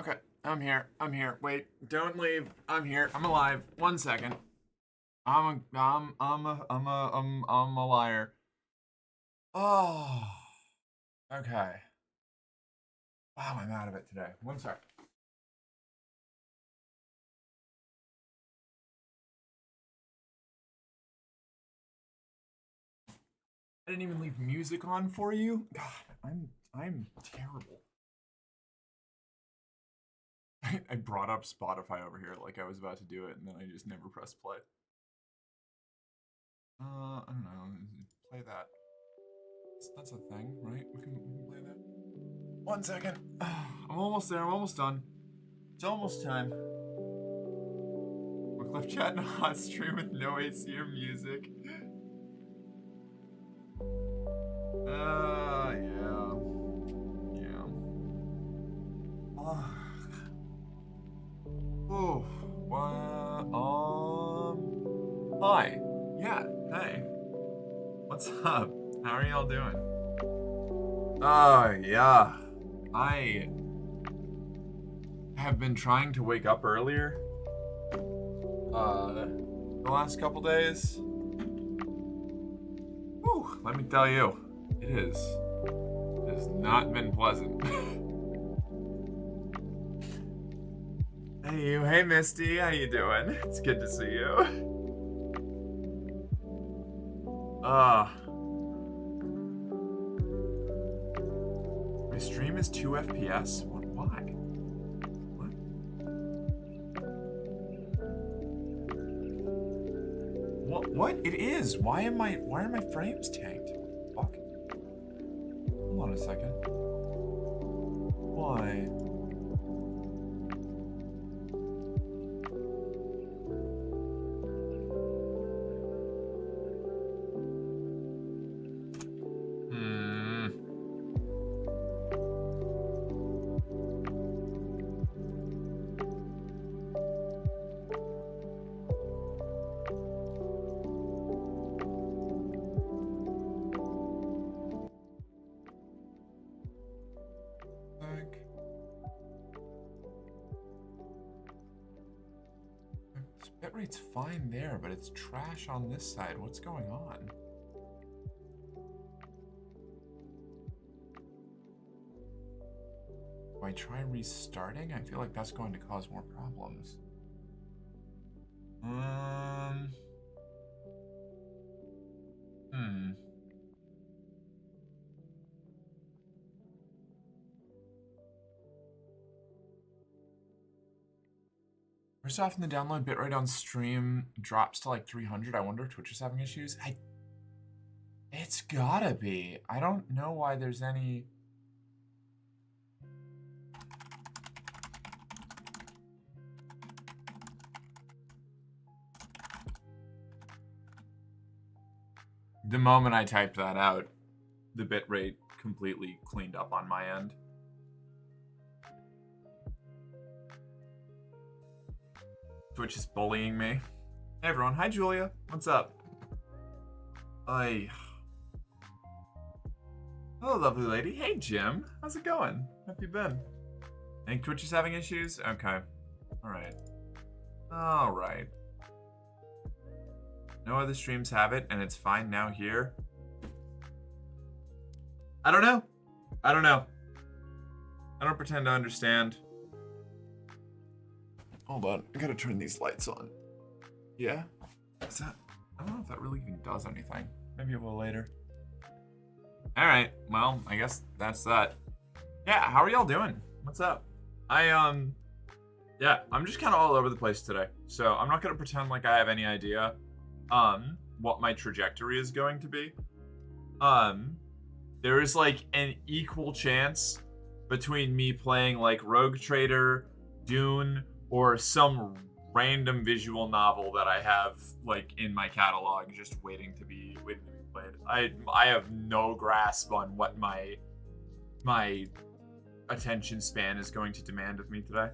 Okay, I'm here. I'm here. Wait, don't leave. I'm here. I'm alive. 1 second. I'm a liar. Oh, okay. Wow, I'm out of it today. 1 sec. I didn't even leave music on for you. God, I'm terrible. I brought up Spotify over here like I was about to do it, and then I just never pressed play. I don't know. Play that. That's a thing, right? We can play that. 1 second. I'm almost there. I'm almost done. It's almost time. We're clip chatting on hot stream with no AC or music. Yeah. Yeah. Oh, what? Hi. Yeah, hey. What's up? How are y'all doing? Yeah. I have been trying to wake up earlier. The last couple days. Whew, let me tell you, it has not been pleasant. Hey Misty, how you doing? It's good to see you. My stream is 2 FPS? Why? What? What? It is. Why are my frames tanked? Fuck. Hold on a second. Why? Bitrate's fine there, but it's trash on this side. What's going on? Do I try restarting? I feel like that's going to cause more problems. First off, in the download bitrate on stream drops to like 300. I wonder if Twitch is having issues. It's gotta be. I don't know why there's any. The moment I typed that out, the bitrate completely cleaned up on my end. Twitch is bullying me. Hey everyone, hi Julia. What's up? Hello, lovely lady. Hey Jim, how's it going? How have you been? I think Twitch is having issues? Okay. Alright. Alright. No other streams have it, and it's fine now here. I don't know. I don't pretend to understand. Hold on, I gotta turn these lights on. Yeah? Is that... I don't know if that really even does anything. Maybe it will later. Alright, well, I guess that's that. Yeah, how are y'all doing? What's up? Yeah, I'm just kind of all over the place today. So I'm not gonna pretend like I have any idea what my trajectory is going to be. There is like an equal chance between me playing like Rogue Trader, Dune, or some random visual novel that I have like in my catalog just waiting to be played. I have no grasp on what my attention span is going to demand of me today.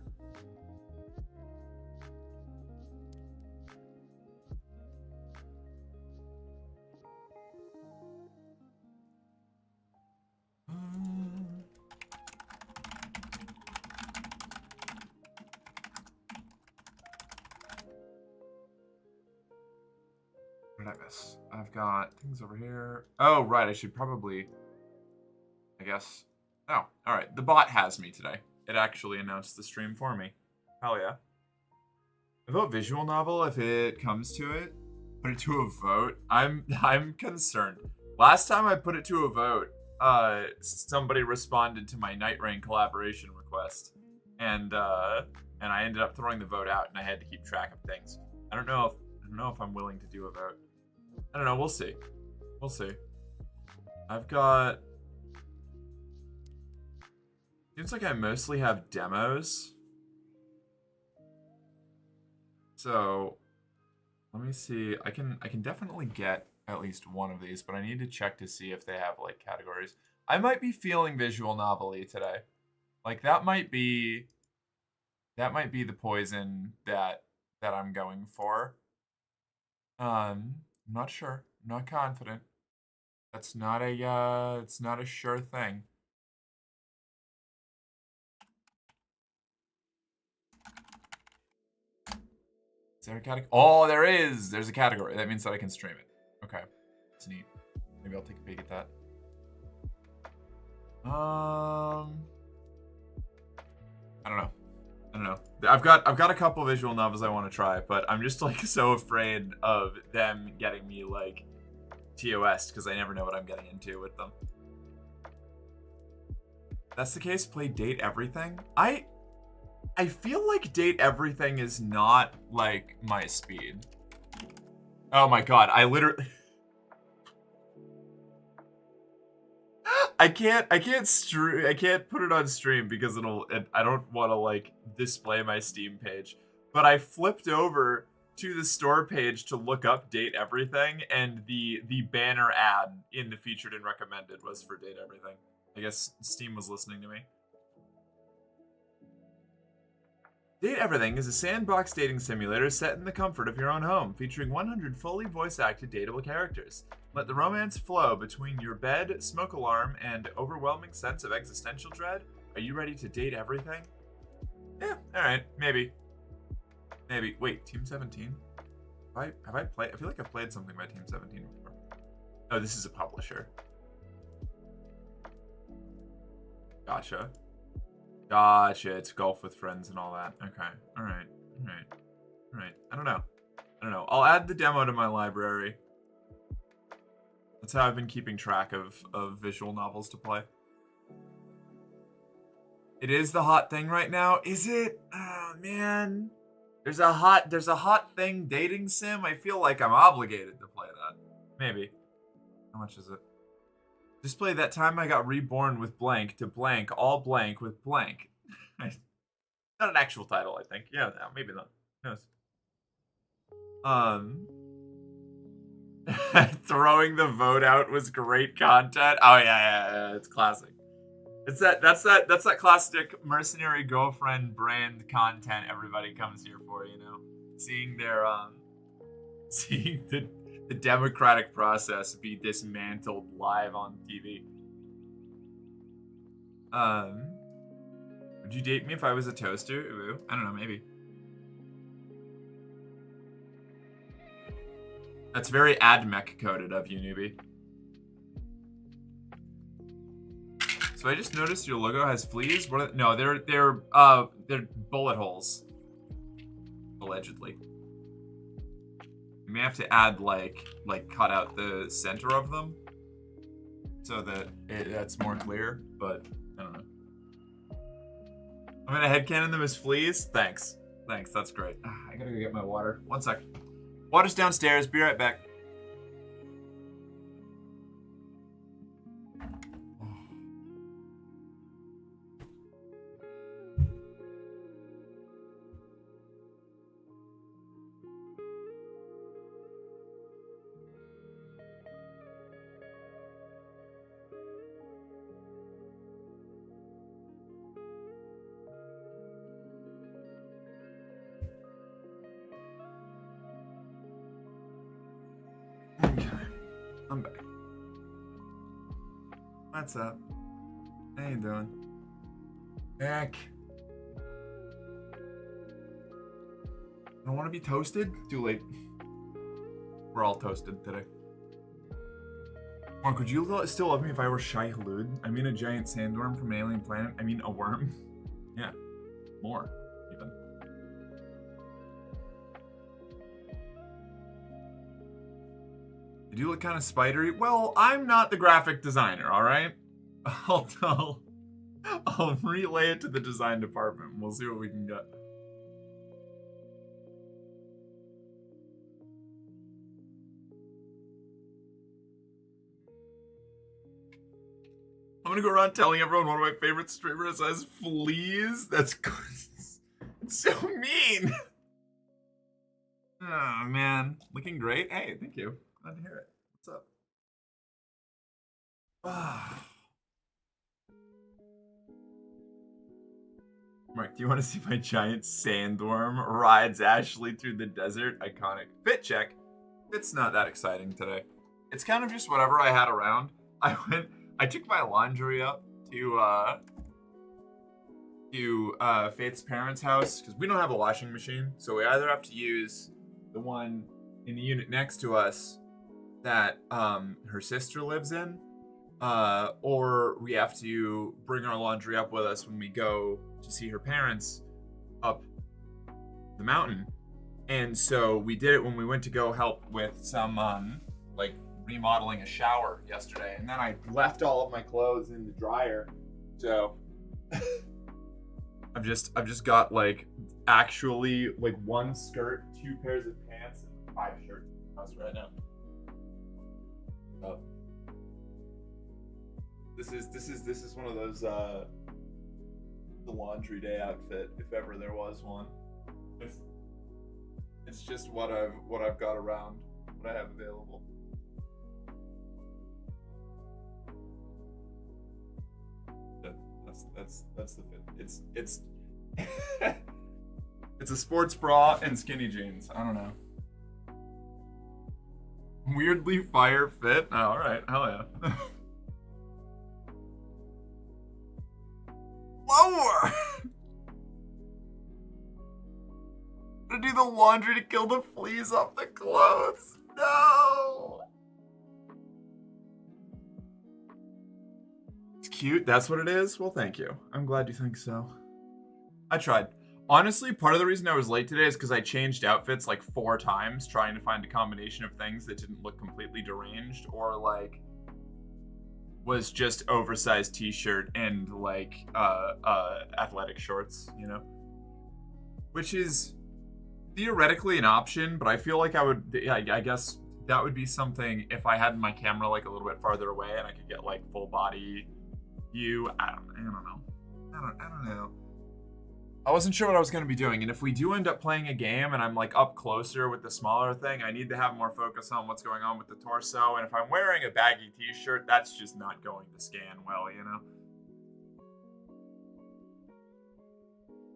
did I miss? I've got things over here. Oh, right. I should probably, I guess. Oh, all right. The bot has me today. It actually announced the stream for me. Hell yeah. I vote visual novel if it comes to it. Put it to a vote. I'm concerned. Last time I put it to a vote, somebody responded to my Night Rain collaboration request, and I ended up throwing the vote out, and I had to keep track of things. I don't know if I'm willing to do a vote. I don't know. We'll see. We'll see. I've got. Seems like I mostly have demos. So, let me see. I can definitely get at least one of these, but I need to check to see if they have like categories. I might be feeling visual novel-y today. Like that might be the poison that I'm going for. I'm not sure. I'm not confident. That's not a it's not a sure thing. Is there a category? Oh, there is. There's a category. That means that I can stream it. Okay, it's neat. Maybe I'll take a peek at that. I don't know. I don't know. I've got a couple visual novels I want to try, but I'm just like so afraid of them getting me like TOS because I never know what I'm getting into with them. If that's the case, play Date Everything. I feel like Date Everything is not like my speed. Oh my god, I literally I can't put it on stream because I don't want to like display my Steam page. But I flipped over to the store page to look up Date Everything, and the banner ad in the featured and recommended was for Date Everything. I guess Steam was listening to me. Date Everything is a sandbox dating simulator set in the comfort of your own home, featuring 100 fully voice-acted dateable characters. Let the romance flow between your bed, smoke alarm, and overwhelming sense of existential dread. Are you ready to date everything? Yeah, alright, maybe. Maybe. Wait, Team 17? Have I played? I feel like I've played something by Team 17 before. Oh, this is a publisher. Gotcha. Gotcha, it's golf with friends and all that. Okay, alright. I don't know. I'll add the demo to my library. That's how I've been keeping track of visual novels to play. It is the hot thing right now. Is it? Oh man. There's a hot thing dating sim. I feel like I'm obligated to play that. Maybe. How much is it? Just play That Time I Got Reborn with blank to blank, all blank with blank. Not an actual title, I think. Yeah, no, maybe not. Who knows? Throwing the vote out was great content. Oh yeah, it's classic. That's that classic mercenary girlfriend brand content everybody comes here for, you know. Seeing their seeing the democratic process be dismantled live on TV. Would you date me if I was a toaster? Ooh, I don't know, maybe. That's very admech coded of you, newbie. So I just noticed your logo has fleas. What? No, they're bullet holes. Allegedly. You may have to add like cut out the center of them so that that's more clear. But I don't know. I'm gonna headcanon them as fleas. Thanks, that's great. I gotta go get my water. 1 sec. Water's downstairs. Be right back. I'm back. What's up? How you doing? Back. I don't want to be toasted. Too late. We're all toasted today. Mark, would you still love me if I were Shai Hulud? I mean a giant sandworm from an alien planet. I mean a worm. Yeah. More, even. I do look kind of spidery. Well, I'm not the graphic designer, alright? I'll relay it to the design department. We'll see what we can get. I'm gonna go around telling everyone one of my favorite streamers has fleas. That's good. It's so mean. Oh man, looking great. Hey, thank you. Glad to hear it. What's up? Mark, do you want to see my giant sandworm rides Ashley through the desert? Iconic. Fit check. It's not that exciting today. It's kind of just whatever I had around. I took my laundry up to Faith's parents' house because we don't have a washing machine, so we either have to use the one in the unit next to us that her sister lives in, or we have to bring our laundry up with us when we go to see her parents up the mountain. And so we did it when we went to go help with some like remodeling a shower yesterday, and then I left all of my clothes in the dryer. So I've just got like actually like one skirt, 2 pairs of pants, and 5 shirts in the house right now. Oh. This is one of those the laundry day outfit, if ever there was one. It's just what I've got around, what I have available. That's the fit. It's it's a sports bra and skinny jeans. I don't know. Weirdly fire fit. Oh, all right, hell yeah. Lower. To do the laundry to kill the fleas off the clothes. No. It's cute. That's what it is. Well, thank you. I'm glad you think so. I tried. Honestly, part of the reason I was late today is because I changed outfits like 4 times trying to find a combination of things that didn't look completely deranged or like was just oversized t-shirt and like athletic shorts, you know? Which is theoretically an option, but I feel like I guess that would be something if I had my camera like a little bit farther away and I could get like full body view. I don't know. I wasn't sure what I was going to be doing, and if we do end up playing a game and I'm like up closer with the smaller thing, I need to have more focus on what's going on with the torso, and if I'm wearing a baggy t-shirt, that's just not going to scan well, you know?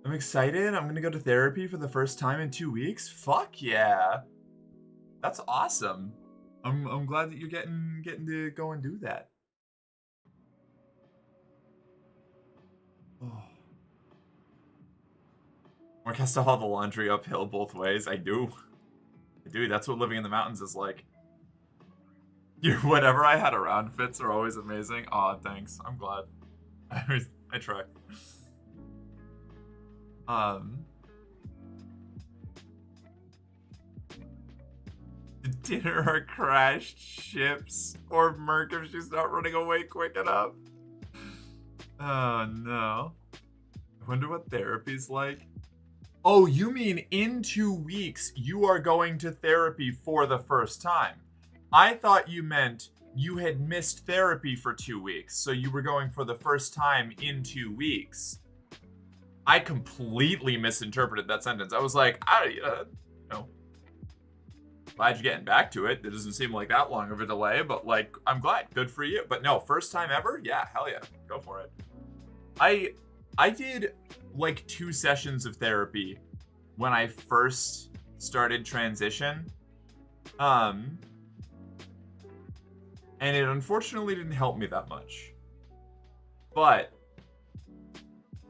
I'm excited. I'm going to go to therapy for the first time in 2 weeks. Fuck yeah. That's awesome. I'm glad that you're getting to go and do that. Oh. Mark has to haul the laundry uphill both ways. I do. That's what living in the mountains is like. Whatever I had around fits are always amazing. Aw, thanks. I'm glad. I try. Dinner or crashed ships or Merc if she's not running away quick enough. Oh no. I wonder what therapy's like. Oh, you mean in 2 weeks you are going to therapy for the first time? I thought you meant you had missed therapy for 2 weeks, so you were going for the first time in 2 weeks. I completely misinterpreted that sentence. I was like, glad you're getting back to it. It doesn't seem like that long of a delay, but like, I'm glad. Good for you. But no, first time ever? Yeah, hell yeah. Go for it. I did like 2 sessions of therapy when I first started transition. And it unfortunately didn't help me that much. But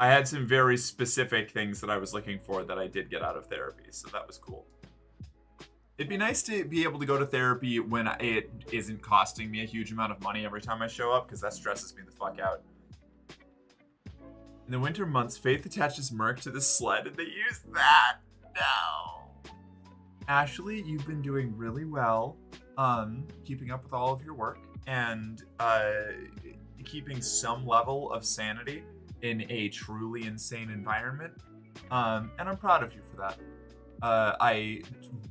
I had some very specific things that I was looking for that I did get out of therapy, so that was cool. It'd be nice to be able to go to therapy when it isn't costing me a huge amount of money every time I show up, because that stresses me the fuck out. In the winter months, Faith attaches Merc to the sled and they use that. No. Ashley, you've been doing really well, keeping up with all of your work and keeping some level of sanity in a truly insane environment. And I'm proud of you for that. I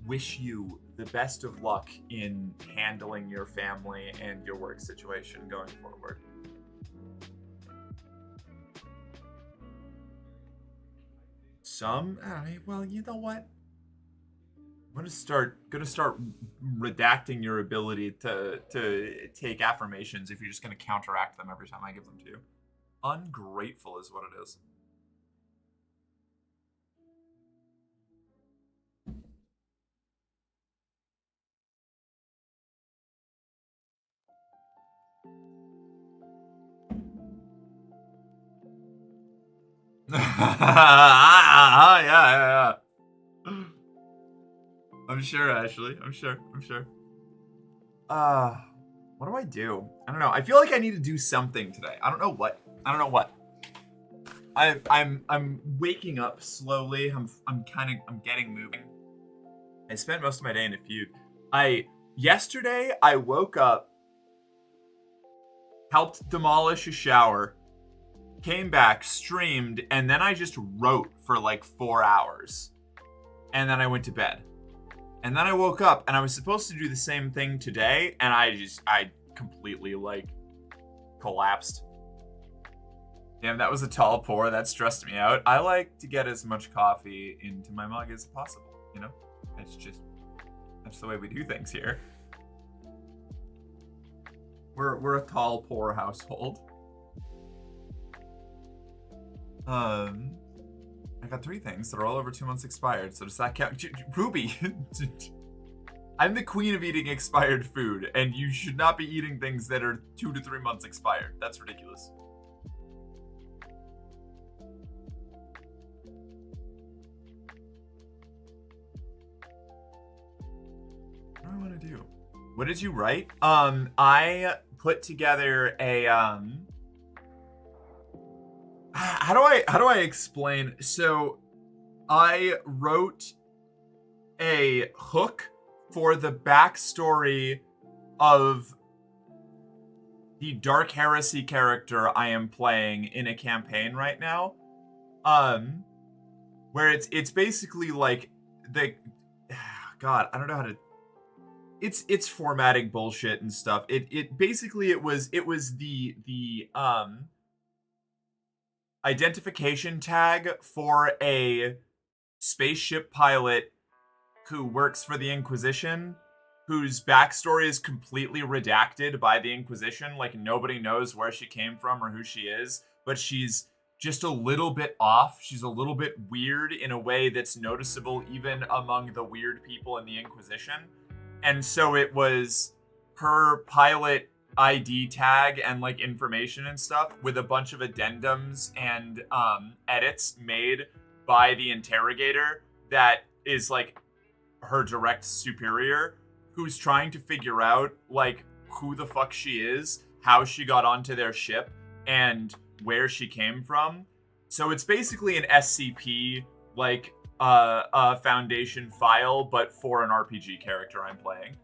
wish you the best of luck in handling your family and your work situation going forward. Well, you know what? I'm gonna start redacting your ability to take affirmations if you're just gonna counteract them every time I give them to you. Ungrateful is what it is. Yeah. I'm sure, Ashley. I'm sure. What do I do? I don't know. I feel like I need to do something today. I don't know what. I'm waking up slowly. I'm getting moving. I spent most of my day in a feud. Yesterday I woke up, helped demolish a shower, came back, streamed, and then I just wrote for like 4 hours. And then I went to bed. And then I woke up and I was supposed to do the same thing today, and I completely like collapsed. Damn, that was a tall pour. That stressed me out. I like to get as much coffee into my mug as possible, you know? That's the way we do things here. We're a tall pour household. I got 3 things that are all over 2 months expired, so does that count? Ruby! I'm the queen of eating expired food, and you should not be eating things that are 2 to 3 months expired. That's ridiculous. What do I want to do? What did you write? I put together a, how do I explain? So I wrote a hook for the backstory of the Dark Heresy character I am playing in a campaign right now. Where it's basically like God, I don't know how to. It's formatting bullshit and stuff. It basically it was the identification tag for a spaceship pilot who works for the Inquisition, whose backstory is completely redacted by the Inquisition. Like, nobody knows where she came from or who she is, but she's just a little bit off. She's a little bit weird in a way that's noticeable even among the weird people in the Inquisition. And so it was her pilot ID tag and like information and stuff with a bunch of addendums and edits made by the interrogator that is like her direct superior, who's trying to figure out like who the fuck she is, how she got onto their ship, and where she came from. So it's basically an SCP like a Foundation file, but for an RPG character I'm playing.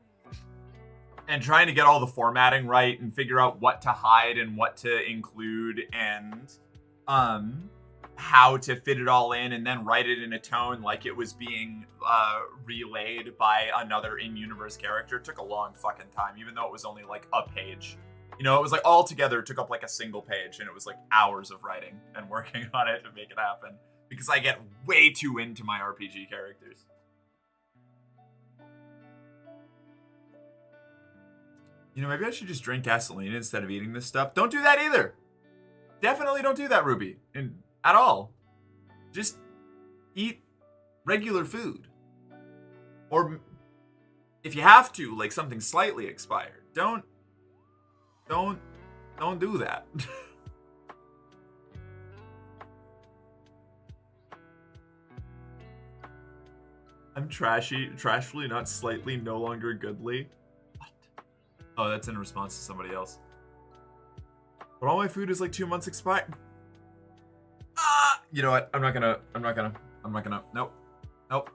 And trying to get all the formatting right and figure out what to hide and what to include and how to fit it all in and then write it in a tone like it was being relayed by another in-universe character. It took a long fucking time, even though it was only like a page. You know, it was like all together it took up like a single page, and it was like hours of writing and working on it to make it happen. Because I get way too into my RPG characters. You know, maybe I should just drink gasoline instead of eating this stuff. Don't do that either. Definitely don't do that, Ruby. At all. Just eat regular food. Or if you have to, like something slightly expired. Don't do that. I'm trashfully, not slightly, no longer goodly. What? Oh, that's in response to somebody else. But all my food is like 2 months expired. Ah! You know what? I'm not gonna. Nope. Nope.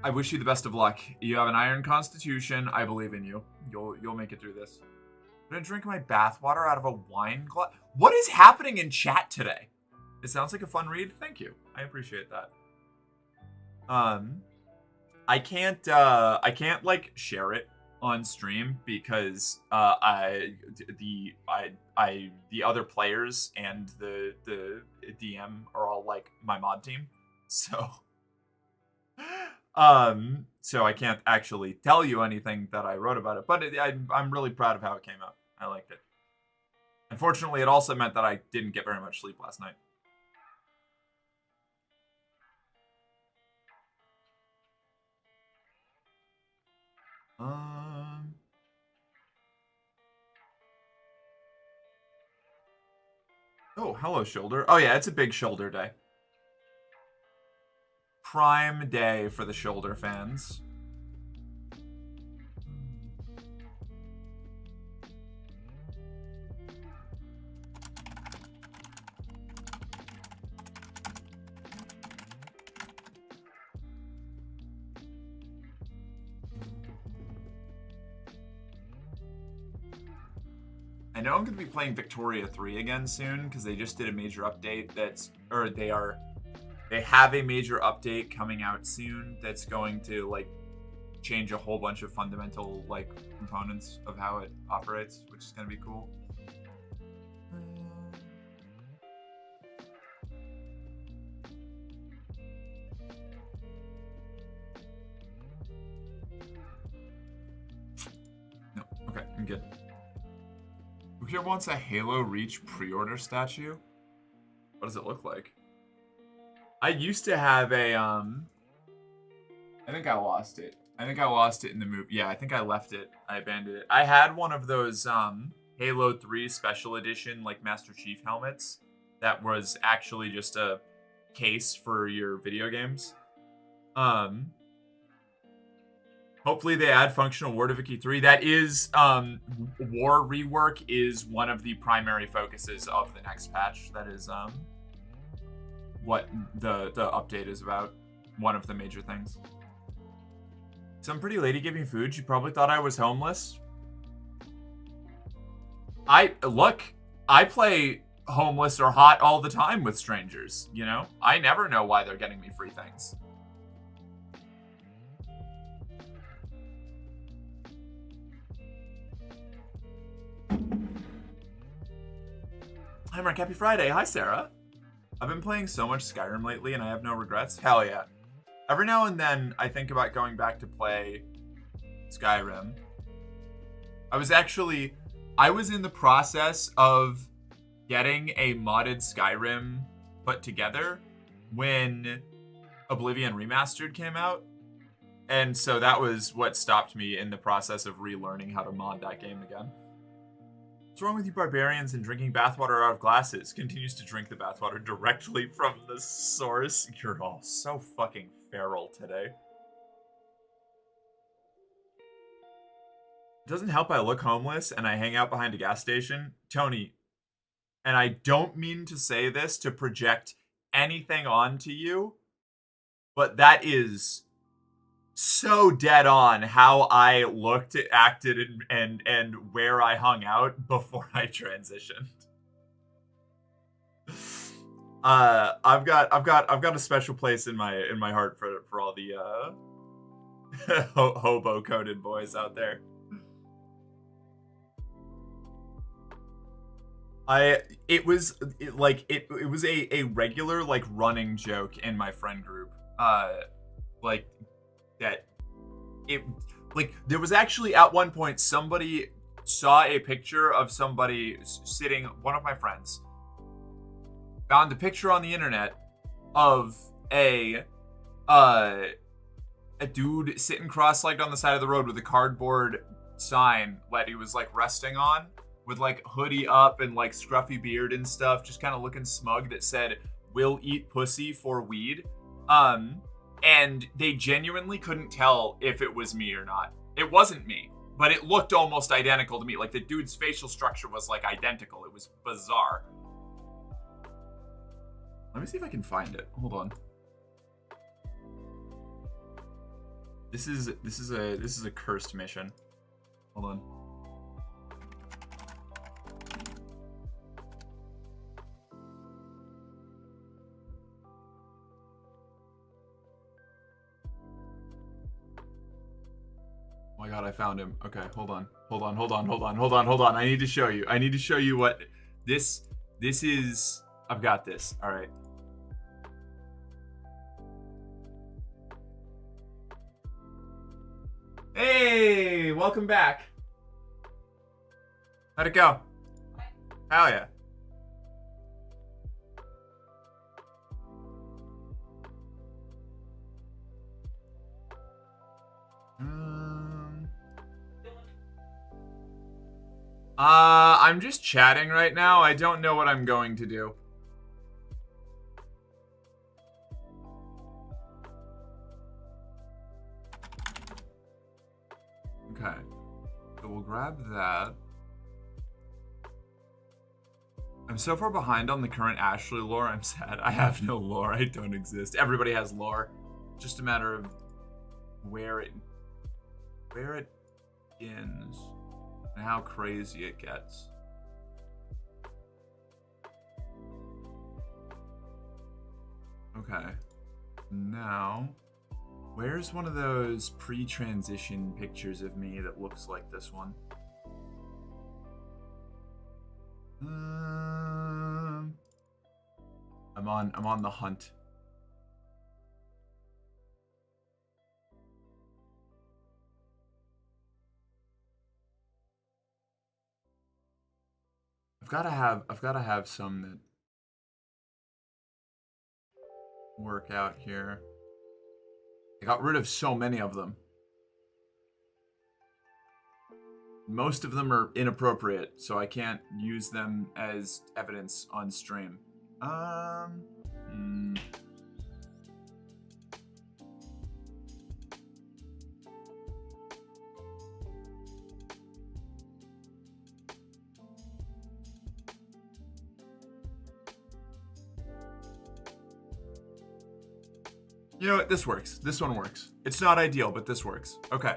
I wish you the best of luck. You have an iron constitution. I believe in you. You'll make it through this. I'm gonna drink my bathwater out of a wine glass. What is happening in chat today? It sounds like a fun read. Thank you. I appreciate that. I can't like share it on stream because the other players and the DM are all like my mod team, so so I can't actually tell you anything that I wrote about it, but I'm really proud of how it came out. I liked it. Unfortunately, it also meant that I didn't get very much sleep last night. Oh, hello, shoulder. Oh, yeah, it's a big shoulder day. Prime day for the shoulder fans. I know I'm going to be playing Victoria 3 again soon because they just did a major update they have a major update coming out soon that's going to like change a whole bunch of fundamental like components of how it operates, which is going to be cool. No, okay, I'm good. Who here wants a Halo Reach pre-order statue? What does it look like? I used to have a, I think I lost it. I think I lost it in the move. Yeah, I think I left it. I abandoned it. I had one of those, Halo 3 special edition, like, Master Chief helmets. That was actually just a case for your video games. Hopefully they add functional War to Wiki 3. That is, War rework is one of the primary focuses of the next patch. That is, what the update is about. One of the major things. Some pretty lady gave me food. She probably thought I was homeless. I play homeless or hot all the time with strangers, you know? I never know why they're getting me free things. Hi, Mark. Happy Friday. Hi, Sarah. I've been playing so much Skyrim lately, and I have no regrets. Hell yeah. Every now and then, I think about going back to play Skyrim. I was in the process of getting a modded Skyrim put together when Oblivion Remastered came out. And so that was what stopped me in the process of relearning how to mod that game again. What's wrong with you barbarians and drinking bathwater out of glasses? Continues to drink the bathwater directly from the source. You're all so fucking feral today. It doesn't help I look homeless and I hang out behind a gas station. Tony, and I don't mean to say this to project anything onto you, but that is so dead on how I looked, acted, and where I hung out before I transitioned. I've got a special place in my heart for all the hobo coded boys out there. It was a regular like running joke in my friend group. Like that there was actually at one point somebody saw a picture of somebody sitting, one of my friends found a picture on the internet of a dude sitting cross-legged on the side of the road with a cardboard sign that he was like resting on, with like hoodie up and like scruffy beard and stuff, just kind of looking smug, that said, "We'll eat pussy for weed." and they genuinely couldn't tell if it was me or not. It wasn't me, but it looked almost identical to me. Like, the dude's facial structure was, like, identical. It was bizarre. Let me see if I can find it. Hold on. This is a cursed mission. Hold on. Oh my god, I found him. Okay, hold on. I need to show you what this is. I've got this. All right. Hey, welcome back. How'd it go? Hell yeah. I'm just chatting right now. I don't know what I'm going to do. Okay. So we'll grab that. I'm so far behind on the current Ashley lore. I'm sad. I have no lore. I don't exist. Everybody has lore. Just a matter of where it begins and how crazy it gets. Okay. Now, where's one of those pre-transition pictures of me that looks like this one? I'm on the hunt. I've gotta have some that work out here. I got rid of so many of them. Most of them are inappropriate, so I can't use them as evidence on stream. You know what? This works. This one works. It's not ideal, but this works. Okay.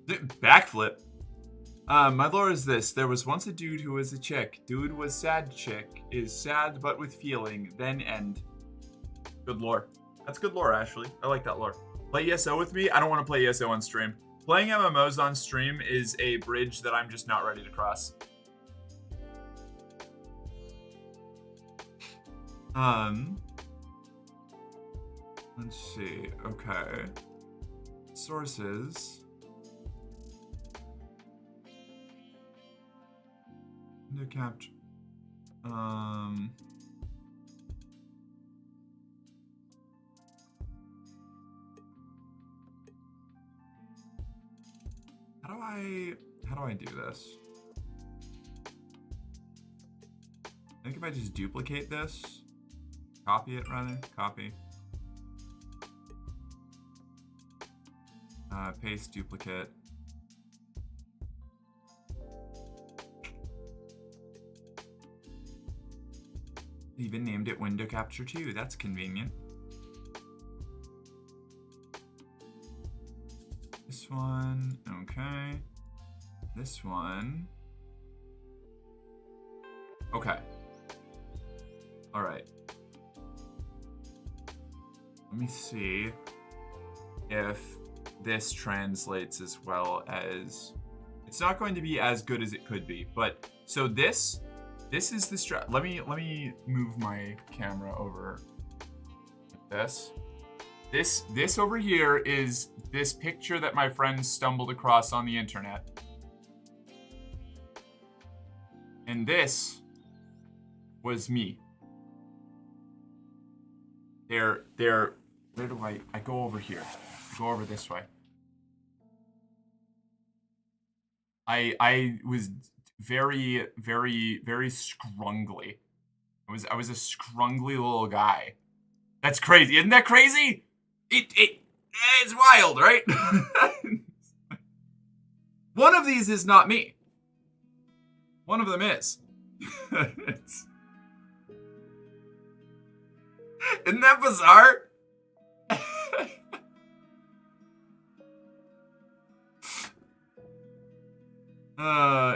Backflip. My lore is this. There was once a dude who was a chick. Dude was sad chick. Is sad but with feeling. Then end. Good lore. That's good lore, Ashley. I like that lore. Play ESO with me? I don't want to play ESO on stream. Playing MMOs on stream is a bridge that I'm just not ready to cross. Let's see. Okay. Sources. No capture. How do I do this? I think if I just duplicate this, copy it rather, copy. Paste, duplicate. Even named it window capture 2. That's convenient. This one, okay. This one. Okay. All right. Let me see if this translates as well as... It's not going to be as good as it could be, but so this is the strat. Let me move my camera over. This over here is this picture that my friend stumbled across on the internet. And this was me. Where do I go over here? I go over this way. I was very, very, very scrungly. I was a scrungly little guy. That's crazy. Isn't that crazy? It's wild, right? One of these is not me. One of them is. Isn't that bizarre?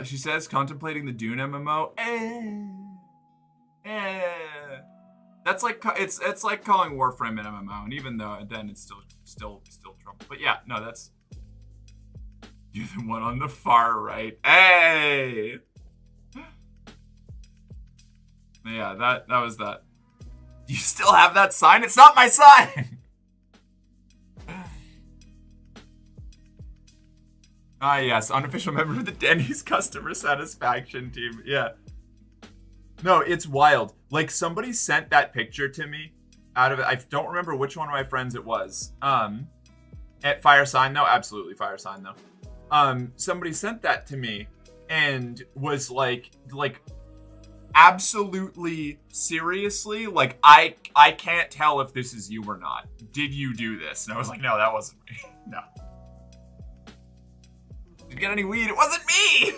She says contemplating the Dune MMO. That's like it's like calling Warframe an MMO, and even though then it's still trouble. But yeah, no, that's you're the one on the far right. Hey. Yeah, that was that. Do you still have that sign? It's not my sign. Ah, yes, unofficial member of the Denny's customer satisfaction team. Yeah. No, it's wild. Like, somebody sent that picture to me out of it. I don't remember which one of my friends it was. At Fire Sign, though? Absolutely, Fire Sign, though. Somebody sent that to me and was like, absolutely seriously, like, I can't tell if this is you or not. Did you do this? And I was like, no, that wasn't me. No. Did you get any weed? It wasn't me!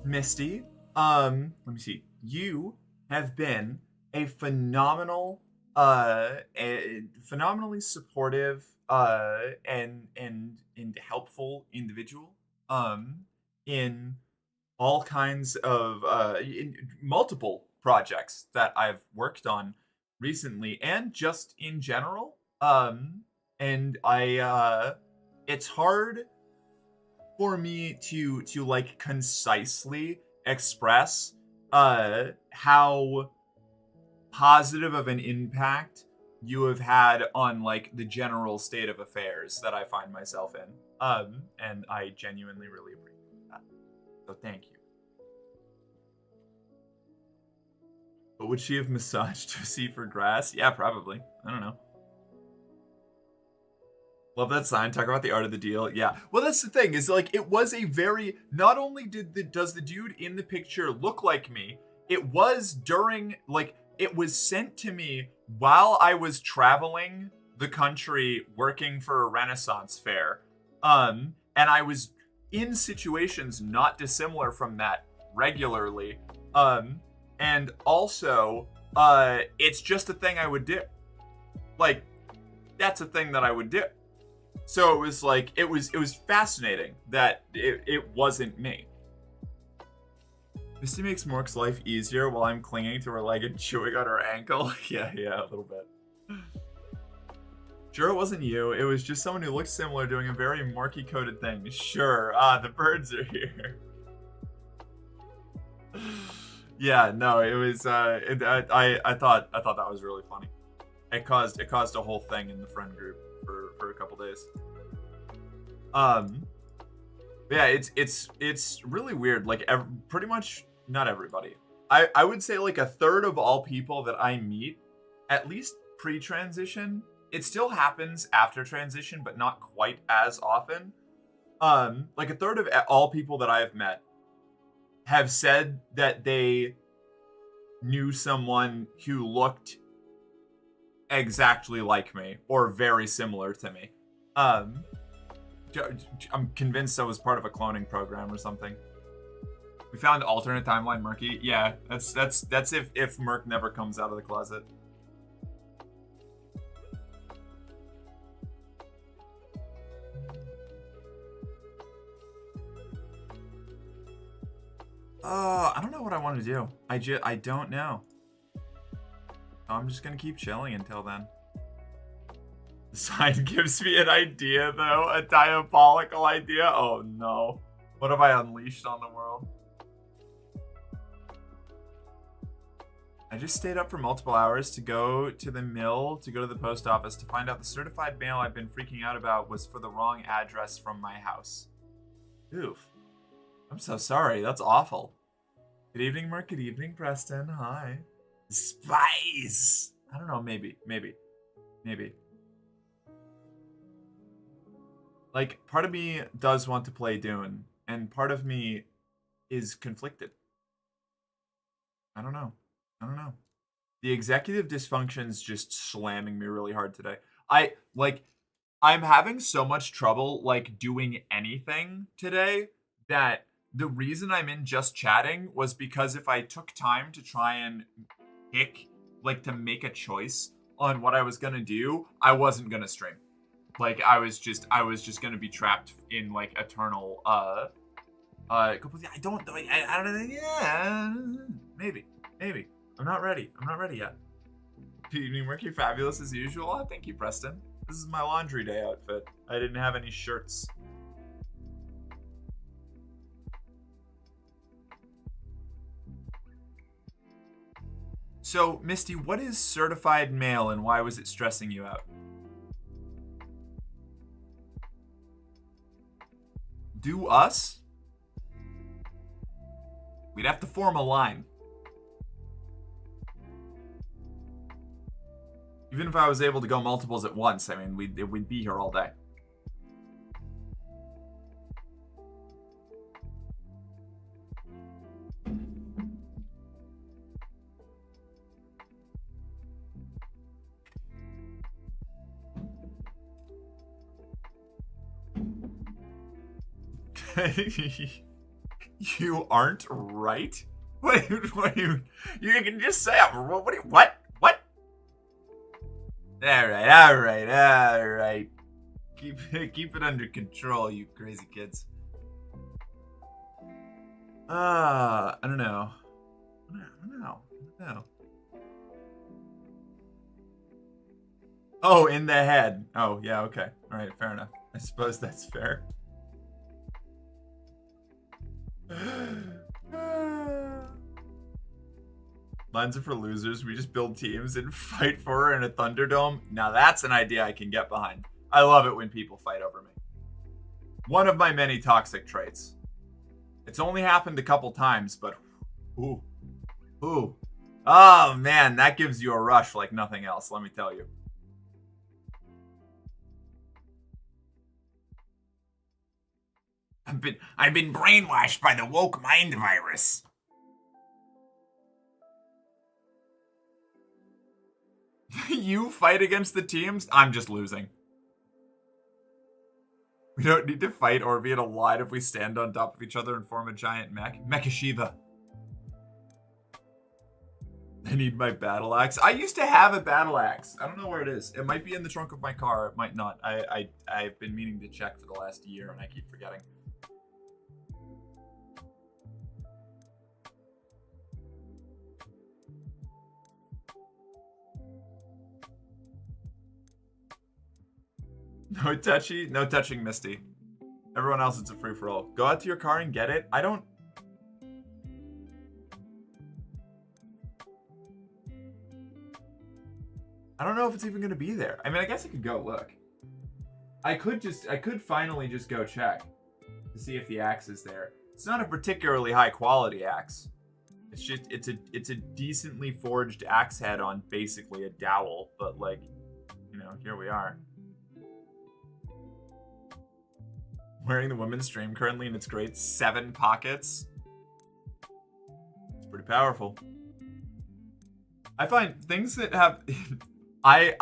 Misty, let me see. You have been a phenomenal, phenomenally supportive, and helpful individual, in all kinds of, in multiple projects that I've worked on recently, and just in general. And it's hard for me to like concisely express how positive of an impact you have had on like the general state of affairs that I find myself in. And I genuinely really appreciate that. So thank you. But would she have massaged Tussie for grass? Yeah, probably. I don't know. Love that sign. Talk about the art of the deal. Yeah. Well, that's the thing, is like, it was a very, not only does the dude in the picture look like me, it was during, like, it was sent to me while I was traveling the country working for a Renaissance fair. And I was in situations not dissimilar from that regularly. And also, it's just a thing I would do. Like, that's a thing that I would do. So it was like, it was fascinating that it wasn't me. Misty makes Mork's life easier while I'm clinging to her leg and chewing on her ankle. Yeah, a little bit. Sure, it wasn't you. It was just someone who looked similar doing a very Morky-coded thing. Sure. The birds are here. Yeah, no, it was, I thought that was really funny. It caused a whole thing in the friend group for a couple days. Yeah, it's really weird. Like, pretty much not everybody. I would say like a third of all people that I meet, at least pre-transition. It still happens after transition, but not quite as often. Like a third of all people that I have met have said that they knew someone who looked exactly like me or very similar to me. I'm convinced I was part of a cloning program or something. We found alternate timeline Murky. Yeah, that's if Murk never comes out of the closet. I don't know what I want to do. I don't know. I'm just gonna keep chilling until then. The sign gives me an idea, though. A diabolical idea? Oh, no. What have I unleashed on the world? I just stayed up for multiple hours to go to the mill, to go to the post office, to find out the certified mail I've been freaking out about was for the wrong address from my house. Oof. I'm so sorry. That's awful. Good evening, Mark. Good evening, Preston. Hi. Spice. I don't know, maybe. Like, part of me does want to play Dune, and part of me is conflicted. I don't know. The executive dysfunction's just slamming me really hard today. I'm having so much trouble like doing anything today that the reason I'm in just chatting was because if I took time to try and pick, like, to make a choice on what I was gonna do, I wasn't gonna stream. Like, I was just gonna be trapped in like eternal I don't know. I don't know. Yeah, maybe. I'm not ready yet. Evening work, you're fabulous as usual. Oh, thank you, Preston. This is my laundry day outfit. I didn't have any shirts. So, Misty, what is certified mail and why was it stressing you out? Do us? We'd have to form a line. Even if I was able to go multiples at once, I mean, we'd be here all day. You aren't right? What you can just say what? All right. Keep it under control, you crazy kids. I don't know. Oh, in the head. Oh, yeah, okay. All right, fair enough. I suppose that's fair. Lines are for losers. We just build teams and fight for her in a Thunderdome. Now that's an idea I can get behind. I love it when people fight over me. One of my many toxic traits. It's only happened a couple times, but ooh. Oh man, that gives you a rush like nothing else, let me tell you. I've been brainwashed by the woke mind virus. You fight against the teams? I'm just losing. We don't need to fight or be in a line if we stand on top of each other and form a giant mech. Mecha Shiva. I need my battle axe. I used to have a battle axe. I don't know where it is. It might be in the trunk of my car. It might not. I've been meaning to check for the last year and I keep forgetting. No touching Misty. Everyone else, it's a free-for-all. Go out to your car and get it. I don't know if it's even gonna be there. I mean, I guess I could go look. I could finally just go check to see if the axe is there. It's not a particularly high quality axe. It's just it's a decently forged axe head on basically a dowel, but like, you know, here we are. Wearing the women's stream currently and it's great. 7 pockets. It's pretty powerful. I find things that have I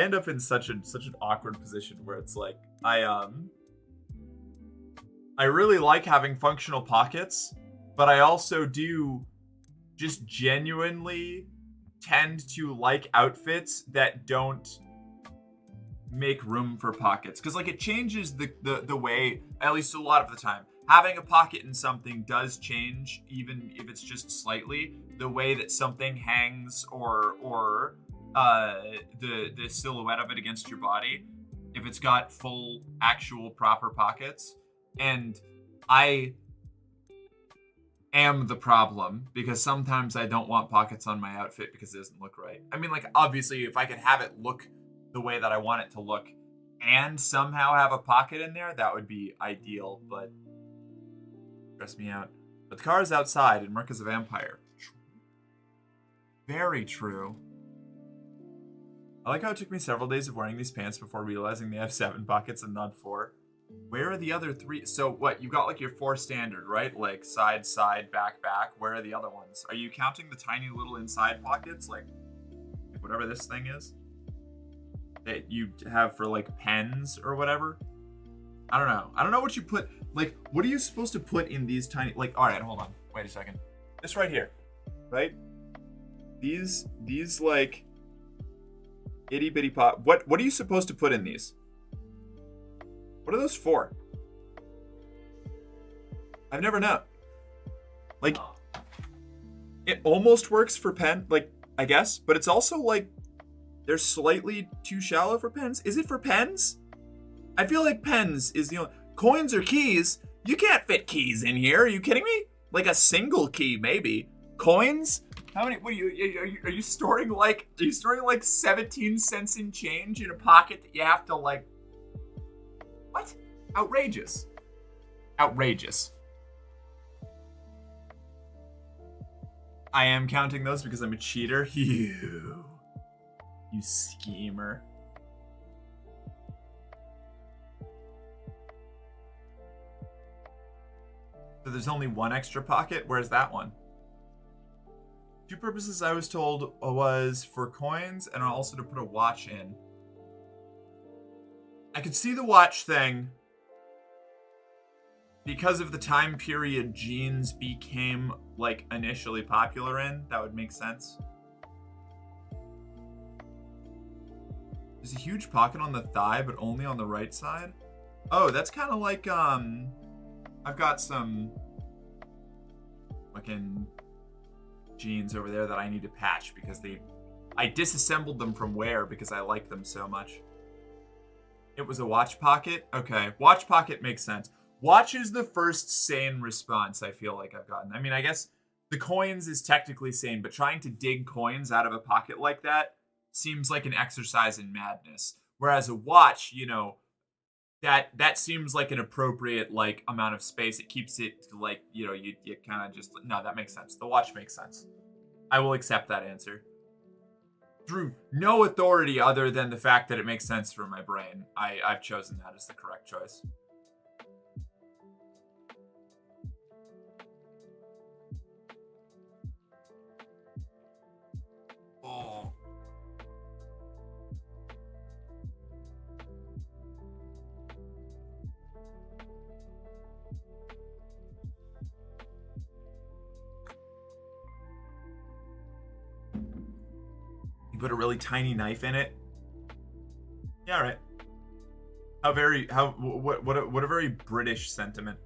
end up in such an awkward position where it's like I really like having functional pockets, but I also do just genuinely tend to like outfits that don't make room for pockets, because like it changes the way, at least a lot of the time, having a pocket in something does change, even if it's just slightly, the way that something hangs or the silhouette of it against your body if it's got full actual proper pockets. And I am the problem because sometimes I don't want pockets on my outfit because it doesn't look right. I mean, like, obviously if I could have it look the way that I want it to look and somehow have a pocket in there, that would be ideal, but stress me out. But the car is outside and Merc is a vampire. Very true. I like how it took me several days of wearing these pants before realizing they have 7 pockets and not 4. Where are the other 3? So what, you got like your 4 standard, right? Like side, side, back, back. Where are the other ones? Are you counting the tiny little inside pockets? Like whatever this thing is? That you have for like pens or whatever? I don't know. I don't know what you put, like, what are you supposed to put in these tiny, like, all right, hold on. Wait a second. This right here, right? These like itty bitty pot. What are you supposed to put in these? What are those for? I've never known. Like, it almost works for pen, like, I guess, but it's also like they're slightly too shallow for pens. Is it for pens? I feel like pens is the only, coins or keys. You can't fit keys in here. Are you kidding me? Like a single key, maybe. Coins? How many? What are you storing like? Are you storing like 17 cents in change in a pocket that you have to like? What? Outrageous! Outrageous! I am counting those because I'm a cheater. You schemer. So there's only 1 extra pocket? Where's that one? 2 purposes I was told was for coins and also to put a watch in. I could see the watch thing because of the time period jeans became like initially popular in. That would make sense. There's a huge pocket on the thigh, but only on the right side. Oh, that's kind of like, I've got some fucking jeans over there that I need to patch because I disassembled them from wear because I like them so much. It was a watch pocket? Okay, watch pocket makes sense. Watch is the first sane response I feel like I've gotten. I mean, I guess the coins is technically sane, but trying to dig coins out of a pocket like that seems like an exercise in madness. Whereas a watch, you know, that seems like an appropriate like amount of space. It keeps it like, you know, you kind of just, no, that makes sense. The watch makes sense. I will accept that answer. Through no authority other than the fact that it makes sense for my brain, I've chosen that as the correct choice. Oh. Put a really tiny knife in it. Yeah, all right. What a very British sentiment.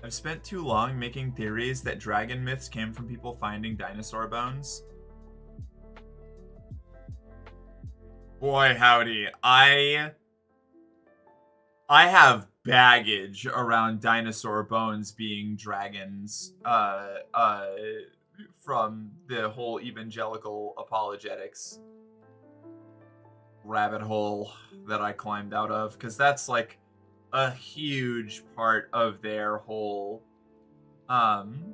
I've spent too long making theories that dragon myths came from people finding dinosaur bones. Boy, howdy. I have baggage around dinosaur bones being dragons. From the whole evangelical apologetics rabbit hole that I climbed out of, because that's like a huge part of their whole young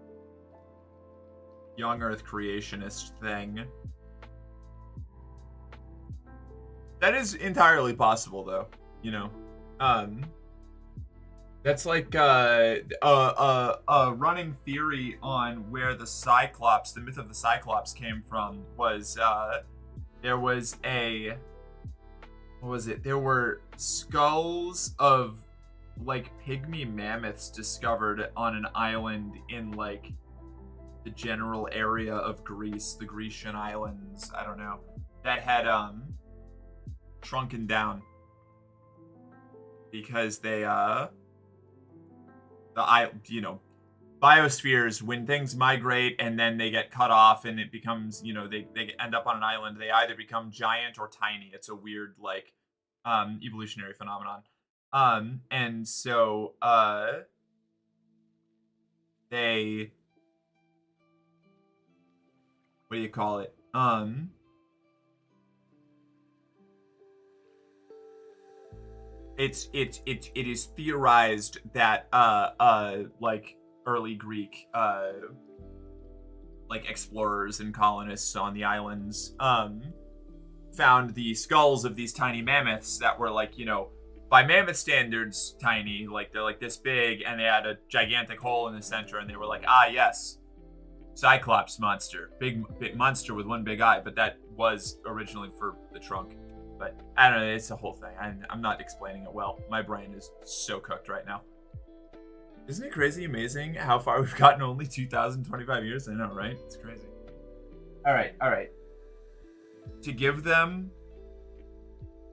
earth creationist thing. That is entirely possible though, you know. That's like a running theory on where the Cyclops, the myth of the Cyclops came from was there was a, what was it? There were skulls of like pygmy mammoths discovered on an island in like the general area of Greece, the Grecian islands, I don't know, that had shrunken down because they biospheres, when things migrate and then they get cut off and it becomes, you know, they end up on an island, they either become giant or tiny. It's a weird like evolutionary phenomenon. And so they, what do you call it? It is theorized that like early Greek like explorers and colonists on the islands found the skulls of these tiny mammoths that were like, you know, by mammoth standards tiny, like they're like this big, and they had a gigantic hole in the center, and they were like, ah yes, Cyclops monster, big monster with one big eye. But that was originally for the trunk. But I don't know, it's a whole thing. I'm not explaining it well. My brain is so cooked right now. Isn't it crazy amazing how far we've gotten only 2,025 years? I know, right? It's crazy. All right. To give them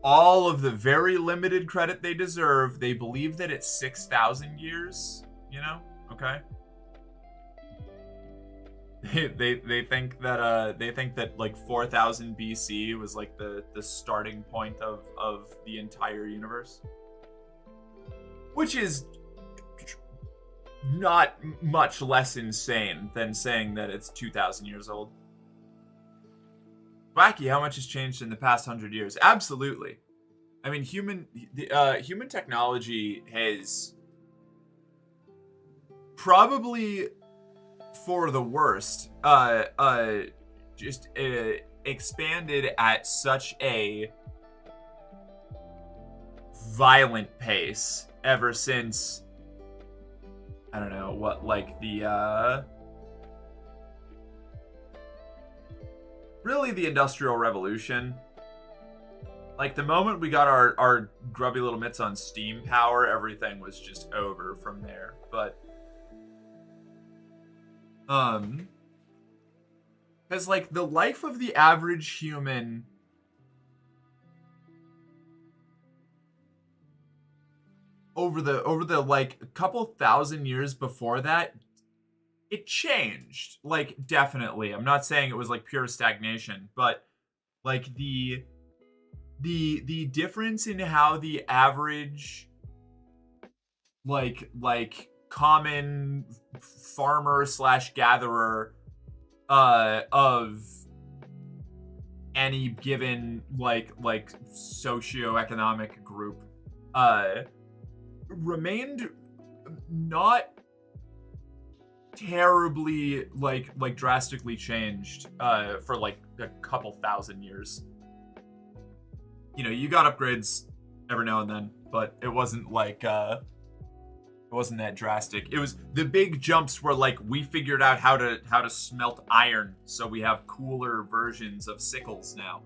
all of the very limited credit they deserve, they believe that it's 6,000 years, you know? Okay. They think that like 4,000 BC was like the starting point of the entire universe, which is not much less insane than saying that it's 2,000 years old. Wacky how much has changed in the past 100 years. Absolutely. I mean, human technology has probably, for the worst, just expanded at such a violent pace ever since, I don't know, what, like the really the Industrial Revolution. Like, the moment we got our grubby little mitts on steam power, everything was just over from there. But because like the life of the average human over the like a couple thousand years before that, it changed. Like, definitely. I'm not saying it was like pure stagnation, but like the difference in how the average like common farmer / gatherer of any given like socioeconomic group remained not terribly like drastically changed for like a couple thousand years. You know, you got upgrades every now and then, but it wasn't like it wasn't that drastic. It was the big jumps were like we figured out how to smelt iron, so we have cooler versions of sickles now.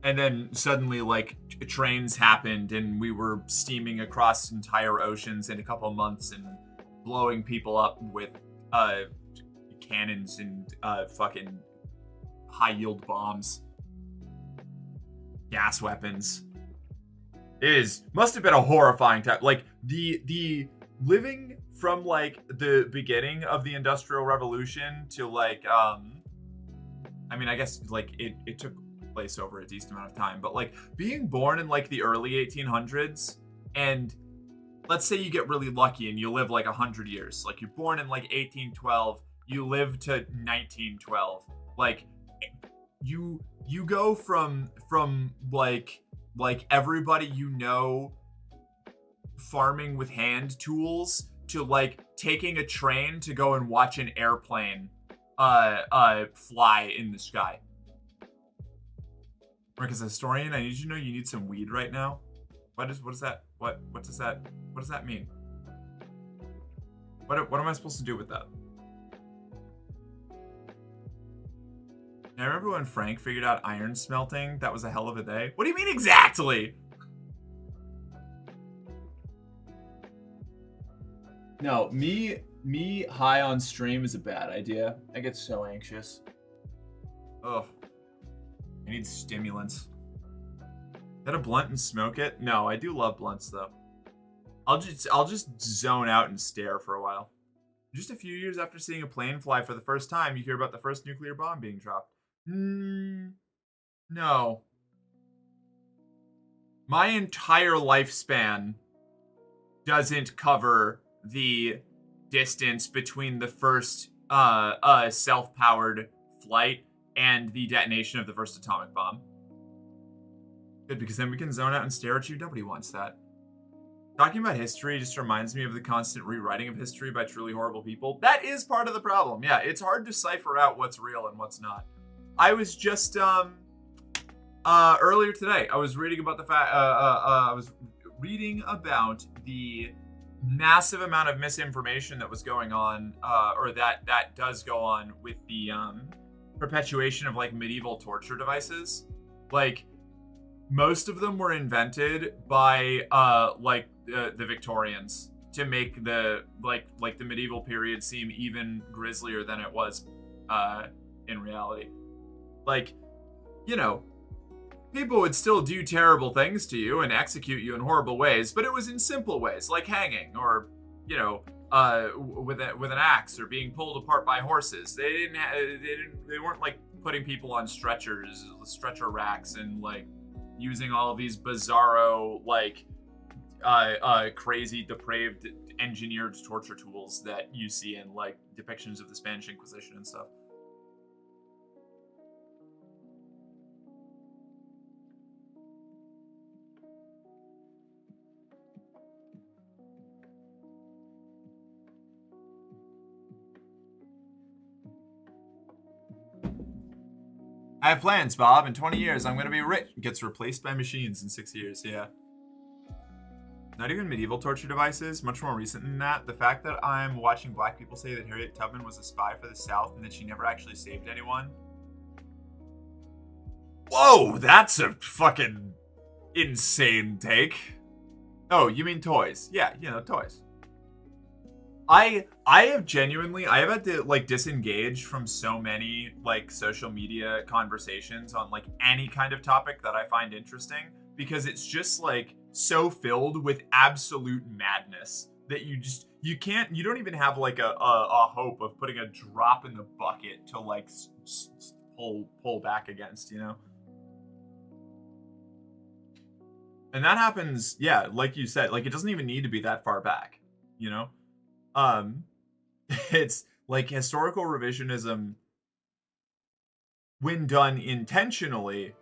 And then suddenly, like, trains happened, and we were steaming across entire oceans in a couple months and blowing people up with cannons and fucking high-yield bombs. Gas weapons. Must have been a horrifying time. Like, the living from, like, the beginning of the Industrial Revolution to, like, I mean, I guess, like, it took place over a decent amount of time, but like being born in like the early 1800s, and let's say you get really lucky and you live like 100 years, like you're born in like 1812, you live to 1912, like you go from like everybody you know farming with hand tools to like taking a train to go and watch an airplane fly in the sky. Rick, as a historian, I need you to know you need some weed right now. What does that mean? What am I supposed to do with that? I remember when Frank figured out iron smelting. That was a hell of a day. What do you mean exactly? No, me high on stream is a bad idea. I get so anxious. Ugh. I need stimulants. Get a blunt and smoke it? No, I do love blunts though. I'll just zone out and stare for a while. Just a few years after seeing a plane fly for the first time, you hear about the first nuclear bomb being dropped. No. My entire lifespan doesn't cover the distance between the first self-powered flight and the detonation of the first atomic bomb. Good, because then we can zone out and stare at you. Nobody wants that. Talking about history just reminds me of the constant rewriting of history by truly horrible people. That is part of the problem. Yeah, it's hard to cipher out what's real and what's not. I was just earlier today, I was reading about the fact I was reading about the massive amount of misinformation that was going on, or that does go on with the perpetuation of like medieval torture devices. Like, most of them were invented by the Victorians to make the like the medieval period seem even grislier than it was in reality. Like, you know, people would still do terrible things to you and execute you in horrible ways, but it was in simple ways, like hanging, or, you know, with an axe, or being pulled apart by horses. They weren't like putting people on stretcher racks, and like using all of these bizarro, like crazy, depraved, engineered torture tools that you see in like depictions of the Spanish Inquisition and stuff. I have plans, Bob. In 20 years, I'm going to be rich. Gets replaced by machines in 6 years, yeah. Not even medieval torture devices, much more recent than that. The fact that I'm watching black people say that Harriet Tubman was a spy for the South and that she never actually saved anyone. Whoa, that's a fucking insane take. Oh, you mean toys? Yeah, you know, toys. I have had to like disengage from so many like social media conversations on like any kind of topic that I find interesting, because it's just like so filled with absolute madness that you don't even have like a hope of putting a drop in the bucket to like pull back against, you know? And that happens, yeah, like you said, like it doesn't even need to be that far back, you know? It's like historical revisionism, when done intentionally,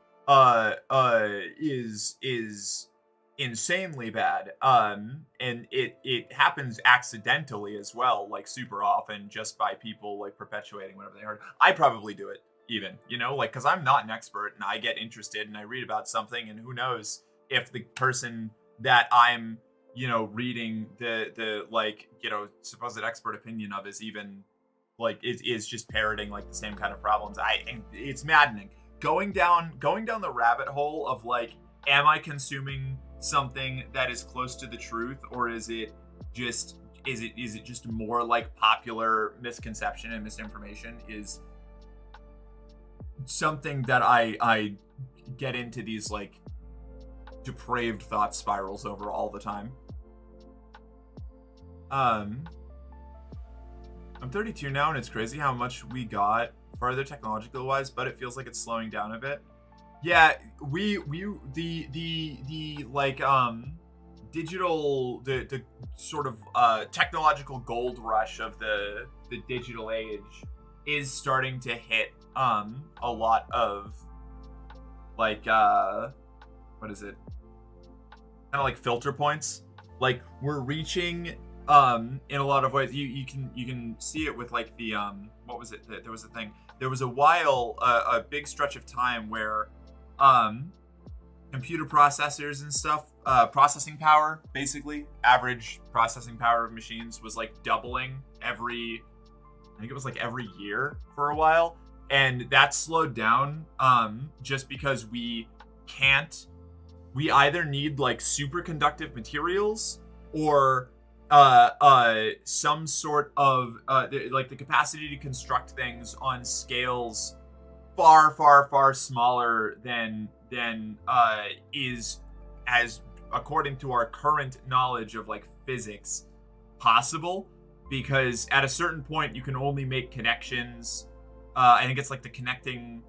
is insanely bad. And it happens accidentally as well, like super often, just by people like perpetuating whatever they heard. I probably do it even, you know, like, because I'm not an expert and I get interested and I read about something, and who knows if the person that I'm, you know, reading the like, you know, supposed expert opinion of is even like is just parroting like the same kind of problems. It's maddening going down the rabbit hole of like, am I consuming something that is close to the truth, or is it just more like popular misconception and misinformation? Is something that I get into these like depraved thought spirals over all the time. I'm 32 now, and it's crazy how much we got further technological wise, but it feels like it's slowing down a bit. Yeah, the like digital, the sort of technological gold rush of the digital age is starting to hit a lot of like what is it? Kind of like filter points. Like, we're reaching in a lot of ways. You can see it with like the what was it? There was a thing. There was a while, a big stretch of time where computer processors and stuff, processing power, basically average processing power of machines was like doubling every, I think it was like every year for a while, and that slowed down just because we either need like superconductive materials or some sort of like the capacity to construct things on scales far smaller than is, as according to our current knowledge of like physics, possible. Because at a certain point you can only make connections, I think it's like the connecting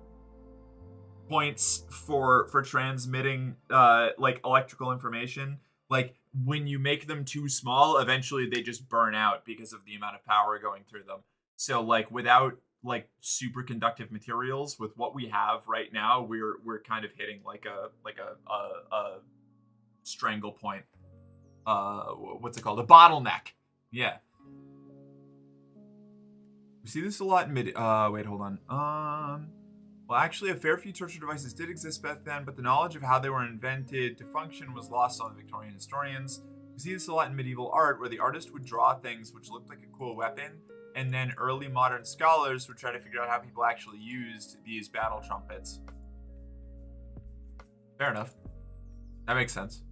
points for transmitting like electrical information. Like, when you make them too small, eventually they just burn out because of the amount of power going through them. So like, without like superconductive materials, with what we have right now, we're kind of hitting like a strangle point. what's it called? A bottleneck. Yeah. We see this a lot in wait, hold on. Well, actually, a fair few torture devices did exist back then, but the knowledge of how they were invented to function was lost on the Victorian historians. We see this a lot in medieval art, where the artist would draw things which looked like a cool weapon, and then early modern scholars would try to figure out how people actually used these battle trumpets. Fair enough. That makes sense.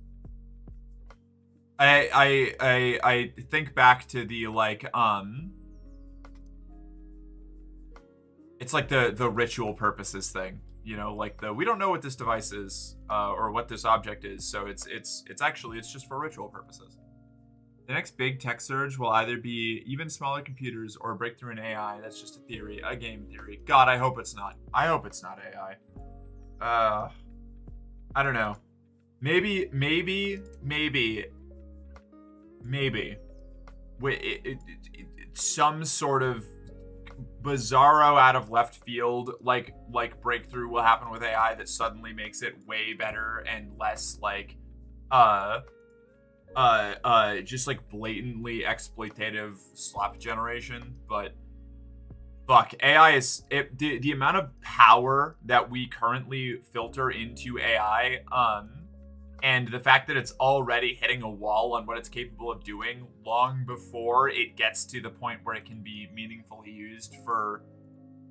I think back to the like it's like the ritual purposes thing, you know, like we don't know what this device is or what this object is, so it's just for ritual purposes. The next big tech surge will either be even smaller computers or a breakthrough in AI. That's just a theory, a game theory. God, I hope it's not. I hope it's not AI. I don't know. Maybe. Some sort of bizarro out of left field like breakthrough will happen with AI that suddenly makes it way better and less like just like blatantly exploitative slop generation. But fuck, AI is the amount of power that we currently filter into AI and the fact that it's already hitting a wall on what it's capable of doing long before it gets to the point where it can be meaningfully used for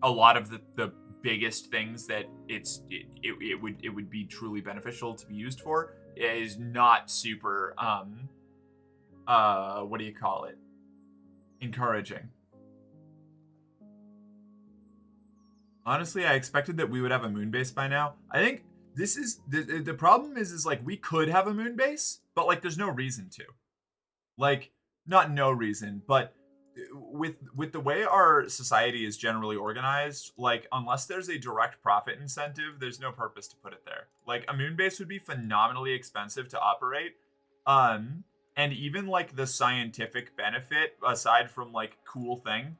a lot of the biggest things that it would be truly beneficial to be used for is not super what do you call it? Encouraging. Honestly, I expected that we would have a moon base by now. I think this is the problem is like we could have a moon base, but like there's no reason to. Like, not no reason, but with the way our society is generally organized, like unless there's a direct profit incentive, there's no purpose to put it there. Like a moon base would be phenomenally expensive to operate. And even like the scientific benefit aside from like cool thing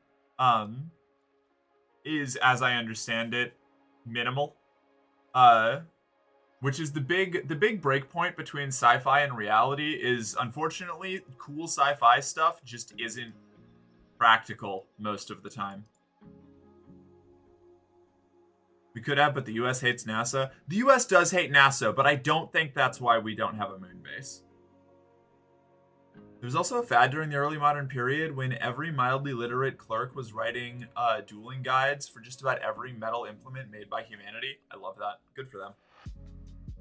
is, as I understand it, minimal. Which is the big break point between sci-fi and reality is, unfortunately, cool sci-fi stuff just isn't practical most of the time. We could have, but the US hates NASA. The US does hate NASA, but I don't think that's why we don't have a moon base. There was also a fad during the early modern period when every mildly literate clerk was writing dueling guides for just about every metal implement made by humanity. I love that. Good for them.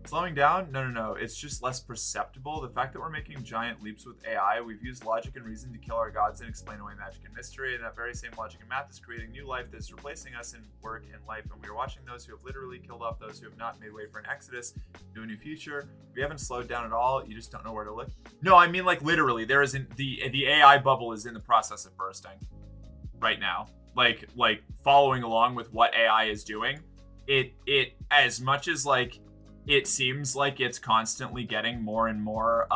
Slowing down? No. It's just less perceptible. The fact that we're making giant leaps with AI, we've used logic and reason to kill our gods and explain away magic and mystery, and that very same logic and math is creating new life that's replacing us in work and life, and we are watching those who have literally killed off those who have not, made way for an exodus to a new future. We haven't slowed down at all. You just don't know where to look. No, I mean like literally. There isn't the AI bubble is in the process of bursting right now. Like following along with what AI is doing. It as much as like it seems like it's constantly getting more and more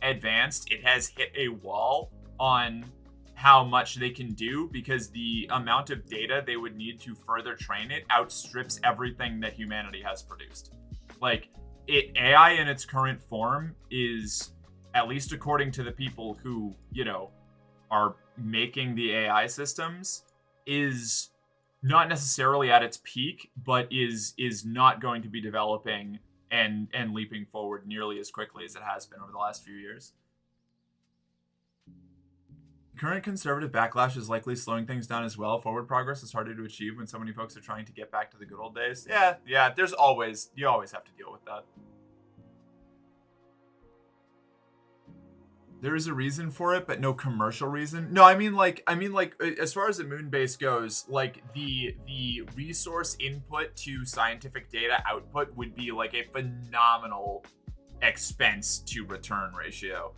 advanced, it has hit a wall on how much they can do because the amount of data they would need to further train it outstrips everything that humanity has produced. Like, AI in its current form is, at least according to the people who, you know, are making the AI systems, is not necessarily at its peak, but is not going to be developing and leaping forward nearly as quickly as it has been over the last few years. Current conservative backlash is likely slowing things down as well. Forward progress is harder to achieve when so many folks are trying to get back to the good old days. Yeah, you always have to deal with that. There is a reason for it, but no commercial reason. No, I mean like as far as the moon base goes, like the resource input to scientific data output would be like a phenomenal expense to return ratio.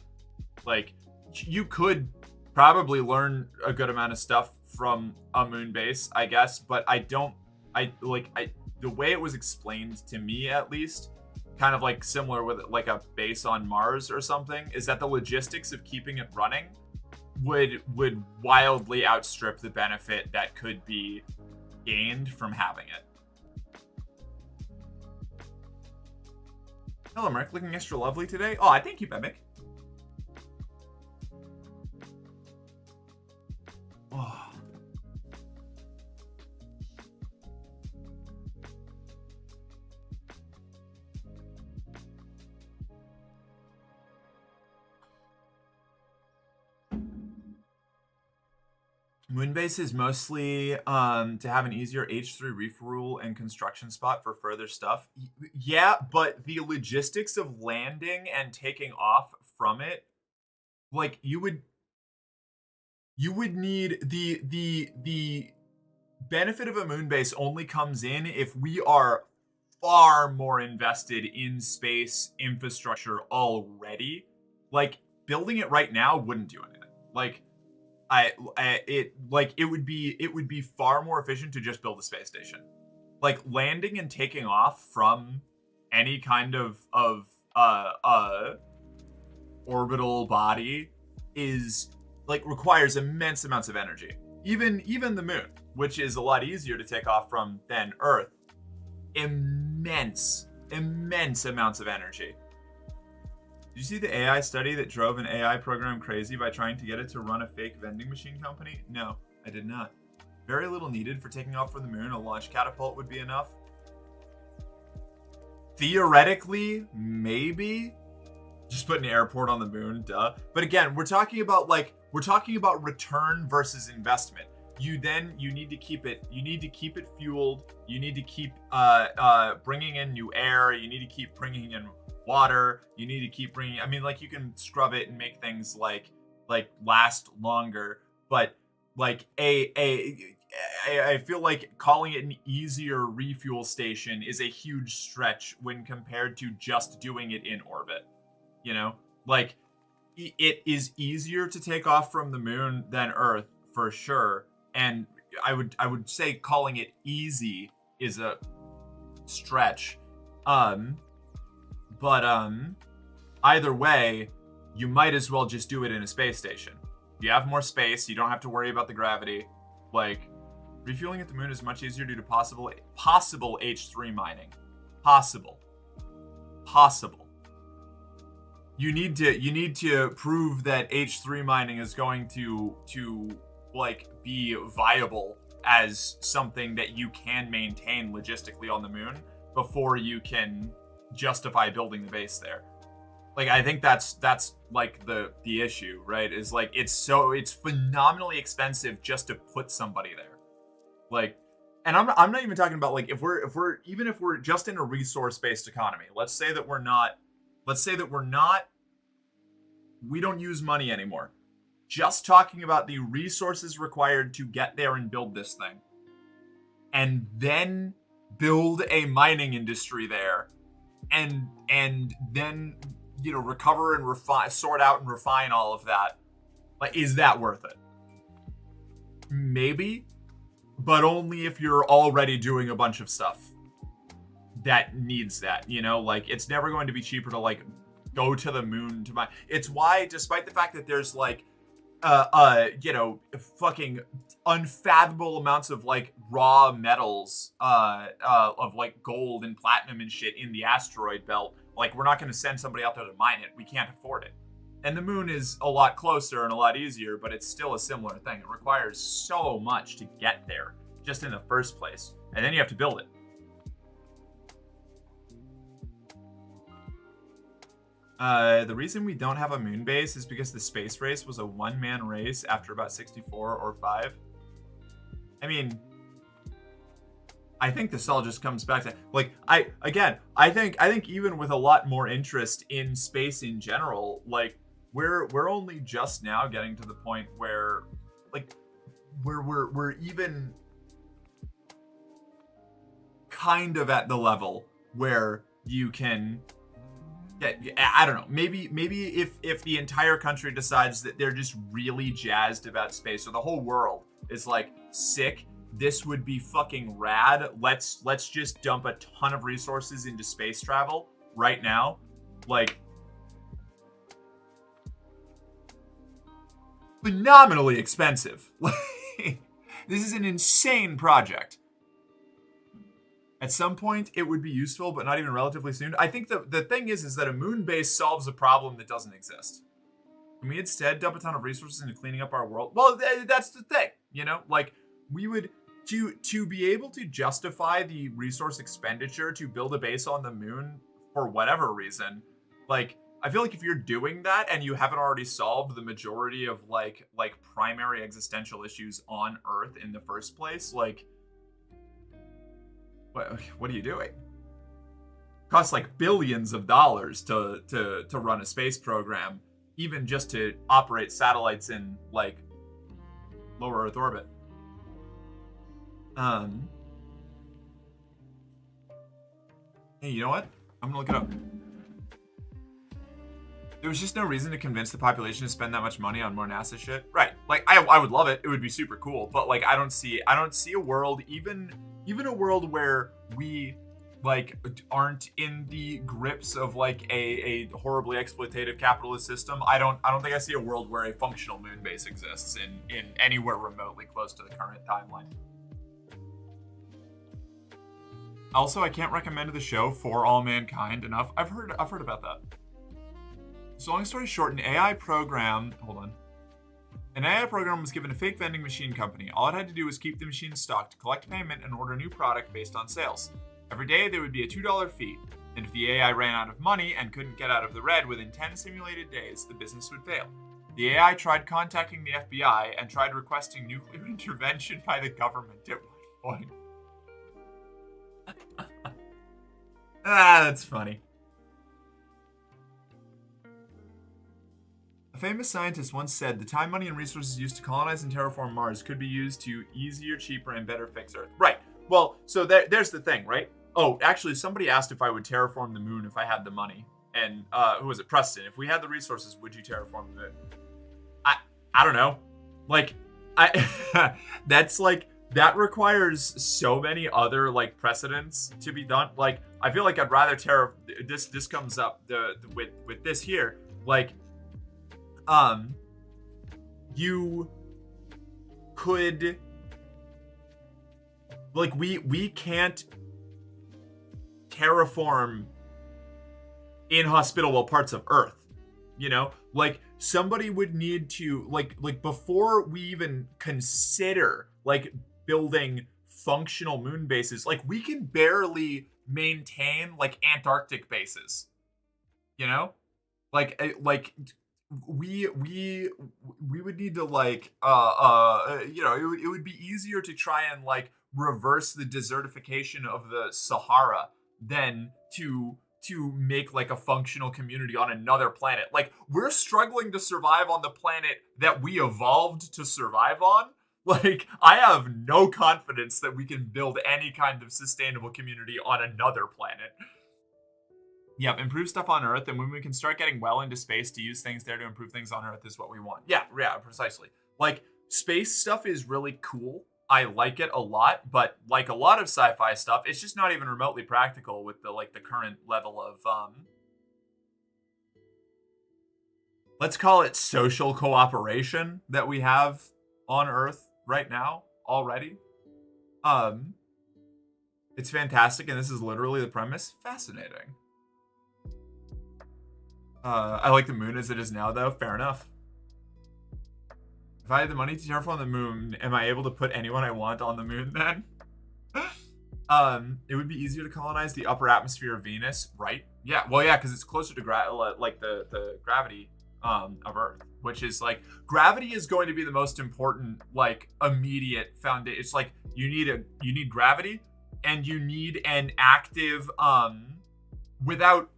Like you could probably learn a good amount of stuff from a moon base, I guess, but the way it was explained to me, at least, kind of like similar with like a base on Mars or something, is that the logistics of keeping it running would wildly outstrip the benefit that could be gained from having it. Hello, Mark. Looking extra lovely today. Oh, thank you, Bemic. Oh. Moonbase is mostly to have an easier H3 refuel and construction spot for further stuff. Yeah, but the logistics of landing and taking off from it, like you would need the benefit of a moonbase only comes in if we are far more invested in space infrastructure already. Like building it right now wouldn't do anything. Like it would be far more efficient to just build a space station. Like landing and taking off from any kind of orbital body is like requires immense amounts of energy. Even the moon, which is a lot easier to take off from than Earth, immense amounts of energy. Did you see the AI study that drove an AI program crazy by trying to get it to run a fake vending machine company? No, I did not. Very little needed for taking off from the moon. A launch catapult would be enough. Theoretically, maybe. Just put an airport on the moon, duh. But again, we're talking about return versus investment. You need to keep it fueled. You need to keep bringing in new air. You need to keep bringing in water. You need to keep bringing, I mean, like you can scrub it and make things like last longer, but like I feel like calling it an easier refuel station is a huge stretch when compared to just doing it in orbit. You know, like it is easier to take off from the moon than Earth for sure, and I would say calling it easy is a stretch. But either way, you might as well just do it in a space station. You have more space, you don't have to worry about the gravity. Like, refueling at the moon is much easier due to possible H3 mining. Possible. You need to prove that H3 mining is going to like be viable as something that you can maintain logistically on the moon before you can justify building the base there. Like I think that's like the issue, right? Is like it's phenomenally expensive just to put somebody there. Like, and I'm not even talking about like if we're just in a resource-based economy. Let's say that we don't use money anymore. Just talking about the resources required to get there and build this thing. And then build a mining industry there. And then, you know, recover and refine, sort out and refine all of that. Like, is that worth it? Maybe, but only if you're already doing a bunch of stuff that needs that, you know? Like, it's never going to be cheaper to, like, go to the moon to mine. It's why, despite the fact that there's, like, you know, fucking unfathomable amounts of like raw metals, of like gold and platinum and shit in the asteroid belt. Like, we're not going to send somebody out there to mine it. We can't afford it. And the moon is a lot closer and a lot easier, but it's still a similar thing. It requires so much to get there, just in the first place. And then you have to build it. The reason we don't have a moon base is because the space race was a one-man race after about 64 or 5. I mean, I think this all just comes back to like I think even with a lot more interest in space in general, like we're only just now getting to the point where like we're even kind of at the level where you can I don't know. Maybe if the entire country decides that they're just really jazzed about space, or the whole world is like sick, this would be fucking rad. Let's just dump a ton of resources into space travel right now. Like, phenomenally expensive. This is an insane project. At some point, it would be useful, but not even relatively soon. I think the thing is that a moon base solves a problem that doesn't exist. Can we instead dump a ton of resources into cleaning up our world? Well, that's the thing, you know? Like, we would, to be able to justify the resource expenditure to build a base on the moon for whatever reason, like, I feel like if you're doing that and you haven't already solved the majority of, like primary existential issues on Earth in the first place, like, what are you doing? Costs like billions of dollars to run a space program, even just to operate satellites in, like, lower Earth orbit. Hey, you know what? I'm gonna look it up. There was just no reason to convince the population to spend that much money on more NASA shit. Right. Like, I would love it. It would be super cool. But, like, I don't see a world, even a world where we, like, aren't in the grips of, like, a horribly exploitative capitalist system. I don't think I see a world where a functional moon base exists in anywhere remotely close to the current timeline. Also, I can't recommend the show For All Mankind enough. I've heard about that. So long story short, an AI program was given a fake vending machine company. All it had to do was keep the machine stocked, collect payment, and order new product based on sales. Every day, there would be a $2 fee, and if the AI ran out of money and couldn't get out of the red within 10 simulated days, the business would fail. The AI tried contacting the FBI and tried requesting nuclear intervention by the government at one point. That's funny. A famous scientist once said, the time, money, and resources used to colonize and terraform Mars could be used to easier, cheaper, and better fix Earth. Right. Well, so there's the thing, right? Oh, actually, somebody asked if I would terraform the moon if I had the money. And who was it? Preston. If we had the resources, would you terraform the moon? I don't know. Like, that's like, that requires so many other, like, precedents to be done. Like, I feel like I'd rather this comes up with this here. Like, you could, like, we can't terraform inhospitable parts of Earth, you know? Like, somebody would need to, like before we even consider, like, building functional moon bases, like, we can barely maintain, like, Antarctic bases, you know? Like we would need to, like, you know, it would be easier to try and, like, reverse the desertification of the Sahara than to make, like, a functional community on another planet. Like, we're struggling to survive on the planet that we evolved to survive on. Like, I have no confidence that we can build any kind of sustainable community on another planet. Yep, improve stuff on Earth, and when we can start getting well into space to use things there to improve things on Earth is what we want. Yeah, precisely. Like, space stuff is really cool. I like it a lot, but like a lot of sci-fi stuff, it's just not even remotely practical with the current level of let's call it social cooperation that we have on Earth right now already. It's fantastic, and this is literally the premise. Fascinating. I like the moon as it is now, though. Fair enough. If I had the money to terraform the moon, am I able to put anyone I want on the moon then? It would be easier to colonize the upper atmosphere of Venus, right? Yeah, well, yeah, because it's closer to the gravity of Earth, which is, like, gravity is going to be the most important, like, immediate foundation. It's like you need gravity, and you need an active without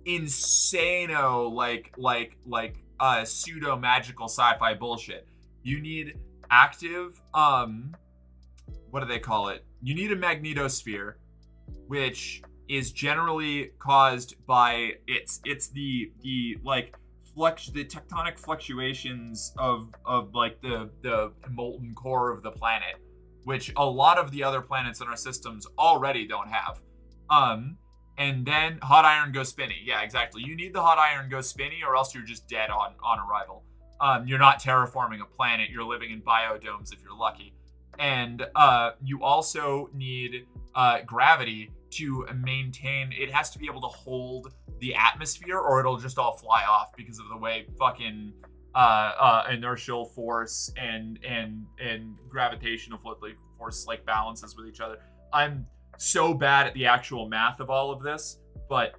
insano pseudo magical sci-fi bullshit. You need active what do they call it? You need a magnetosphere, which is generally caused by it's the tectonic fluctuations of like the molten core of the planet, which a lot of the other planets in our systems already don't have. And then hot iron goes spinny. Yeah, exactly. You need the hot iron go spinny, or else you're just dead on arrival. You're not terraforming a planet. You're living in biodomes if you're lucky. And you also need gravity to maintain. It has to be able to hold the atmosphere, or it'll just all fly off because of the way fucking inertial force and gravitational force like balances with each other. I'm so bad at the actual math of all of this, but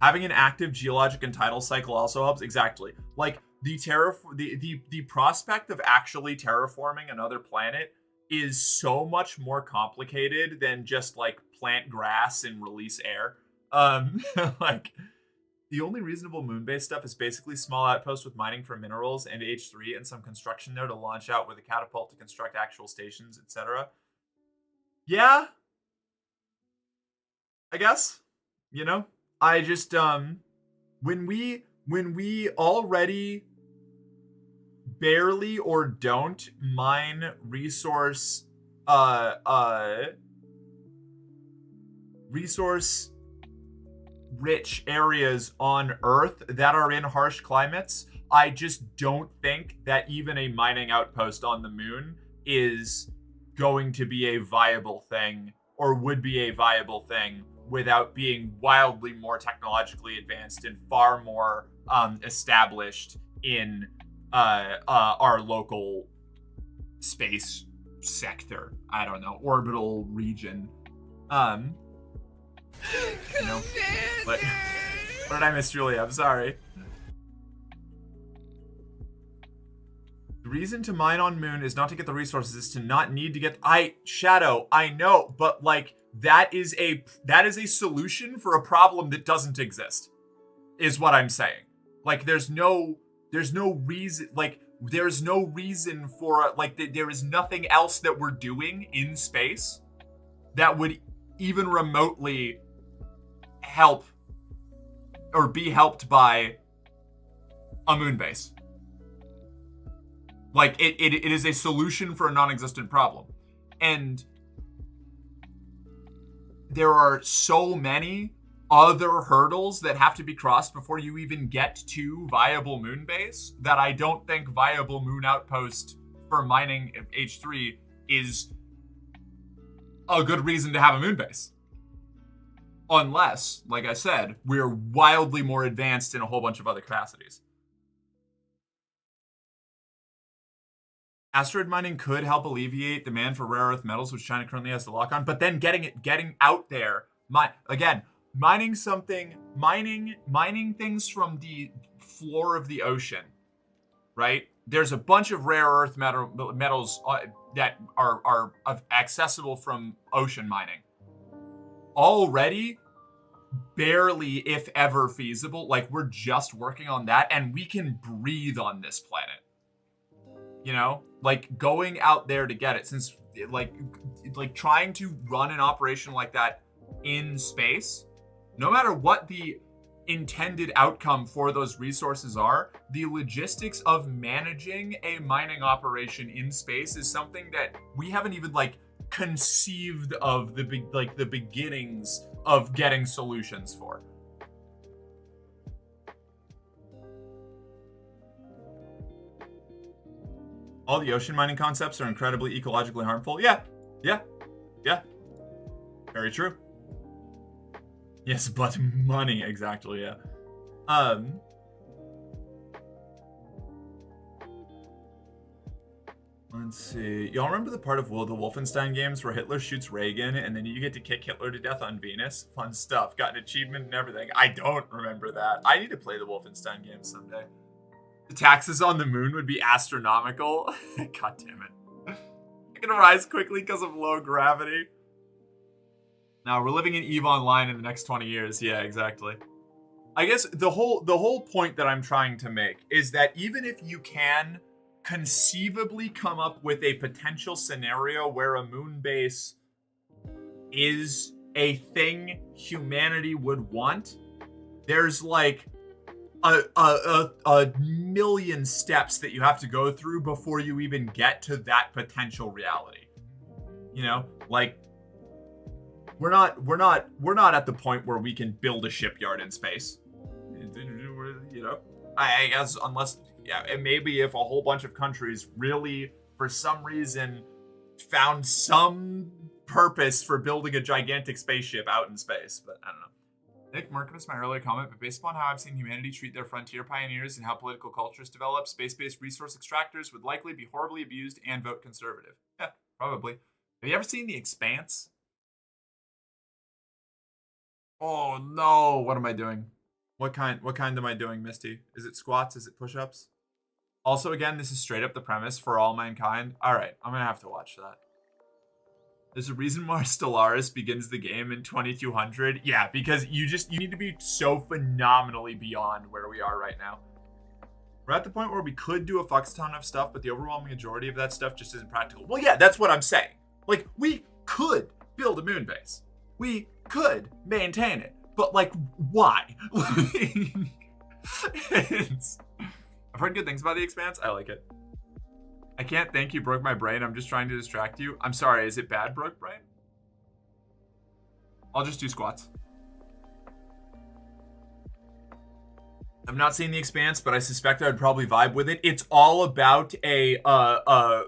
having an active geologic and tidal cycle also helps. Exactly. Like the prospect of actually terraforming another planet is so much more complicated than just like plant grass and release air. Like the only reasonable moon-based stuff is basically small outposts with mining for minerals and H3 and some construction there to launch out with a catapult to construct actual stations, etc. Yeah, I guess. You know, I just when we already barely or don't mine resource rich areas on Earth that are in harsh climates, I just don't think that even a mining outpost on the moon is going to be a viable thing, or would be a viable thing, without being wildly more technologically advanced and far more established in our local space sector. I don't know, orbital region. You know, but what did I miss, Julia? I'm sorry. The reason to mine on moon is not to get the resources, is to not need to get. Shadow, I know, but like that is a solution for a problem that doesn't exist, is what I'm saying. Like there's no reason, like there's no reason for there is nothing else that we're doing in space that would even remotely help or be helped by a moon base. Like it is a solution for a non-existent problem. And there are so many other hurdles that have to be crossed before you even get to viable moon base that I don't think viable moon outpost for mining H3 is a good reason to have a moon base. Unless, like I said, we're wildly more advanced in a whole bunch of other capacities. Asteroid mining could help alleviate demand for rare earth metals, which China currently has the lock on, but then getting out there, mining things from the floor of the ocean, right? There's a bunch of rare earth metals that are accessible from ocean mining. Already barely, if ever, feasible. Like we're just working on that, and we can breathe on this planet. You know, like going out there to get it, since like trying to run an operation like that in space, no matter what the intended outcome for those resources are, the logistics of managing a mining operation in space is something that we haven't even conceived of the beginnings of getting solutions for. All the ocean mining concepts are incredibly ecologically harmful. Yeah. Very true. Yes, but money, exactly, yeah. Let's see. Y'all remember the part of the Wolfenstein games where Hitler shoots Reagan and then you get to kick Hitler to death on Venus? Fun stuff. Got an achievement and everything. I don't remember that. I need to play the Wolfenstein games someday. The taxes on the moon would be astronomical. God damn it. It can rise quickly because of low gravity. Now, we're living in EVE Online in the next 20 years. Yeah, exactly. I guess the whole point that I'm trying to make is that even if you can conceivably come up with a potential scenario where a moon base is a thing humanity would want, there's a million steps that you have to go through before you even get to that potential reality. You know, we're not at the point where we can build a shipyard in space. You know, I guess unless, yeah, and maybe if a whole bunch of countries really, for some reason, found some purpose for building a gigantic spaceship out in space, but I don't know. Nick Merkin, my earlier comment, but based upon how I've seen humanity treat their frontier pioneers and how political cultures develop, space-based resource extractors would likely be horribly abused and vote conservative. Yeah, probably. Have you ever seen The Expanse? Oh no, what am I doing? What kind am I doing, Misty? Is it squats? Is it push-ups? Also, again, this is straight up the premise for all mankind. Alright, I'm gonna have to watch that. There's a reason why Stellaris begins the game in 2200. Yeah, because you need to be so phenomenally beyond where we are right now. We're at the point where we could do a fuck ton of stuff, but the overwhelming majority of that stuff just isn't practical. Well, yeah, that's what I'm saying. Like, we could build a moon base. We could maintain it. But, like, why? I've heard good things about The Expanse. I like it. I can't thank you, broke my brain. I'm just trying to distract you. I'm sorry, is it bad, broke brain? I'll just do squats. I've not seen The Expanse, but I suspect I would probably vibe with it. It's all about a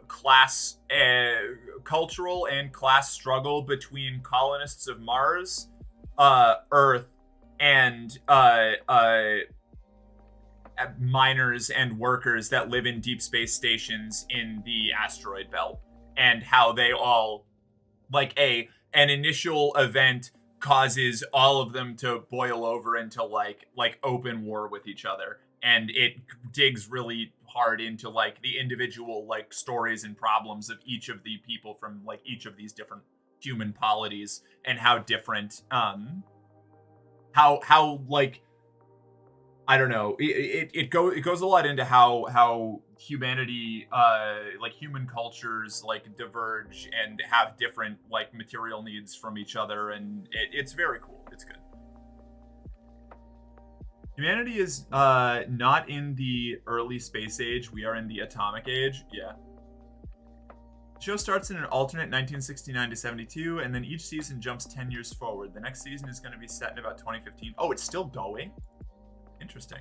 class, cultural and class struggle between colonists of Mars, Earth, and miners and workers that live in deep space stations in the asteroid belt, and how they all, like, an initial event causes all of them to boil over into like open war with each other, and it digs really hard into like the individual like stories and problems of each of the people from like each of these different human polities, and how different how like, I don't know. It goes a lot into how humanity, like human cultures, like diverge and have different like material needs from each other, and it's very cool. It's good. Humanity is not in the early space age. We are in the atomic age. Yeah. The show starts in an alternate 1969 to 72, and then each season jumps 10 years forward. The next season is going to be set in about 2015. Oh, it's still going? Interesting.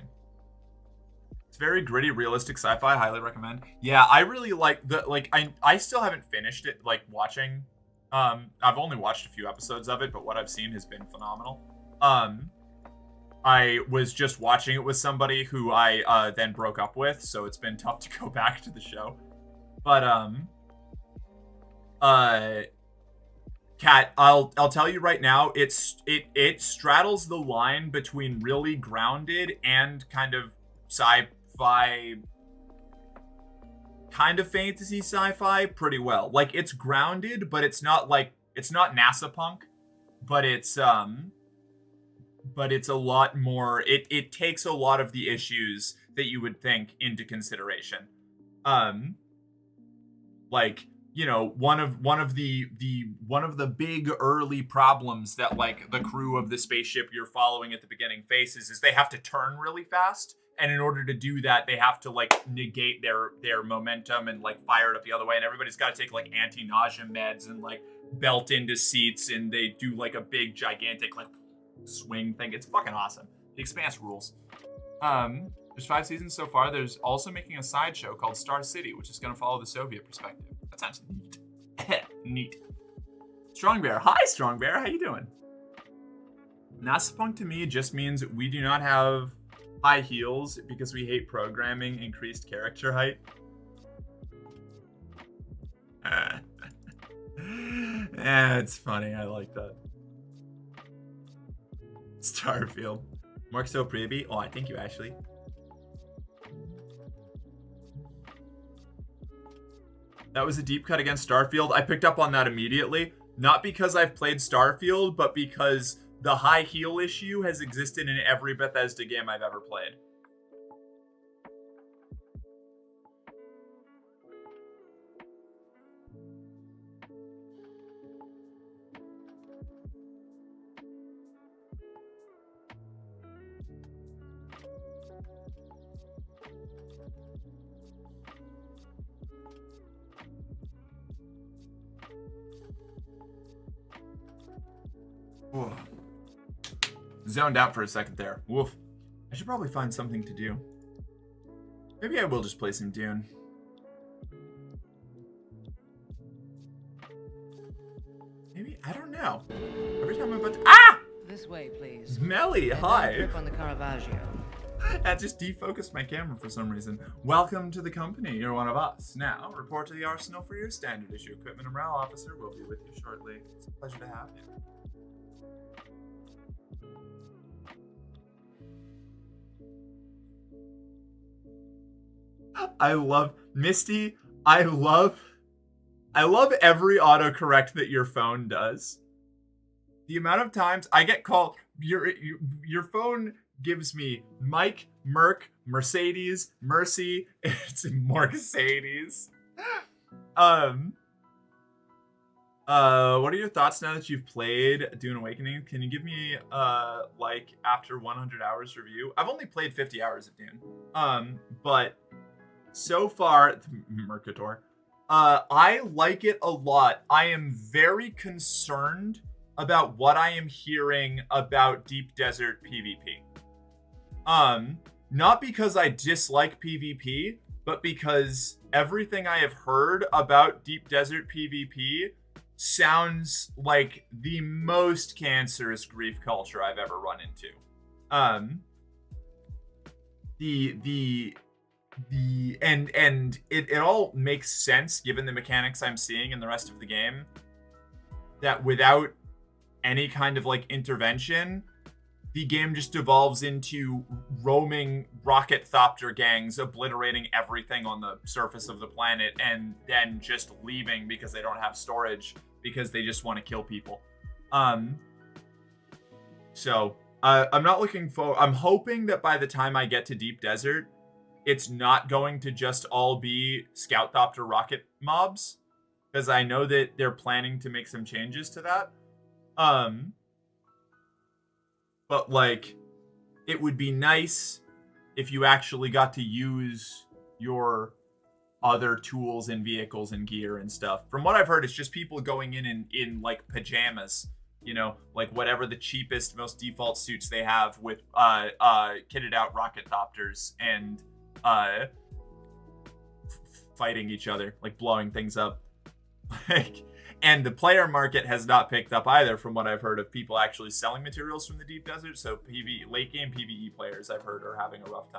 It's very gritty, realistic sci-fi. Highly recommend. Yeah, I really like the I still haven't finished it like watching. I've only watched a few episodes of it, but what I've seen has been phenomenal. I was just watching it with somebody who I then broke up with, so it's been tough to go back to the show. But Kat, I'll tell you right now, it straddles the line between really grounded and kind of sci-fi, kind of fantasy sci-fi pretty well. Like, it's grounded, but it's not NASA punk, but it's a lot more, it takes a lot of the issues that you would think into consideration. Like, you know, one of the big early problems that like the crew of the spaceship you're following at the beginning faces is they have to turn really fast, and in order to do that, they have to like negate their momentum and like fire it up the other way, and everybody's got to take like anti-nausea meds and like belt into seats, and they do like a big gigantic like swing thing. It's fucking awesome. The Expanse rules. There's 5 seasons so far. There's also making a sideshow called Star City, which is going to follow the Soviet perspective. That sounds neat. Neat. Strong Bear. Hi, Strong Bear. How you doing? NASA punk to me just means we do not have high heels because we hate programming increased character height. It's funny. I like that. Starfield. Mark so pretty. Oh, I thank you, Ashley. That was a deep cut against Starfield. I picked up on that immediately. Not because I've played Starfield, but because the high heel issue has existed in every Bethesda game I've ever played. Whoa. Zoned out for a second there. Woof. I should probably find something to do. Maybe I will just play some Dune. Maybe, I don't know. Every time I'm about to... Ah! This way, please. Melly, And hi. grip on the Caravaggio. That just defocused my camera for some reason. Welcome to the company. You're one of us. Now, report to the arsenal for your standard issue equipment. A morale officer will be with you shortly. It's a pleasure to have you. I love Misty. I love every autocorrect that your phone does. The amount of times I get called, your phone gives me Mike, Merc, Mercedes, Mercy. It's Mercedes. What are your thoughts now that you've played Dune Awakening? Can you give me like after 100 hours review? I've only played 50 hours of Dune. But so far, Mercator, I like it a lot. I am very concerned about what I am hearing about Deep Desert PvP. Not because I dislike PvP, but because everything I have heard about Deep Desert PvP sounds like the most cancerous grief culture I've ever run into. And it all makes sense given the mechanics I'm seeing in the rest of the game, that without any kind of like intervention, the game just devolves into roaming rocket thopter gangs obliterating everything on the surface of the planet and then just leaving because they don't have storage because they just want to kill people. So I'm not looking for. I'm hoping that by the time I get to Deep Desert, it's not going to just all be Scout Thopter rocket mobs, because I know that they're planning to make some changes to that. But like, it would be nice if you actually got to use your other tools and vehicles and gear and stuff. From what I've heard, it's just people going in like pajamas, you know, like whatever the cheapest, most default suits they have with kitted out rocket thopters and fighting each other, like blowing things up. Like, and the player market has not picked up either, from what I've heard of people actually selling materials from the Deep Desert. So late game PvE players, I've heard, are having a rough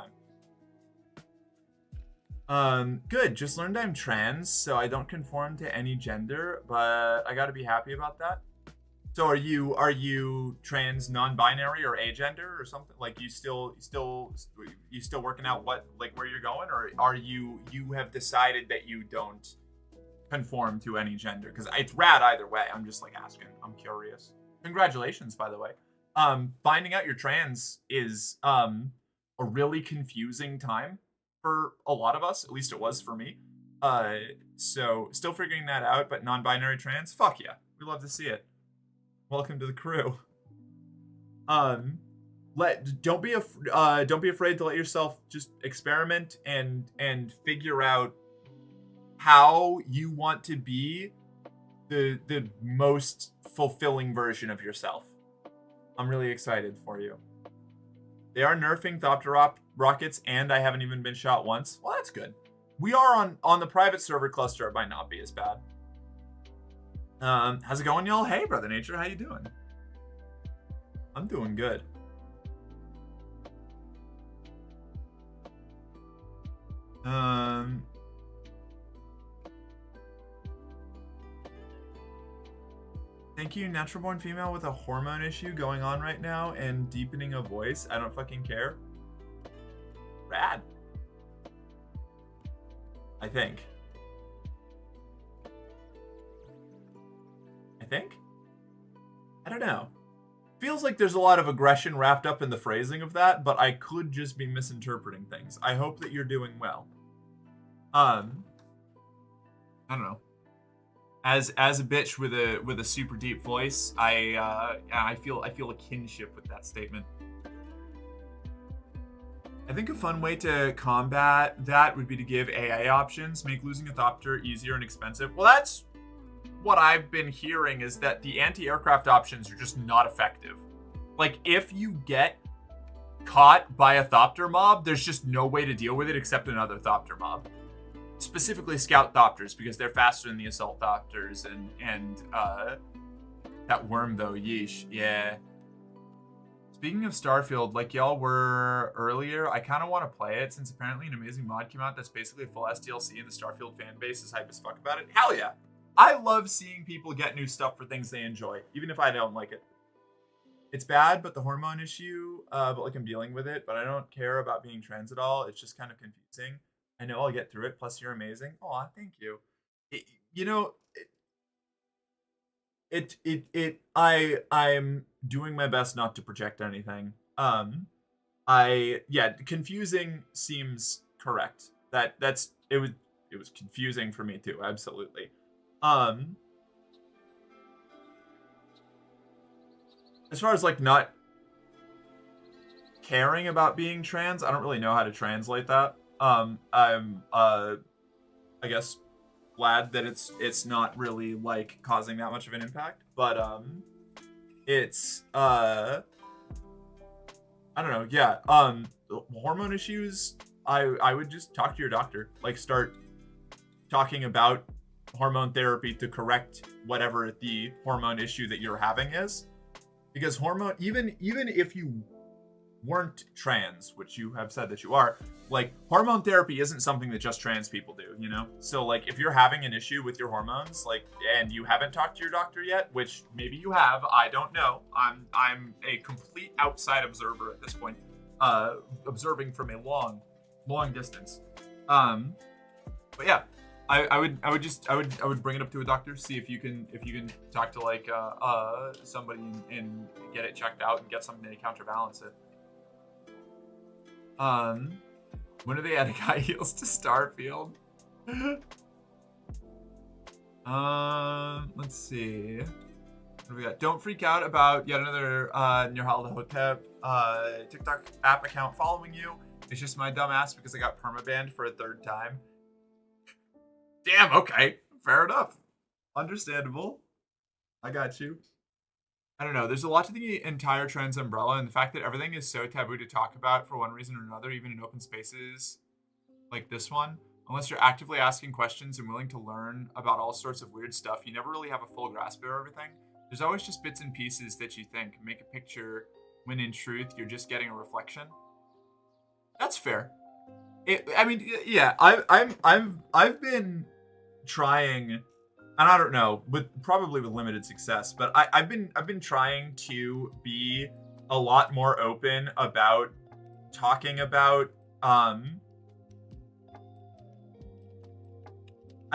time. Good. Just learned I'm trans, so I don't conform to any gender, but I gotta be happy about that. So are you trans, non-binary, or agender or something? Like you still working out what, like, where you're going, or are you have decided that you don't conform to any gender? Because it's rad either way. I'm just like asking. I'm curious. Congratulations, by the way. Finding out you're trans is a really confusing time for a lot of us. At least it was for me. So still figuring that out. But non-binary trans, fuck yeah, we love to see it. Welcome to the crew. Don't be afraid to let yourself just experiment and figure out how you want to be the most fulfilling version of yourself. I'm really excited for you. They are nerfing Thopter rockets, and I haven't even been shot once. Well, that's good. We are on the private server cluster. It might not be as bad. How's it going, y'all? Hey, Brother Nature, how you doing? I'm doing good. Thank you, natural born female with a hormone issue going on right now and deepening a voice. I don't fucking care. Rad. I think. I don't know. Feels like there's a lot of aggression wrapped up in the phrasing of that, but I could just be misinterpreting things. I hope that you're doing well. I don't know. As a bitch with a super deep voice, I feel a kinship with that statement. I think a fun way to combat that would be to give AA options, make losing a Thopter easier and expensive. Well, that's what I've been hearing, is that the anti-aircraft options are just not effective. Like, if you get caught by a Thopter mob, there's just no way to deal with it except another Thopter mob. Specifically Scout Thopters, because they're faster than the Assault Thopters, and that worm though, yeesh, yeah. Speaking of Starfield, like y'all were earlier, I kind of want to play it since apparently an amazing mod came out that's basically a full SDLC and the Starfield fan base is hype as fuck about it. Hell yeah. I love seeing people get new stuff for things they enjoy, even if I don't like it. It's bad, but the hormone issue, but like I'm dealing with it, but I don't care about being trans at all. It's just kind of confusing. I know I'll get through it. Plus, you're amazing. Aw, thank you. You know, I'm doing my best not to project anything. Confusing seems correct. It was confusing for me too, absolutely. As far as like not caring about being trans, I don't really know how to translate that. I'm I guess glad that it's not really like causing that much of an impact, but it's I don't know, yeah. Hormone issues, I would just talk to your doctor, like start talking about hormone therapy to correct whatever the hormone issue that you're having is, because hormone, even if you weren't trans, which you have said that you are, like hormone therapy isn't something that just trans people do, you know? So like if you're having an issue with your hormones, like, and you haven't talked to your doctor yet, which maybe you have, I don't know. I'm a complete outside observer at this point, observing from a long distance. But yeah, I would bring it up to a doctor, see if you can talk to like somebody and get it checked out and get something to counterbalance it. When are they adding high heels to Starfield? Let's see. What do we got? Don't freak out about yet another Nirhal Hotep TikTok app account following you. It's just my dumb ass because I got permabanned for a third time. Damn, okay. Fair enough. Understandable. I got you. I don't know. There's a lot to the entire trans umbrella, and the fact that everything is so taboo to talk about for one reason or another, even in open spaces like this one. Unless you're actively asking questions and willing to learn about all sorts of weird stuff, you never really have a full grasp of everything. There's always just bits and pieces that you think make a picture, when in truth you're just getting a reflection. That's fair. Yeah. I've been trying, and I don't know, probably with limited success, but I've been trying to be a lot more open about talking about I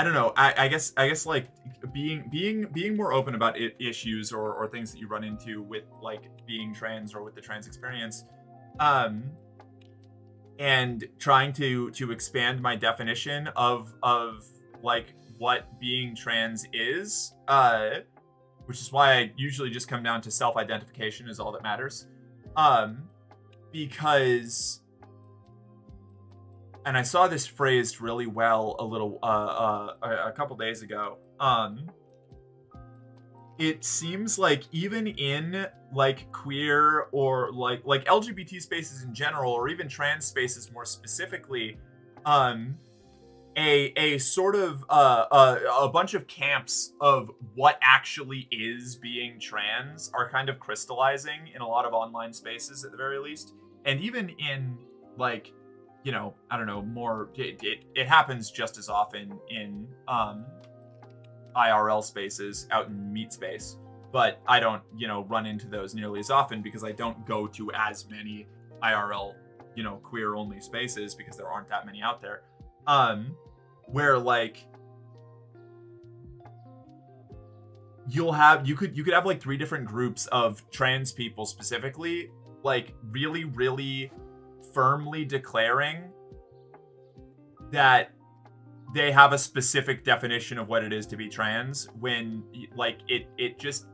don't know. I guess like being more open about issues or things that you run into with like being trans or with the trans experience, and trying to expand my definition of like what being trans is, which is why I usually just come down to self-identification is all that matters, because. And I saw this phrased really well a couple days ago. It seems like even in like queer or like LGBT spaces in general, or even trans spaces more specifically, a sort of a bunch of camps of what actually is being trans are kind of crystallizing in a lot of online spaces at the very least, and even in like, you know, I don't know, more, it happens just as often in IRL spaces out in meat space, but I don't, you know, run into those nearly as often because I don't go to as many IRL, you know, queer only spaces because there aren't that many out there, where like you could have like 3 different groups of trans people specifically, like really firmly declaring that they have a specific definition of what it is to be trans, when like it just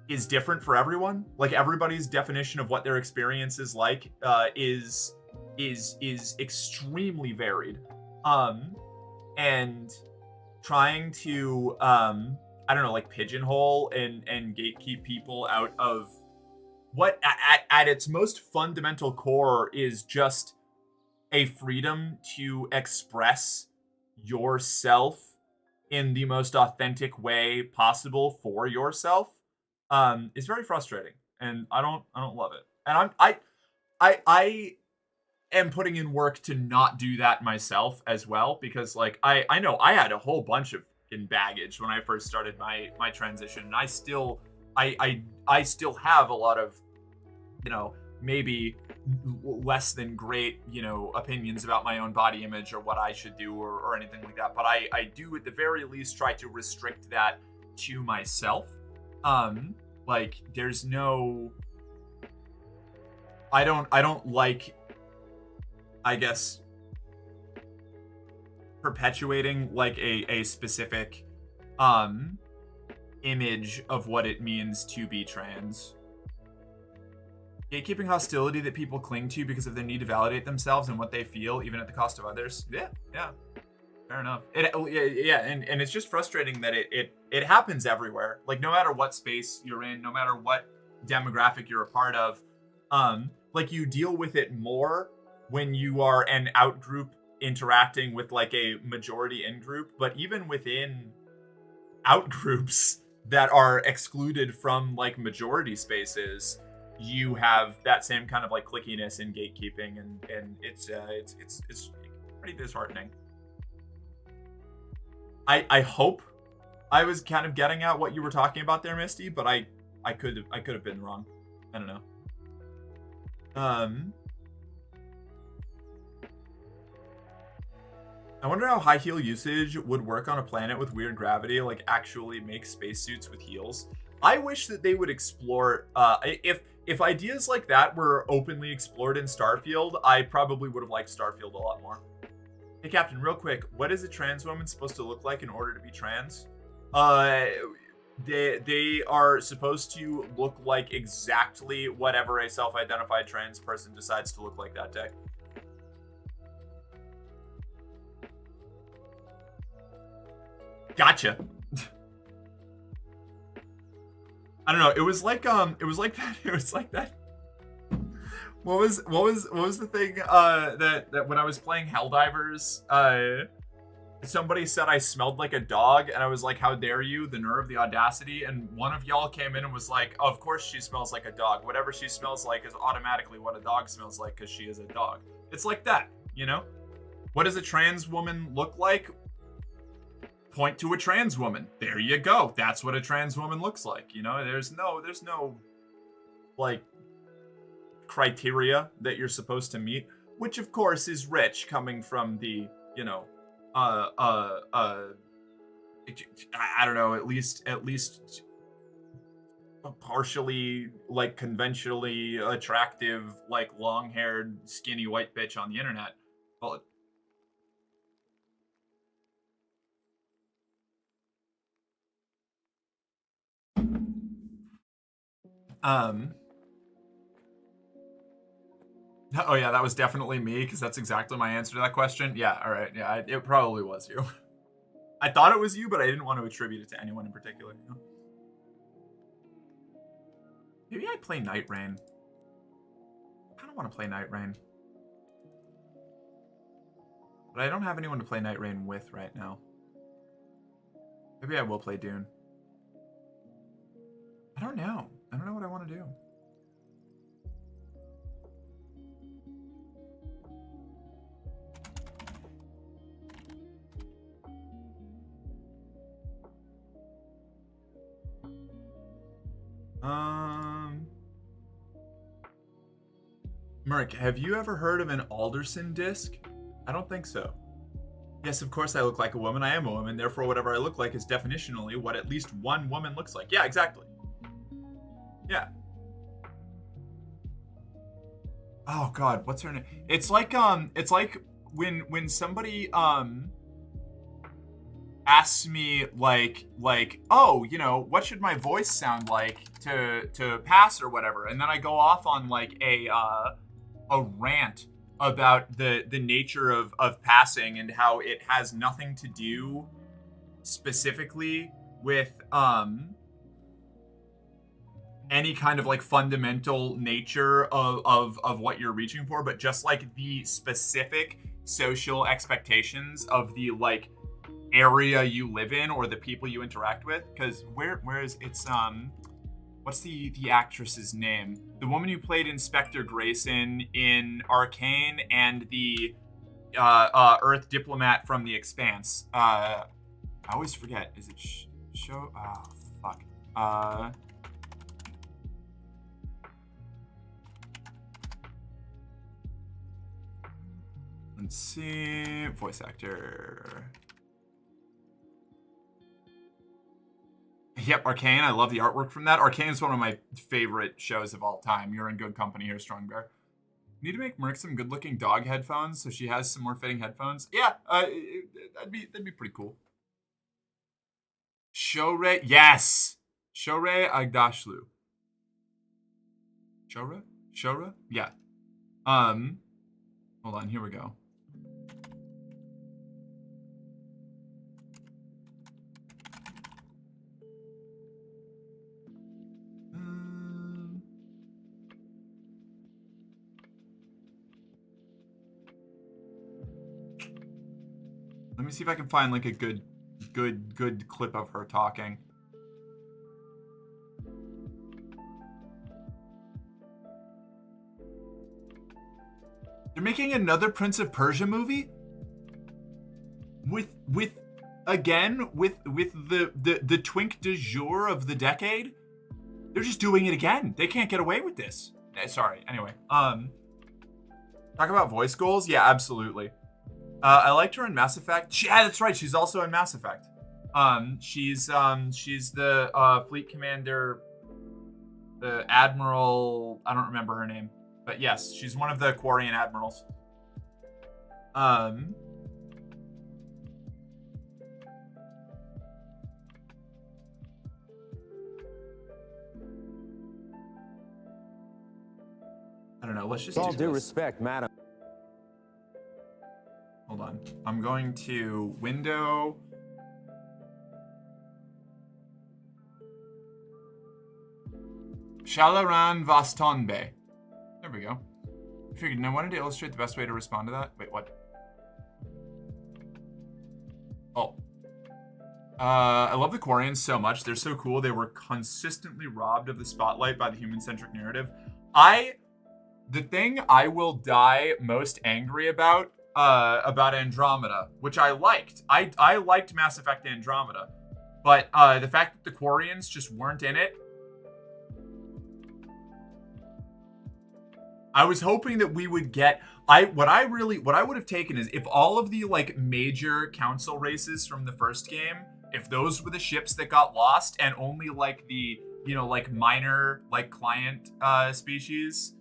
is different for everyone. Like everybody's definition of what their experience is like is extremely varied, and trying to I don't know, like pigeonhole and gatekeep people out of what at its most fundamental core is just a freedom to express yourself in the most authentic way possible for yourself, is very frustrating. and I don't love it. And I am putting in work to not do that myself as well, because like I know I had a whole bunch of in baggage when I first started my transition, and I still have a lot of, you know, maybe less than great, you know, opinions about my own body image or what I should do or anything like that. But I do at the very least try to restrict that to myself. Like there's no, I don't like, I guess, perpetuating like a specific image of what it means to be trans. Gatekeeping hostility that people cling to because of their need to validate themselves and what they feel, even at the cost of others. Yeah, fair enough. And it's just frustrating that it happens everywhere. Like no matter what space you're in, no matter what demographic you're a part of, like you deal with it more when you are an out group interacting with like a majority in group. But even within out groups that are excluded from like majority spaces, you have that same kind of like clickiness and gatekeeping, and it's pretty disheartening. I hope I was kind of getting at what you were talking about there, Misty, but I could have been wrong. I don't know. I wonder how high heel usage would work on a planet with weird gravity, like actually make spacesuits with heels. I wish that they would explore, if ideas like that were openly explored in Starfield, I probably would have liked Starfield a lot more. Hey, Captain, real quick, what is a trans woman supposed to look like in order to be trans? They are supposed to look like exactly whatever a self-identified trans person decides to look like that day. Gotcha. I don't know. It was like that. What was the thing that when I was playing Helldivers, somebody said I smelled like a dog, and I was like, how dare you, the nerve, the audacity, and one of y'all came in and was like, of course she smells like a dog. Whatever she smells like is automatically what a dog smells like because she is a dog. It's like that, you know? What does a trans woman look like? Point to a trans woman. There you go. That's what a trans woman looks like. You know, there's no like criteria that you're supposed to meet, which of course is rich coming from the, you know, I don't know, at least partially like conventionally attractive, like long-haired, skinny white bitch on the internet. Well, oh yeah, that was definitely me, because that's exactly my answer to that question. Yeah, all right, yeah, it probably was you. I thought it was you, but I didn't want to attribute it to anyone in particular, you know? Maybe I play Night Rain. I kind of want to play Night Rain. But I don't have anyone to play Night Rain with right now. Maybe I will play Dune. I don't know. I don't know what I want to do. Merc, have you ever heard of an Alderson disc? I don't think so. Yes, of course I look like a woman. I am a woman. Therefore, whatever I look like is definitionally what at least one woman looks like. Yeah, exactly. Yeah. Oh God, what's her name? It's like when somebody asks me like, oh, you know, what should my voice sound like to pass or whatever, and then I go off on like a rant about the nature of passing and how it has nothing to do specifically with any kind of like fundamental nature of what you're reaching for, but just like the specific social expectations of the like area you live in or the people you interact with. Because where is it's what's the actress's name? The woman who played Inspector Grayson in Arcane and the Earth diplomat from The Expanse. I always forget. Is it show? Oh, fuck. Let's see. Voice actor. Yep, Arcane. I love the artwork from that. Arcane is one of my favorite shows of all time. You're in good company here, Strong Bear. Need to make Merc some good-looking dog headphones so she has some more fitting headphones. Yeah, that'd be pretty cool. Shore, yes, Shore Agdashlu. Shora, yeah. Hold on, here we go. Let me see if I can find like a good clip of her talking. They're making another Prince of Persia movie? With the twink du jour of the decade? They're just doing it again. They can't get away with this. Sorry, anyway. Talk about voice goals? Yeah, absolutely. I liked her in Mass Effect. Yeah, that's right. She's also in Mass Effect. She's the fleet commander, the admiral. I don't remember her name, but yes, she's one of the Quarian admirals. I don't know. Let's just. With all due respect, madam. Hold on. I'm going to window. Shalaran Vastonbe. There we go. I figured, and I wanted to illustrate the best way to respond to that. Wait, what? Oh. I love the Quarians so much. They're so cool. They were consistently robbed of the spotlight by the human-centric narrative. The thing I will die most angry about Andromeda, which I liked. I liked Mass Effect Andromeda. But the fact that the Quarians just weren't in it. I was hoping that we would get what I would have taken is if all of the like major council races from the first game, if those were the ships that got lost and only like the, you know, like minor like client species,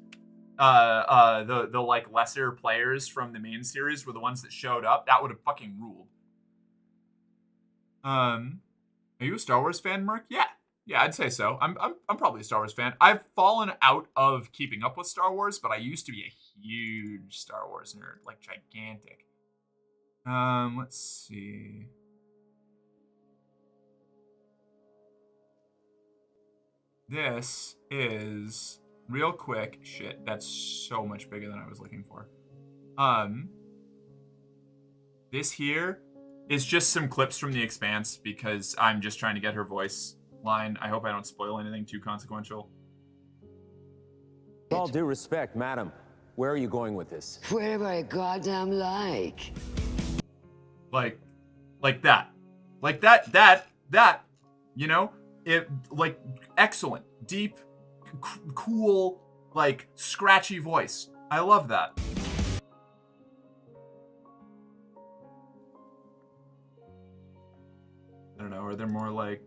the like lesser players from the main series were the ones that showed up, that would have fucking ruled. Are you a Star Wars fan, Merc? Yeah, I'd say so. I'm probably a Star Wars fan. I've fallen out of keeping up with Star Wars, but I used to be a huge Star Wars nerd, like gigantic. Let's see. This is real quick. Shit, that's so much bigger than I was looking for. This here is just some clips from The Expanse because I'm just trying to get her voice line. I hope I don't spoil anything too consequential. With all due respect, madam, where are you going with this? Wherever I goddamn like. Like that. Like that, you know? It, like, excellent, deep, cool, like, scratchy voice. I love that. I don't know, are there more, like...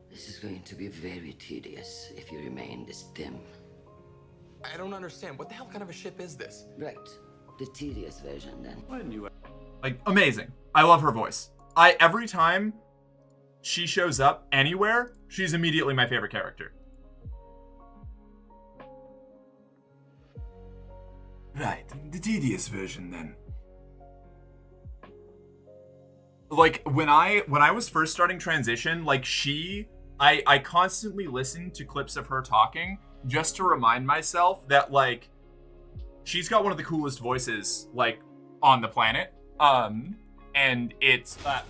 This is going to be very tedious if you remain this dim. I don't understand. What the hell kind of a ship is this? Right. The tedious version, then. Why didn't you... Like, amazing. I love her voice. Every time she shows up anywhere, she's immediately my favorite character. Right, the tedious version, then. Like, when I was first starting Transition, like, I constantly listened to clips of her talking just to remind myself that, like, she's got one of the coolest voices, like, on the planet. and it's Clap,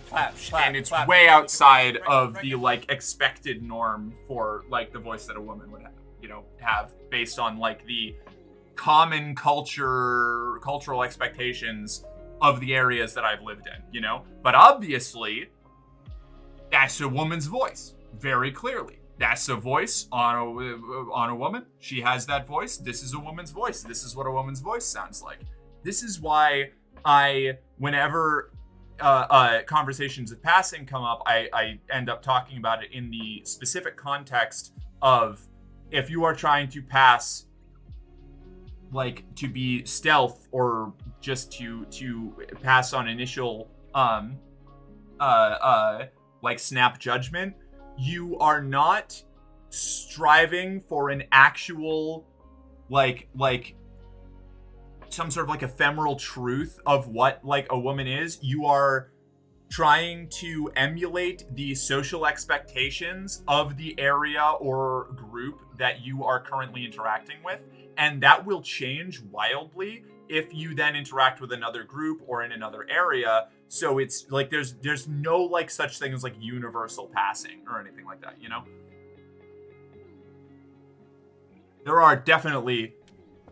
way outside of the like expected norm for like the voice that a woman would have, have based on like the common cultural expectations of the areas that I've lived in, But obviously, that's a woman's voice, very clearly. That's a voice on a woman. She has that voice. This is a woman's voice. This is what a woman's voice sounds like. This is why whenever conversations of passing come up, I end up talking about it in the specific context of if you are trying to pass, like to be stealth or just to pass on initial like snap judgment, you are not striving for an actual like some sort of like ephemeral truth of what like a woman is. You are trying to emulate the social expectations of the area or group that you are currently interacting with, and that will change wildly if you then interact with another group or in another area. So it's like there's no like such thing as like universal passing or anything like that, There are definitely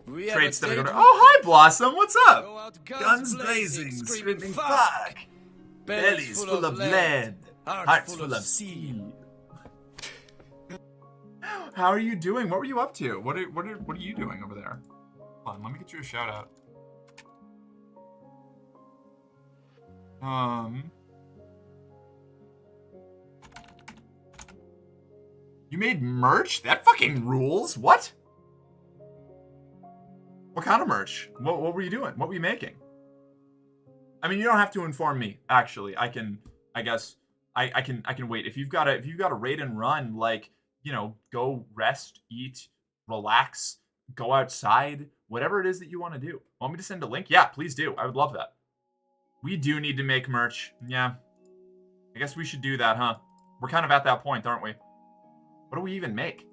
traits that are going to, oh, hi, Blossom, what's up? Guns blazing, screaming fuck. Bellies full of lead, hearts full of steel. How are you doing? What were you up to? What are you doing over there? Hold on, let me get you a shout out. You made merch? That fucking rules. What? What kind of merch? What were you doing? What were you making? I mean, you don't have to inform me. Actually, I can wait. If you've got a raid and run, like, go rest, eat, relax, go outside, whatever it is that you want to do. Want me to send a link? Yeah, please do. I would love that. We do need to make merch. Yeah. I guess we should do that, huh? We're kind of at that point, aren't we? What do we even make?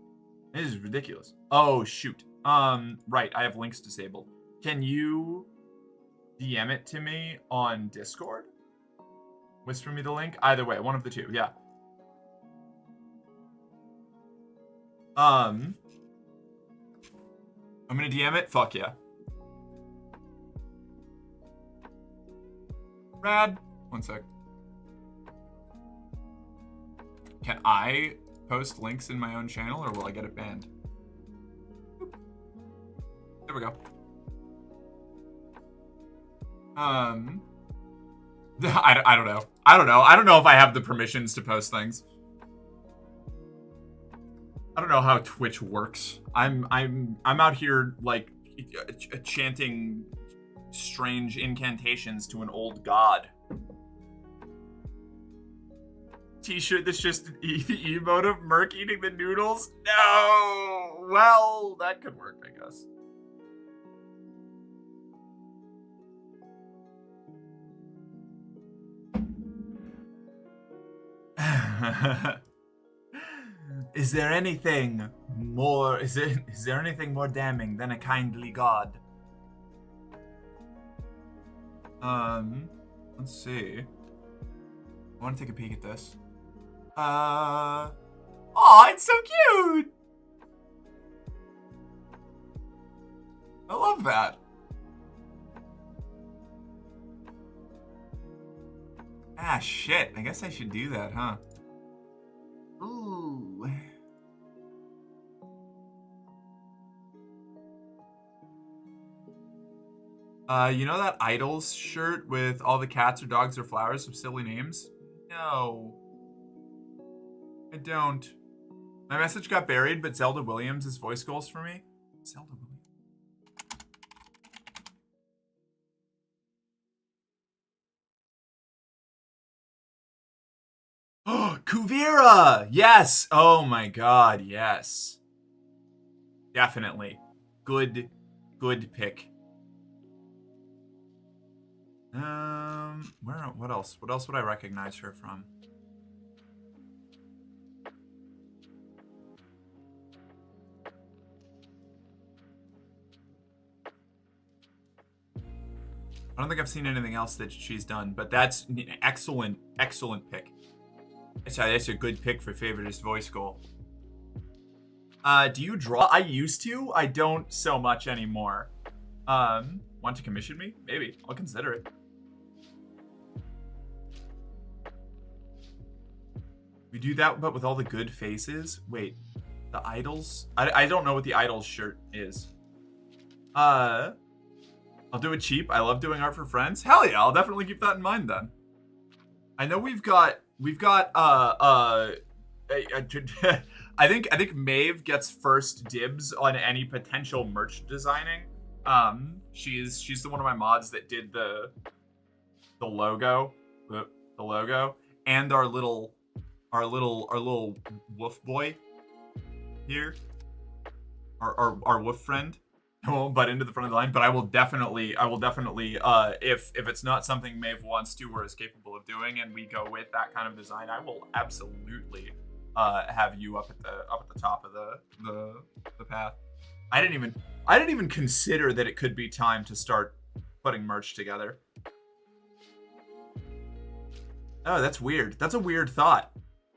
This is ridiculous. Oh, shoot. Right, I have links disabled. Can you DM it to me on Discord? Whisper me the link? Either way, one of the two, yeah. I'm gonna DM it? Fuck yeah. Rad. One sec. Can I post links in my own channel, or will I get it banned? There we go. I don't know. I don't know if I have the permissions to post things. I don't know how Twitch works. I'm out here like chanting strange incantations to an old god. T-shirt that's just the emote of Merc eating the noodles? No! Well, that could work, I guess. Is there anything more damning than a kindly god? Let's see. I want to take a peek at this. Oh, it's so cute! I love that. Ah, shit. I guess I should do that, huh? Ooh. You know that Idols shirt with all the cats or dogs or flowers with silly names? No. I don't. My message got buried, but Zelda Williams is voice goals for me. Zelda Williams. Oh, Kuvira! Yes! Oh my god, yes. Definitely. Good pick. What else? What else would I recognize her from? I don't think I've seen anything else that she's done, but that's an excellent pick. That's a good pick for favoriteest voice goal. Do you draw? I used to. I don't so much anymore. Want to commission me? Maybe. I'll consider it. We do that, but with all the good faces? Wait, the idols? I don't know what the idols shirt is. I'll do it cheap. I love doing art for friends. Hell yeah, I'll definitely keep that in mind then. I know we've got I think Maeve gets first dibs on any potential merch designing. She's the one of my mods that did the logo, the logo, and our little wolf boy here, our wolf friend. I won't butt into the front of the line, but I will definitely, if it's not something Maeve wants to or is capable of doing, and we go with that kind of design, I will absolutely have you up at the top of the path. I didn't even consider that it could be time to start putting merch together. Oh, that's weird. That's a weird thought.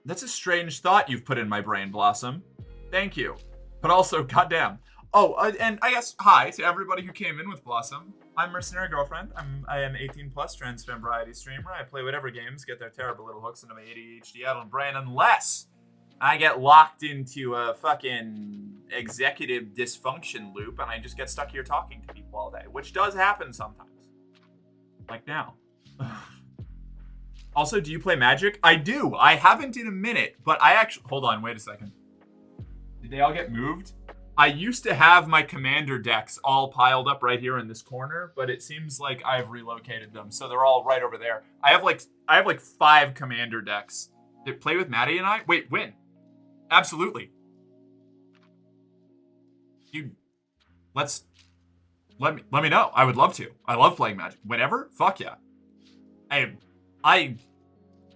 That's a strange thought you've put in my brain, Blossom. Thank you. But also, goddamn. Oh, and I guess hi to everybody who came in with Blossom. I'm Mercenary Girlfriend. I am 18 plus trans femme variety streamer. I play whatever games get their terrible little hooks into my ADHD addled brain, unless I get locked into a fucking executive dysfunction loop and I just get stuck here talking to people all day, which does happen sometimes. Like now. Also, do you play Magic? I do. I haven't in a minute, but I actually... Hold on, wait a second. Did they all get moved? I used to have my commander decks all piled up right here in this corner, but it seems like I've relocated them, so they're all right over there. I have like 5 commander decks. Did play with Maddie and I? Wait, when? Absolutely. Let me know. I would love to. I love playing Magic. Whenever? Fuck yeah. I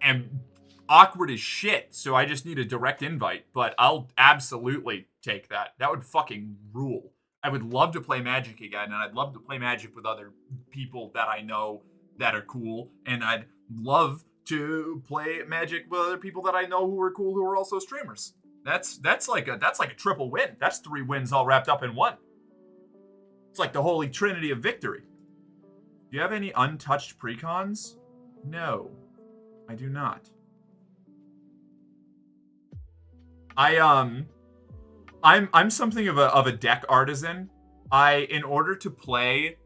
am awkward as shit, so I just need a direct invite, but I'll absolutely take that. That would fucking rule. I would love to play Magic again, and I'd love to play Magic with other people that I know that are cool, and I'd love to play Magic with other people that I know who are cool, who are also streamers. That's like a triple win. That's 3 wins all wrapped up in one. It's like the holy trinity of victory. Do you have any untouched precons? No, I do not. I'm something of a deck artisan. In order to play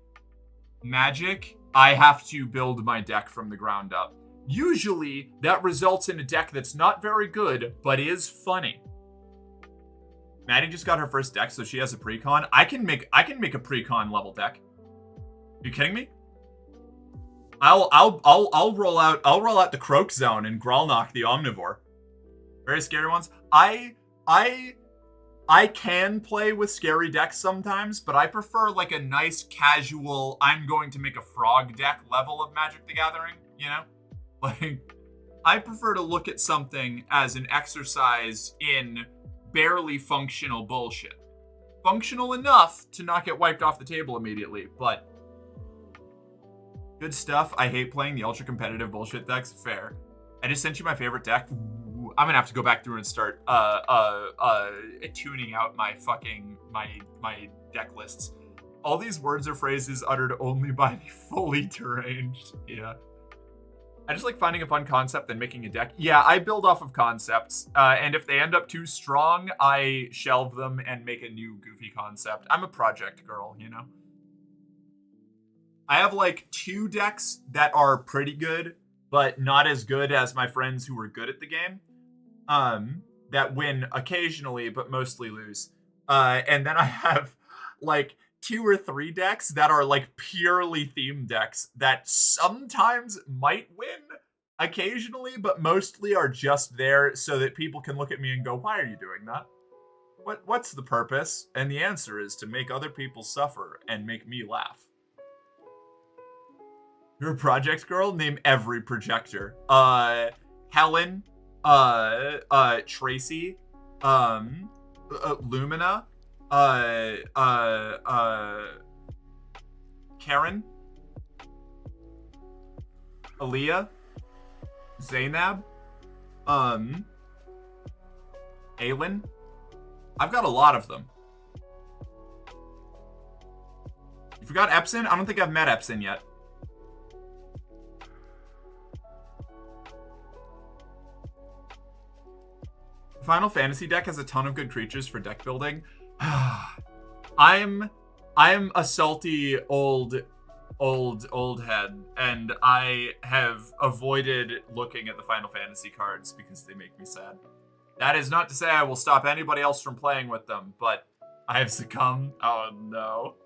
Magic, I have to build my deck from the ground up. Usually, that results in a deck that's not very good, but is funny. Maddie just got her first deck, so she has a precon. I can make a precon level deck. You kidding me? I'll roll out the Croak Zone and Gralnock the Omnivore. Very scary ones. I can play with scary decks sometimes, but I prefer like a nice casual, I'm going to make a frog deck level of Magic the Gathering, you know? Like, I prefer to look at something as an exercise in barely functional bullshit. Functional enough to not get wiped off the table immediately, but good stuff. I hate playing the ultra competitive bullshit decks. Fair. I just sent you my favorite deck. Ooh, I'm gonna have to go back through and start tuning out my fucking my deck lists. All these words or phrases uttered only by the fully deranged. Yeah. I just like finding a fun concept and making a deck. Yeah, I build off of concepts, and if they end up too strong, I shelve them and make a new goofy concept. I'm a project girl, you know? I have like 2 decks that are pretty good, but not as good as my friends who are good at the game. That win occasionally, but mostly lose. And then I have like 2 or 3 decks that are like purely themed decks that sometimes might win occasionally, but mostly are just there so that people can look at me and go, why are you doing that? What's the purpose? And the answer is to make other people suffer and make me laugh. You're a project girl? Name every projector. Helen, Tracy, Lumina, Karen, Aaliyah, Zainab, Aelin. I've got a lot of them. You forgot Epson? I don't think I've met Epson yet. Final Fantasy deck has a ton of good creatures for deck building. I'm a salty old head, and I have avoided looking at the Final Fantasy cards because they make me sad. That is not to say I will stop anybody else from playing with them, but I have succumbed. Oh no.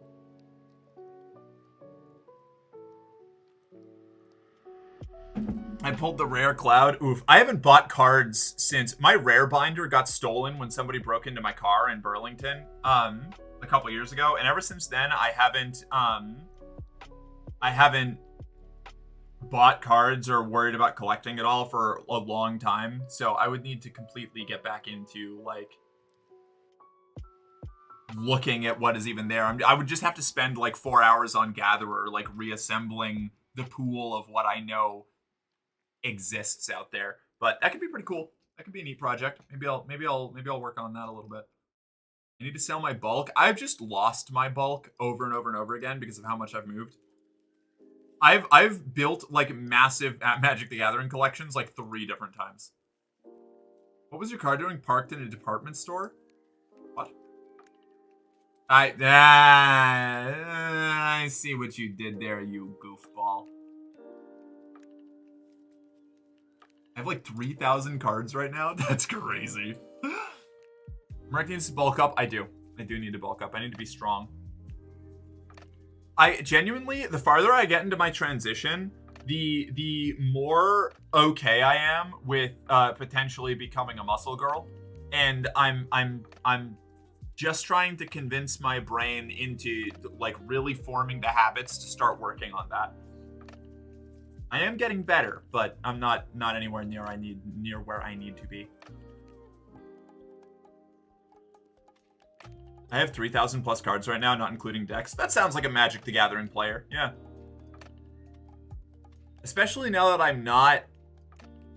I pulled the rare cloud. Oof. I haven't bought cards since my rare binder got stolen when somebody broke into my car in Burlington a couple years ago, and ever since then I haven't bought cards or worried about collecting at all for a long time. So I would need to completely get back into like looking at what is even there. I would just have to spend like 4 hours on Gatherer, like reassembling the pool of what I know exists out there. But that could be pretty cool. That could be a neat project. Maybe I'll work on that a little bit. I need to sell my bulk. I've just lost my bulk over and over and over again because of how much I've moved. I've built like massive Magic the Gathering collections like 3 different times. What was your car doing parked in a department store? What? I see what you did there, you goofball. I have like 3,000 cards right now. That's crazy. Mark needs to bulk up. I do need to bulk up. I need to be strong. I genuinely, the farther I get into my transition, the more okay I am with potentially becoming a muscle girl. And I'm just trying to convince my brain into like really forming the habits to start working on that. I am getting better, but I'm not anywhere near where I need to be. I have 3,000 plus cards right now, not including decks. That sounds like a Magic the Gathering player, yeah. Especially now that I'm not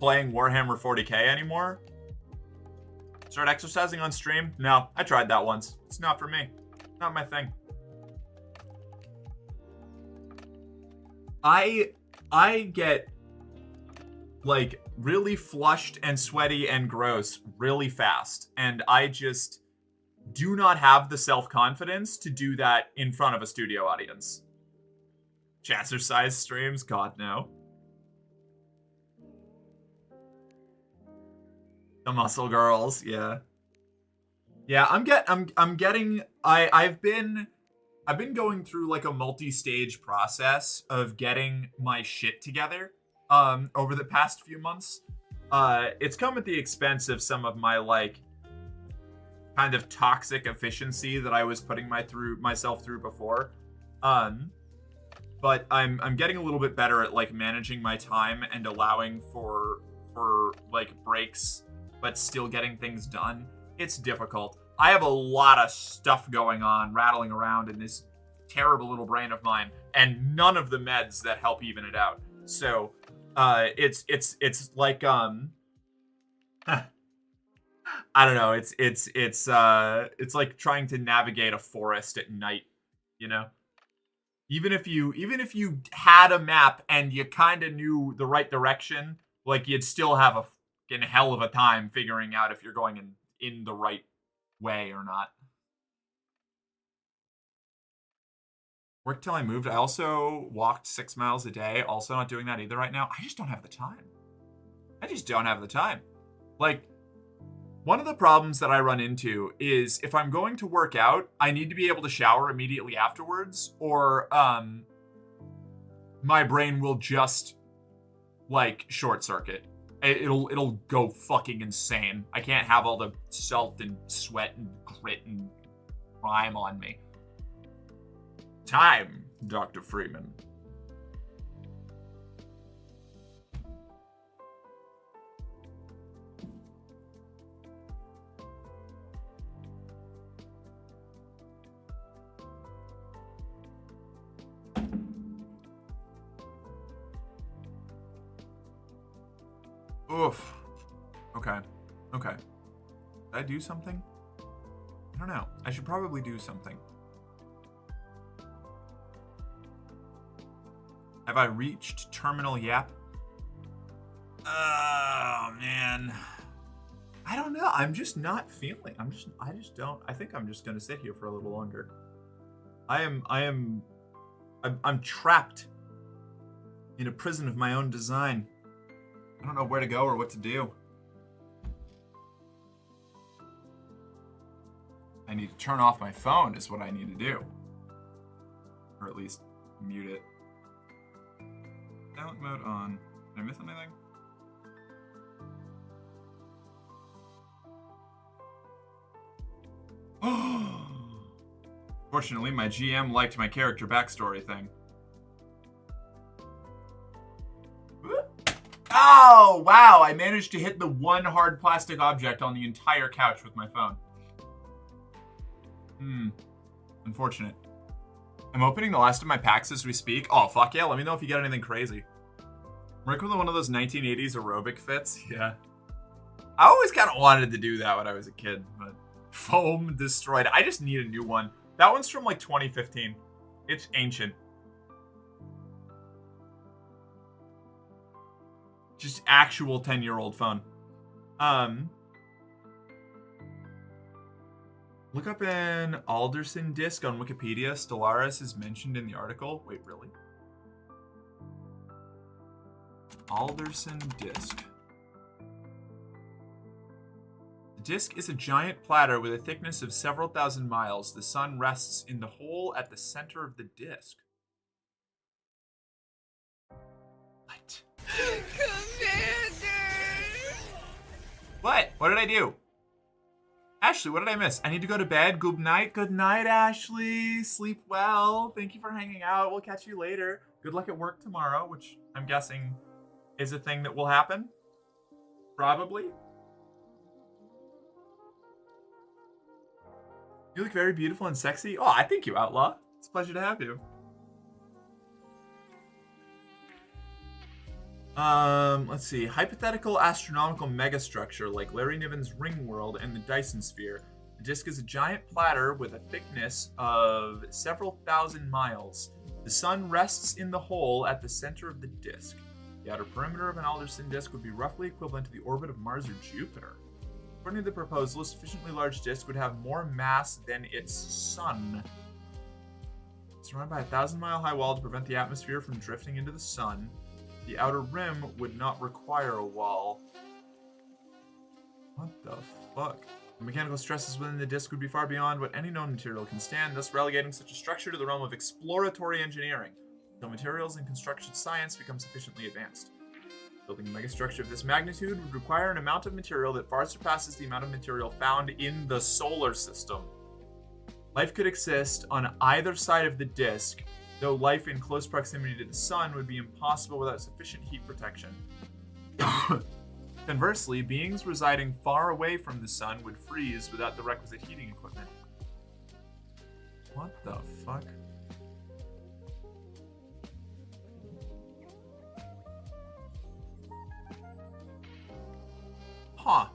playing Warhammer 40k anymore. Start exercising on stream? No, I tried that once. It's not for me. Not my thing. I get like really flushed and sweaty and gross really fast, and I just do not have the self-confidence to do that in front of a studio audience. Jazzercise streams? God, no. The muscle girls, yeah. Yeah, I've been going through like a multi-stage process of getting my shit together over the past few months. It's come at the expense of some of my like kind of toxic efficiency that I was putting myself through before. But I'm getting a little bit better at like managing my time and allowing for like breaks, but still getting things done. It's difficult. I have a lot of stuff going on, rattling around in this terrible little brain of mine, and none of the meds that help even it out. So, it's like I don't know. It's like trying to navigate a forest at night, you know? Even if you had a map and you kind of knew the right direction, like you'd still have a fucking hell of a time figuring out if you're going in the right way or not. Worked till I moved. I also walked 6 miles a day. Also not doing that either right now. I just don't have the time. Like, one of the problems that I run into is if I'm going to work out, I need to be able to shower immediately afterwards, or my brain will just like short circuit. It'll go fucking insane. I can't have all the salt and sweat and grit and grime on me. Time, Dr. Freeman. Oof. Okay. Okay. Did I do something? I don't know. I should probably do something. Have I reached terminal yap? Oh, man. I don't know. I'm just not feeling. I just don't. I think I'm just going to sit here for a little longer. I'm trapped in a prison of my own design. I don't know where to go or what to do. I need to turn off my phone is what I need to do. Or at least mute it. Silent mode on. Did I miss anything? Fortunately, my GM liked my character backstory thing. Oh, wow! I managed to hit the one hard plastic object on the entire couch with my phone. Unfortunate. I'm opening the last of my packs as we speak. Oh, fuck yeah. Let me know if you get anything crazy. I'm working with one of those 1980s aerobic fits. Yeah. I always kind of wanted to do that when I was a kid, but foam destroyed. I just need a new one. That one's from like 2015. It's ancient. Just actual 10-year-old phone. Look up an Alderson disc on Wikipedia. Stellaris is mentioned in the article. Wait, really? Alderson disc. The disc is a giant platter with a thickness of several thousand miles. The sun rests in the hole at the center of the disc. What? Commander! What? What did I do? Ashley, what did I miss? I need to go to bed. Good night. Good night, Ashley. Sleep well. Thank you for hanging out. We'll catch you later. Good luck at work tomorrow, which I'm guessing is a thing that will happen. Probably. You look very beautiful and sexy. Oh, I thank you, Outlaw. It's a pleasure to have you. Let's see. Hypothetical astronomical megastructure like Larry Niven's ring world and the Dyson sphere. The disk is a giant platter with a thickness of several thousand miles. The sun rests in the hole at the center of the disk. The outer perimeter of an Alderson disk would be roughly equivalent to the orbit of Mars or Jupiter. According to the proposal, a sufficiently large disk would have more mass than its sun. It's surrounded by a 1,000-mile-high wall to prevent the atmosphere from drifting into the sun. The outer rim would not require a wall. What the fuck? The mechanical stresses within the disk would be far beyond what any known material can stand, thus relegating such a structure to the realm of exploratory engineering, until materials and construction science become sufficiently advanced. Building a megastructure of this magnitude would require an amount of material that far surpasses the amount of material found in the solar system. Life could exist on either side of the disk, though life in close proximity to the sun would be impossible without sufficient heat protection. Conversely, beings residing far away from the sun would freeze without the requisite heating equipment. What the fuck? Huh.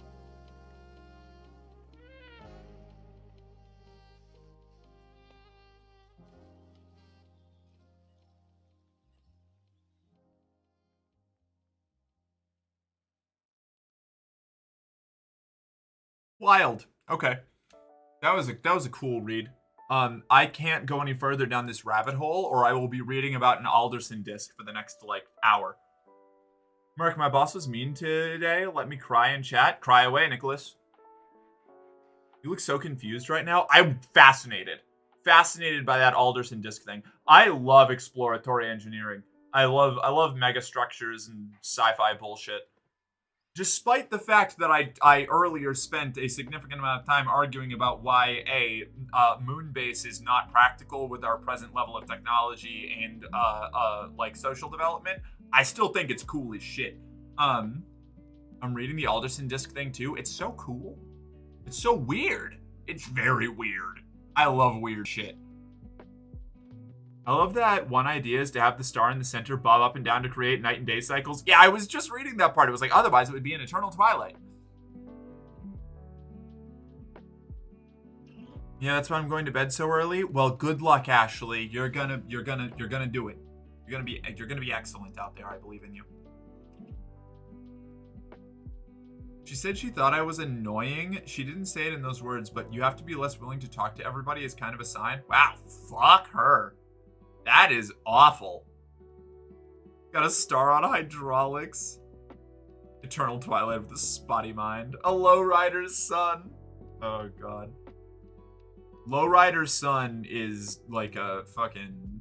Wild. Okay. That was a cool read. I can't go any further down this rabbit hole or I will be reading about an Alderson disc for the next hour. Mark, my boss was mean today. Let me cry in chat. Cry away, Nicholas. You look so confused right now. I'm fascinated. Fascinated by that Alderson disc thing. I love exploratory engineering. I love megastructures and sci-fi bullshit. Despite the fact that I earlier spent a significant amount of time arguing about why moon base is not practical with our present level of technology and social development, I still think it's cool as shit. I'm reading the Alderson disc thing too. It's so cool. It's so weird. It's very weird. I love weird shit. I love that one idea is to have the star in the center bob up and down to create night and day cycles. Yeah, I was just reading that part. It was like, otherwise it would be an eternal twilight. Yeah, that's why I'm going to bed so early. Well, good luck, Ashley. You're gonna do it. You're gonna be excellent out there. I believe in you. She said she thought I was annoying. She didn't say it in those words, but you have to be less willing to talk to everybody is kind of a sign. Wow, fuck her. That is awful. Got a star on hydraulics. Eternal twilight of the spotty mind. A lowrider's son. Oh, God. Lowrider's son is like a fucking...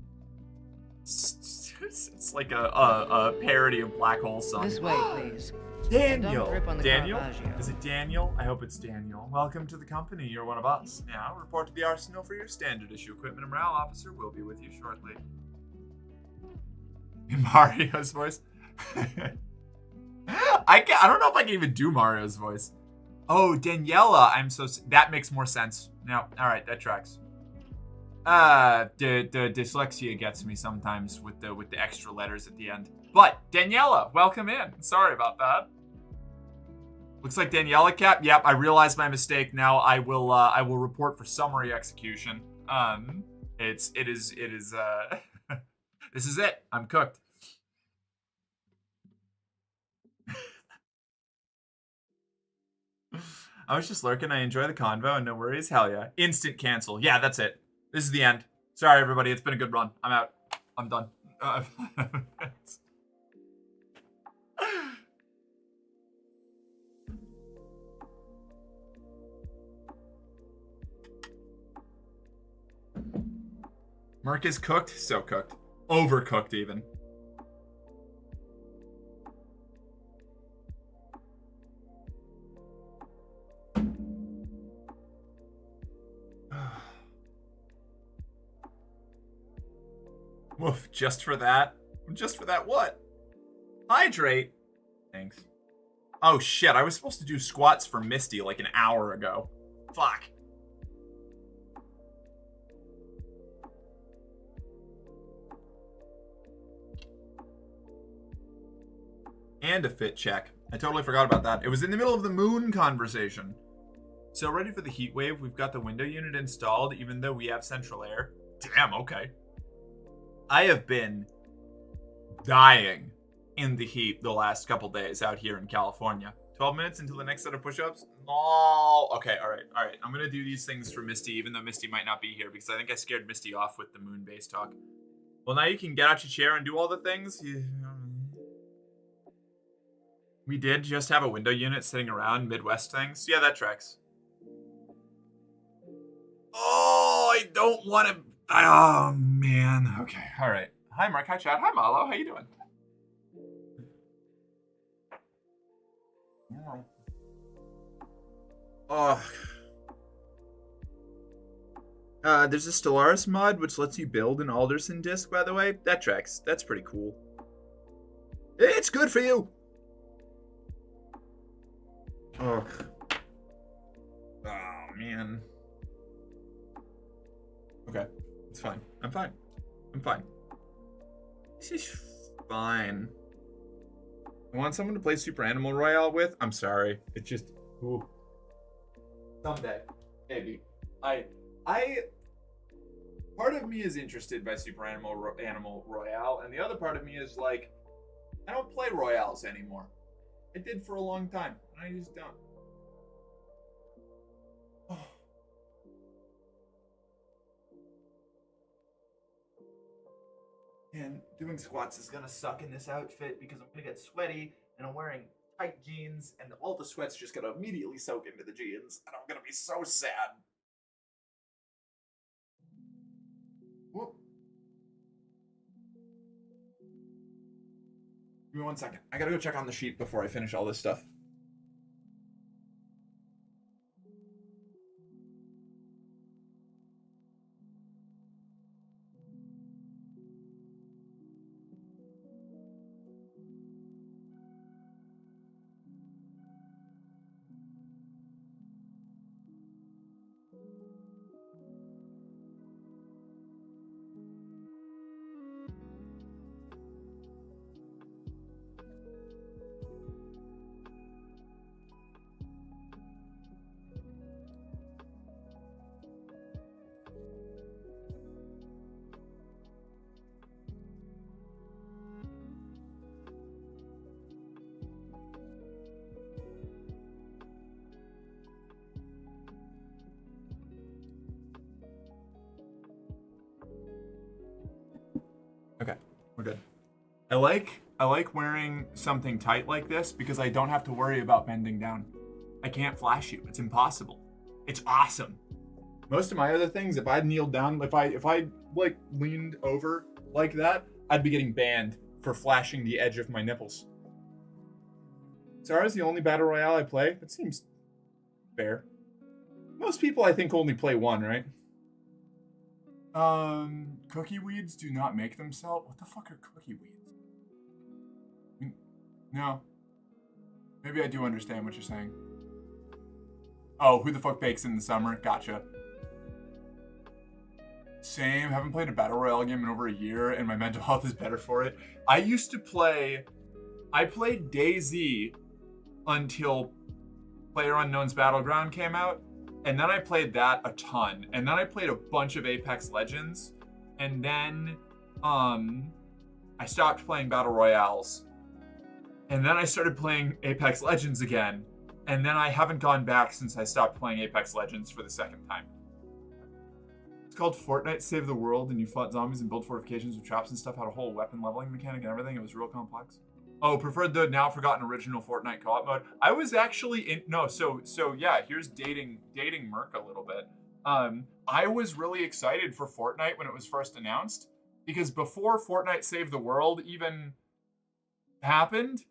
It's like a parody of Black Hole Sun. This way, please. Daniel. Don't trip on the Daniel? Caravaggio. Is it Daniel? I hope it's Daniel. Welcome to the company. You're one of us. Now, report to the arsenal for your standard issue. Equipment and morale officer will be with you shortly. In Mario's voice? I don't know if I can even do Mario's voice. Oh, Daniela. That makes more sense. No, all right, that tracks. The dyslexia gets me sometimes with the extra letters at the end. But Daniela, welcome in. Sorry about that. Looks like Daniela Cap. Yep, I realized my mistake. Now I will report for summary execution. It is this is it. I'm cooked. I was just lurking. I enjoy the convo and no worries. Hell yeah. Instant cancel. Yeah, that's it. This is the end. Sorry, everybody. It's been a good run. I'm out. I'm done. Merc is cooked. So cooked. Overcooked, even. Woof, just for that? Just for that what? Hydrate? Thanks. Oh shit, I was supposed to do squats for Misty like an hour ago. Fuck. And a fit check. I totally forgot about that. It was in the middle of the moon conversation. So ready for the heat wave? We've got the window unit installed even though we have central air. Damn, okay. I have been dying in the heat the last couple days out here in California. 12 minutes until the next set of push-ups? Oh, okay, all right. I'm going to do these things for Misty, even though Misty might not be here, because I think I scared Misty off with the moon-based talk. Well, now you can get out your chair and do all the things. We did just have a window unit sitting around Midwest things. Yeah, that tracks. Oh, I don't want to... Oh, man. Okay, all right. Hi, Mark. Hi, Chad. Hi, Malo. How you doing? Oh. There's a Stellaris mod, which lets you build an Alderson disc, by the way. That tracks. That's pretty cool. It's good for you. Oh. Oh, man. Okay. It's fine. I'm fine. I'm fine. This is fine. I want someone to play Super Animal Royale with. I'm sorry. It's just... Ooh. Someday. Maybe. Part of me is interested by Super Animal Royale, and the other part of me is like, I don't play Royales anymore. I did for a long time, and I just don't. Oh. And doing squats is gonna suck in this outfit because I'm gonna get sweaty, and I'm wearing tight jeans, and all the sweat's just gonna immediately soak into the jeans, and I'm gonna be so sad. Whoop. Give me 1 second. I gotta go check on the sheet before I finish all this stuff. We're good. I like wearing something tight like this because I don't have to worry about bending down. I can't flash you. It's impossible. It's awesome. Most of my other things, if I kneeled down, if I like leaned over like that, I'd be getting banned for flashing the edge of my nipples. Zara's the only battle royale I play. That seems fair. Most people, I think, only play one, right? Cookie weeds do not make themselves. What the fuck are cookie weeds? No. Maybe I do understand what you're saying. Oh, who the fuck bakes in the summer? Gotcha. Same. Haven't played a battle royale game in over a year, and my mental health is better for it. I played DayZ until PlayerUnknown's Battleground came out, and then I played that a ton, and then I played a bunch of Apex Legends, and then I stopped playing battle royales, and then I started playing Apex Legends again, and then I haven't gone back since I stopped playing Apex Legends for the second time. It's called Fortnite Save the World, and you fought zombies and built fortifications with traps and stuff, had a whole weapon leveling mechanic and everything. It was real complex. Oh, preferred the now forgotten original Fortnite co-op mode. I was actually in so yeah, here's dating Merc a little bit. I was really excited for Fortnite when it was first announced, because before Fortnite Save the World even happened,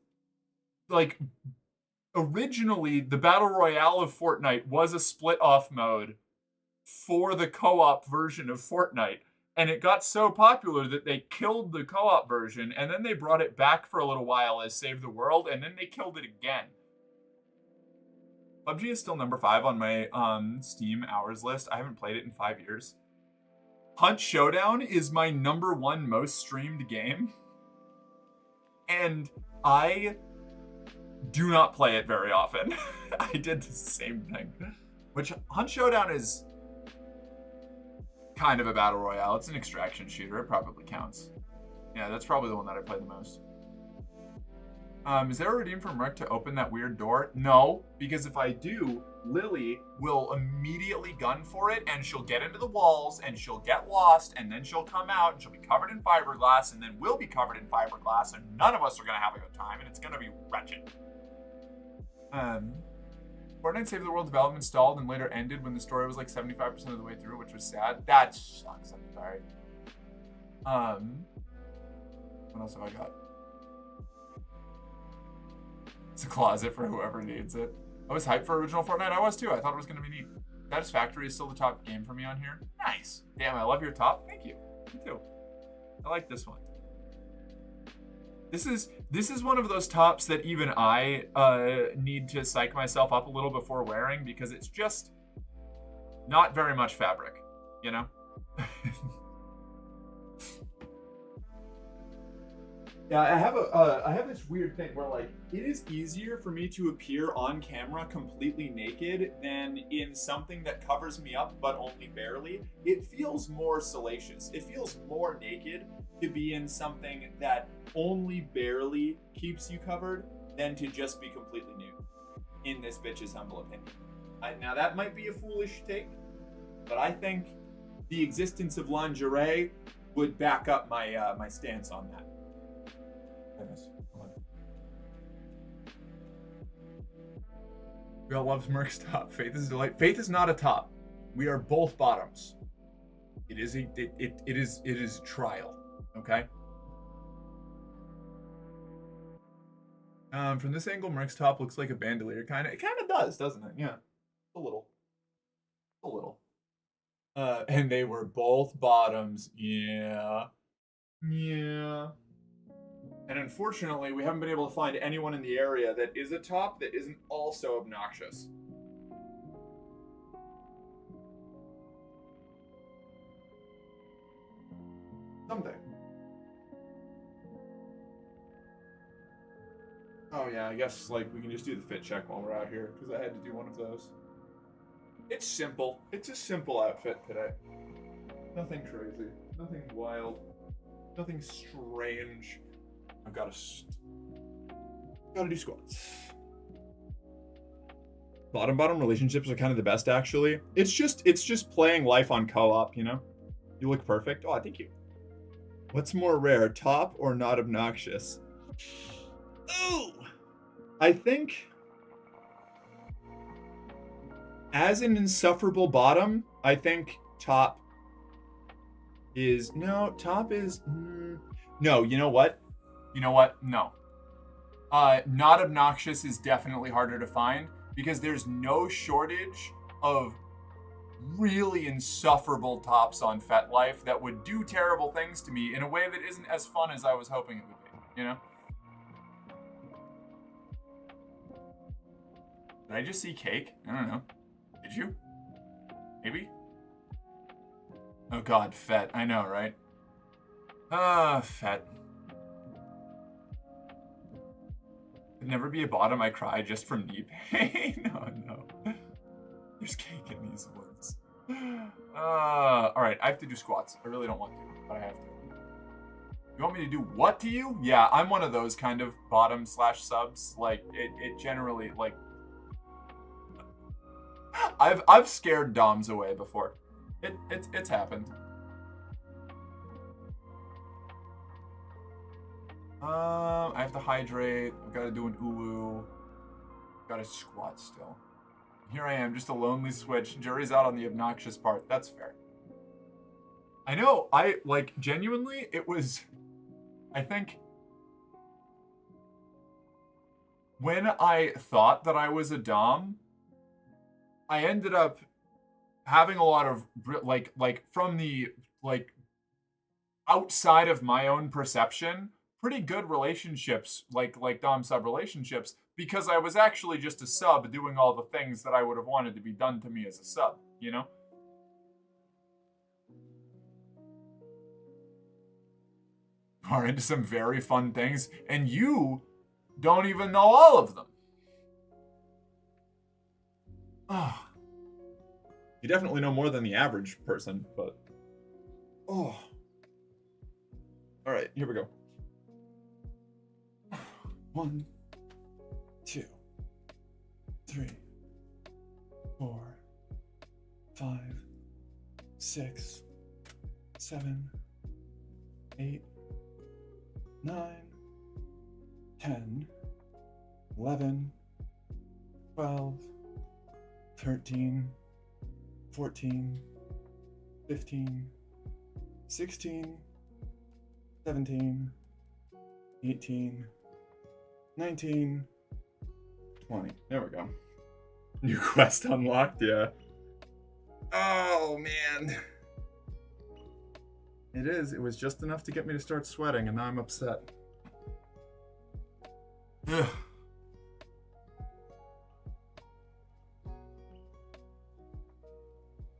like originally the Battle Royale of Fortnite was a split off mode for the co-op version of Fortnite. And it got so popular that they killed the co-op version, and then they brought it back for a little while as Save the World, and then they killed it again. PUBG is still number 5 on my Steam hours list. I haven't played it in 5 years. Hunt Showdown is my number 1 most streamed game. And I do not play it very often. I did the same thing. Which, Hunt Showdown is kind of a battle royale. It's an extraction shooter. It probably counts. Yeah, that's probably the one that I play the most. Is there a redeem for Merc to open that weird door? No, because if I do, Lily will immediately gun for it, and she'll get into the walls, and she'll get lost, and then she'll come out, and she'll be covered in fiberglass, and then we'll be covered in fiberglass, and none of us are going to have a good time, and it's going to be wretched. Fortnite Save the World development stalled and later ended when the story was like 75% of the way through, which was sad. That sucks. I'm sorry. What else have I got? It's a closet for whoever needs it. I was hyped for original Fortnite. I was too. I thought it was going to be neat. Satisfactory is still the top game for me on here. Nice. Damn, I love your top. Thank you. Me too. I like this one. This is one of those tops that even I need to psych myself up a little before wearing, because it's just not very much fabric, you know? Yeah, I have this weird thing where, like, it is easier for me to appear on camera completely naked than in something that covers me up but only barely. It feels more salacious. It feels more naked to be in something that only barely keeps you covered than to just be completely nude, in this bitch's humble opinion. Now, that might be a foolish take, but I think the existence of lingerie would back up my my stance on that. Goodness. We all love Merc's top. Faith is a delight. Faith is not a top. We are both bottoms. It is it is trial. Okay. From this angle, Merc's top looks like a bandolier kind of. It kind of does, doesn't it? Yeah, a little. And they were both bottoms. Yeah. And unfortunately, we haven't been able to find anyone in the area that is a top that isn't also obnoxious. Someday. Oh yeah, I guess like we can just do the fit check while we're out here, because I had to do one of those. It's simple. It's a simple outfit today. Nothing crazy. Nothing wild. Nothing strange. I've got to do squats. Bottom relationships are kind of the best, actually. It's just playing life on co-op, you know? You look perfect. Oh, thank you. What's more rare, top or not obnoxious? Ooh! I think as an insufferable bottom, I think top is top is no, you know what? You know what? No. Not obnoxious is definitely harder to find because there's no shortage of really insufferable tops on FetLife that would do terrible things to me in a way that isn't as fun as I was hoping it would be, you know? Did I just see cake? I don't know. Did you? Maybe? Oh god, Fet. I know, right? Fet. Could never be a bottom I cry just from knee pain. Oh no. There's cake in these woods. Alright, I have to do squats. I really don't want to, but I have to. You want me to do what to you? Yeah, I'm one of those kind of bottom / subs. Like, it generally, like... I've scared doms away before. It's happened. I have to hydrate. I've got to do an ulu. Got to squat still. Here I am, just a lonely switch. Jury's out on the obnoxious part. That's fair. I know. Genuinely, it was... I think... When I thought that I was a dom, I ended up having a lot of, from the, outside of my own perception, pretty good relationships, like dom-sub relationships, because I was actually just a sub doing all the things that I would have wanted to be done to me as a sub, you know? Are into some very fun things, and you don't even know all of them. Oh. You definitely know more than the average person, but... Oh. Alright, here we go. 1, 2, 3, 4, 5, 6, 7, 8, 9, 10, 11, 12, 13, 14, 15, 16, 17, 18, 19, 20. There we go. New quest unlocked, yeah. Oh, man. It is. It was just enough to get me to start sweating, and now I'm upset. Ugh.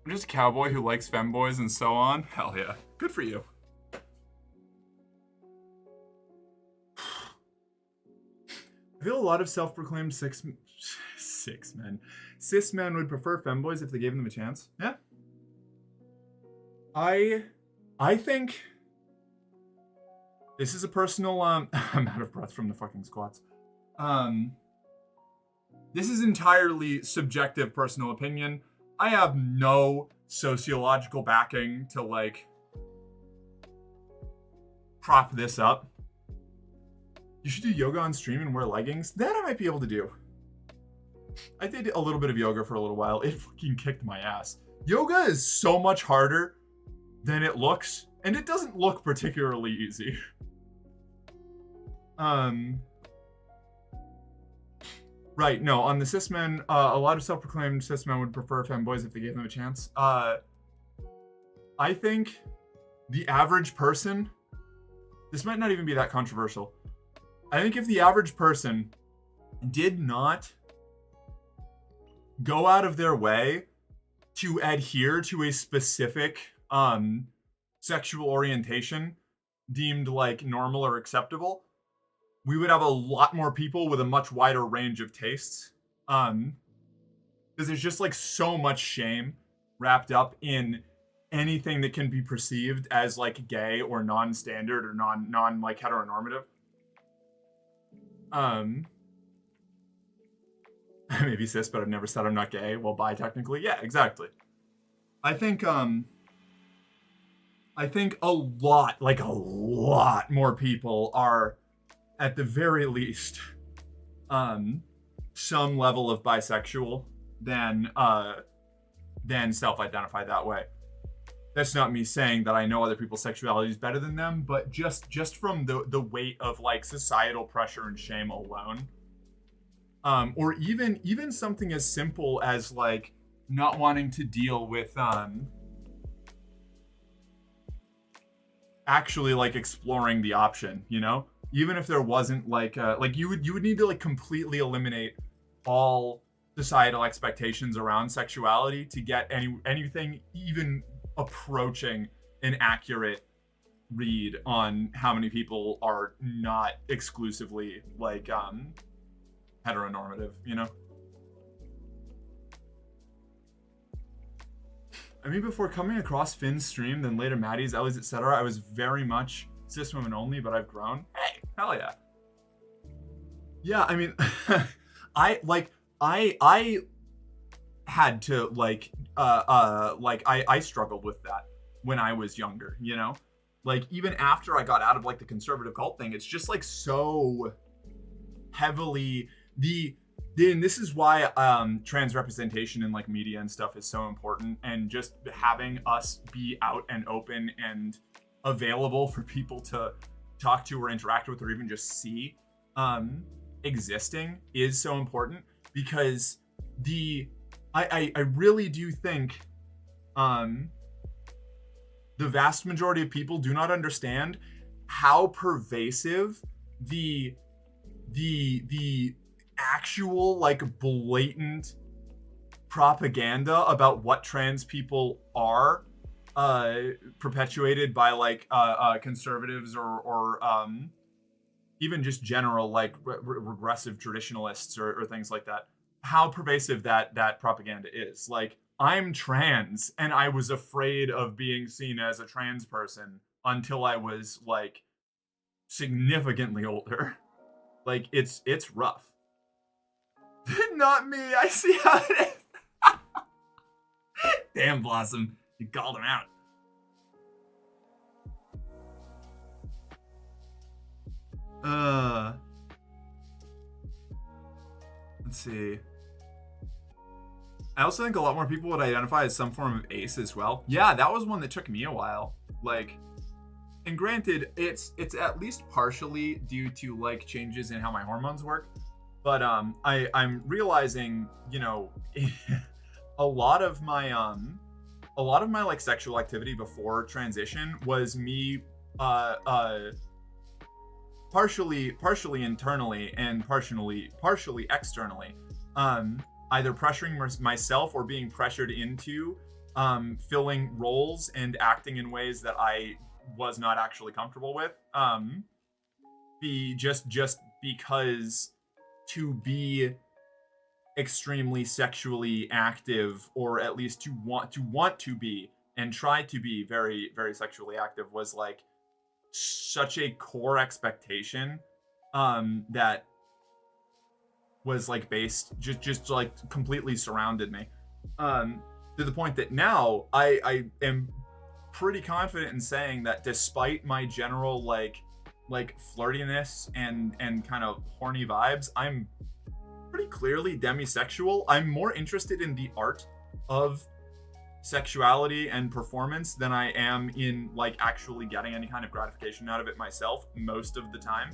I'm just a cowboy who likes femboys and so on. Hell yeah. Good for you. I feel a lot of self-proclaimed cis men would prefer femboys if they gave them a chance. Yeah. I think this is a personal I'm out of breath from the fucking squats. This is entirely subjective personal opinion. I have no sociological backing to prop this up. You should do yoga on stream and wear leggings. That I might be able to do. I did a little bit of yoga for a little while. It fucking kicked my ass. Yoga is so much harder than it looks, and it doesn't look particularly easy. Right, no, on the cis men, a lot of self-proclaimed cis men would prefer femboys if they gave them a chance. I think the average person, this might not even be that controversial. I think if the average person did not go out of their way to adhere to a specific sexual orientation deemed normal or acceptable, we would have a lot more people with a much wider range of tastes. Because there's just so much shame wrapped up in anything that can be perceived as gay or non-standard or non heteronormative. Maybe cis, but I've never said I'm not gay. Well, bi technically. Yeah, exactly. I think I think a lot more people are, at the very least, some level of bisexual than self-identify that way. That's not me saying that I know other people's sexuality is better than them, but just from the weight of like societal pressure and shame alone, or even something as simple as like not wanting to deal with actually like exploring the option, you know, even if there wasn't like you would need to like completely eliminate all societal expectations around sexuality to get anything even approaching an accurate read on how many people are not exclusively like heteronormative, you know. I mean, before coming across Finn's stream, then later Maddie's, Ellie's, etc., I was very much cis women only, but I've grown. Hey, hell yeah. Yeah, I mean, I had to I struggled with that when I was younger, you know? Like even after I got out of like the conservative cult thing, it's just like so heavily and this is why trans representation in like media and stuff is so important, and just having us be out and open and available for people to talk to or interact with or even just see existing is so important, because I really do think the vast majority of people do not understand how pervasive the actual like blatant propaganda about what trans people are perpetuated by like conservatives or even just general like regressive traditionalists or things like that, how pervasive that propaganda is. Like, I'm trans and I was afraid of being seen as a trans person until I was like significantly older. Like it's rough. Not me. I see how it is. Damn, Blossom, you called him out. Let's see. I also think a lot more people would identify as some form of ace as well. Yeah, that was one that took me a while. Like, and granted, it's at least partially due to like changes in how my hormones work. But I'm realizing, you know, a lot of my like sexual activity before transition was me partially internally and partially externally, either pressuring myself or being pressured into filling roles and acting in ways that I was not actually comfortable with, just because to be extremely sexually active, or at least to want to be and try to be very, very sexually active, was like such a core expectation that was like based just like completely surrounded me, to the point that now I am pretty confident in saying that despite my general like flirtiness and kind of horny vibes, I'm pretty clearly demisexual. I'm more interested in the art of sexuality and performance than I am in like actually getting any kind of gratification out of it myself most of the time.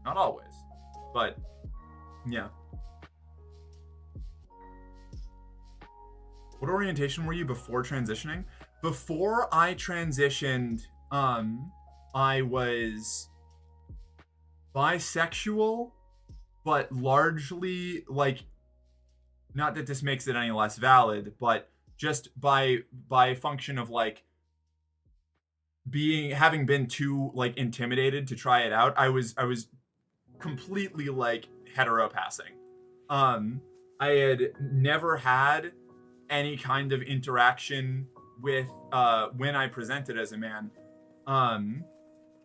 Not always, but yeah. What orientation were you before transitioning? Before I transitioned, I was bisexual, but largely like, not that this makes it any less valid, but just by function of like having been too like intimidated to try it out, I was completely like hetero passing. I had never had any kind of interaction with when I presented as a man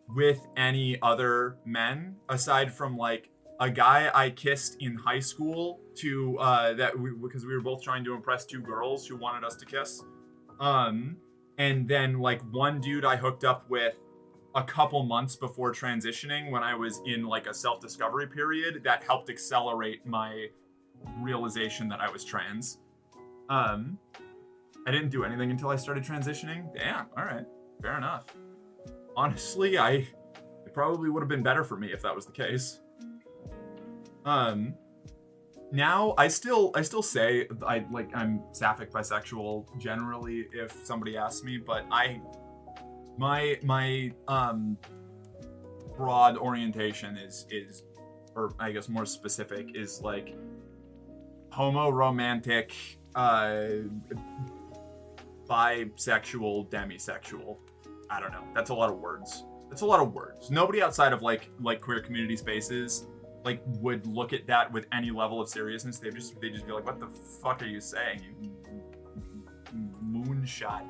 with any other men aside from like a guy I kissed in high school because we were both trying to impress two girls who wanted us to kiss. And then like one dude I hooked up with a couple months before transitioning when I was in like a self-discovery period that helped accelerate my realization that I was trans. I didn't do anything until I started transitioning. Damn, all right, fair enough. Honestly, it probably would have been better for me if that was the case. Now I still say I'm sapphic bisexual generally if somebody asks me, but my broad orientation is or I guess more specific is like homo romantic, bisexual, demisexual. I don't know. That's a lot of words. Nobody outside of like queer community spaces like would look at that with any level of seriousness. They just be like, "What the fuck are you saying? You moonshot."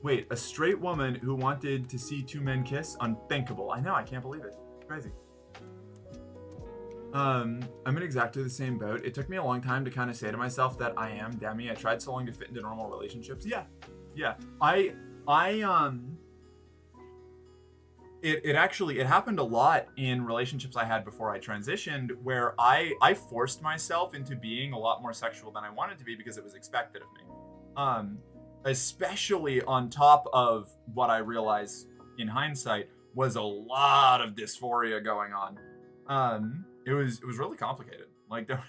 Wait, a straight woman who wanted to see two men kiss? Unthinkable. I know. I can't believe it. Crazy. I'm in exactly the same boat. It took me a long time to kind of say to myself that I am demi. I tried so long to fit into normal relationships. Yeah. It actually happened a lot in relationships I had before I transitioned, where I forced myself into being a lot more sexual than I wanted to be because it was expected of me. Especially on top of what I realized in hindsight was a lot of dysphoria going on. It was really complicated. Like it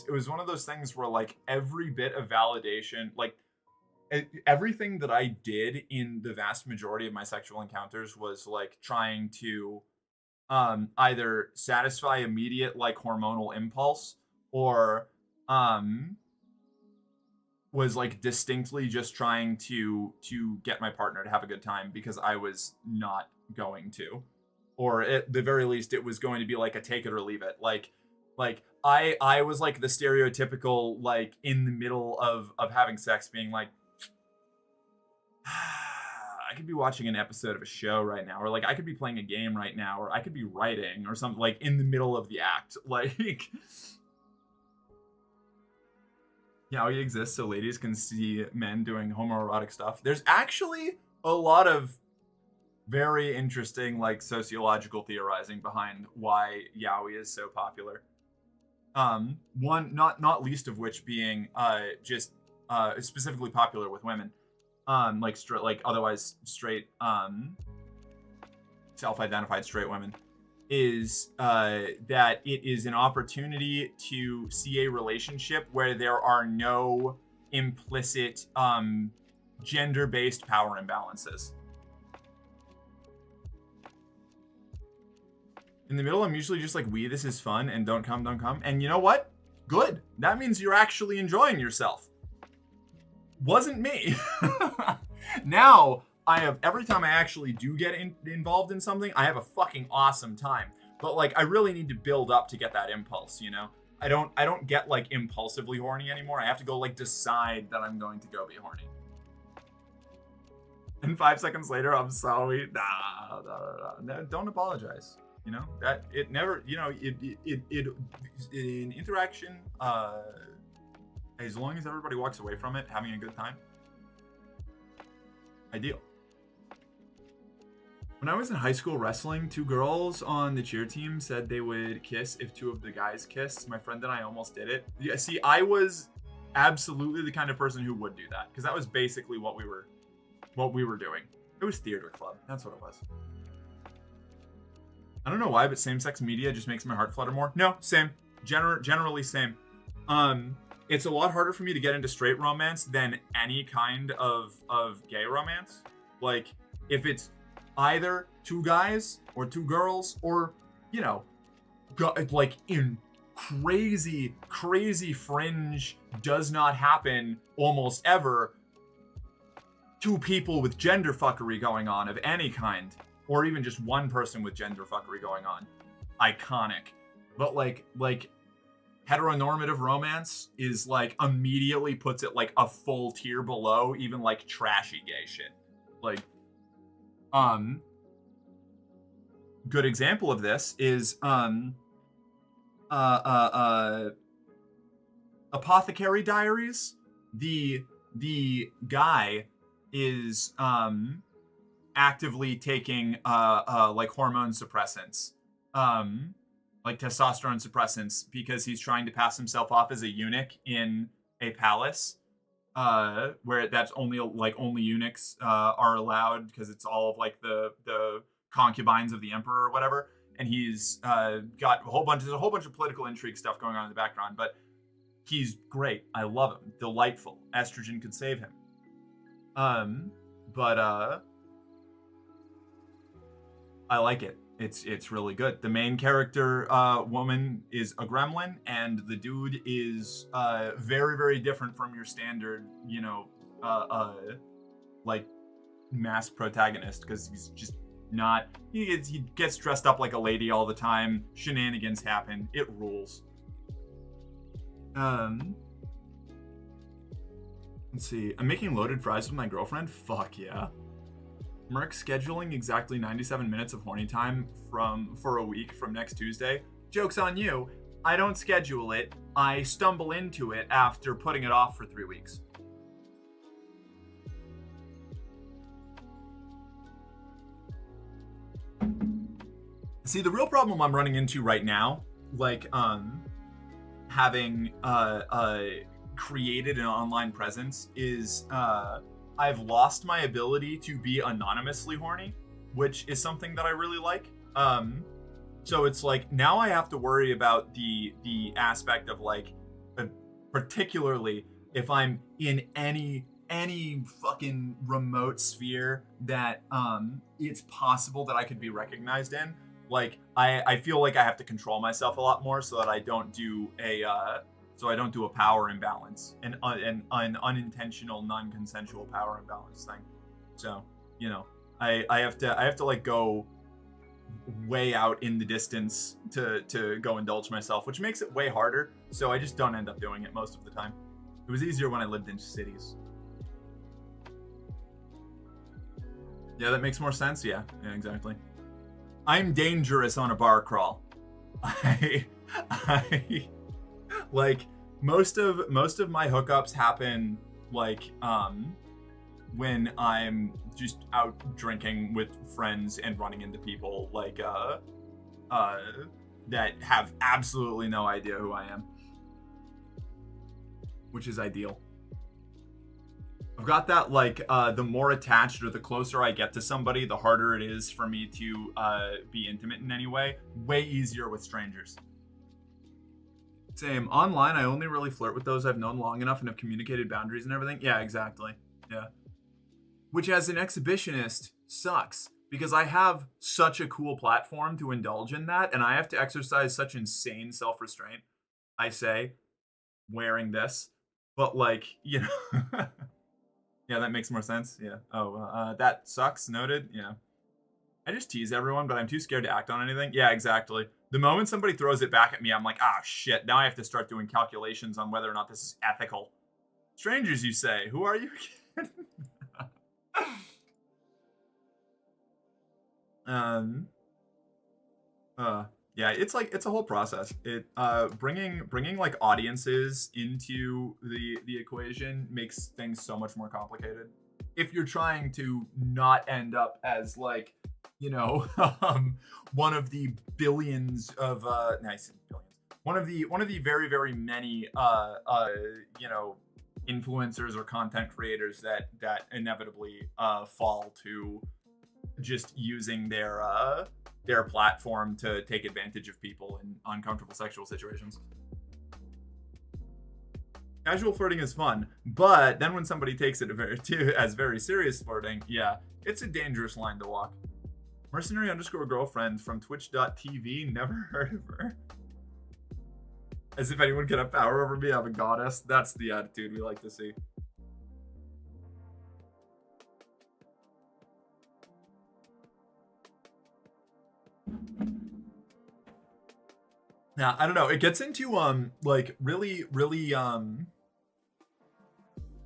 was one of those things where like every bit of validation, like everything that I did in the vast majority of my sexual encounters was like trying to either satisfy immediate like hormonal impulse or was like distinctly just trying to get my partner to have a good time because I was not going to, or at the very least it was going to be like a take it or leave it. Like I was like the stereotypical like in the middle of having sex being like, I could be watching an episode of a show right now, or like I could be playing a game right now, or I could be writing or something, like in the middle of the act. Like yaoi exists so ladies can see men doing homoerotic stuff. There's actually a lot of very interesting like sociological theorizing behind why yaoi is so popular. One not least of which being just specifically popular with women. Like otherwise straight self-identified straight women, is that it is an opportunity to see a relationship where there are no implicit gender-based power imbalances. In the middle, I'm usually just like, this is fun, and don't come. And you know what? Good. That means you're actually enjoying yourself. Wasn't me. Now, every time I actually do get involved in something, I have a fucking awesome time. But like, I really need to build up to get that impulse, you know? I don't get like impulsively horny anymore. I have to go like decide that I'm going to go be horny. And 5 seconds later, I'm sorry. Nah, don't apologize. You know, that it never, you know, it in interaction, as long as everybody walks away from it having a good time, ideal. When I was in high school wrestling, 2 girls on the cheer team said they would kiss if 2 of the guys kissed. My friend and I almost did it. Yeah, see, I was absolutely the kind of person who would do that because that was basically what we were doing. It was theater club. That's what it was. I don't know why, but same-sex media just makes my heart flutter more. No, same. Generally same. It's a lot harder for me to get into straight romance than any kind of gay romance. Like, if it's either 2 guys or 2 girls or, you know, like in crazy fringe, does not happen almost ever, 2 people with gender fuckery going on of any kind. Or even just 1 person with gender fuckery going on. Iconic. But like heteronormative romance is like immediately puts it like a full tier below even like trashy gay shit. Like, good example of this is Apothecary Diaries, the the guy is actively taking like hormone suppressants, like testosterone suppressants, because he's trying to pass himself off as a eunuch in a palace, where that's only eunuchs are allowed, because it's all of like the concubines of the emperor or whatever. And he's got there's a whole bunch of political intrigue stuff going on in the background, but he's great. I love him. Delightful. Estrogen could save him. But I like it. It's really good. The main character woman is a gremlin, and the dude is very, very different from your standard, like masked protagonist, because he's just not. He gets dressed up like a lady all the time. Shenanigans happen. It rules. Let's see. I'm making loaded fries with my girlfriend. Fuck yeah. Merc scheduling exactly 97 minutes of horny time for a week from next Tuesday. Joke's on you. I don't schedule it. I stumble into it after putting it off for 3 weeks. See, the real problem I'm running into right now, like having created an online presence, is I've lost my ability to be anonymously horny, which is something that I really like. So it's like now I have to worry about the aspect of like, particularly if I'm in any fucking remote sphere that it's possible that I could be recognized in. Like I feel like I have to control myself a lot more so that I don't do a power imbalance, an unintentional, non-consensual power imbalance thing. So, I have to like go way out in the distance to go indulge myself, which makes it way harder. So I just don't end up doing it most of the time. It was easier when I lived in cities. Yeah, that makes more sense. Yeah, exactly. I'm dangerous on a bar crawl. I like most of my hookups happen like when I'm just out drinking with friends and running into people like that have absolutely no idea who I am, which is ideal. I've got that like the more attached or the closer I get to somebody, the harder it is for me to be intimate in any way. Way easier with strangers. Same. Online, I only really flirt with those I've known long enough and have communicated boundaries and everything. Yeah, exactly. Yeah. Which as an exhibitionist sucks, because I have such a cool platform to indulge in that, and I have to exercise such insane self-restraint, I say, wearing this. But like, yeah, that makes more sense. Yeah. Oh, that sucks. Noted. Yeah. I just tease everyone, but I'm too scared to act on anything. Yeah, exactly. The moment somebody throws it back at me, I'm like, ah, shit. Now I have to start doing calculations on whether or not this is ethical. Strangers, you say. Who are you again? Yeah, it's a whole process. It bringing like audiences into the equation makes things so much more complicated. If you're trying to not end up as like, one of the billions of one of the very, very many influencers or content creators that inevitably fall to just using their platform to take advantage of people in uncomfortable sexual situations. Casual flirting is fun, but then when somebody takes it as very serious flirting, yeah, it's a dangerous line to walk. Mercenary_girlfriend from twitch.tv, never heard of her. As if anyone could have power over me, I'm a goddess. That's the attitude we like to see. Yeah, I don't know. It gets into like really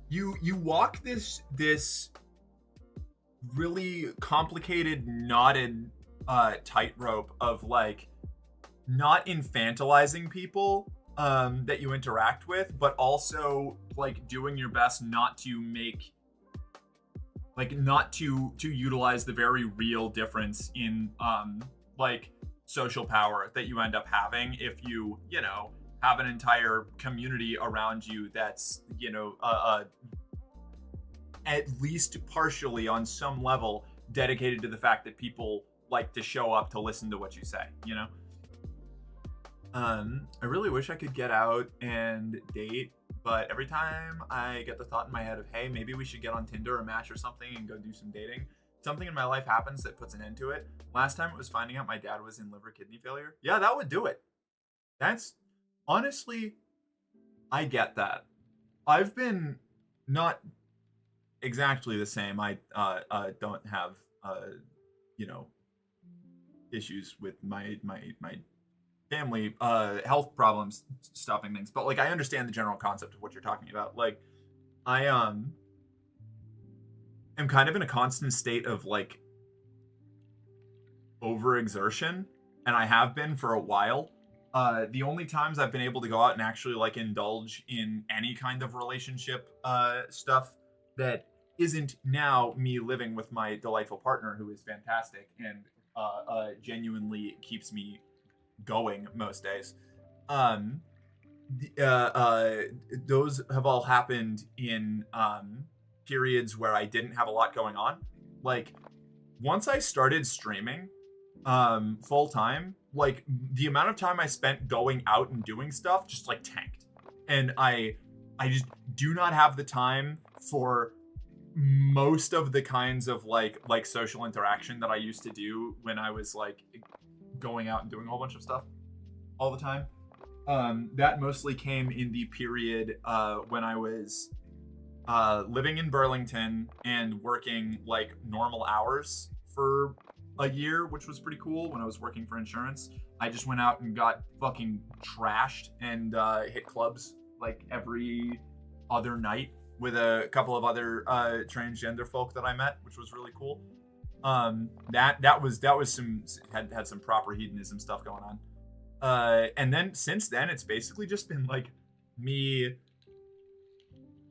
you walk this really complicated knotted tightrope of like not infantilizing people, that you interact with, but also like doing your best not to make not to utilize the very real difference in like social power that you end up having if you have an entire community around you that's at least partially on some level dedicated to the fact that people like to show up to listen to what you say, I really wish I could get out and date, but every time I get the thought in my head of, hey, maybe we should get on Tinder or Match or something and go do some dating, something in my life happens that puts an end to it. Last time it was finding out my dad was in liver kidney failure. Yeah, that would do it. That's honestly, I get that. I've been not exactly the same. I don't have issues with my family health problems stopping things, but like I understand the general concept of what you're talking about. Like I am kind of in a constant state of like overexertion, and I have been for a while. The only times I've been able to go out and actually like indulge in any kind of relationship stuff that isn't now me living with my delightful partner, who is fantastic and genuinely keeps me going most days. Those have all happened in periods where I didn't have a lot going on. Like once I started streaming full time, like the amount of time I spent going out and doing stuff just like tanked, and I just do not have the time for most of the kinds of like social interaction that I used to do when I was like going out and doing a whole bunch of stuff all the time. That mostly came in the period when I was living in Burlington and working like normal hours for a year, which was pretty cool. When I was working for insurance, I just went out and got fucking trashed and hit clubs like every other night with a couple of other transgender folk that I met, which was really cool. That was some had some proper hedonism stuff going on. And then since then, it's basically just been like me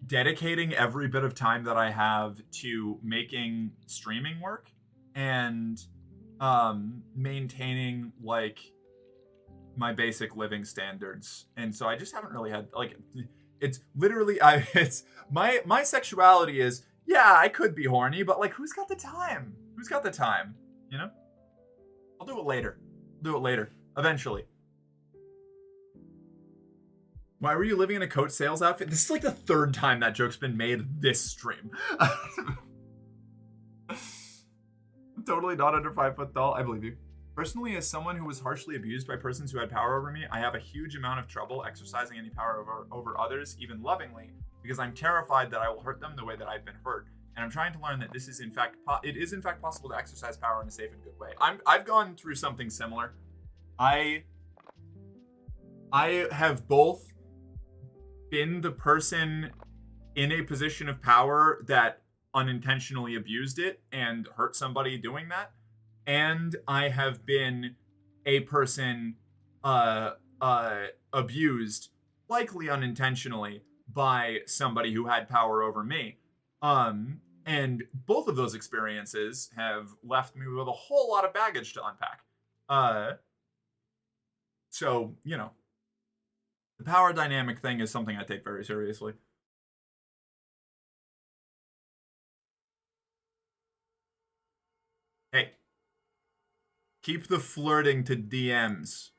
dedicating every bit of time that I have to making streaming work and maintaining like my basic living standards. And so I just haven't really had like, it's literally it's my sexuality is, yeah, I could be horny, but like who's got the time? I'll do it later eventually. Why were you living in a coat sales outfit? This is like the third time that joke's been made this stream. I'm totally not under 5 foot tall. I believe you. Personally, as someone who was harshly abused by persons who had power over me, I have a huge amount of trouble exercising any power over others, even lovingly, because I'm terrified that I will hurt them the way that I've been hurt. And I'm trying to learn that this is in fact possible to exercise power in a safe and good way. I've gone through something similar. I have both been the person in a position of power that unintentionally abused it and hurt somebody doing that, and I have been a person abused, likely unintentionally, by somebody who had power over me. And both of those experiences have left me with a whole lot of baggage to unpack. So, the power dynamic thing is something I take very seriously. Hey, keep the flirting to DMs.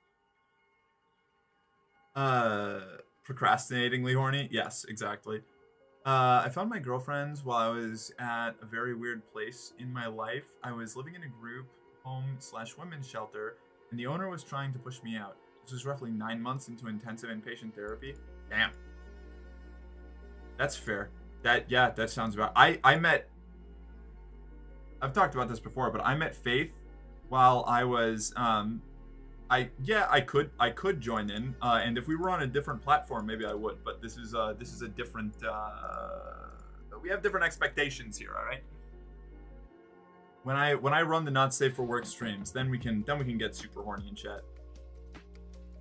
Procrastinatingly horny? Yes, exactly. I found my girlfriends while I was at a very weird place in my life. I was living in a group home/women's shelter, and the owner was trying to push me out. This was roughly 9 months into intensive inpatient therapy. Damn. That's fair. That sounds about. I met. I've talked about this before, but I met Faith while I was I could join in, and if we were on a different platform, maybe I would. But this is a different. We have different expectations here, all right? When I run the not safe for work streams, then we can get super horny and chat.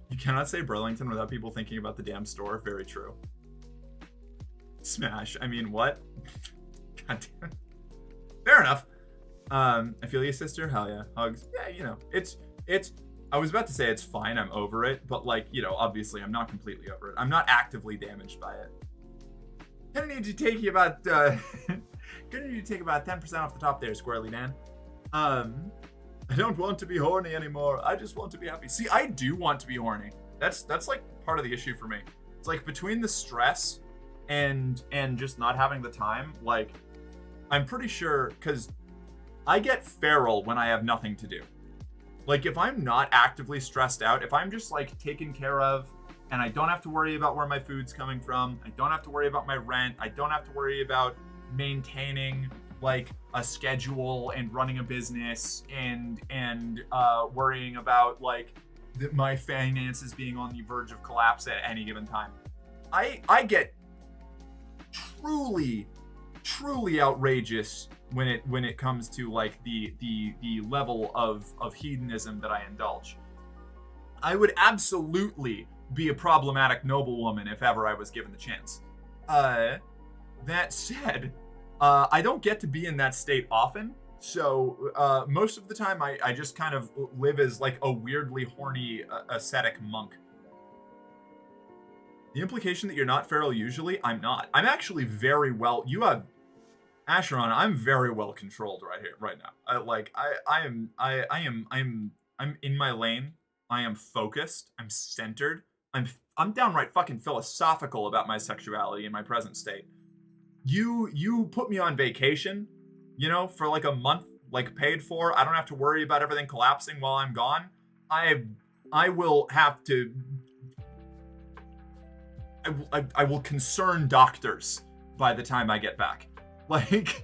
You cannot say Burlington without people thinking about the damn store. Very true. Smash. I mean, what? God damn it. Fair enough. I feel you, sister. Hell yeah. Hugs. Yeah, you know, it's, I was about to say it's fine. I'm over it. But, like, you know, obviously I'm not completely over it. I'm not actively damaged by it. Gonna need to take you about, gonna need to take about 10% off the top there, Squirrely Dan. I don't want to be horny anymore. I just want to be happy. See, I do want to be horny. That's like part of the issue for me. It's like between the stress and just not having the time, like I'm pretty sure, because I get feral when I have nothing to do. Like if I'm not actively stressed out, if I'm just like taken care of and I don't have to worry about where my food's coming from, I don't have to worry about my rent, I don't have to worry about maintaining like a schedule and running a business and worrying about like my finances being on the verge of collapse at any given time. I get truly outrageous when it comes to like the level of hedonism that I indulge. I would absolutely be a problematic noblewoman if ever I was given the chance. That said, I don't get to be in that state often, so most of the time I just kind of live as like a weirdly horny ascetic monk. The implication that you're not feral usually, I'm not. I'm actually very well. You have Asheron. I'm very well controlled right now. I'm in my lane. I am focused. I'm centered. I'm downright fucking philosophical about my sexuality in my present state. You put me on vacation, you know, for like a month, like paid for. I don't have to worry about everything collapsing while I'm gone. I will have to. I will concern doctors by the time I get back. Like,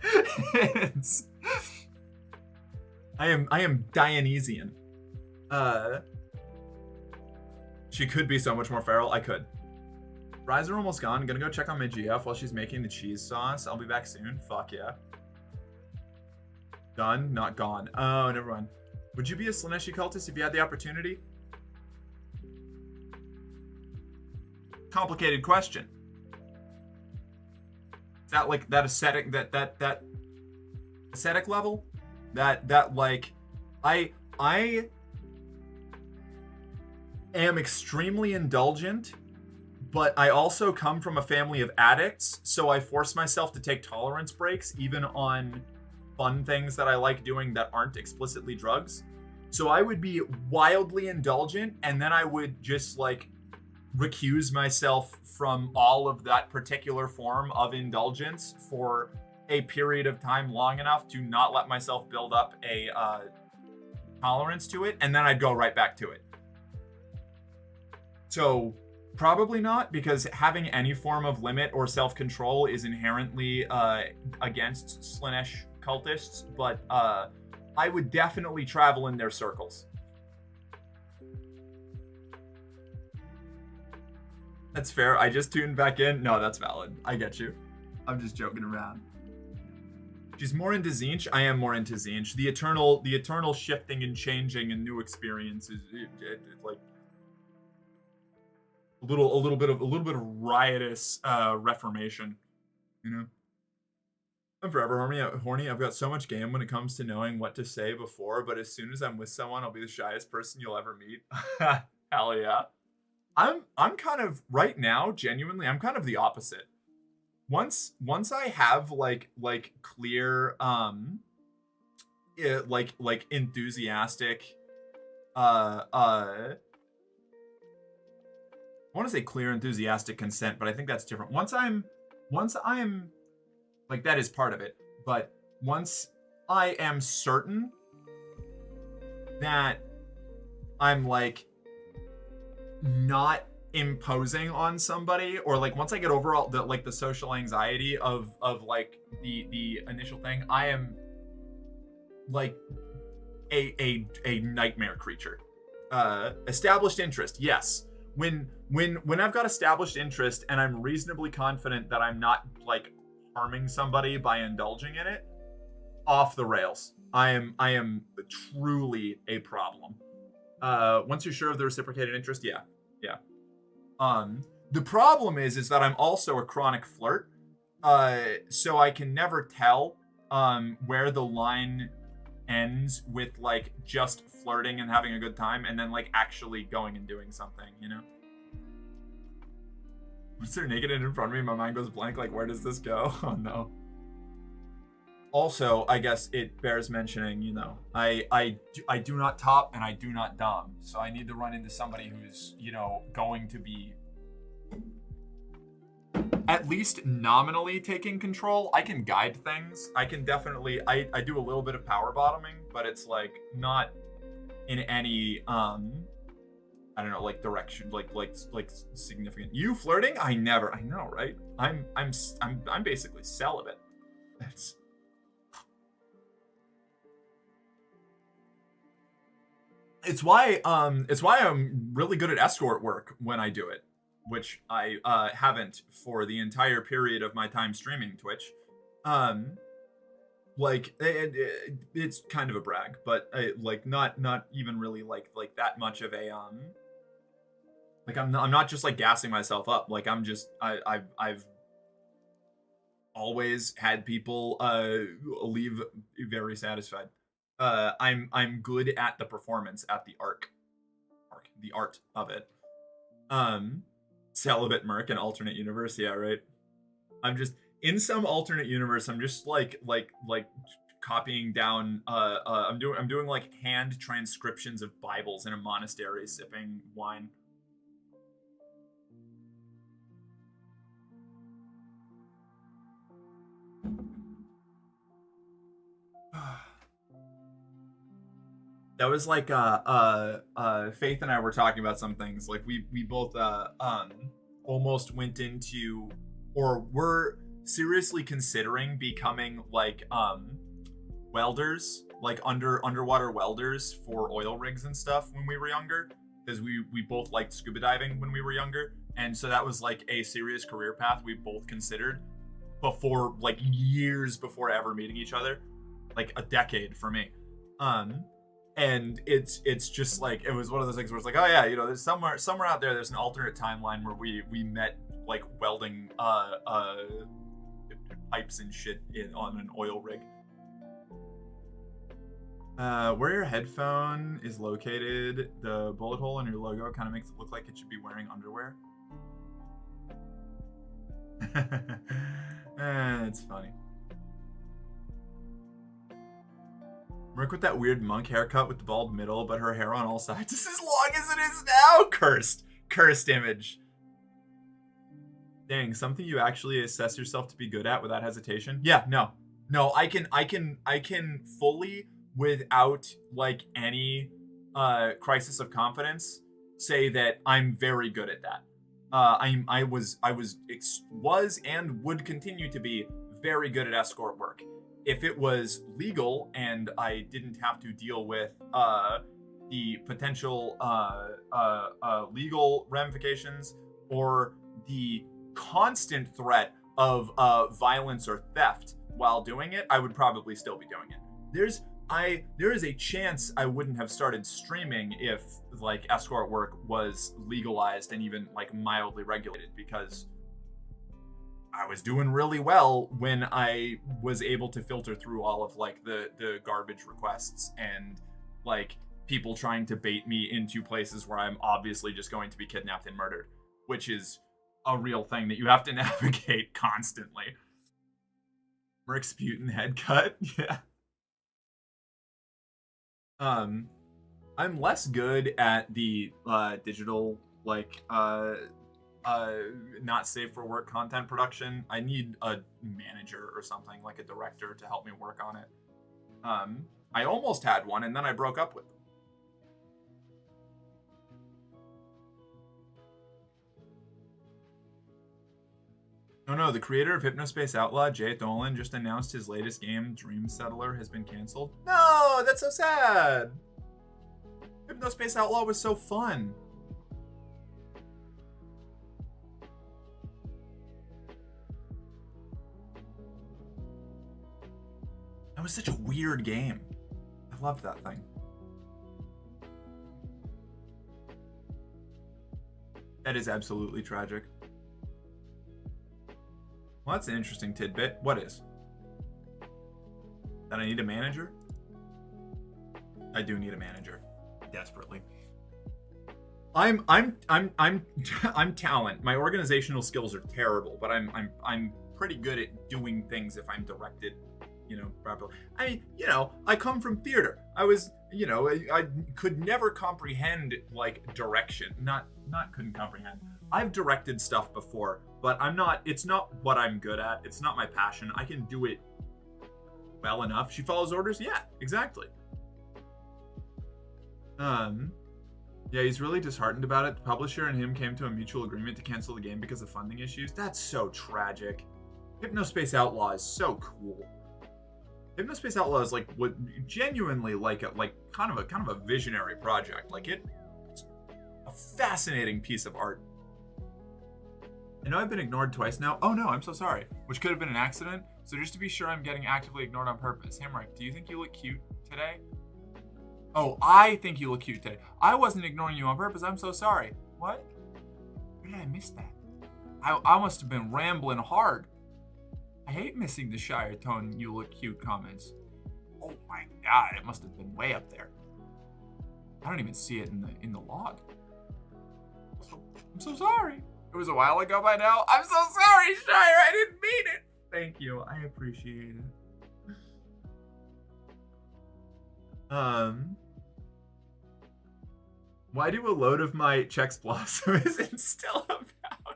I am Dionysian. She could be so much more feral. I could. Fries are almost gone. I'm gonna go check on my GF while she's making the cheese sauce. I'll be back soon. Fuck yeah. Done? Not gone. Oh, never mind. Would you be a Slaneshi cultist if you had the opportunity? Complicated question. Is that like that ascetic that ascetic level? That like I am extremely indulgent, but I also come from a family of addicts, so I force myself to take tolerance breaks even on fun things that I like doing that aren't explicitly drugs. So I would be wildly indulgent, and then I would just like recuse myself from all of that particular form of indulgence for a period of time long enough to not let myself build up a tolerance to it, and then I'd go right back to it. So probably not, because having any form of limit or self-control is inherently against Slanesh cultists, but I would definitely travel in their circles. That's fair. I just tuned back in. No, that's valid. I get you. I'm just joking around. She's more into Zinch. I am more into Zinch. The eternal shifting and changing and new experiences. It's like a little bit of riotous reformation, you know. I'm forever horny. I've got so much game when it comes to knowing what to say before, but as soon as I'm with someone, I'll be the shyest person you'll ever meet. Hell yeah. I'm kind of right now, genuinely, I'm kind of the opposite. Once I have like clear like enthusiastic I want to say clear enthusiastic consent, but I think that's different. Once I'm like, that is part of it, but once I am certain that I'm like not imposing on somebody, or like once I get over all the social anxiety of like the initial thing, I am like a nightmare creature. Established interest, yes. When I've got established interest and I'm reasonably confident that I'm not like harming somebody by indulging in it, off the rails. I am truly a problem. Once you're sure of the reciprocated interest, yeah. Yeah. The problem is that I'm also a chronic flirt. So I can never tell where the line ends with like just flirting and having a good time and then like actually going and doing something, you know? Once they're naked and in front of me, my mind goes blank, like where does this go? Oh no. Also, I guess it bears mentioning, you know, I do not top and I do not dom. So I need to run into somebody who's, you know, going to be at least nominally taking control. I can guide things. I can definitely, I do a little bit of power bottoming, but it's like not in any, I don't know, like direction, like significant. You flirting? I know, right? I'm basically celibate. It's why I'm really good at escort work when I do it, which I haven't for the entire period of my time streaming Twitch. Like it's kind of a brag, but like not even really like that much of a like I'm not just like gassing myself up. Like I'm just I've always had people leave very satisfied. I'm good at the performance, at the the art of it. Celibate Merc in alternate universe, yeah, right. I'm just in some alternate universe. I'm just like copying down. I'm doing like hand transcriptions of Bibles in a monastery, sipping wine. That was like Faith and I were talking about some things. Like we both almost went into or were seriously considering becoming like welders, like underwater welders for oil rigs and stuff when we were younger, because we both liked scuba diving when we were younger, and so that was like a serious career path we both considered before, like years before ever meeting each other, like a decade for me. And it's just like, it was one of those things where it's like, oh yeah, you know, there's somewhere out there, there's an alternate timeline where we met like welding pipes and shit on an oil rig. Where your headphone is located, the bullet hole in your logo kind of makes it look like it should be wearing underwear. It's funny. Merc with that weird monk haircut with the bald middle, but her hair on all sides is as long as it is now. Cursed image. Dang, something you actually assess yourself to be good at without hesitation. Yeah, no, I can fully, without like any crisis of confidence, say that I'm very good at that. I was and would continue to be very good at escort work. If it was legal and I didn't have to deal with the potential legal ramifications or the constant threat of violence or theft while doing it, I would probably still be doing it. There is a chance I wouldn't have started streaming if like escort work was legalized and even like mildly regulated, because I was doing really well when I was able to filter through all of like the garbage requests and like people trying to bait me into places where I'm obviously just going to be kidnapped and murdered, which is a real thing that you have to navigate constantly. Mercsputin head cut, yeah. I'm less good at the digital like not safe for work content production. I need a manager or something, like a director, to help me work on it. I almost had one and then I broke up with them. Oh no, the creator of Hypnospace Outlaw, Jay Dolan, just announced his latest game, Dream Settler, has been canceled. No, that's so sad. Hypnospace Outlaw was so fun. That was such a weird game. I loved that thing. That is absolutely tragic. Well, that's an interesting tidbit. What is? That I need a manager? I do need a manager. Desperately. I'm talent. My organizational skills are terrible, but I'm pretty good at doing things if I'm directed, properly. I come from theater. I was, I could never comprehend like direction. Not couldn't comprehend. I've directed stuff before, but it's not what I'm good at. It's not my passion. I can do it well enough. She follows orders? Yeah, exactly. Yeah, he's really disheartened about it. The publisher and him came to a mutual agreement to cancel the game because of funding issues. That's so tragic. Hypnospace Outlaw is so cool. Hypnospace Outlaw is like what genuinely like kind of a visionary project. Like it's a fascinating piece of art. I know I've been ignored twice now. Oh no, I'm so sorry. Which could have been an accident. So just to be sure I'm getting actively ignored on purpose. Hamrick, do you think you look cute today? Oh, I think you look cute today. I wasn't ignoring you on purpose. I'm so sorry. What? Where did I miss that? I must have been rambling hard. I hate missing the Shire tone you look cute comments. Oh my god, it must have been way up there. I don't even see it in the log. I'm so sorry. It was a while ago by now. I'm so sorry, Shire. I didn't mean it. Thank you. I appreciate it. Why do a load of my checks blossom isn't still about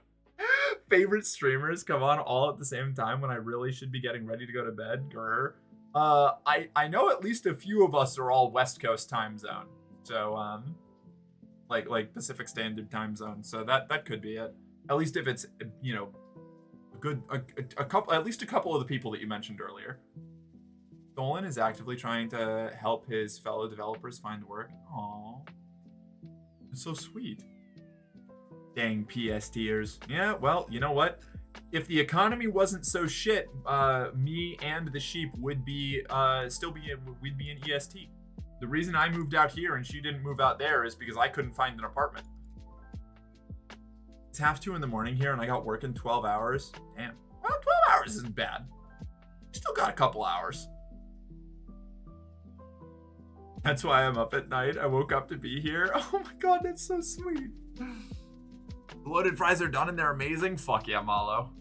favorite streamers come on all at the same time when I really should be getting ready to go to bed? Grr. I know at least a few of us are all West Coast time zone. So like Pacific Standard time zone. So that could be it. At least if it's a couple, at least a couple of the people that you mentioned earlier. Dolan is actively trying to help his fellow developers find work. Aww. It's so sweet. Dang PS tiers. Yeah, well, you know what? If the economy wasn't so shit, me and the sheep would be we'd be in EST. The reason I moved out here and she didn't move out there is because I couldn't find an apartment. It's 2:30 in the morning here and I got work in 12 hours. Damn. Well, 12 hours isn't bad. Still got a couple hours. That's why I'm up at night. I woke up to be here. Oh my god, that's so sweet. The loaded fries are done and they're amazing. Fuck yeah, Malo.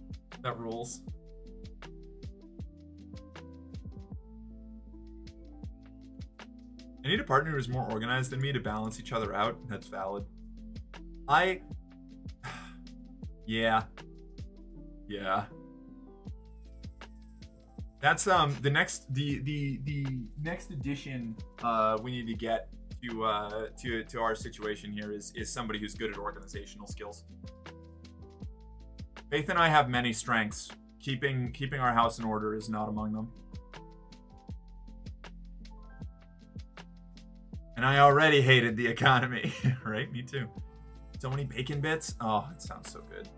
That rules. I need a partner who's more organized than me to balance each other out. That's valid. Yeah. That's the next addition we need to get to our situation here is somebody who's good at organizational skills. Faith and I have many strengths. Keeping our house in order is not among them. And I already hated the economy. Right? Me too. So many bacon bits. Oh, it sounds so good.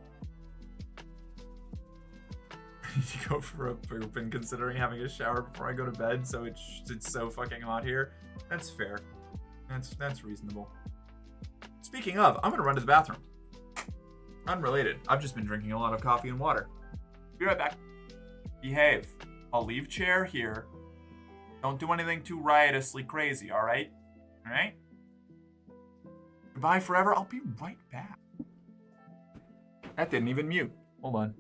I need to go for a poop and considering having a shower before I go to bed, so it's so fucking hot here. That's fair. That's reasonable. Speaking of, I'm gonna run to the bathroom. Unrelated. I've just been drinking a lot of coffee and water. Be right back. Behave. I'll leave chair here. Don't do anything too riotously crazy, alright? Alright? Goodbye forever. I'll be right back. That didn't even mute. Hold on.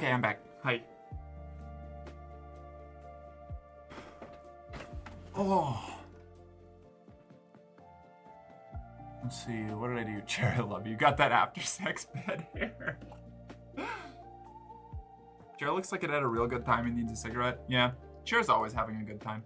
Okay, I'm back. Hi. Oh. Let's see, what did I do? Cherry, I love you. Got that after sex bed hair. Cher looks like it had a real good time and needs a cigarette. Yeah, Cher's always having a good time.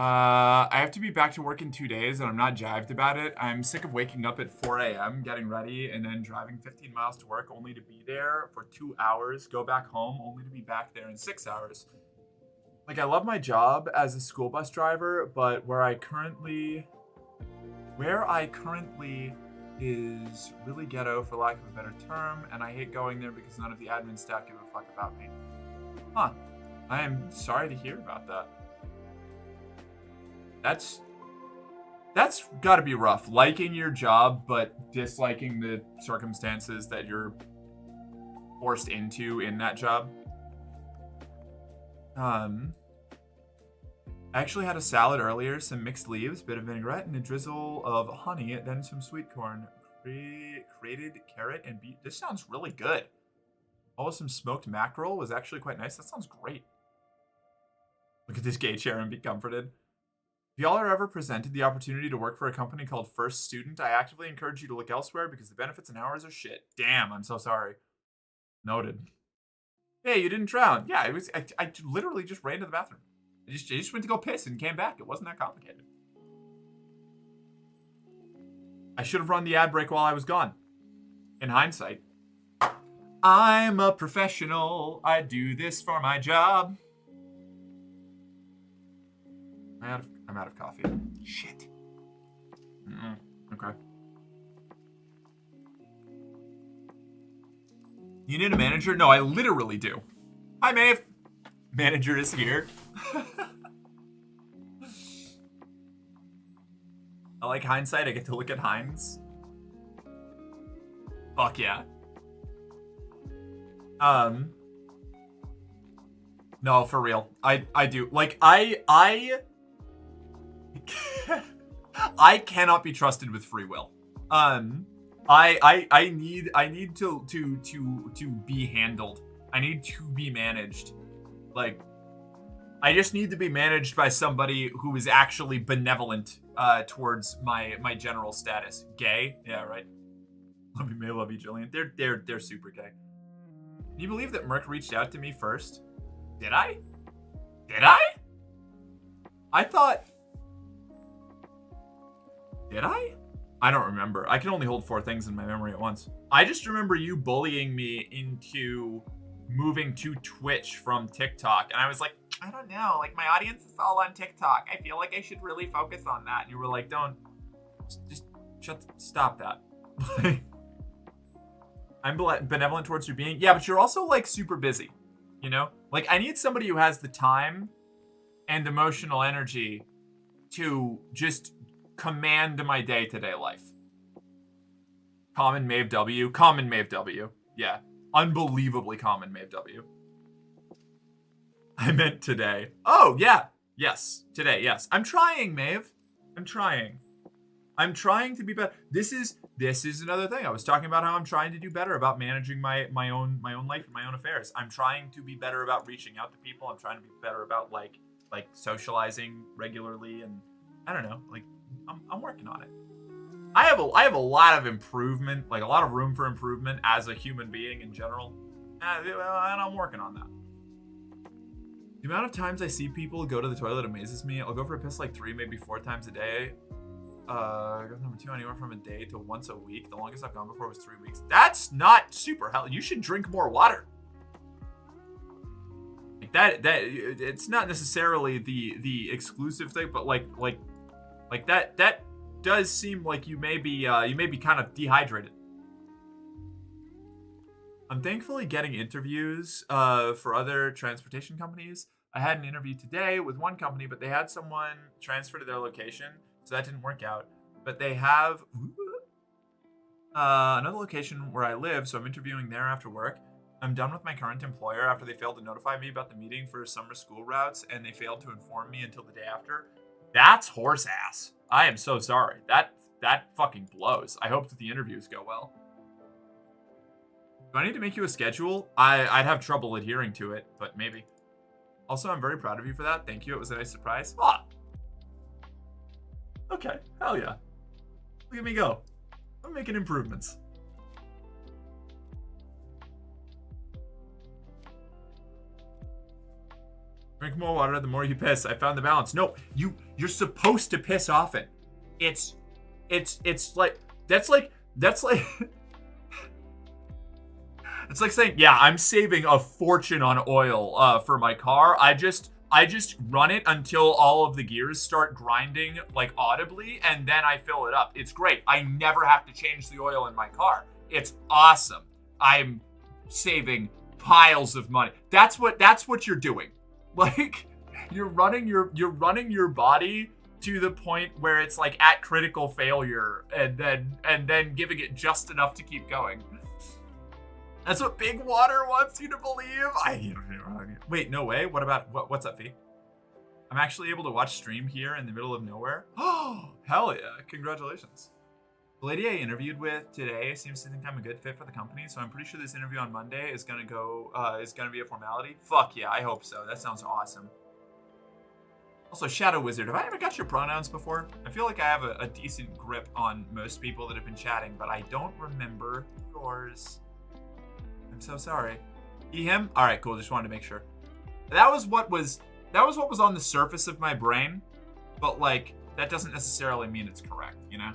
I have to be back to work in 2 days and I'm not jived about it. I'm sick of waking up at 4 a.m., getting ready, and then driving 15 miles to work only to be there for 2 hours, go back home only to be back there in 6 hours. Like, I love my job as a school bus driver, but where I currently is really ghetto, for lack of a better term, and I hate going there because none of the admin staff give a fuck about me. Huh. I am sorry to hear about that. That's gotta be rough. Liking your job, but disliking the circumstances that you're forced into in that job. I actually had a salad earlier, some mixed leaves, bit of vinaigrette, and a drizzle of honey, then some sweet corn, grated carrot, and beet. This sounds really good. Oh, some smoked mackerel was actually quite nice. That sounds great. Look at this gay chair and be comforted. If y'all are ever presented the opportunity to work for a company called First Student, I actively encourage you to look elsewhere because the benefits and hours are shit. Damn, I'm so sorry. Noted. Hey, you didn't drown. Yeah, it was. I literally just ran to the bathroom. I just went to go piss and came back. It wasn't that complicated. I should have run the ad break while I was gone. In hindsight. I'm a professional. I do this for my job. I'm out of coffee. Shit. Okay. You need a manager? No, I literally do. Hi, Maeve. Manager is here. I like hindsight. I get to look at Heinz. Fuck yeah. No, for real. I do. Like, I cannot be trusted with free will. I need to be handled. I need to be managed. Like, I just need to be managed by somebody who is actually benevolent towards my general status. Gay? Yeah, right. Love you, May. Love you, Jillian. They're super gay. Can you believe that Merc reached out to me first? Did I? Did I? I thought... Did I? I don't remember. I can only hold 4 things in my memory at once. I just remember you bullying me into moving to Twitch from TikTok. And I was like, I don't know. Like, my audience is all on TikTok. I feel like I should really focus on that. And you were like, don't. Just stop that. I'm benevolent towards your being. Yeah, but you're also, like, super busy. You know? Like, I need somebody who has the time and emotional energy to just command my day-to-day life. Common Maeve W. Common Maeve W. Yeah. Unbelievably common Maeve W. I meant today. Oh, yeah. Yes. Today, yes. I'm trying, Maeve. I'm trying. I'm trying to be better. This is another thing. I was talking about how I'm trying to do better about managing my own life and my own affairs. I'm trying to be better about reaching out to people. I'm trying to be better about like socializing regularly, and I don't know, like I'm working on it. I have a lot of improvement, like a lot of room for improvement as a human being in general, and I'm working on that. The amount of times I see people go to the toilet amazes me. I'll go for a piss like 3, maybe 4 times a day. Number 2, anywhere from a day to once a week. The longest I've gone before was 3 weeks. That's not super healthy. You should drink more water. Like that it's not necessarily the exclusive thing, but like that does seem like you may be kind of dehydrated. I'm thankfully getting interviews for other transportation companies. I had an interview today with one company, but they had someone transfer to their location, so that didn't work out. But they have another location where I live, so I'm interviewing there after work. I'm done with my current employer after they failed to notify me about the meeting for summer school routes, and they failed to inform me until the day after. That's horse ass. I am so sorry. That fucking blows. I hope that the interviews go well. Do I need to make you a schedule? I'd have trouble adhering to it, but maybe. Also, I'm very proud of you for that. Thank you. It was a nice surprise. Ah. Okay. Hell yeah. Look at me go. I'm making improvements. Drink more water the more you piss. I found the balance. No, you're supposed to piss often. It's like that's like it's like saying, yeah, I'm saving a fortune on oil for my car. I just run it until all of the gears start grinding like audibly, and then I fill it up. It's great. I never have to change the oil in my car. It's awesome. I'm saving piles of money. That's what you're doing. Like you're running your body to the point where it's like at critical failure, and then giving it just enough to keep going. That's what Big Water wants you to believe. Wait, no way. What's up, V? I'm actually able to watch stream here in the middle of nowhere. Oh, hell yeah! Congratulations. The lady I interviewed with today seems to think I'm a good fit for the company, so I'm pretty sure this interview on Monday is gonna be a formality. Fuck yeah, I hope so. That sounds awesome. Also, Shadow Wizard, have I ever got your pronouns before? I feel like I have a decent grip on most people that have been chatting, but I don't remember yours. I'm so sorry. He, him? All right, cool. Just wanted to make sure. That was what was on the surface of my brain, but like that doesn't necessarily mean it's correct, you know?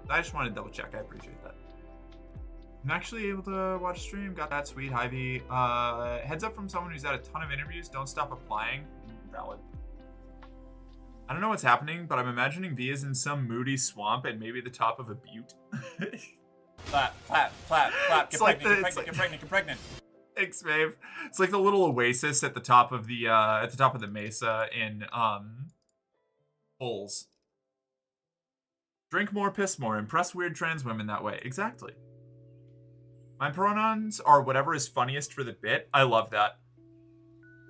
I just wanted to double check. I appreciate that. I'm actually able to watch stream. Got that sweet. Hi V. Heads up from someone who's had a ton of interviews. Don't stop applying. Valid. I don't know what's happening, but I'm imagining V is in some moody swamp and maybe the top of a butte. Clap, clap, clap, clap. Get pregnant, get pregnant. Thanks, babe. It's like the little oasis at the top of the mesa in Holes. Drink more, piss more, impress weird trans women that way. Exactly. My pronouns are whatever is funniest for the bit. I love that.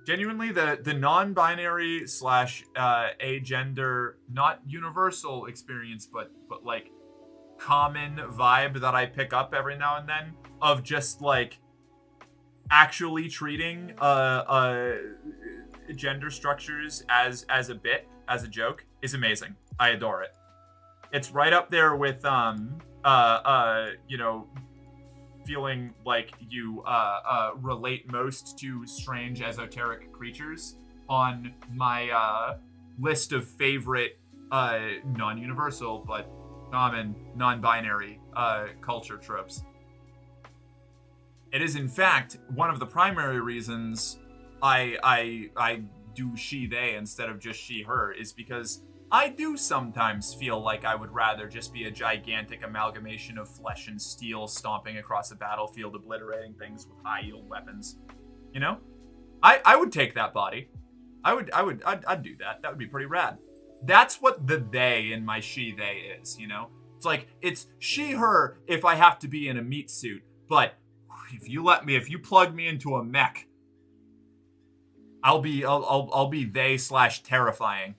Genuinely, the non-binary / agender, not universal experience, but like common vibe that I pick up every now and then of just like actually treating gender structures as a bit, as a joke, is amazing. I adore it. It's right up there with you know, feeling like you relate most to strange esoteric creatures on my list of favorite non-universal but common non-binary culture tropes. It is in fact one of the primary reasons I do she they instead of just she her, is because I do sometimes feel like I would rather just be a gigantic amalgamation of flesh and steel stomping across a battlefield, obliterating things with high-yield weapons. You know? I would take that body. I'd do that. That would be pretty rad. That's what the they in my she they is, you know? It's like, it's she her if I have to be in a meat suit, but if you plug me into a mech, I'll be they / terrifying.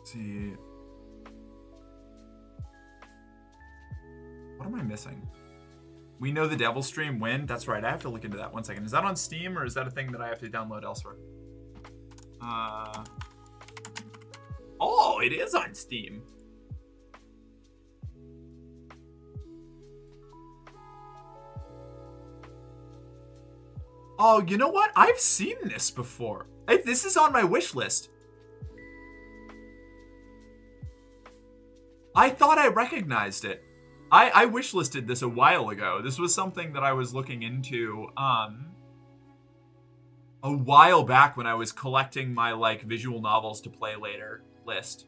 See, what am I missing? We know the devil stream when? That's right, I have to look into that. 1 second. Is that on Steam or is that a thing that I have to download elsewhere? Oh, it is on Steam. Oh, you know what? I've seen this before. This is on my wish list. I thought I recognized it. I wishlisted this a while ago. This was something that I was looking into a while back when I was collecting my like visual novels to play later list.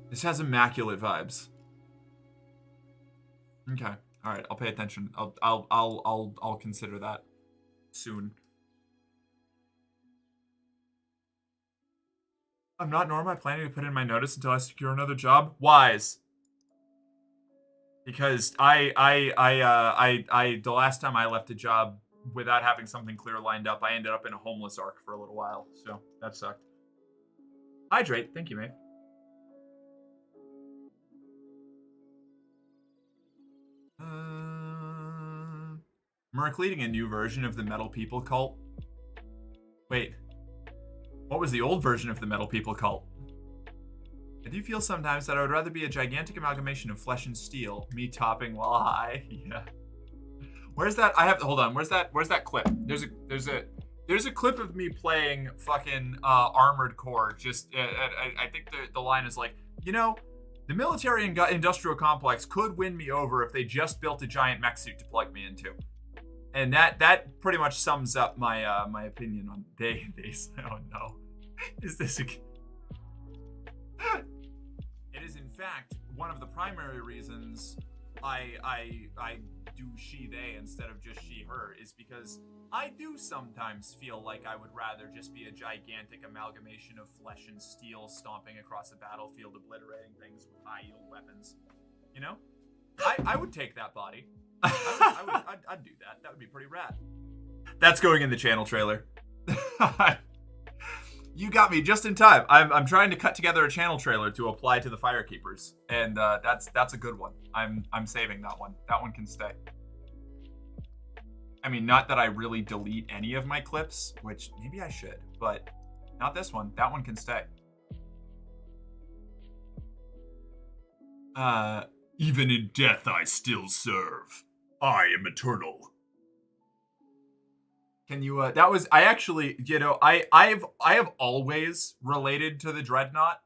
This has immaculate vibes. Okay. All right. I'll pay attention. I'll consider that soon. I'm not Norma. I'm planning to put in my notice until I secure another job. Wise. Because I the last time I left a job without having something clear lined up, I ended up in a homeless arc for a little while. So that sucked. Hydrate. Thank you, mate. Merc leading a new version of the Metal People cult. Wait. What was the old version of the Metal People cult? I do feel sometimes that I would rather be a gigantic amalgamation of flesh and steel, me topping while high. Yeah. Where's that? Hold on. Where's that clip? There's a clip of me playing fucking Armored Core. Just I think the line is like, you know, the military and industrial complex could win me over if they just built a giant mech suit to plug me into. And that pretty much sums up my my opinion on days. Oh no. Is this a... It is in fact one of the primary reasons I do she they instead of just she her is because I do sometimes feel like I would rather just be a gigantic amalgamation of flesh and steel stomping across a battlefield, obliterating things with high yield weapons. You know? I would take that body. I'd do that. That would be pretty rad. That's going in the channel trailer. You got me just in time. I'm trying to cut together a channel trailer to apply to the Firekeepers, and that's a good one. I'm saving that one. That one can stay. I mean, not that I really delete any of my clips, which maybe I should, but not this one. That one can stay. Even in death, I still serve. I am eternal. Can you, that was, I actually, you know, I have always related to the Dreadnought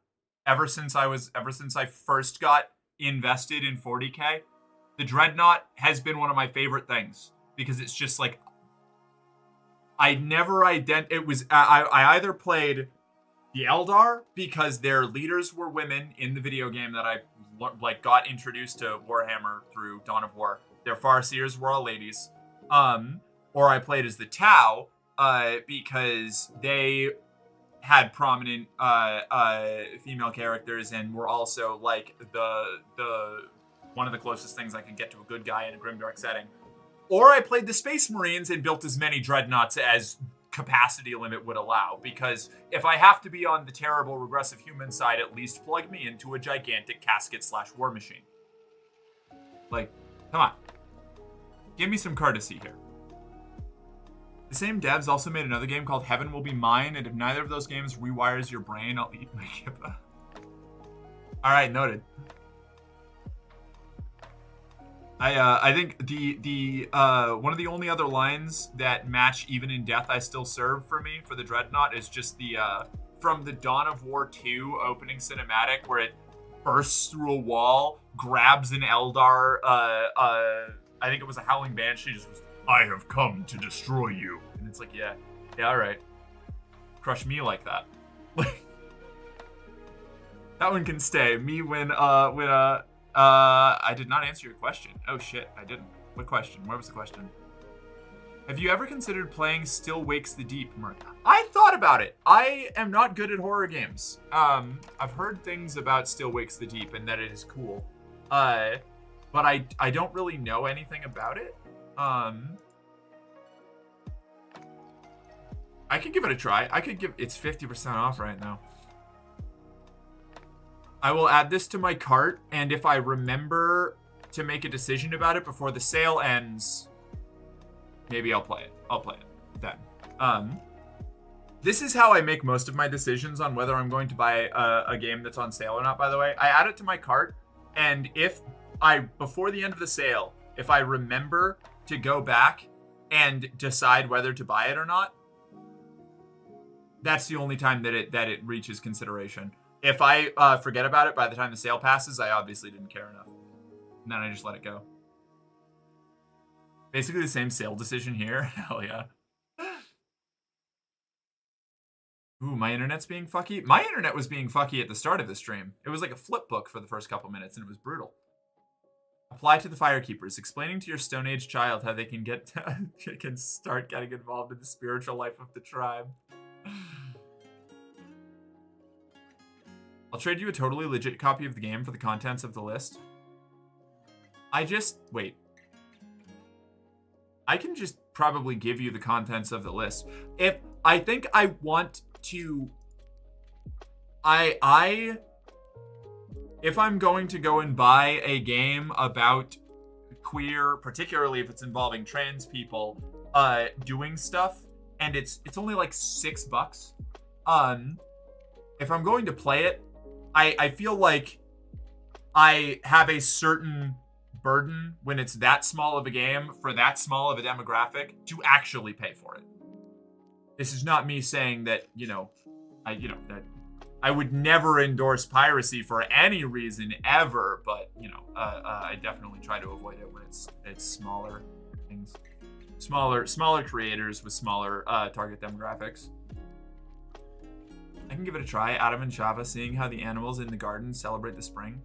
ever since I first got invested in 40K. The Dreadnought has been one of my favorite things because it's just like, I either played the Eldar because their leaders were women in the video game that I like got introduced to Warhammer through Dawn of War. Their Farseers were all ladies. Or I played as the Tau, because they had prominent female characters and were also like the one of the closest things I could get to a good guy in a grimdark setting. Or I played the Space Marines and built as many dreadnoughts as capacity limit would allow, because if I have to be on the terrible regressive human side, at least plug me into a gigantic casket/war machine. Like, come on. Give me some courtesy here. The same devs also made another game called Heaven Will Be Mine, and if neither of those games rewires your brain, I'll eat my kippa. Alright, noted. I think the one of the only other lines that match even in death I still serve for me for the Dreadnought is just the from the Dawn of War 2 opening cinematic where it bursts through a wall, grabs an Eldar, I think it was a Howling Banshee, just was, I have come to destroy you. And it's like, yeah, alright. Crush me like that. That one can stay. Me when I did not answer your question. Oh shit, I didn't. What question? Where was the question? Have you ever considered playing Still Wakes the Deep, Merc? I thought about it. I am not good at horror games. I've heard things about Still Wakes the Deep and that it is cool. But I don't really know anything about it. I could give it a try. It's 50% off right now. I will add this to my cart, and if I remember to make a decision about it before the sale ends, maybe I'll play it. I'll play it then. This is how I make most of my decisions on whether I'm going to buy a game that's on sale or not, by the way. I add it to my cart, and before the end of the sale, if I remember to go back and decide whether to buy it or not, that's the only time that it reaches consideration. If I forget about it by the time the sale passes, I obviously didn't care enough. And then I just let it go. Basically the same sale decision here. Hell yeah. Ooh, my internet's being fucky. My internet was being fucky at the start of the stream. It was like a flip book for the first couple minutes, and it was brutal. Apply to the Firekeepers, explaining to your Stone Age child how they can can start getting involved in the spiritual life of the tribe. I'll trade you a totally legit copy of the game for the contents of the list. Wait. I can just probably give you the contents of the list. If I think I want to, if I'm going to go and buy a game about queer, particularly if it's involving trans people, doing stuff, and it's only like $6. If I'm going to play it, I feel like I have a certain burden when it's that small of a game for that small of a demographic to actually pay for it. This is not me saying that, that I would never endorse piracy for any reason ever, but I definitely try to avoid it when it's smaller things, smaller creators with smaller target demographics. I can give it a try. Adam and Shava seeing how the animals in the garden celebrate the spring.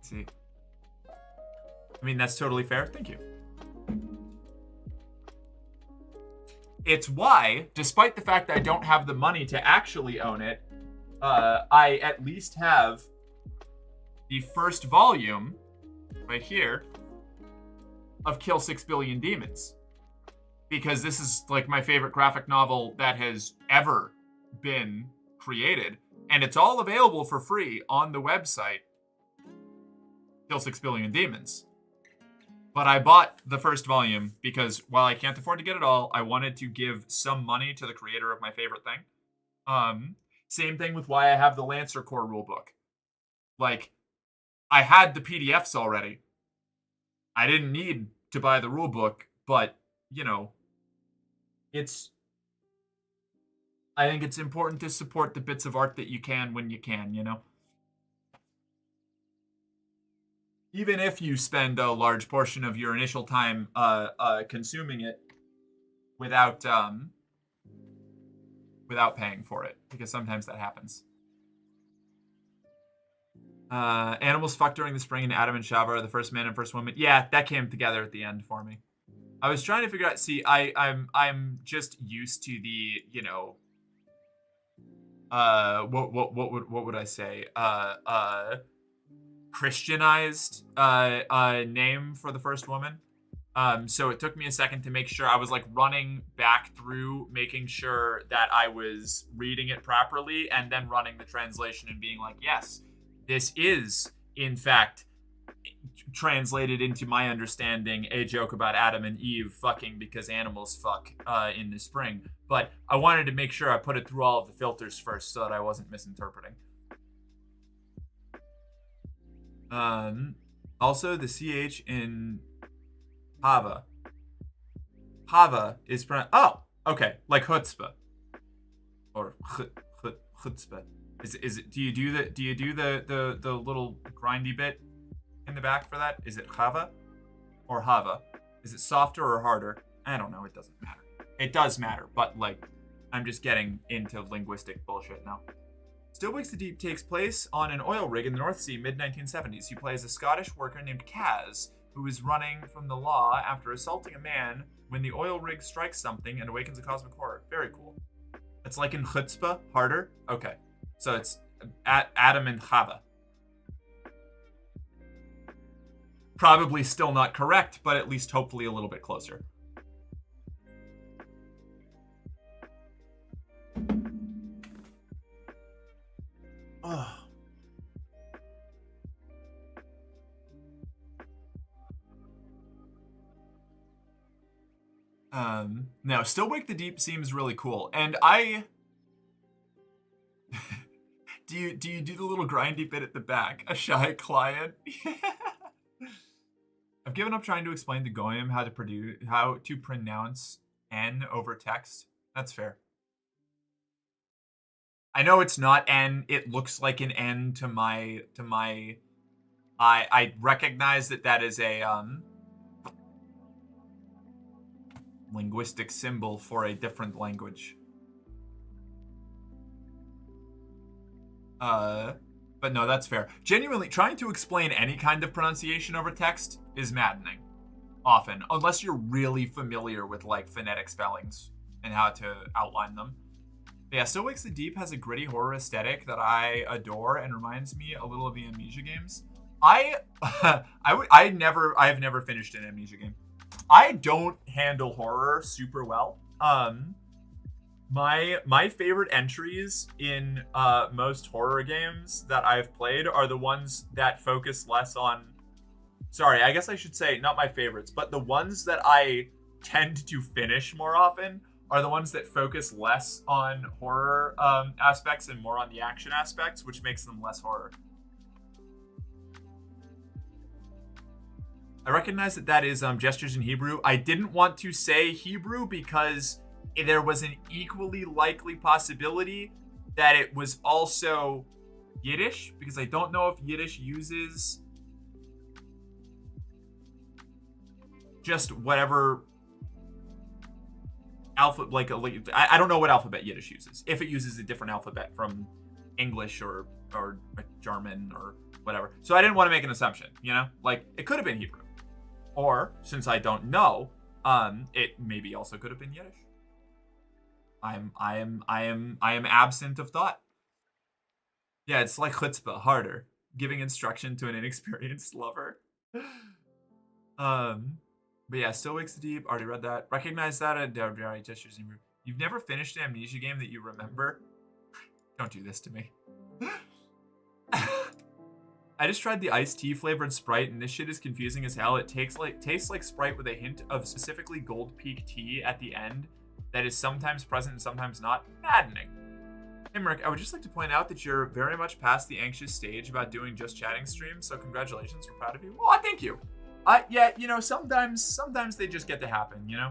See, I mean, that's totally fair. Thank you. It's why, despite the fact that I don't have the money to actually own it, I at least have the first volume right here of Kill 6 Billion Demons. Because this is like my favorite graphic novel that has ever been created. And it's all available for free on the website, Kill 6 Billion Demons. But I bought the first volume because while I can't afford to get it all, I wanted to give some money to the creator of my favorite thing. Same thing with why I have the Lancer Corps rulebook. Like, I had the PDFs already. I didn't need to buy the rulebook, but, I think it's important to support the bits of art that you can when you can, Even if you spend a large portion of your initial time consuming it without paying for it, because sometimes that happens. Animals fuck during the spring, and Adam and Shava are the first man and first woman. Yeah, that came together at the end for me. I was trying to figure out. See, I'm just used to the what would I say? Christianized name for the first woman. So it took me a second to make sure I was like running back through, making sure that I was reading it properly, and then running the translation and being like, yes, this is in fact translated into my understanding a joke about Adam and Eve fucking because animals fuck in the spring. But I wanted to make sure I put it through all of the filters first so that I wasn't misinterpreting. Also, the CH in Hava. Hava is pronounced. Oh, okay, like chutzpah or chutzpah. Is it? Do you do the little grindy bit in the back for that? Is it Hava or Hava? Is it softer or harder? I don't know. It doesn't matter. It does matter, but like, I'm just getting into linguistic bullshit now. Still Wakes the Deep takes place on an oil rig in the North Sea, mid-1970s. You play as a Scottish worker named Kaz, who is running from the law after assaulting a man when the oil rig strikes something and awakens a cosmic horror. Very cool. It's like in Chutzpah, harder? Okay. So it's Adam and Chava. Probably still not correct, but at least hopefully a little bit closer. Now, Still Wake the Deep seems really cool, and I... do you do the little grindy bit at the back? A shy client? I've given up trying to explain to Goyim how to pronounce N over text. That's fair. I know it's not N. It looks like an N to my. I recognize that is a linguistic symbol for a different language. But no, that's fair. Genuinely, trying to explain any kind of pronunciation over text is maddening. Often, unless you're really familiar with like phonetic spellings and how to outline them. But yeah, Still Wakes the Deep has a gritty horror aesthetic that I adore and reminds me a little of the Amnesia games. I have never finished an Amnesia game. I don't handle horror super well. My favorite entries in most horror games that I've played are the ones that focus less on. Sorry, I guess I should say not my favorites, but the ones that I tend to finish more often are the ones that focus less on horror aspects and more on the action aspects, which makes them less horror. I recognize that is gestures in Hebrew. I didn't want to say Hebrew because there was an equally likely possibility that it was also Yiddish, because I don't know if Yiddish uses just whatever alphabet, I don't know what alphabet Yiddish uses. If it uses a different alphabet from English or German or whatever. So I didn't want to make an assumption, you know? Like, it could have been Hebrew. Or, since I don't know, it maybe also could have been Yiddish. I am absent of thought. Yeah, it's like chutzpah, harder. Giving instruction to an inexperienced lover. But yeah, Still Wakes the Deep, already read that. Recognize that at gestures. You've never finished an Amnesia game that you remember? Don't do this to me. I just tried the iced tea flavored Sprite, and this shit is confusing as hell. It tastes like Sprite with a hint of specifically Gold Peak tea at the end that is sometimes present and sometimes not. Maddening. Hey, Merrick, I would just like to point out that you're very much past the anxious stage about doing just chatting streams, so congratulations, we're proud of you. Well, thank you. Yeah, you know, sometimes they just get to happen, you know?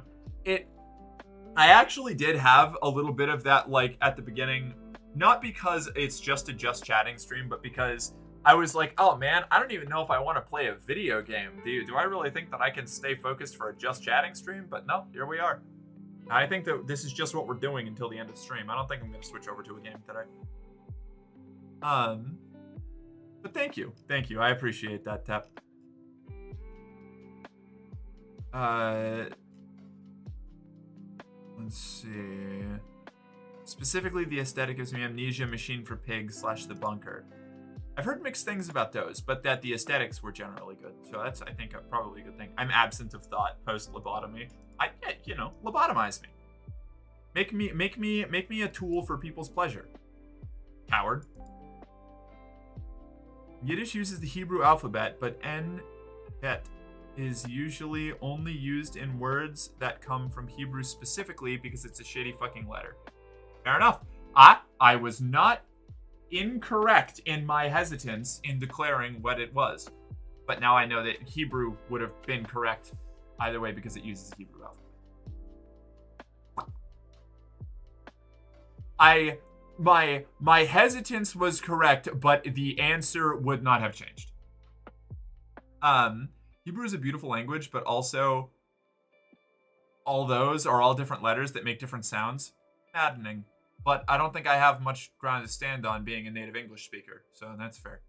I actually did have a little bit of that, like, at the beginning, not because it's just a just chatting stream, but because I was like, oh man, I don't even know if I want to play a video game. Do I really think that I can stay focused for a just chatting stream? But no, here we are. I think that this is just what we're doing until the end of the stream. I don't think I'm going to switch over to a game today. But thank you. I appreciate that, Tep. Let's see. Specifically, the aesthetic gives me Amnesia, Machine for Pigs / The Bunker. I've heard mixed things about those, but that the aesthetics were generally good. So that's, I think, probably a good thing. I'm absent of thought post lobotomy. You know, lobotomize me. Make me a tool for people's pleasure. Coward. Yiddish uses the Hebrew alphabet, but bet is usually only used in words that come from Hebrew specifically because it's a shitty fucking letter. Fair enough. I was not incorrect in my hesitance in declaring what it was. But now I know that Hebrew would have been correct either way because it uses the Hebrew alphabet. My hesitance was correct, but the answer would not have changed. Hebrew is a beautiful language, but also all those are all different letters that make different sounds. Maddening. But I don't think I have much ground to stand on being a native English speaker, so that's fair.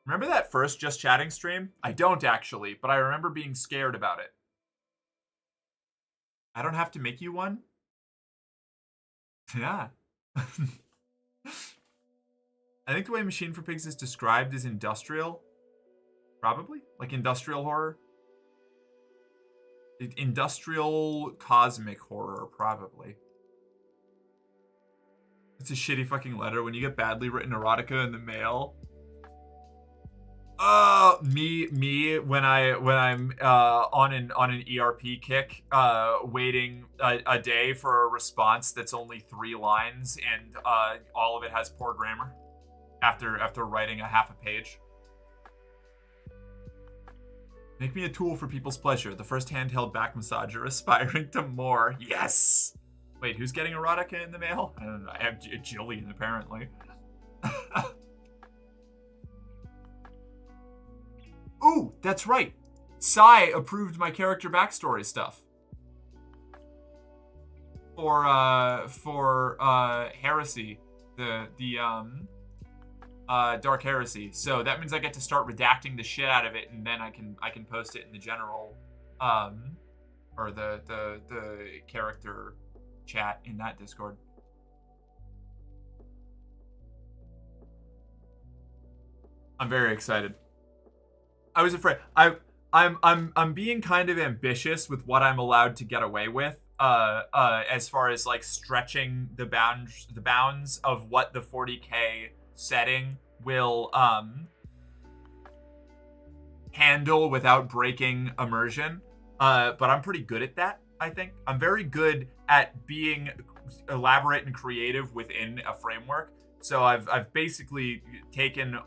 Remember that first Just Chatting stream? I don't actually, but I remember being scared about it. I don't have to make you one? Yeah. I think the way Machine for Pigs is described is industrial. Probably. Like industrial horror. Industrial cosmic horror, probably. It's a shitty fucking letter when you get badly written erotica in the mail. Me when I'm on an ERP kick, waiting a day for a response that's only 3 lines and all of it has poor grammar after writing a half a page. Make me a tool for people's pleasure. The first handheld back massager aspiring to more. Yes! Wait, who's getting erotica in the mail? I don't know. I have Jillian, apparently. Ooh, that's right. Sai approved my character backstory stuff. For Heresy. The Dark Heresy. So that means I get to start redacting the shit out of it, and then I can post it in the general or the character chat in that Discord. I'm very excited. I was afraid. I'm being kind of ambitious with what I'm allowed to get away with. As far as like stretching the bounds of what the 40K setting will handle without breaking immersion. But I'm pretty good at that, I think. I'm very good at being elaborate and creative within a framework. So I've basically taken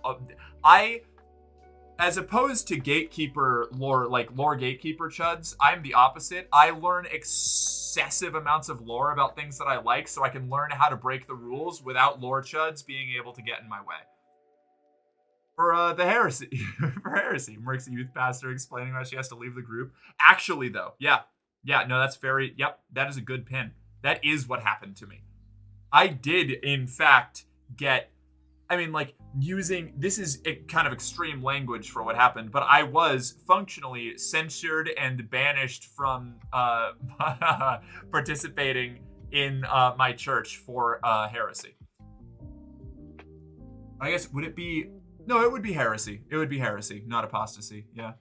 as opposed to gatekeeper lore, like lore gatekeeper chuds, I'm the opposite. I learn excessive amounts of lore about things that I like so I can learn how to break the rules without lore chuds being able to get in my way. For the heresy, for heresy, Merck's a youth pastor explaining why she has to leave the group. Actually, though, yeah, no, that's very, yep, that is a good pin. That is what happened to me. I did, in fact, get, I mean, like, using, this is a kind of extreme language for what happened, but I was functionally censured and banished from participating in my church for heresy. I guess, would it be, no, it would be heresy. It would be heresy, not apostasy, yeah.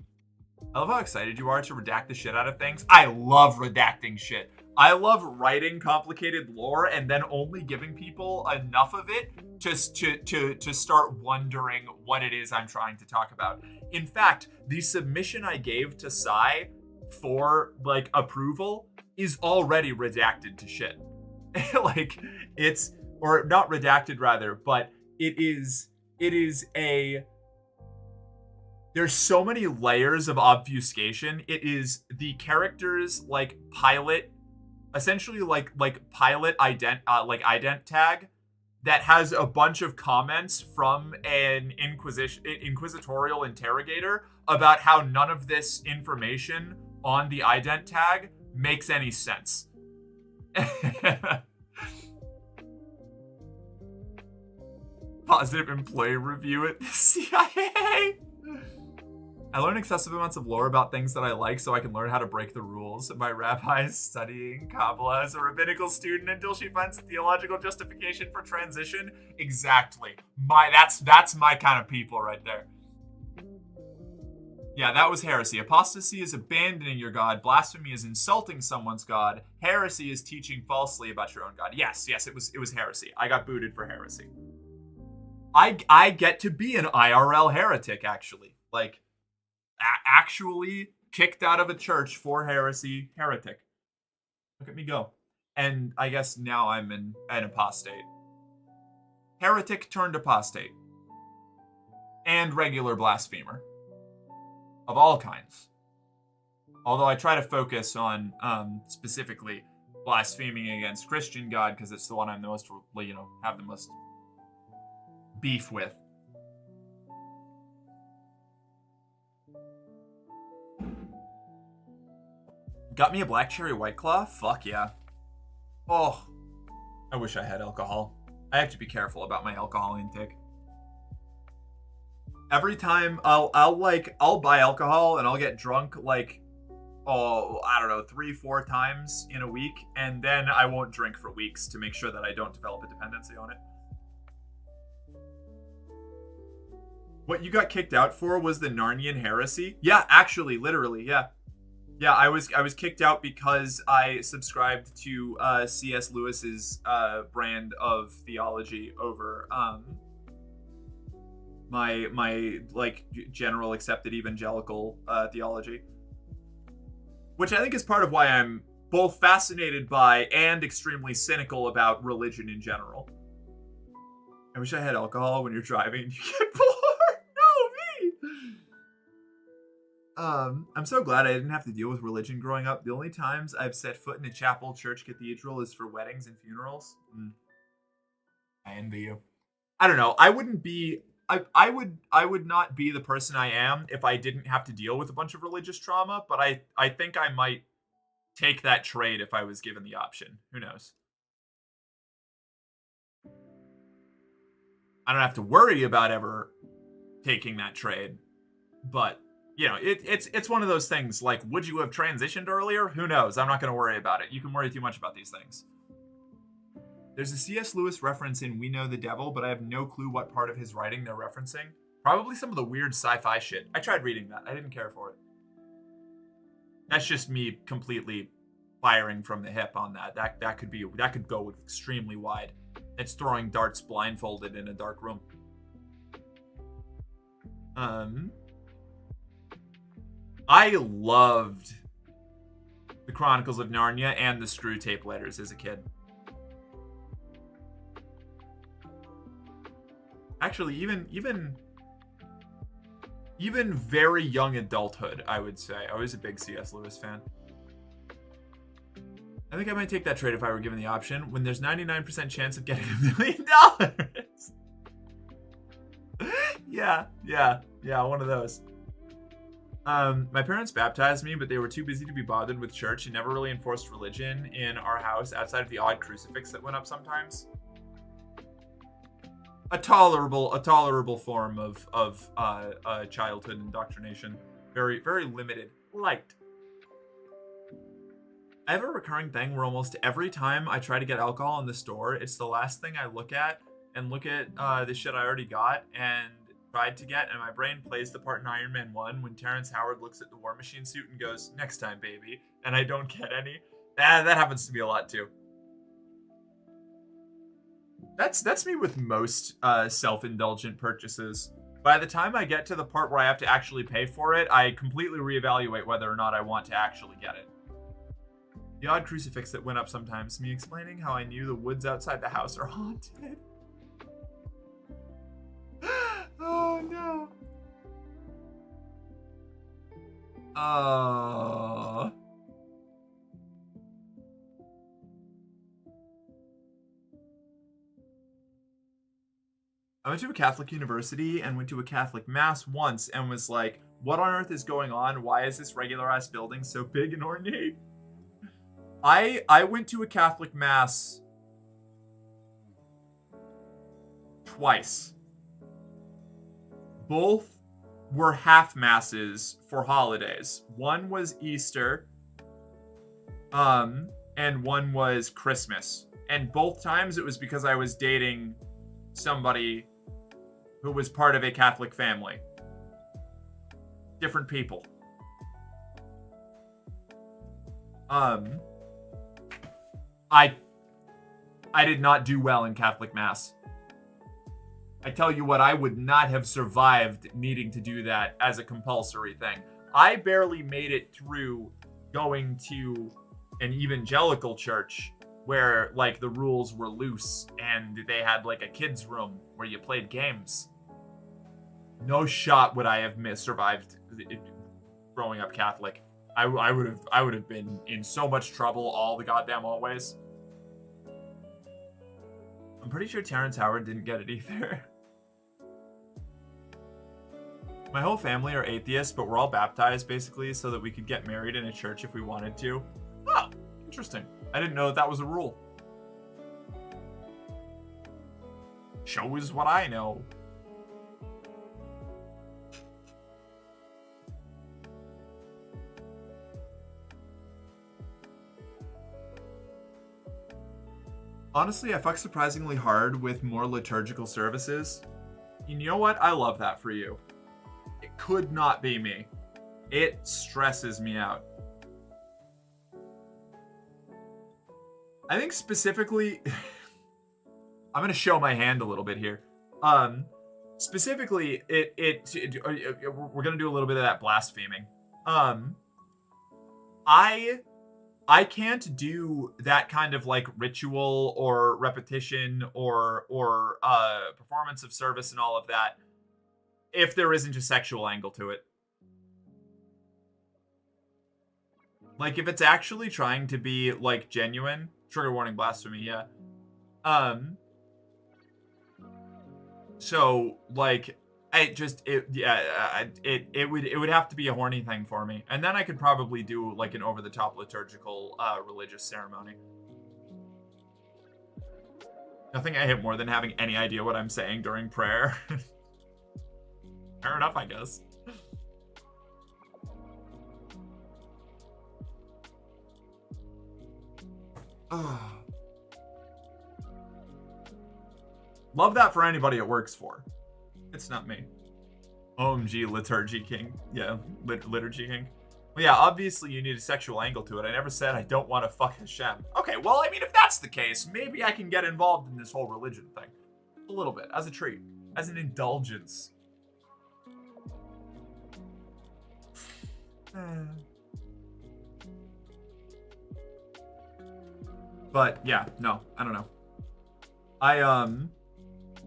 I love how excited you are to redact the shit out of things. I love redacting shit. I love writing complicated lore and then only giving people enough of it just to start wondering what it is I'm trying to talk about. In fact, the submission I gave to Sai for like approval is already redacted to shit. Like it's, or not redacted rather, but it is a, there's so many layers of obfuscation. It is the character's like pilot, essentially like pilot ident tag that has a bunch of comments from an inquisitorial interrogator about how none of this information on the ident tag makes any sense. Positive employee review at the CIA. I learn excessive amounts of lore about things that I like so I can learn how to break the rules. My rabbi is studying Kabbalah as a rabbinical student until she finds a theological justification for transition. Exactly. That's my kind of people right there. Yeah, that was heresy. Apostasy is abandoning your God. Blasphemy is insulting someone's God. Heresy is teaching falsely about your own God. Yes, it was heresy. I got booted for heresy. I get to be an IRL heretic, actually. Like, actually kicked out of a church for heresy, heretic. Look at me go. And I guess now I'm an apostate. Heretic turned apostate. And regular blasphemer. Of all kinds. Although I try to focus on specifically blaspheming against Christian God because it's the one I'm the most, have the most beef with. Got me a black cherry White Claw? Fuck yeah. Oh, I wish I had alcohol. I have to be careful about my alcohol intake. Every time I'll buy alcohol and I'll get drunk like, I don't know, 3-4 times in a week, and then I won't drink for weeks to make sure that I don't develop a dependency on it. What you got kicked out for was the Narnian heresy? Yeah, actually, literally, yeah. Yeah, I was kicked out because I subscribed to C.S. Lewis's brand of theology over my like general accepted evangelical theology, which I think is part of why I'm both fascinated by and extremely cynical about religion in general. I wish I had alcohol when you're driving and you get bored. I'm so glad I didn't have to deal with religion growing up. The only times I've set foot in a chapel, church, cathedral is for weddings and funerals. I envy you. I don't know. I wouldn't be. I would not be the person I am if I didn't have to deal with a bunch of religious trauma. But I think I might take that trade if I was given the option. Who knows? I don't have to worry about ever taking that trade, but. You know, it's one of those things, like, would you have transitioned earlier? Who knows? I'm not going to worry about it. You can worry too much about these things. There's a C.S. Lewis reference in We Know the Devil, but I have no clue what part of his writing they're referencing. Probably some of the weird sci-fi shit. I tried reading that. I didn't care for it. That's just me completely firing from the hip on that. That could go extremely wide. It's throwing darts blindfolded in a dark room. I loved the Chronicles of Narnia and the Screw Tape Letters as a kid. Actually, even very young adulthood, I would say. I was a big C.S. Lewis fan. I think I might take that trade if I were given the option. When there's 99% chance of getting $1 million. Yeah, one of those. My parents baptized me, but they were too busy to be bothered with church and never really enforced religion in our house outside of the odd crucifix that went up sometimes. A tolerable form of childhood indoctrination. Very, very limited. Liked. I have a recurring thing where almost every time I try to get alcohol in the store, it's the last thing I look at the shit I already got and tried to get, and my brain plays the part in Iron Man 1 when Terrence Howard looks at the War Machine suit and goes, "Next time, baby," and I don't get any. That happens to me a lot too. That's me with most self-indulgent purchases. By the time I get to the part where I have to actually pay for it, I completely reevaluate whether or not I want to actually get it. The odd crucifix that went up sometimes, me explaining how I knew the woods outside the house are haunted. Oh no. I went to a Catholic university and went to a Catholic mass once and was like, what on earth is going on? Why is this regular ass building so big and ornate? I went to a Catholic mass twice. Both were half masses for holidays. One was Easter, and one was Christmas. And both times it was because I was dating somebody who was part of a Catholic family. Different people. I did not do well in Catholic Mass. I tell you what, I would not have survived needing to do that as a compulsory thing. I barely made it through going to an evangelical church where, like, the rules were loose and they had, like, a kid's room where you played games. No shot would I have survived growing up Catholic. I would have been in so much trouble all the goddamn always. I'm pretty sure Terrence Howard didn't get it either. My whole family are atheists, but we're all baptized basically so that we could get married in a church if we wanted to. Oh, interesting. I didn't know that was a rule. Shows what I know. Honestly, I fuck surprisingly hard with more liturgical services. And you know what? I love that for you. It could not be me. It stresses me out. I think specifically... I'm going to show my hand a little bit here. Specifically, we're going to do a little bit of that blaspheming. I can't do that kind of like ritual or repetition or performance of service and all of that if there isn't a sexual angle to it. Like if it's actually trying to be like genuine, trigger warning blasphemy, yeah. So like it would have to be a horny thing for me, and then I could probably do like an over-the-top liturgical religious ceremony. Nothing I hate more than having any idea what I'm saying during prayer. Fair enough, I guess. Love that for anybody it works for. It's not me. OMG, liturgy king. Yeah, liturgy king. Well, yeah, obviously you need a sexual angle to it. I never said I don't want to fuck Hashem. Okay, well, I mean, if that's the case, maybe I can get involved in this whole religion thing. A little bit, as a treat, as an indulgence. But yeah, no, I don't know.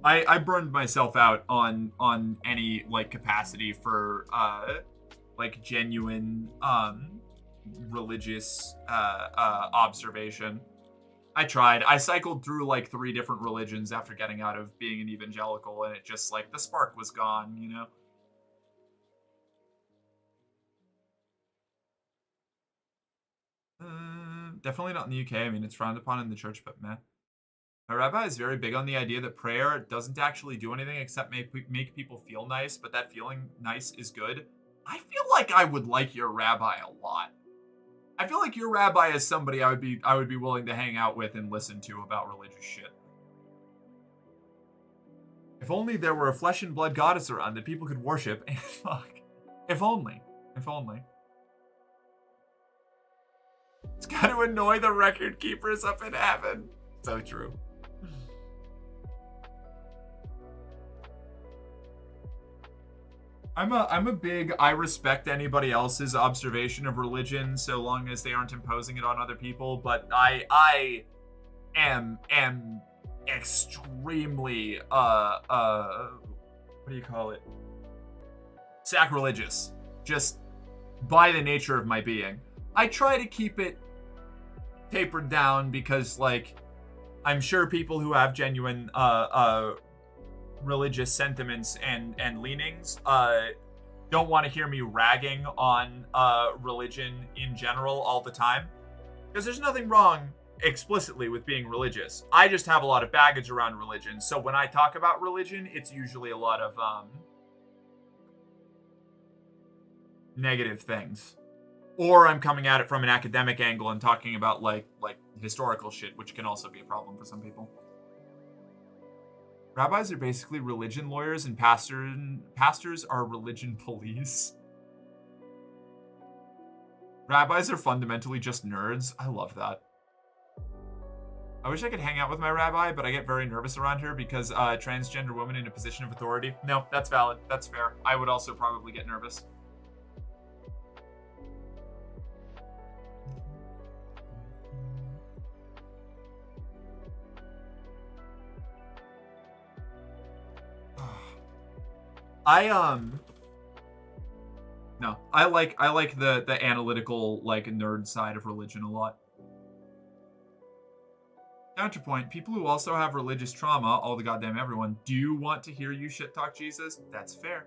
I burned myself out on any like capacity for like genuine religious observation. I tried. I cycled through like 3 different religions after getting out of being an evangelical, and it just like the spark was gone, you know. Definitely not in the UK. I mean, it's frowned upon in the church, but meh. My rabbi is very big on the idea that prayer doesn't actually do anything except make people feel nice, but that feeling nice is good. I feel like I would like your rabbi a lot. I feel like your rabbi is somebody I would be willing to hang out with and listen to about religious shit. If only there were a flesh and blood goddess around that people could worship and fuck. If only. If only. It's got to annoy the record keepers up in heaven. So true. I'm a big, I respect anybody else's observation of religion so long as they aren't imposing it on other people, but I am extremely what do you call it? Sacrilegious. Just by the nature of my being. I try to keep it tapered down because, like, I'm sure people who have genuine religious sentiments and leanings don't want to hear me ragging on religion in general all the time, because there's nothing wrong explicitly with being religious. I just have a lot of baggage around religion, so when I talk about religion, it's usually a lot of negative things. Or I'm coming at it from an academic angle and talking about like historical shit, which can also be a problem for some people. Rabbis are basically religion lawyers, and pastors are religion police. Rabbis are fundamentally just nerds. I love that. I wish I could hang out with my rabbi, but I get very nervous around her because a transgender woman in a position of authority. No, that's valid. That's fair. I would also probably get nervous. No, I like the analytical, like, nerd side of religion a lot. Counterpoint, people who also have religious trauma, all the goddamn everyone, do want to hear you shit talk Jesus. That's fair.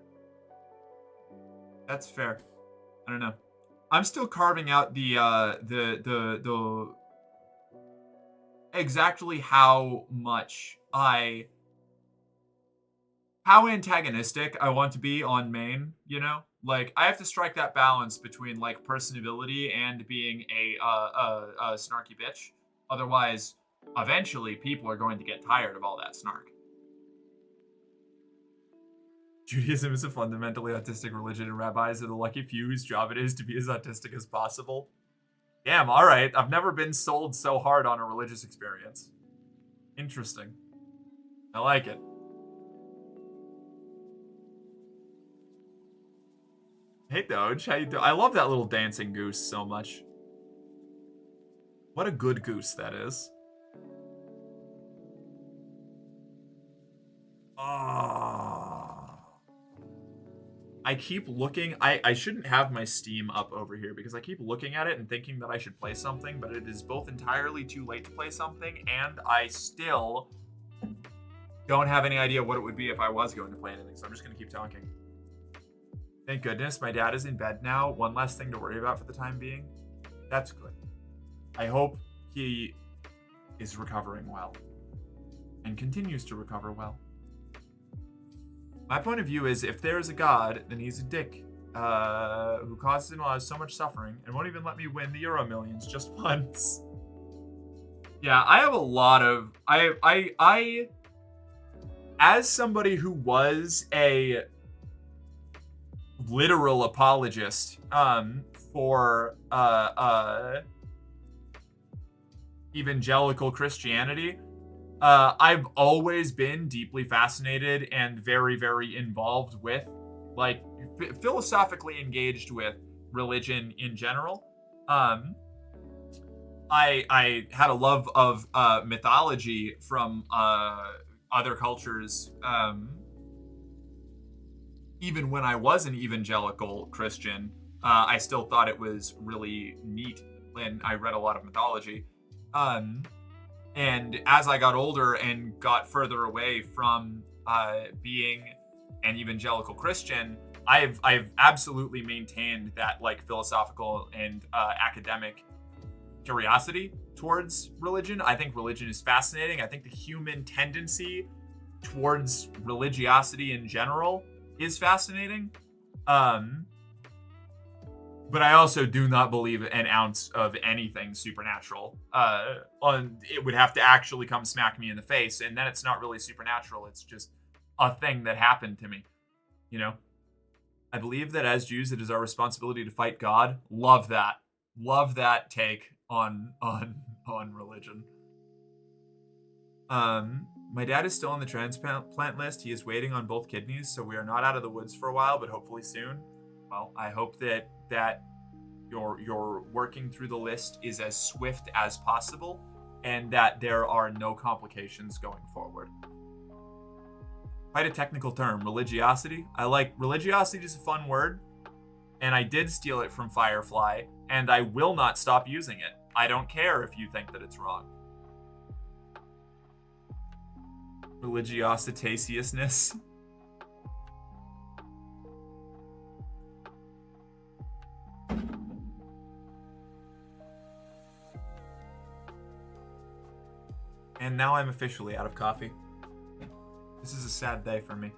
That's fair. I don't know. I'm still carving out the exactly how antagonistic I want to be on main, you know? Like, I have to strike that balance between, like, personability and being a snarky bitch. Otherwise, eventually, people are going to get tired of all that snark. Judaism is a fundamentally autistic religion, and rabbis are the lucky few whose job it is to be as autistic as possible. Damn, alright. I've never been sold so hard on a religious experience. Interesting. I like it. Hey Doge, how you doing? I love that little dancing goose so much. What a good goose that is. Oh. I keep looking. I shouldn't have my Steam up over here because I keep looking at it and thinking that I should play something, but it is both entirely too late to play something, and I still don't have any idea what it would be if I was going to play anything, so I'm just going to keep talking. Thank goodness my dad is in bed now. One less thing to worry about for the time being. That's good. I hope he is recovering well and continues to recover well. My point of view is, if there is a God, then he's a dick who causes and allows so much suffering and won't even let me win the Euro Millions just once. Yeah, I have a lot of... I as somebody who was a literal apologist for evangelical Christianity. I've always been deeply fascinated and very, very involved with, like, philosophically engaged with religion in general. I had a love of mythology from other cultures, even when I was an evangelical Christian. I still thought it was really neat, and I read a lot of mythology. And as I got older and got further away from being an evangelical Christian, I've absolutely maintained that, like, philosophical and academic curiosity towards religion. I think religion is fascinating. I think the human tendency towards religiosity in general is fascinating. But I also do not believe an ounce of anything supernatural. It would have to actually come smack me in the face, and then it's not really supernatural. It's just a thing that happened to me, you know? I believe that as Jews, it is our responsibility to fight God. Love that. Love that take on religion. My dad is still on the transplant list. He is waiting on both kidneys, so we are not out of the woods for a while, but hopefully soon. Well, I hope that your working through the list is as swift as possible, and that there are no complications going forward. Quite a technical term, religiosity. I like religiosity is a fun word, and I did steal it from Firefly, and I will not stop using it. I don't care if you think that it's wrong. Religiositaciousness. And now I'm officially out of coffee. This is a sad day for me.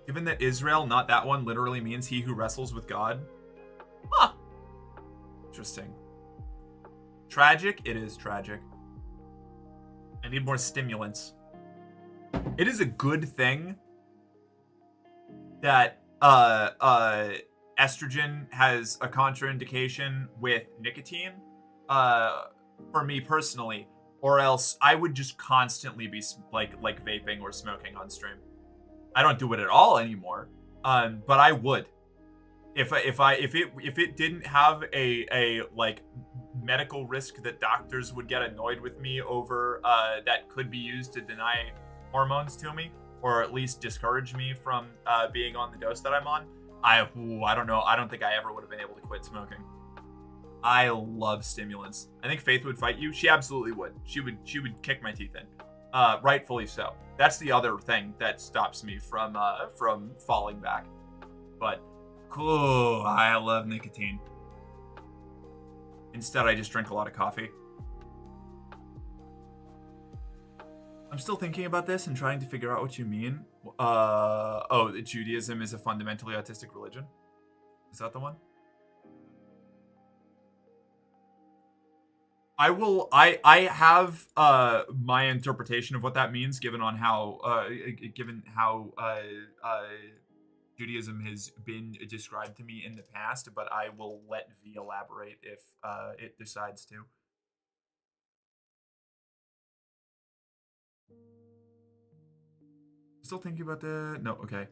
Given that Israel, not that one, literally means he who wrestles with God. Huh. Interesting. Tragic? It is tragic. I need more stimulants. It is a good thing that estrogen has a contraindication with nicotine, for me personally, or else I would just constantly be like vaping or smoking on stream. I don't do it at all anymore, but I would if it didn't have a like medical risk that doctors would get annoyed with me over, that could be used to deny hormones to me, or at least discourage me from being on the dose that I'm on. I don't know. I don't think I ever would have been able to quit smoking. I love stimulants. I think Faith would fight you. She absolutely would. She would kick my teeth in. Rightfully so. That's the other thing that stops me from falling back. But cool, I love nicotine. Instead, I just drink a lot of coffee. I'm still thinking about this and trying to figure out what you mean. That Judaism is a fundamentally autistic religion? Is that the one? I have my interpretation of what that means, given how Judaism has been described to me in the past, but I will let V elaborate if it decides to. Still thinking about the... No, okay.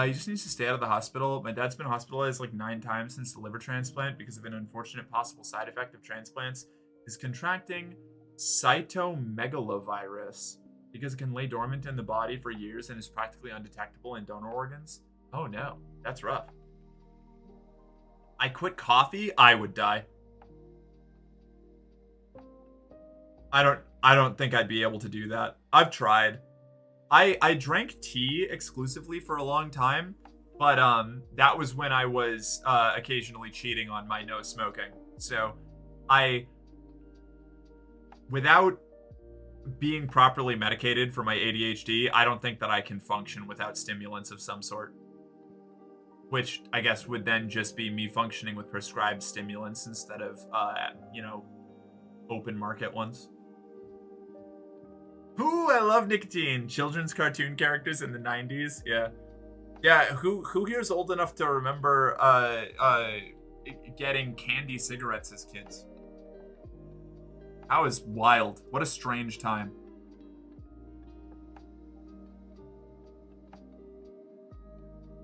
He just needs to stay out of the hospital. My dad's been hospitalized like 9 times since the liver transplant because of an unfortunate possible side effect of transplants. Is contracting cytomegalovirus because it can lay dormant in the body for years and is practically undetectable in donor organs. Oh no, that's rough. I quit coffee, I would die. I don't think I'd be able to do that. I've tried. I drank tea exclusively for a long time, but that was when I was occasionally cheating on my no smoking. So without being properly medicated for my ADHD, I don't think that I can function without stimulants of some sort. which I guess would then just be me functioning with prescribed stimulants instead of, open market ones. Ooh, I love nicotine. Children's cartoon characters in the 90s. Yeah. Yeah, who here's old enough to remember getting candy cigarettes as kids? That was wild. What a strange time.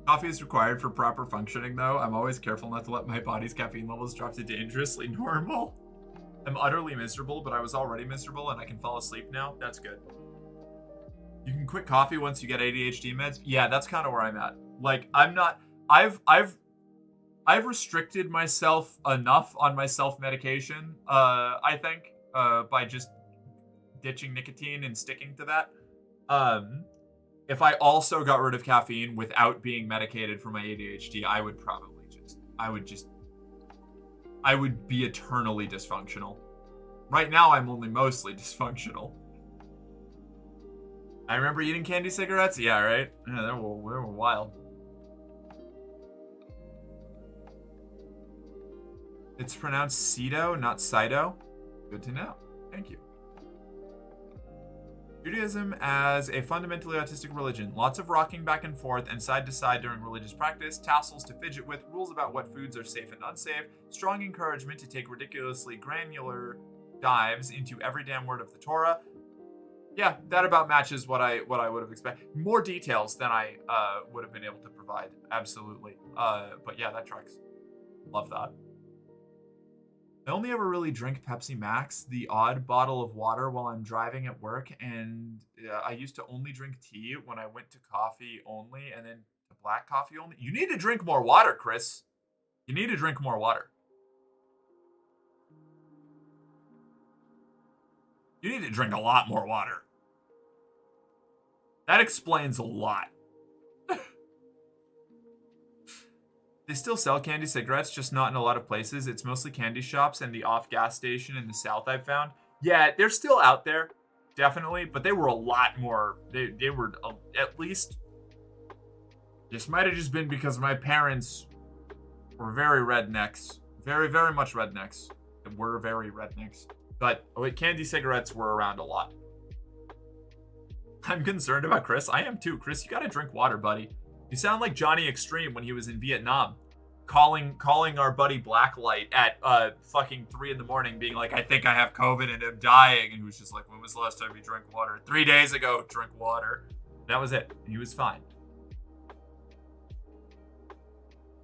Coffee is required for proper functioning, though. I'm always careful not to let my body's caffeine levels drop to dangerously normal. I'm utterly miserable, but I was already miserable and I can fall asleep now. That's good. You can quit coffee once you get ADHD meds. Yeah, that's kind of where I'm at. Like, I'm not. I've restricted myself enough on my self-medication. I think by just ditching nicotine and sticking to that. If I also got rid of caffeine without being medicated for my ADHD, I would probably I would be eternally dysfunctional. Right now, I'm only mostly dysfunctional. I remember eating candy cigarettes. Yeah, right? Yeah, they were wild. It's pronounced Cedo, not Cido. Good to know. Thank you. Judaism as a fundamentally autistic religion. Lots of rocking back and forth and side to side during religious practice, tassels to fidget with, rules about what foods are safe and unsafe, strong encouragement to take ridiculously granular dives into every damn word of the Torah. Yeah, that about matches what I would have expected. More details than I would have been able to provide. Absolutely. But yeah, that tracks. Love that. I only ever really drink Pepsi Max, the odd bottle of water while I'm driving at work, and I used to only drink tea when I went to coffee only, and then to black coffee only. You need to drink more water, Chris. You need to drink more water. You need to drink a lot more water. That explains a lot. They still sell candy cigarettes, just not in a lot of places. It's mostly candy shops and the off gas station in the South I've found. Yeah, they're still out there, definitely, but they were a lot more. They were at least. This might have just been because my parents were very rednecks, very, very much rednecks. They were very rednecks, but candy cigarettes were around a lot. I'm concerned about Chris. I am too. Chris, you gotta drink water, buddy. You sound like Johnny Extreme when he was in Vietnam, calling our buddy Blacklight at fucking 3 a.m, being like, I think I have COVID and I'm dying. And he was just like, when was the last time you drank water? 3 days ago, drink water. That was it. He was fine.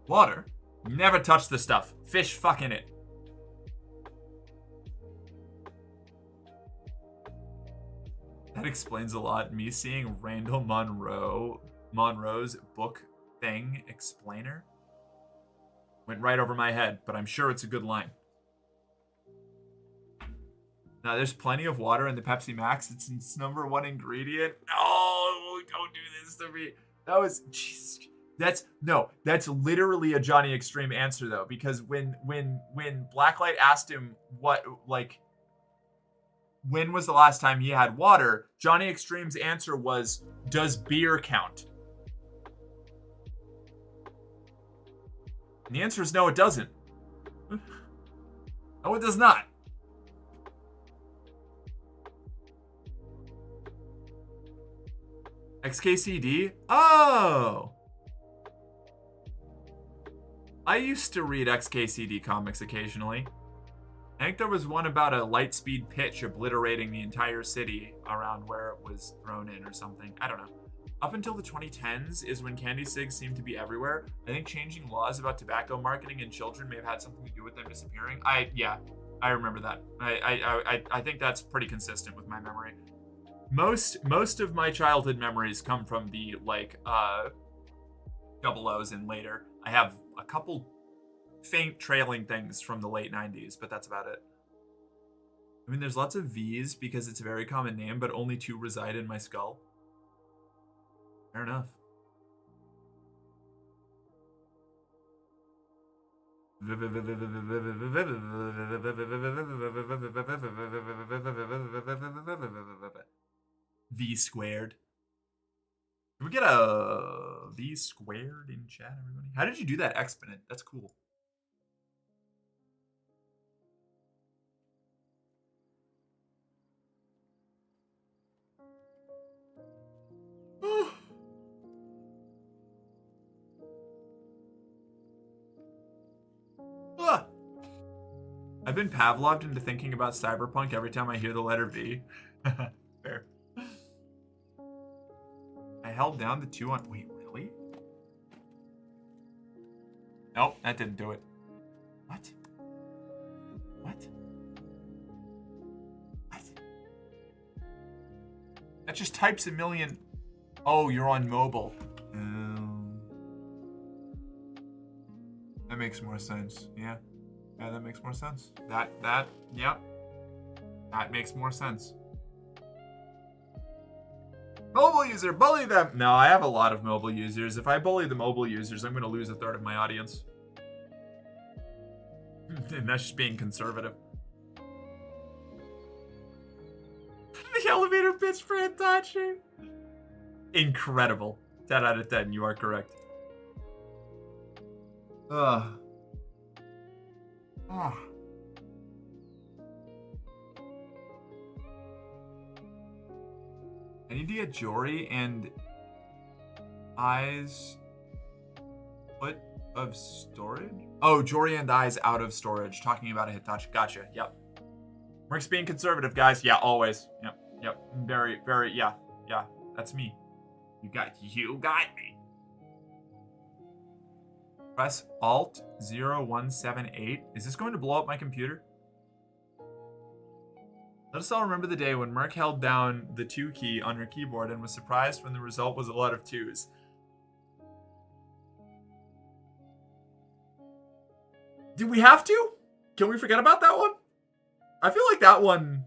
Water? Never touch the stuff. Fish fucking it. That explains a lot. Me seeing Randall Monroe's book thing explainer went right over my head, but I'm sure it's a good line. Now, there's plenty of water in the Pepsi Max. It's its number one ingredient. Oh, don't do this to me. That was, Jesus. That's literally a Johnny Extreme answer, though, because when Blacklight asked him when was the last time he had water, Johnny Extreme's answer was, does beer count? And the answer is no, it doesn't. No, it does not. XKCD? Oh! I used to read XKCD comics occasionally. I think there was one about a light-speed pitch obliterating the entire city around where it was thrown in or something. I don't know. Up until the 2010s is when candy cigs seemed to be everywhere. I think changing laws about tobacco marketing in children may have had something to do with them disappearing. I remember that. I think that's pretty consistent with my memory. Most of my childhood memories come from the double O's and later. I have a couple faint trailing things from the late 90s, but that's about it. I mean, there's lots of V's because it's a very common name, but only 2 reside in my skull. Fair enough. V squared. Can we get a V squared in chat, everybody. How did you do that exponent? That's cool. Ah. I've been Pavloved into thinking about cyberpunk every time I hear the letter V. Fair. I held down the 2 on... Wait, really? Nope, that didn't do it. What? What? What? That just types a million... Oh, you're on mobile. That makes more sense. Yeah. Yeah, that makes more sense. Yep. That makes more sense. Mobile user, bully them! No, I have a lot of mobile users. If I bully the mobile users, I'm going to lose a third of my audience. And that's just being conservative. The elevator pitch for Hitachi. Incredible. 10 out of 10, you are correct. Ugh. Ah. I need to get Jory and Eyes out of storage? Oh, Jory and Eyes out of storage. Talking about a Hitachi. Gotcha. Yep. Merc's being conservative, guys. Yeah, always. Yep. Yep. Very, very, yeah. Yeah. That's me. You got me. Press Alt 0178. Is this going to blow up my computer? Let us all remember the day when Merc held down the 2 key on her keyboard and was surprised when the result was a lot of 2s. Do we have to? Can we forget about that one? I feel like that one...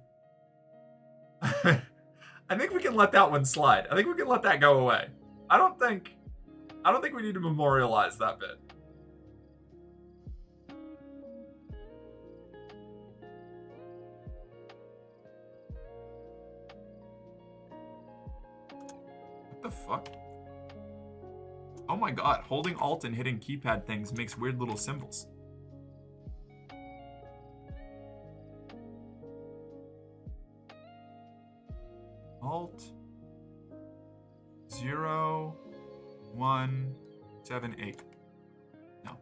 I think we can let that one slide. I think we can let that go away. I don't think we need to memorialize that bit. What the fuck? Oh my god, holding Alt and hitting keypad things makes weird little symbols. Alt 0178. No.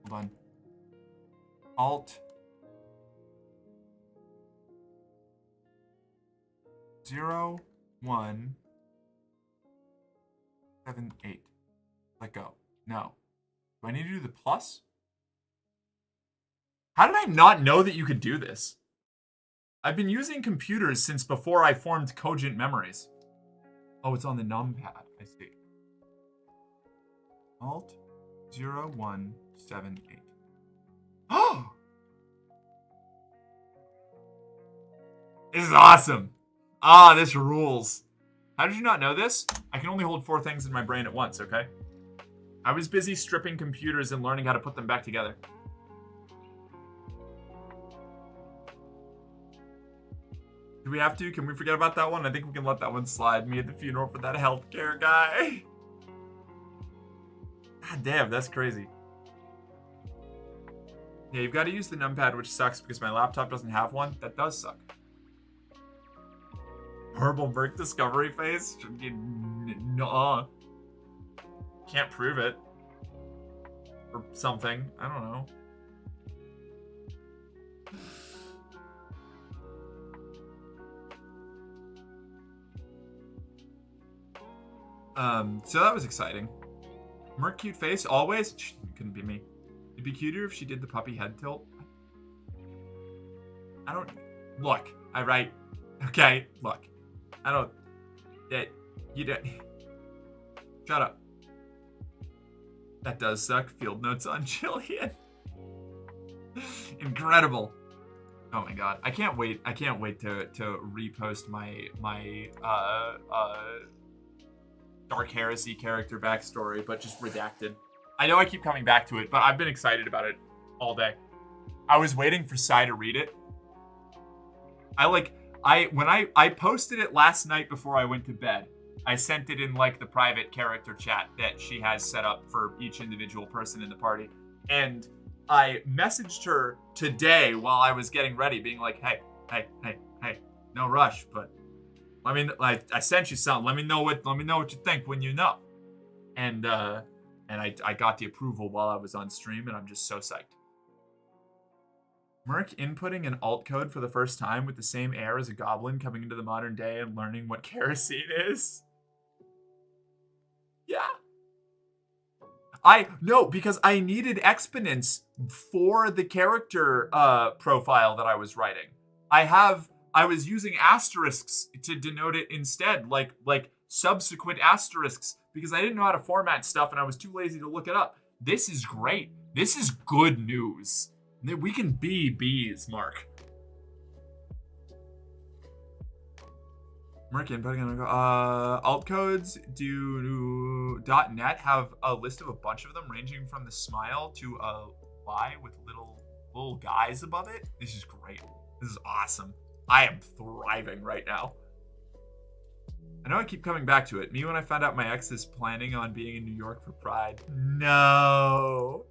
Hold on. Alt 0178. Let go. No. Do I need to do the plus? How did I not know that you could do this? I've been using computers since before I formed cogent memories. Oh, it's on the numpad. I see. Alt 0178. Oh! This is awesome. Ah, this rules. How did you not know this? I can only hold 4 things in my brain at once, okay? I was busy stripping computers and learning how to put them back together. Do we have to? Can we forget about that one? I think we can let that one slide. Me at the funeral for that healthcare guy. God damn, that's crazy. Yeah, you've got to use the numpad, which sucks because my laptop doesn't have one. That does suck. Horrible Merc discovery phase? Nuh-uh. Can't prove it. Or something. I don't know. So that was exciting. Merc cute face, always? Couldn't be me. It'd be cuter if she did the puppy head tilt. I don't... Look, I write... Okay, look. I don't... You don't... Shut up. That does suck. Field notes on Jillian. Incredible. Oh my god. I can't wait to repost my Dark Heresy character backstory, but just redacted. I know I keep coming back to it, but I've been excited about it all day. I was waiting for Sai to read it. I posted it last night before I went to bed, I sent it in like the private character chat that she has set up for each individual person in the party. And I messaged her today while I was getting ready, being like, hey, no rush, but I mean, like, I sent you something. Let me know what you think when you know. And I got the approval while I was on stream, and I'm just so psyched. Merc inputting an alt code for the first time with the same air as a goblin coming into the modern day and learning what kerosene is. Yeah. No, because I needed exponents for the character profile that I was writing. I was using asterisks to denote it instead, like subsequent asterisks, because I didn't know how to format stuff and I was too lazy to look it up. This is great. This is good news. We can be bees, Mark. Mark inputting. Altcodes do .net have a list of a bunch of them ranging from the smile to a Y with little guys above it. This is great. This is awesome. I am thriving right now. I know I keep coming back to it. Me when I found out my ex is planning on being in New York for Pride. No.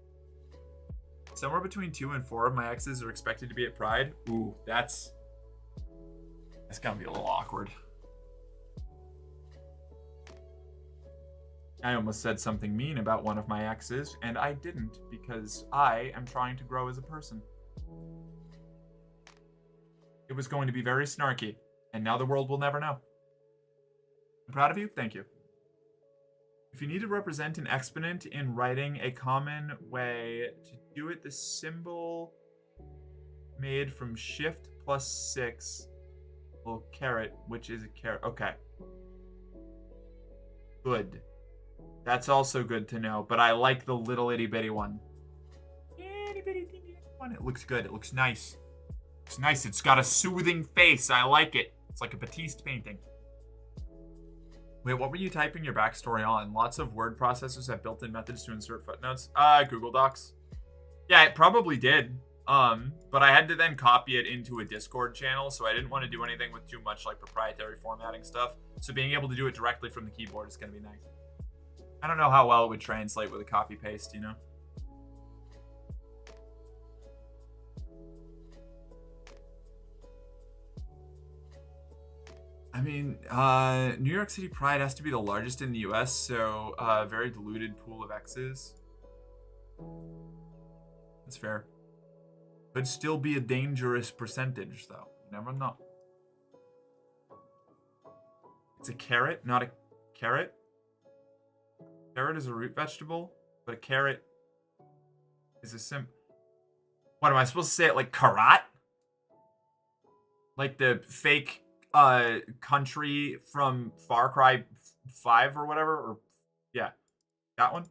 Somewhere between 2 and 4 of my exes are expected to be at Pride. Ooh, that's gonna be a little awkward. I almost said something mean about one of my exes, and I didn't because I am trying to grow as a person. It was going to be very snarky, and now the world will never know. I'm proud of you. Thank you. If you need to represent an exponent in writing, a common way to do it, the symbol made from shift plus 6 will caret, which is a caret. Okay. Good. That's also good to know, but I like the little itty bitty one. Itty bitty one. It looks good. It looks nice. It's nice. It's got a soothing face. I like it. It's like a Batiste painting. Wait, what were you typing your backstory on? Lots of word processors have built-in methods to insert footnotes. Google Docs. Yeah, it probably did. But I had to then copy it into a Discord channel, so I didn't want to do anything with too much like proprietary formatting stuff. So being able to do it directly from the keyboard is going to be nice. I don't know how well it would translate with a copy paste, you know? I mean, New York City Pride has to be the largest in the US, so very diluted pool of X's. That's fair. Could still be a dangerous percentage, though. You never know. It's a carrot, not a carrot. Carrot is a root vegetable, but a carrot is a What, am I supposed to say it like karat? Like the fake country from Far Cry 5 or whatever? Or yeah, that one.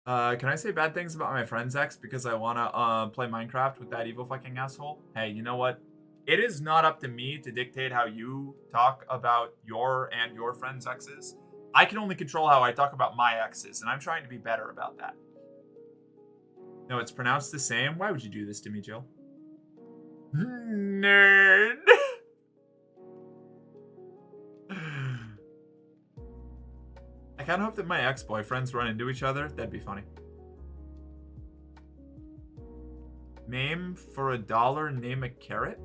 Can I say bad things about my friend's ex because I want to play Minecraft with that evil fucking asshole? Hey, you know what? It is not up to me to dictate how you talk about your and your friend's exes. I can only control how I talk about my exes, and I'm trying to be better about that. No, it's pronounced the same. Why would you do this to me, Jill? Nerd. I kind of hope that my ex-boyfriends run into each other. That'd be funny. Name for $1, name a carrot?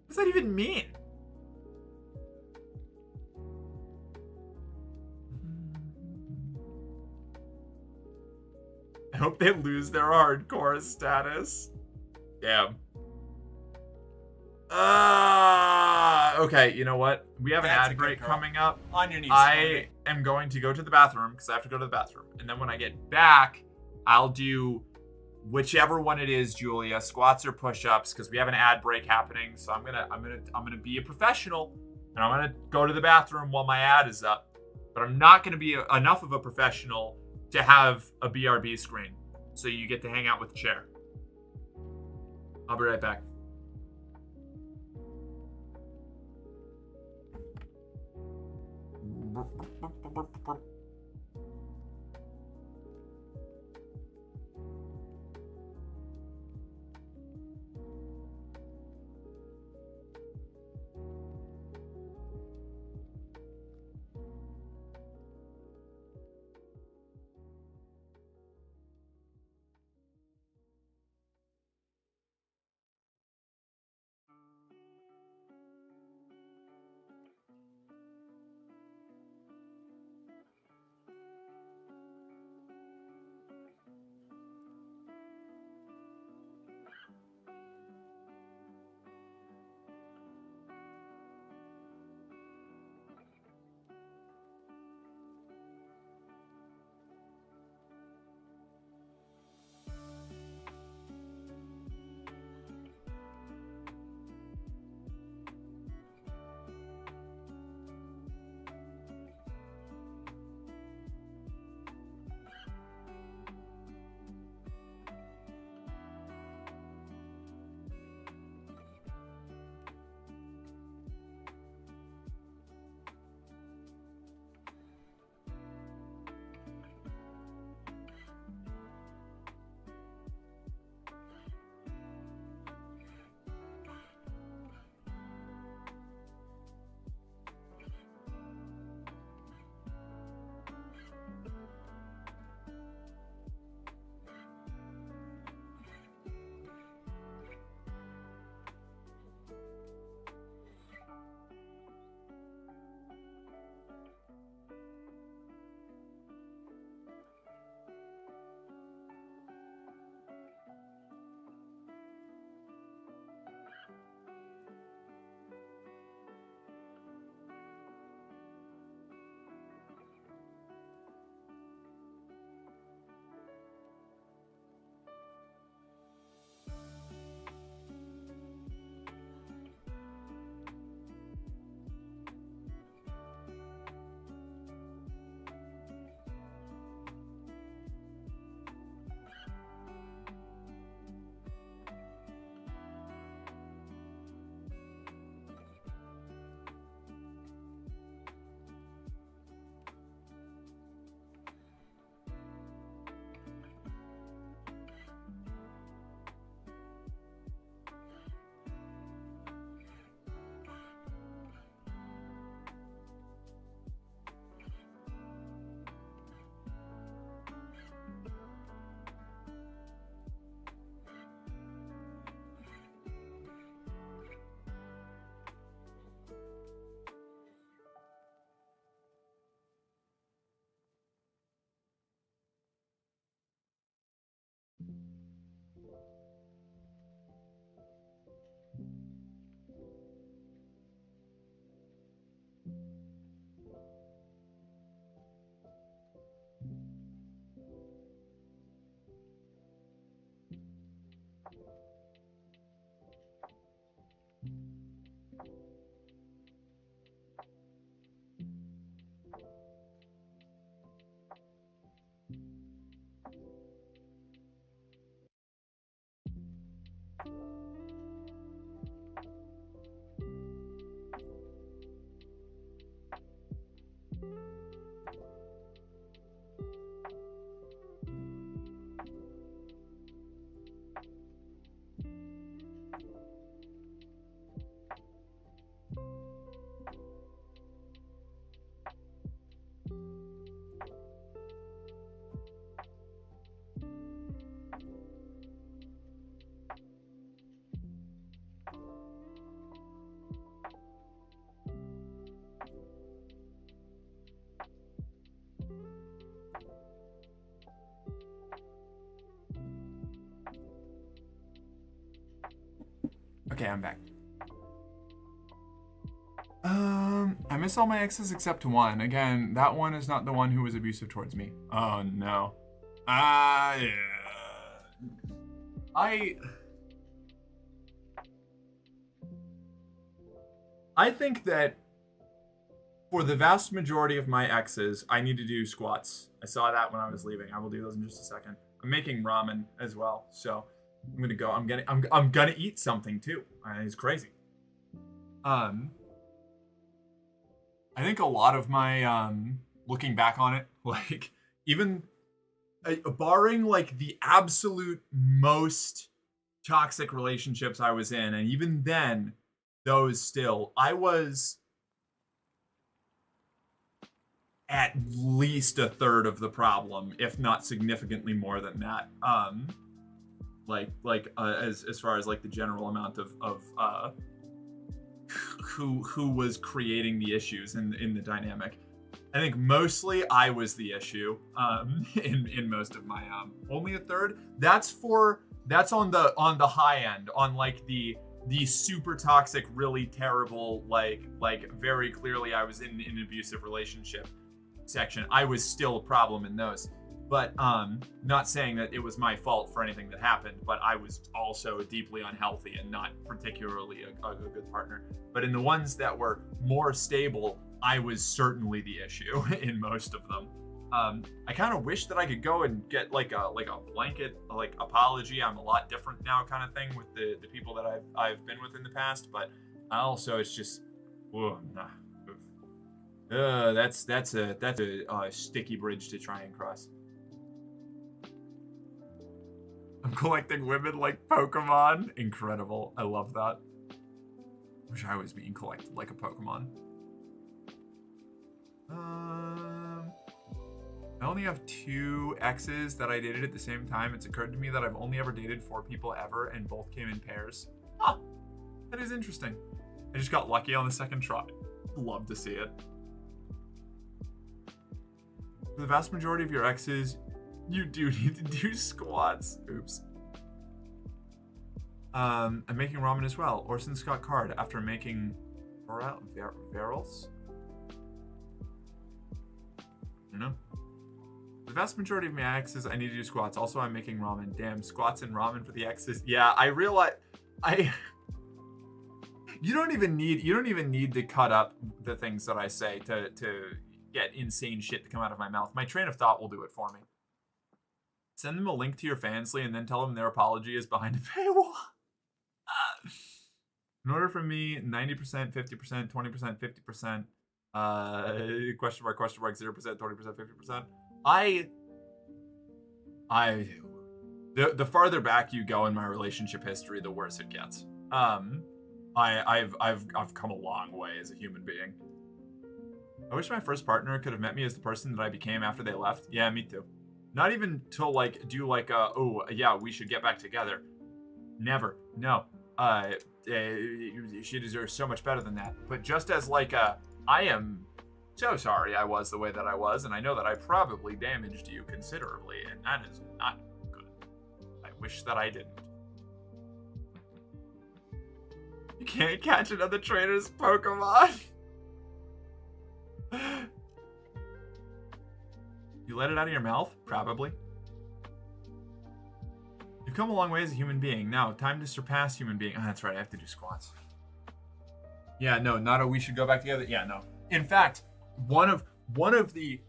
What does that even mean? I hope they lose their hardcore status. Damn. Okay, you know what? We have an ad break coming up. On your knees. I am going to go to the bathroom because I have to go to the bathroom. And then when I get back, I'll do whichever one it is, Julia, squats or push-ups, because we have an ad break happening. So I'm gonna be a professional, and I'm gonna go to the bathroom while my ad is up. But I'm not gonna be enough of a professional to have a BRB screen, so you get to hang out with Chair. I'll be right back. Okay, I'm back. I miss all my exes except one. Again, that one is not the one who was abusive towards me. Oh no. Yeah. I think that for the vast majority of my exes, I need to do squats. I saw that when I was leaving. I will do those in just a second. I'm making ramen as well, so I'm gonna go. I'm gonna eat something too. It's crazy. I think a lot of my looking back on it, like even barring like the absolute most toxic relationships I was in, and even then, those still, I was at least a third of the problem, if not significantly more than that. As far as like the general amount of who was creating the issues in the dynamic. I think mostly I was the issue in most of my only a third. That's on the high end, on like the super toxic, really terrible, like very clearly I was in an abusive relationship section. I was still a problem in those. But not saying that it was my fault for anything that happened, but I was also deeply unhealthy and not particularly a good partner. But in the ones that were more stable, I was certainly the issue in most of them. I kind of wish that I could go and get like a blanket like apology. I'm a lot different now kind of thing with the people that I've been with in the past, but also it's just, that's a sticky bridge to try and cross. I'm collecting women like Pokemon. Incredible. I love that. Wish I was being collected like a Pokemon. I only have 2 exes that I dated at the same time. It's occurred to me that I've only ever dated 4 people ever, and both came in pairs. Huh. That is interesting. I just got lucky on the second try. Love to see it. For the vast majority of your exes, you do need to do squats. Oops. I'm making ramen as well. Orson Scott Card after making Varels? I don't know. The vast majority of my exes, I need to do squats. Also, I'm making ramen. Damn, squats and ramen for the exes. Yeah, I realize you don't even need to cut up the things that I say to get insane shit to come out of my mouth. My train of thought will do it for me. Send them a link to your Fansly and then tell them their apology is behind a paywall. In order for me, 90%, 50%, 20%, 50%, question mark, 0%, 20%, 50%. The farther back you go in my relationship history, the worse it gets. I've come a long way as a human being. I wish my first partner could have met me as the person that I became after they left. Yeah, me too. Not even to like do like oh yeah, we should get back together. Never. No. She deserves so much better than that. But just as like I am so sorry I was the way that I was, and I know that I probably damaged you considerably, and that is not good. I wish that I didn't. You can't catch another traitor's Pokemon. You let it out of your mouth? Probably. You've come a long way as a human being. Now, time to surpass human being. Oh, that's right, I have to do squats. Yeah, no, not a we should go back together. Yeah, no. In fact, one of the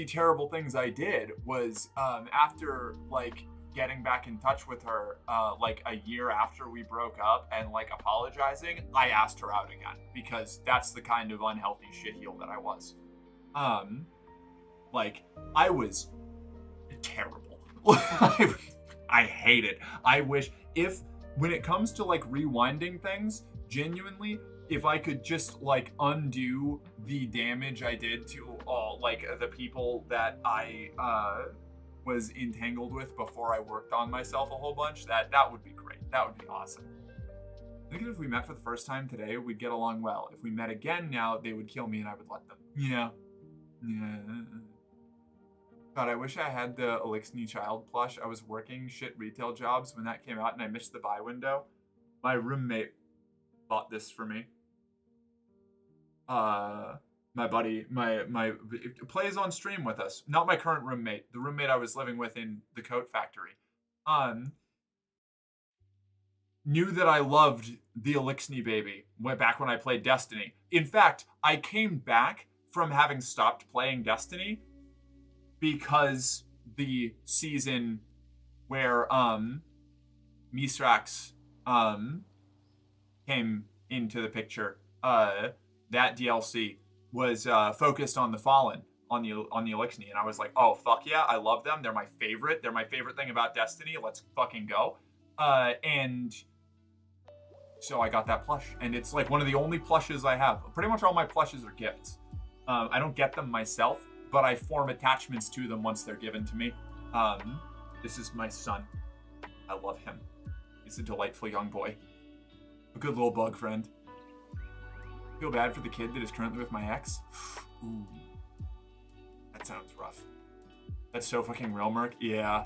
terrible things I did was after like getting back in touch with her like a year after we broke up and like apologizing, I asked her out again because that's the kind of unhealthy shitheel that I was. Like I was terrible. I hate it. I wish when it comes to like rewinding things, genuinely, if I could just like undo the damage I did to all like the people that I was entangled with before I worked on myself a whole bunch, that would be great. That would be awesome. I think if we met for the first time today, we'd get along well. If we met again now, they would kill me and I would let them. Yeah. God, I wish I had the Elixir Child plush. I was working shit retail jobs when that came out and I missed the buy window. My roommate bought this for me. My buddy, my plays on stream with us. Not my current roommate, the roommate I was living with in the coat factory. Knew that I loved the Elixni baby back when I played Destiny. In fact, I came back from having stopped playing Destiny because the season where Misrax came into the picture, that DLC was focused on the Fallen, on the Elixni, and I was like, oh fuck yeah, I love them. They're my favorite. They're my favorite thing about Destiny. Let's fucking go. And so I got that plush, and it's like one of the only plushes I have. Pretty much all my plushes are gifts. I don't get them myself, but I form attachments to them once they're given to me. This is my son. I love him. He's a delightful young boy. A good little bug friend. Feel bad for the kid that is currently with my ex. Ooh. That sounds rough. That's so fucking real, Merc. Yeah.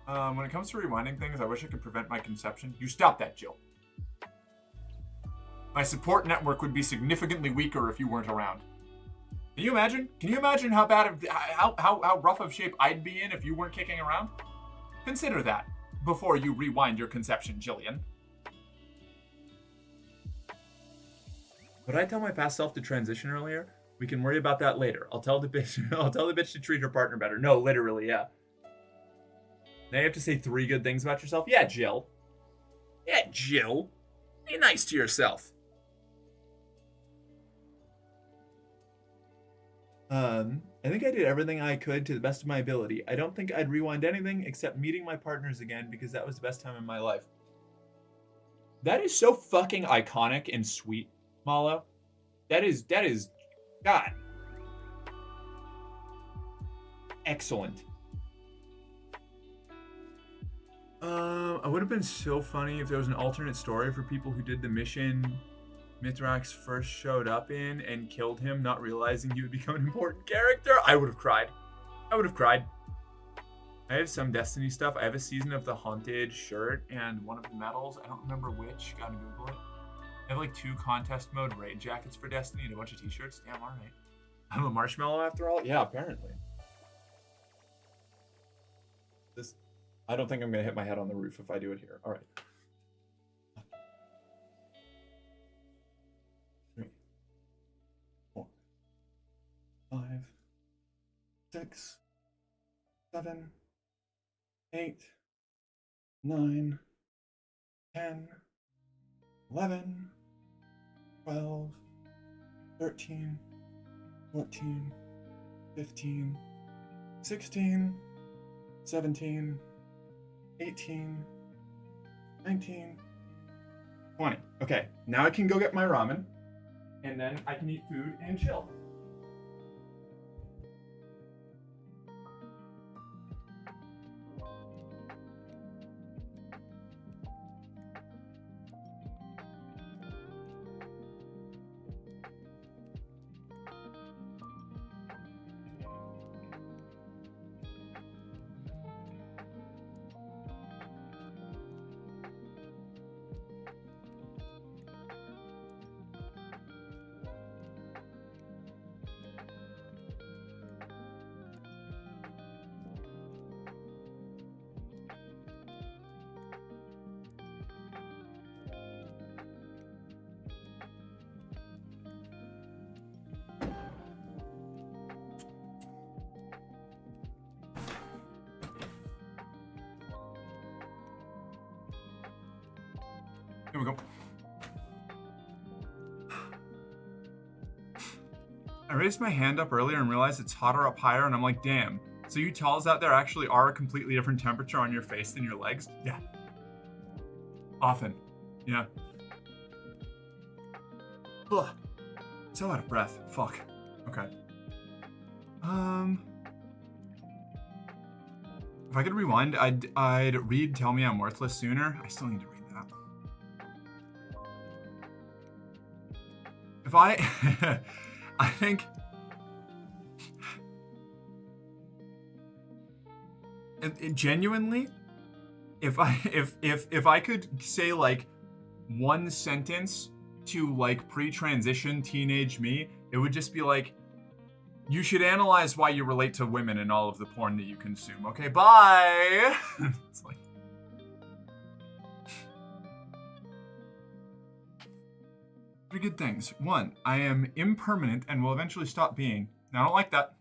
When it comes to rewinding things, I wish I could prevent my conception. You stop that, Jill. My support network would be significantly weaker if you weren't around. Can you imagine? Can you imagine how bad, how rough of shape I'd be in if you weren't kicking around? Consider that before you rewind your conception, Jillian. Would I tell my past self to transition earlier? We can worry about that later. I'll tell the bitch to treat her partner better. No, literally, yeah. Now you have to say 3 good things about yourself? Yeah, Jill. Yeah, Jill. Be nice to yourself. I think I did everything I could to the best of my ability. I don't think I'd rewind anything except meeting my partners again because that was the best time in my life. That is so fucking iconic and sweet, Malo. That is, God. Excellent. I would have been so funny if there was an alternate story for people who did the mission Mithrax first showed up in and killed him, not realizing he would become an important character. I would have cried. I have some Destiny stuff. I have a Season of the Haunted shirt and one of the medals. I don't remember which. Gotta Google it. I have like 2 contest mode raid jackets for Destiny and a bunch of t-shirts. Damn, alright. I'm a marshmallow after all? Yeah, apparently. I don't think I'm gonna hit my head on the roof if I do it here. Alright. 3, 4, 5, 6, 7, 8, 9, 10, 11, 12, 13, 14, 15, 16, 17, 18, 19, 20. Okay, now I can go get my ramen, and then I can eat food and chill. Here we go. I raised my hand up earlier and realized it's hotter up higher, and I'm like, damn. So you talls out there actually are a completely different temperature on your face than your legs? Yeah. Often. Yeah. Ugh. So out of breath. Fuck. Okay. If I could rewind, I'd read Tell Me I'm Worthless sooner. I still need to read that. If I think genuinely, if I could say like one sentence to like pre-transition teenage me, it would just be like, you should analyze why you relate to women in all of the porn that you consume. Okay, bye. It's like, three good things. One, I am impermanent and will eventually stop being. I don't like that.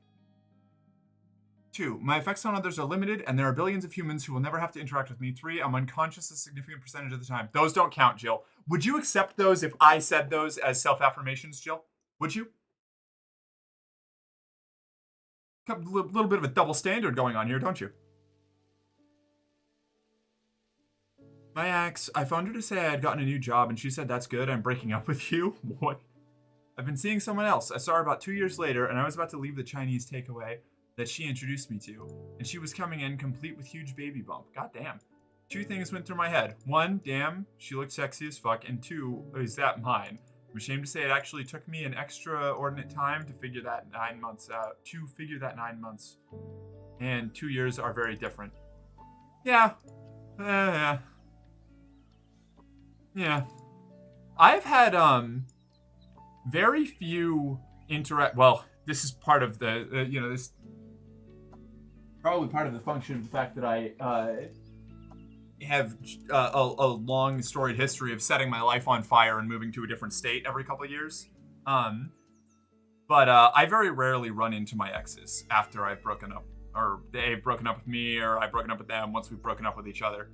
Two, my effects on others are limited, and there are billions of humans who will never have to interact with me. Three, I'm unconscious a significant percentage of the time. Those don't count, Jill. Would you accept those if I said those as self-affirmations, Jill? Would you? A little bit of a double standard going on here, don't you? My ex, I phoned her to say I had gotten a new job, and she said, that's good, I'm breaking up with you. What? I've been seeing someone else. I saw her about 2 years later, and I was about to leave the Chinese takeaway that she introduced me to, and she was coming in complete with huge baby bump. God damn. Two things went through my head. One, damn, she looked sexy as fuck, and two, is that mine? I'm ashamed to say it actually took me an extraordinate time to figure that 9 months out. And 2 years are very different. Yeah. Yeah. I've had, very few well, this is part of the, this probably part of the function of the fact that I, have a long storied history of setting my life on fire and moving to a different state every couple of years. But I very rarely run into my exes after I've broken up, or they've broken up with me, or I've broken up with them once we've broken up with each other.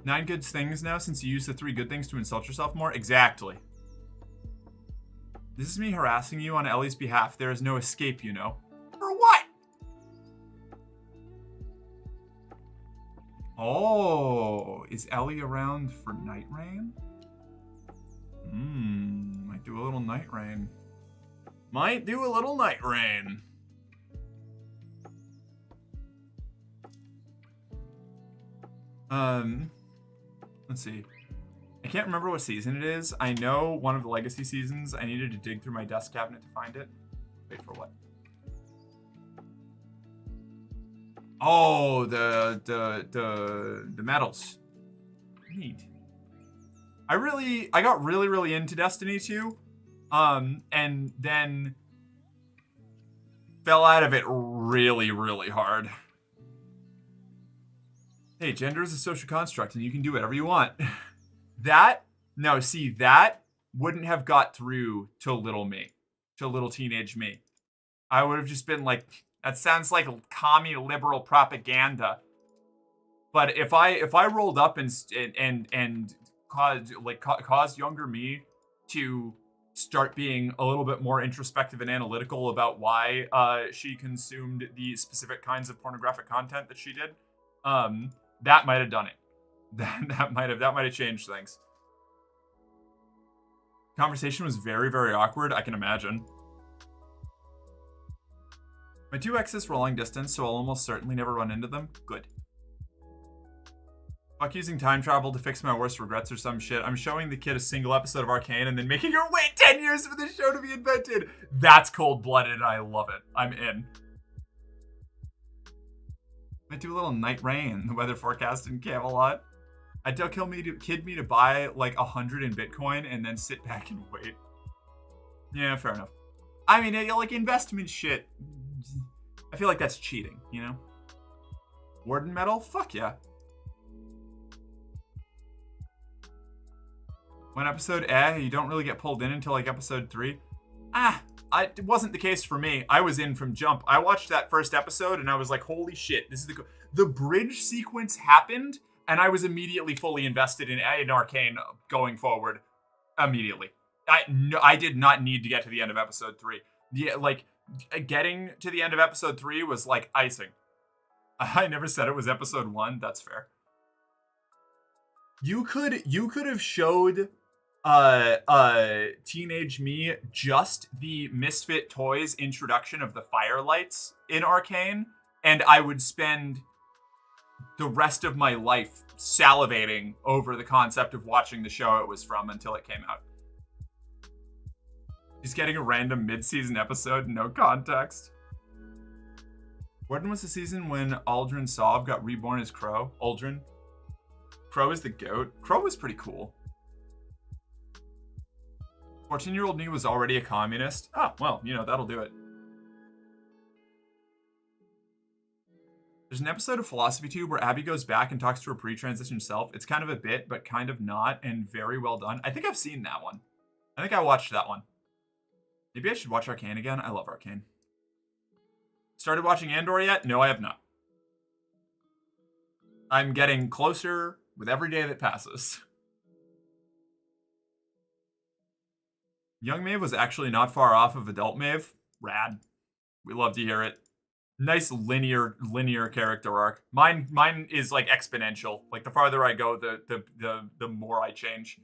9 good things now since you used the 3 good things to insult yourself more? Exactly. This is me harassing you on Ellie's behalf. There is no escape, you know. For what? Oh, is Ellie around for Night Rain? Might do a little Night Rain. Might do a little Night Rain. Let's see. I can't remember what season it is. I know one of the Legacy seasons. I needed to dig through my desk cabinet to find it. Wait for what? Oh, the medals. Neat. I got really into Destiny 2. And then fell out of it really hard. Hey, gender is a social construct and you can do whatever you want. That wouldn't have got through to little teenage me. I would have just been like, that sounds like commie liberal propaganda. But if I rolled up and caused younger me to start being a little bit more introspective and analytical about why she consumed the specific kinds of pornographic content that she did, that might have done it. That might have changed things. Conversation was very awkward, I can imagine. My 2 exes were long distance, so I'll almost certainly never run into them. Good. Fuck using time travel to fix my worst regrets or some shit. I'm showing the kid a single episode of Arcane and then making her wait 10 years for the show to be invented. That's cold-blooded and I love it. I'm in. Might do a little Night Rain, the weather forecast in Camelot. I'd tell kid me to buy like 100 in Bitcoin and then sit back and wait. Yeah, fair enough. I mean, like investment shit. I feel like that's cheating, you know? Warden medal? Fuck yeah. One episode, you don't really get pulled in until like episode 3. It wasn't the case for me. I was in from jump. I watched that first episode and I was like, holy shit, this is the bridge sequence happened and I was immediately fully invested in Arcane going forward. Immediately. I did not need to get to the end of episode 3. Yeah, like, getting to the end of episode 3 was like icing. I never said it was episode 1. That's fair. You could have showed teenage me just the Misfit Toys introduction of the firelights in Arcane, and I would spend the rest of my life salivating over the concept of watching the show it was from until it came out. Just getting a random mid-season episode, no context. Warden was the season when Aldrin Sov got reborn as Crow. Aldrin. Crow is the goat. Crow was pretty cool. 14-year-old me was already a communist. Oh, well, you know, that'll do it. There's an episode of Philosophy Tube where Abby goes back and talks to her pre-transition self. It's kind of a bit, but kind of not, and very well done. I think I've seen that one. I think I watched that one. Maybe I should watch Arcane again. I love Arcane. Started watching Andor yet? No, I have not. I'm getting closer with every day that passes. Young Maeve was actually not far off of Adult Maeve. Rad. We love to hear it. Nice linear character arc. Mine is like exponential. Like the farther I go, the more I change.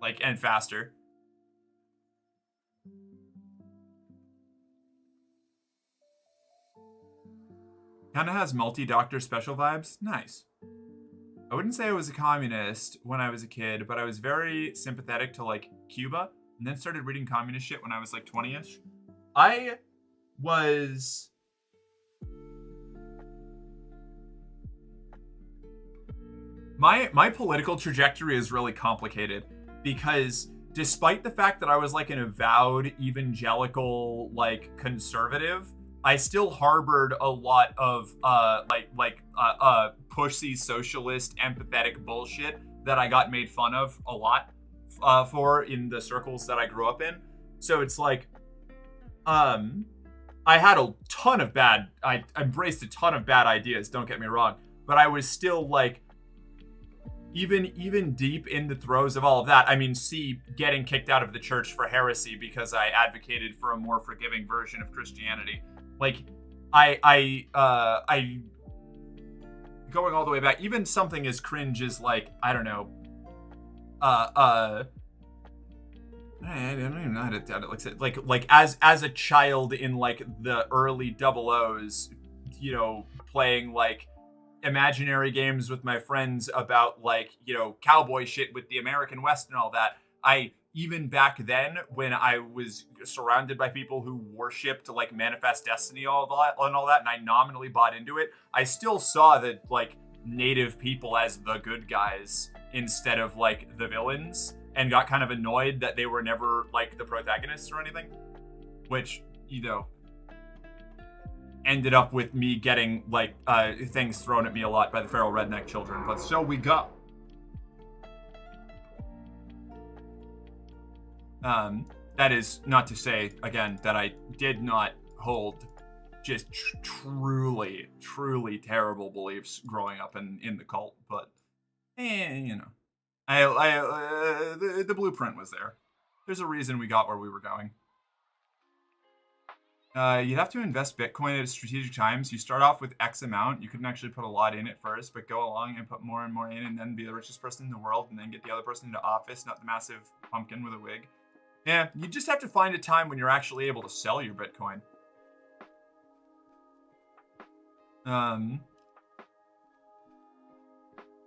Like, and faster. Kinda has multi-doctor special vibes. Nice. I wouldn't say I was a communist when I was a kid, but I was very sympathetic to like Cuba, and then started reading communist shit when I was like 20-ish. I was... My political trajectory is really complicated because despite the fact that I was like an avowed evangelical like conservative, I still harbored a lot of pushy socialist empathetic bullshit that I got made fun of a lot for in the circles that I grew up in. So it's like I had a ton of I embraced a ton of bad ideas, don't get me wrong, but I was still like even deep in the throes of all of that. I mean, getting kicked out of the church for heresy because I advocated for a more forgiving version of Christianity. Like, I going all the way back, even something as cringe as like, I don't know, I don't even know how to like as a child in like the early 00s, you know, playing like imaginary games with my friends about like, you know, cowboy shit with the American West and all that. Even back then, when I was surrounded by people who worshipped like Manifest Destiny and all that, and I nominally bought into it, I still saw that like native people as the good guys instead of like the villains, and got kind of annoyed that they were never like the protagonists or anything, which, you know, ended up with me getting like things thrown at me a lot by the feral redneck children. But so we go. That is not to say, again, that I did not hold just truly terrible beliefs growing up in the cult, but you know, the blueprint was there. There's a reason we got where we were going. You'd have to invest Bitcoin at strategic times. You start off with X amount. You couldn't actually put a lot in at first, but go along and put more and more in, and then be the richest person in the world, and then get the other person into office, not the massive pumpkin with a wig. Yeah, you just have to find a time when you're actually able to sell your Bitcoin.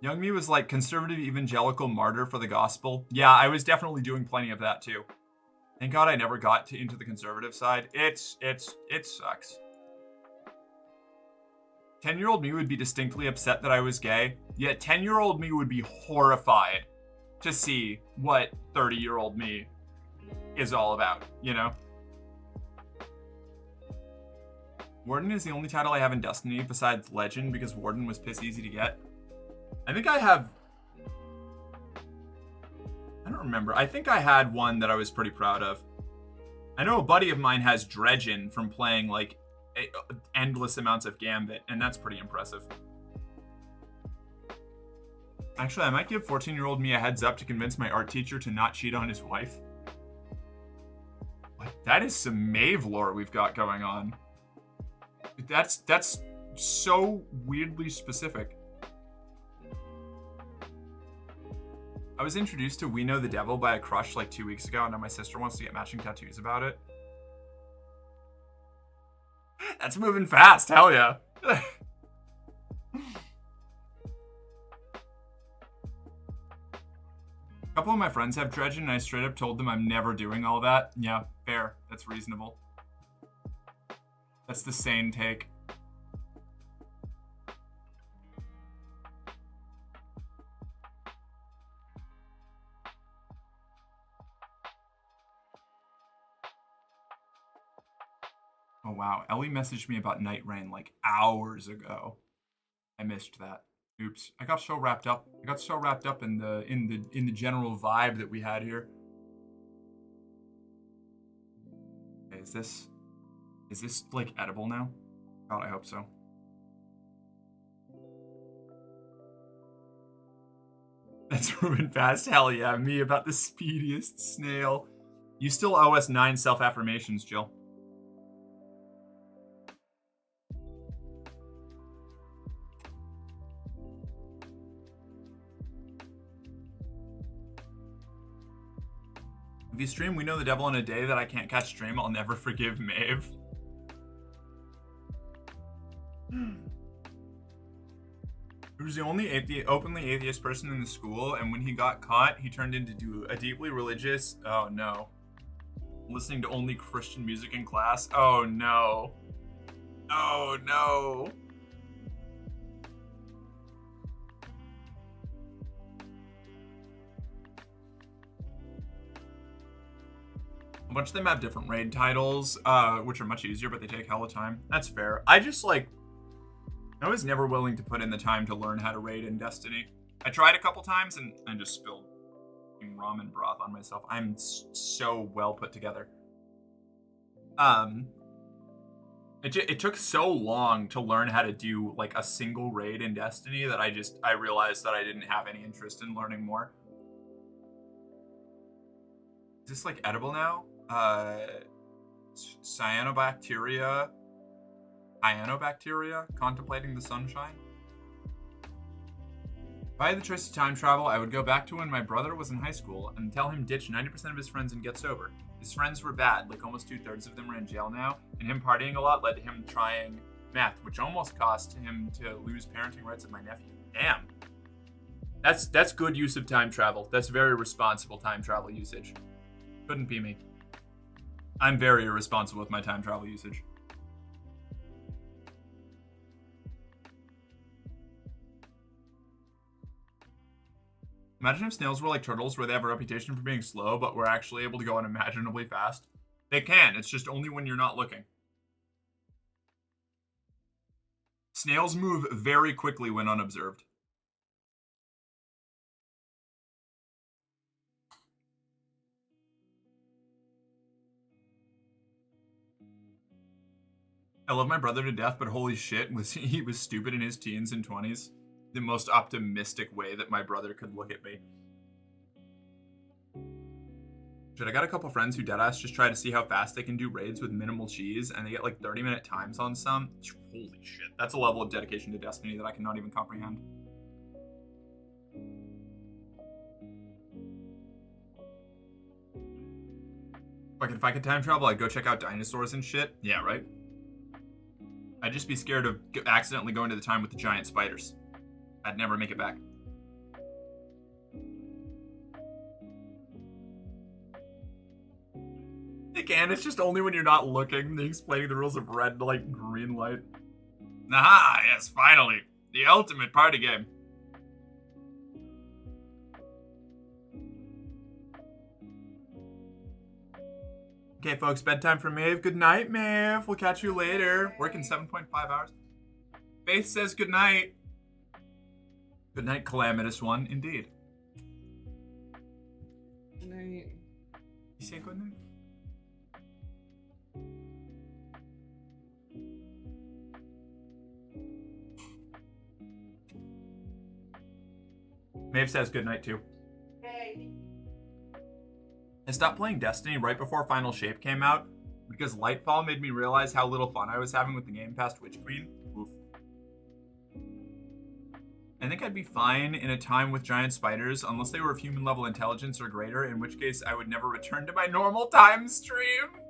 Young me was like conservative evangelical martyr for the gospel. Yeah, I was definitely doing plenty of that too. Thank God I never got into the conservative side. It sucks. 10-year-old me would be distinctly upset that I was gay. Yet 10-year-old me would be horrified to see what 30-year-old me is all about, you know? Warden is the only title I have in Destiny besides Legend, because Warden was piss easy to get. I think I have... I don't remember. I think I had one that I was pretty proud of. I know a buddy of mine has Dredgen from playing like endless amounts of Gambit, and that's pretty impressive. Actually, I might give 14-year-old me a heads up to convince my art teacher to not cheat on his wife. What? That is some Maeve lore we've got going on. That's so weirdly specific. I was introduced to We Know the Devil by a crush like 2 weeks ago, and now my sister wants to get matching tattoos about it. That's moving fast, hell yeah. A couple of my friends have Dredgen, and I straight up told them I'm never doing all that. Yeah, fair. That's reasonable. That's the sane take. Oh wow, Ellie messaged me about Night Rain like hours ago. I missed that. Oops. I got so wrapped up. I got so wrapped up in the general vibe that we had here. Okay, is this like edible now? God, I hope so. That's Ruben Fast. Hell yeah, me about the speediest snail. You still owe us 9 self-affirmations, Jill. If you stream We Know the Devil in a day that I can't catch stream, I'll never forgive Maeve. He was the only openly atheist person in the school, and when he got caught, he turned into a deeply religious... Oh, no. Listening to only Christian music in class? Oh, no. Oh, no. A bunch of them have different raid titles, which are much easier, but they take hella time. That's fair. I was never willing to put in the time to learn how to raid in Destiny. I tried a couple times and just spilled ramen broth on myself. I'm so well put together. It took so long to learn how to do like a single raid in Destiny that I realized that I didn't have any interest in learning more. Is this like edible now? Cyanobacteria, contemplating the sunshine. If I had the choice to time travel, I would go back to when my brother was in high school and tell him ditch 90% of his friends and get sober. His friends were bad, like almost 2/3 of them are in jail now, and him partying a lot led to him trying meth, which almost cost him to lose parenting rights of my nephew. Damn. That's good use of time travel. That's very responsible time travel usage. Couldn't be me. I'm very irresponsible with my time travel usage. Imagine if snails were like turtles, where they have a reputation for being slow, but we're actually able to go unimaginably fast. They can, it's just only when you're not looking. Snails move very quickly when unobserved. I love my brother to death, but holy shit, he was stupid in his teens and 20s. The most optimistic way that my brother could look at me. Shit, I got a couple friends who deadass just try to see how fast they can do raids with minimal cheese, and they get like 30-minute times on some. Holy shit, that's a level of dedication to Destiny that I cannot even comprehend. If I could time travel, I'd go check out dinosaurs and shit. Yeah, right? I'd just be scared of accidentally going to the time with the giant spiders. I'd never make it back. They can, it's just only when you're not looking. They're explaining the rules of red, light, green light. Aha, yes, finally. The ultimate party game. Okay, folks, bedtime for Maeve. Good night, Maeve. We'll catch you later. Working 7.5 hours. Faith says good night. Good night, calamitous one, indeed. Good night. You say good night? Maeve says good night too. Okay. I stopped playing Destiny right before Final Shape came out because Lightfall made me realize how little fun I was having with the game past Witch Queen. Oof. I think I'd be fine in a time with giant spiders unless they were of human level intelligence or greater, in which case I would never return to my normal time stream.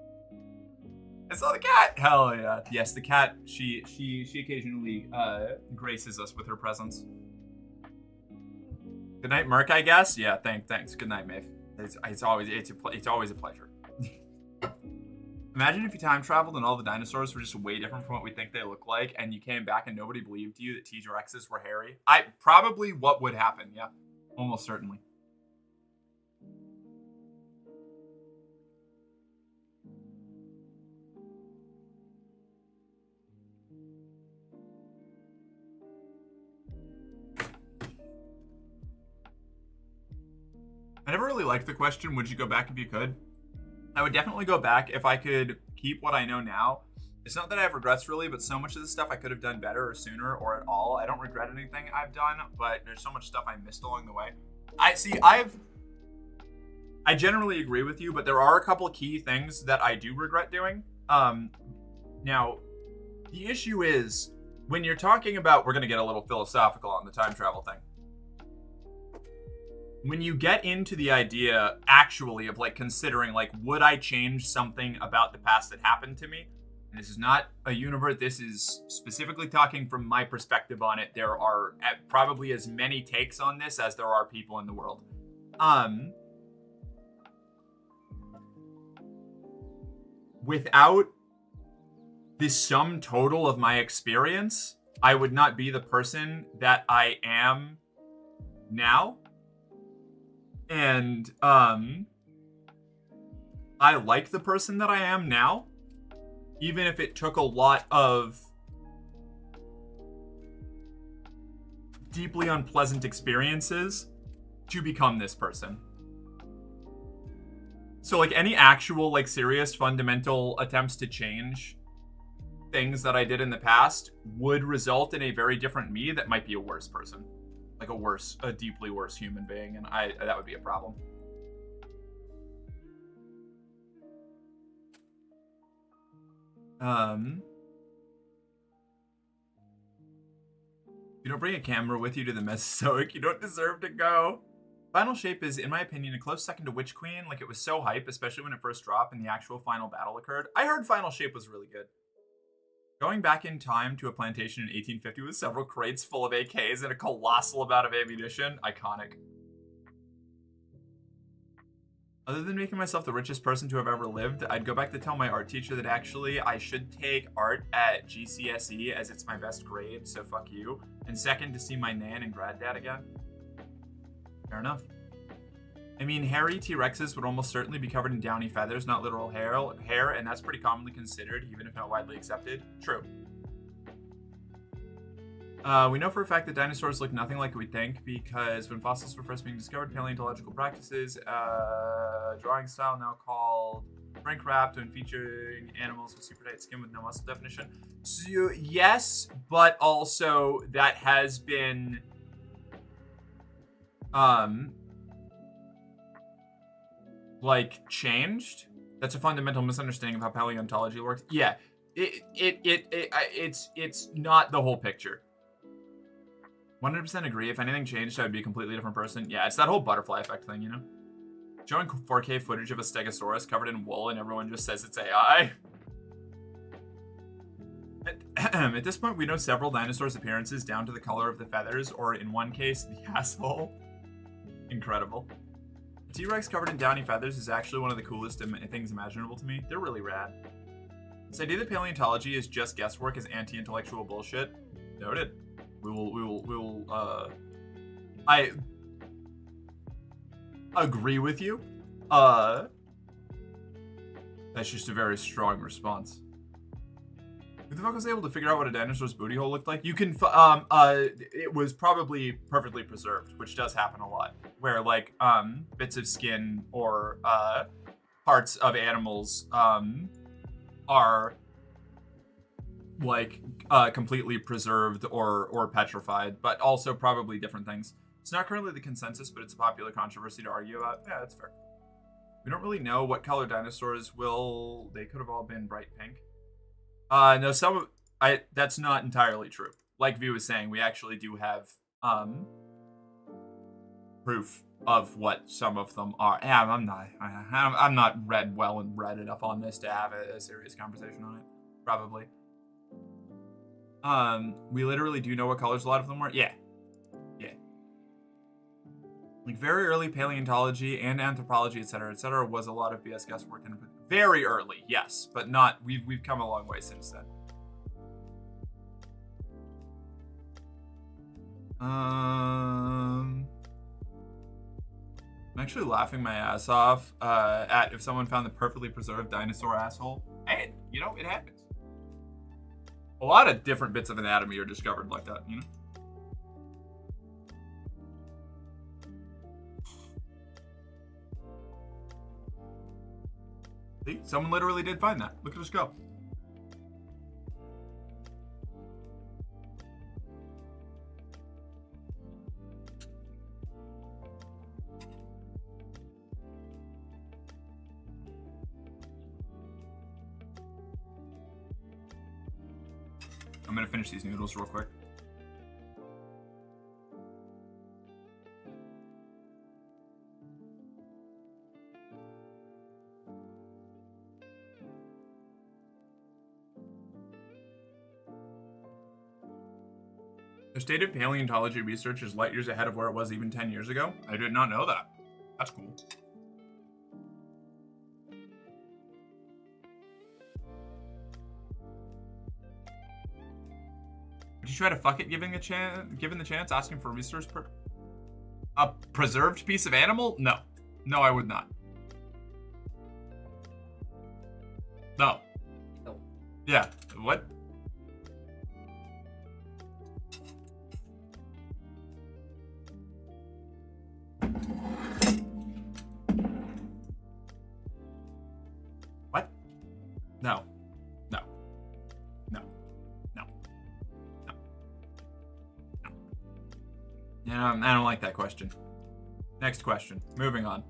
I saw the cat. Hell yeah. Yes, the cat, she occasionally graces us with her presence. Good night, Merc, I guess. Yeah, thanks. Good night, Maeve. It's always a pleasure. Imagine if you time traveled and all the dinosaurs were just way different from what we think they look like, and you came back and nobody believed you that T-Rexes were hairy. Probably what would happen, yeah. Almost certainly. I never really liked the question, would you go back if you could? I would definitely go back if I could keep what I know now. It's not that I have regrets really, but so much of this stuff I could have done better or sooner or at all. I don't regret anything I've done, but there's so much stuff I missed along the way. I generally agree with you, but there are a couple of key things that I do regret doing. Now, the issue is, when you're talking about, we're going to get a little philosophical on the time travel thing. When you get into the idea, actually, of like considering, like, would I change something about the past that happened to me? And this is not a universe, this is specifically talking from my perspective on it. There are probably as many takes on this as there are people in the world. Without the sum total of my experience, I would not be the person that I am now. And I like the person that I am now, even if it took a lot of deeply unpleasant experiences to become this person. So like any actual like serious fundamental attempts to change things that I did in the past would result in a very different me that might be a worse person. Like a deeply worse human being, and that would be a problem. You don't bring a camera with you to the Mesozoic, you don't deserve to go. Final Shape is, in my opinion, a close second to Witch Queen. Like, it was so hype, especially when it first dropped and the actual final battle occurred. I heard Final Shape was really good. Going back in time to a plantation in 1850 with several crates full of AKs and a colossal amount of ammunition. Iconic. Other than making myself the richest person to have ever lived, I'd go back to tell my art teacher that actually I should take art at GCSE as it's my best grade, so fuck you. And second, to see my nan and granddad again. Fair enough. I mean, hairy T-Rexes would almost certainly be covered in downy feathers, not literal hair, and that's pretty commonly considered, even if not widely accepted. True. We know for a fact that dinosaurs look nothing like we think, because when fossils were first being discovered, paleontological practices, drawing style now called shrink wrapped, when featuring animals with super tight skin with no muscle definition. So, yes, but also that has been like changed. That's a fundamental misunderstanding of how paleontology works. Yeah, it's not the whole picture. 100% agree. If anything changed, I would be a completely different person. Yeah, it's that whole butterfly effect thing, you know? Showing 4K footage of a stegosaurus covered in wool and everyone just says it's AI. At this point, we know several dinosaurs' appearances down to the color of the feathers, or in one case, the asshole. Incredible. A T-Rex covered in downy feathers is actually one of the coolest things imaginable to me. They're really rad. This idea that paleontology is just guesswork is anti-intellectual bullshit. Noted. I agree with you. That's just a very strong response. Who the fuck was able to figure out what a dinosaur's booty hole looked like? You can, it was probably perfectly preserved, which does happen a lot. Where, like, bits of skin or, parts of animals, are, like, completely preserved or petrified, but also probably different things. It's not currently the consensus, but it's a popular controversy to argue about. Yeah, that's fair. We don't really know what color dinosaurs they could have all been bright pink. No, that's not entirely true. Like V was saying, we actually do have, proof of what some of them are. Yeah, I'm not read enough on this to have a serious conversation on it. Probably. We literally do know what colors a lot of them were. Yeah. Like very early paleontology and anthropology, etc., was a lot of BS guesswork and very early, yes, but not. We've come a long way since then. I'm actually laughing my ass off at if someone found the perfectly preserved dinosaur asshole. Hey, you know, it happens. A lot of different bits of anatomy are discovered like that, you know? See, someone literally did find that. Look at us go. I'm gonna finish these noodles real quick. The state of paleontology research is light years ahead of where it was even 10 years ago. I did not know that. That's cool. Would you try to fuck it given the chance, asking for a resource a preserved piece of animal? No. No, I would not. No. No. Yeah. What? What? No. No. No. No. No. No. Yeah, I don't like that question. Next question. Moving on.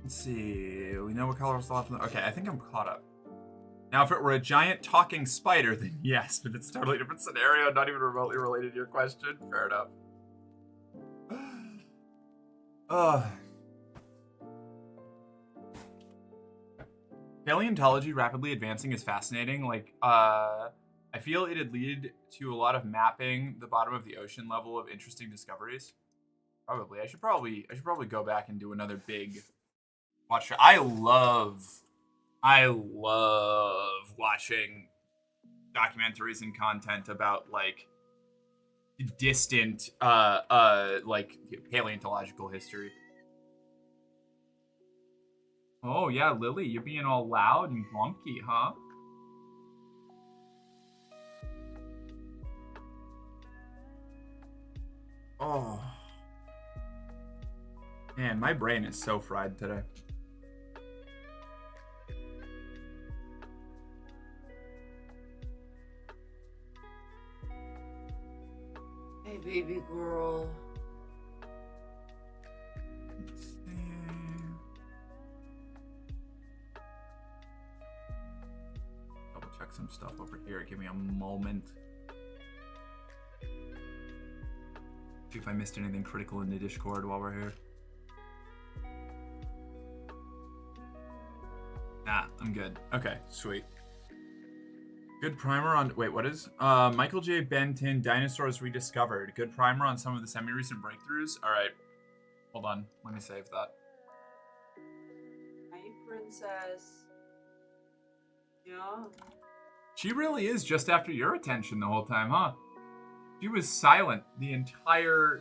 Let's see. We know what colors left. Okay, I think I'm caught up. Now, if it were a giant talking spider, then yes, but it's a totally different scenario, not even remotely related to your question. Fair enough. Paleontology rapidly advancing is fascinating. Like, I feel it'd lead to a lot of mapping the bottom of the ocean level of interesting discoveries. Probably. I should probably go back and do another big watch. I love watching documentaries and content about like distant like paleontological history. Oh yeah, Lily, you're being all loud and glunky, huh? Oh. Man, my brain is so fried today. Hey, baby girl. Double check some stuff over here. Give me a moment. See if I missed anything critical in the Discord while we're here. Nah, I'm good. Okay, sweet. Good primer on... Wait, what is... Michael J. Benton, Dinosaurs Rediscovered. Good primer on some of the semi-recent breakthroughs. All right. Hold on. Let me save that. Hi, princess. Yeah. She really is just after your attention the whole time, huh? She was silent the entire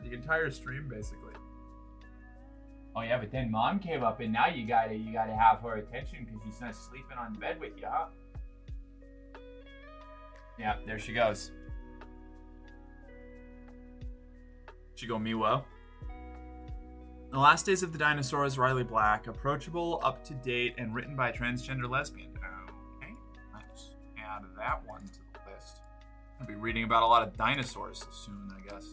stream, basically. Oh yeah, but then mom came up and now you gotta have her attention because she's not sleeping on bed with you, huh? Yeah, there she goes. She go me well. The Last Days of the Dinosaurs, Riley Black, approachable, up to date, and written by a transgender lesbian. Okay, let's add that one to the list. I'll be reading about a lot of dinosaurs soon, I guess.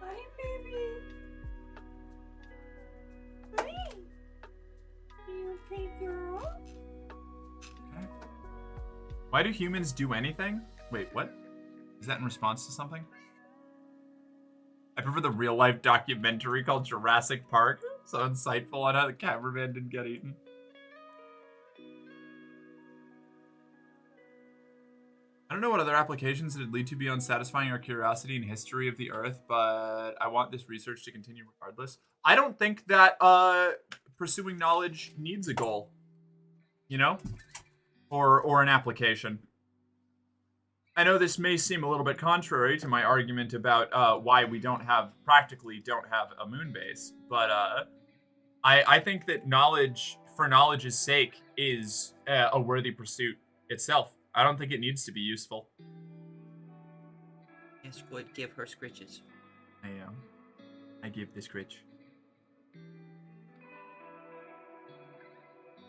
Hi, baby. Hi. Are you okay, girl? Okay. Why do humans do anything? Wait, what? Is that in response to something? I prefer the real-life documentary called Jurassic Park. So insightful on how the cameraman didn't get eaten. I don't know what other applications it'd lead to beyond satisfying our curiosity and history of the Earth, but I want this research to continue regardless. I don't think that pursuing knowledge needs a goal, you know, or an application. I know this may seem a little bit contrary to my argument about why we practically don't have a moon base, but I think that knowledge for knowledge's sake is a worthy pursuit itself. I don't think it needs to be useful. Yes, good. Give her scritches. I am. I give this scritch.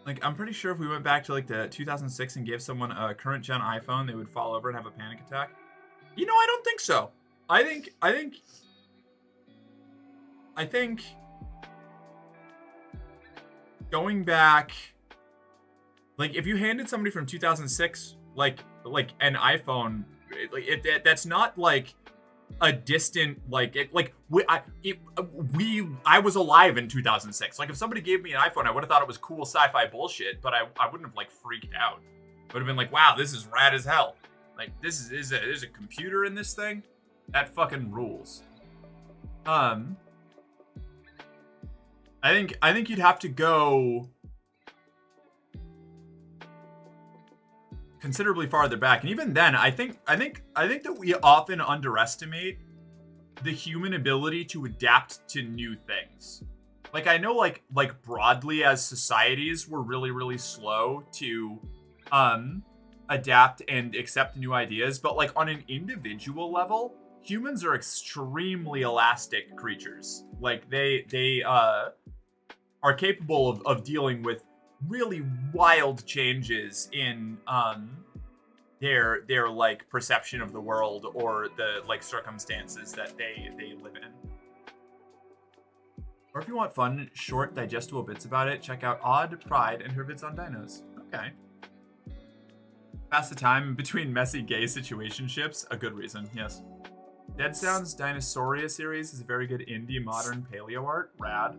Like, I'm pretty sure if we went back to like the 2006 and gave someone a current gen iPhone, they would fall over and have a panic attack. You know, I don't think so. I think going back, like if you handed somebody from 2006 like an iPhone, that's not like a distant I was alive in 2006. Like if somebody gave me an iPhone, I would have thought it was cool sci-fi bullshit, but I wouldn't have like freaked out. I would have been like, wow, this is rad as hell. Like there's a computer in this thing? That fucking rules. I think you'd have to go considerably farther back, and even then, I think that we often underestimate the human ability to adapt to new things. Like I know, like broadly as societies, we're really slow to adapt and accept new ideas, but like on an individual level, humans are extremely elastic creatures. Like they are capable of dealing with really wild changes in their like perception of the world or the like circumstances that they live in. Or if you want fun, short, digestible bits about it, check out Odd Pride and her vids on dinos. Okay. Pass the time between messy gay situationships, a good reason, yes. Dead Sound's Dinosauria series is a very good indie modern paleo art. Rad.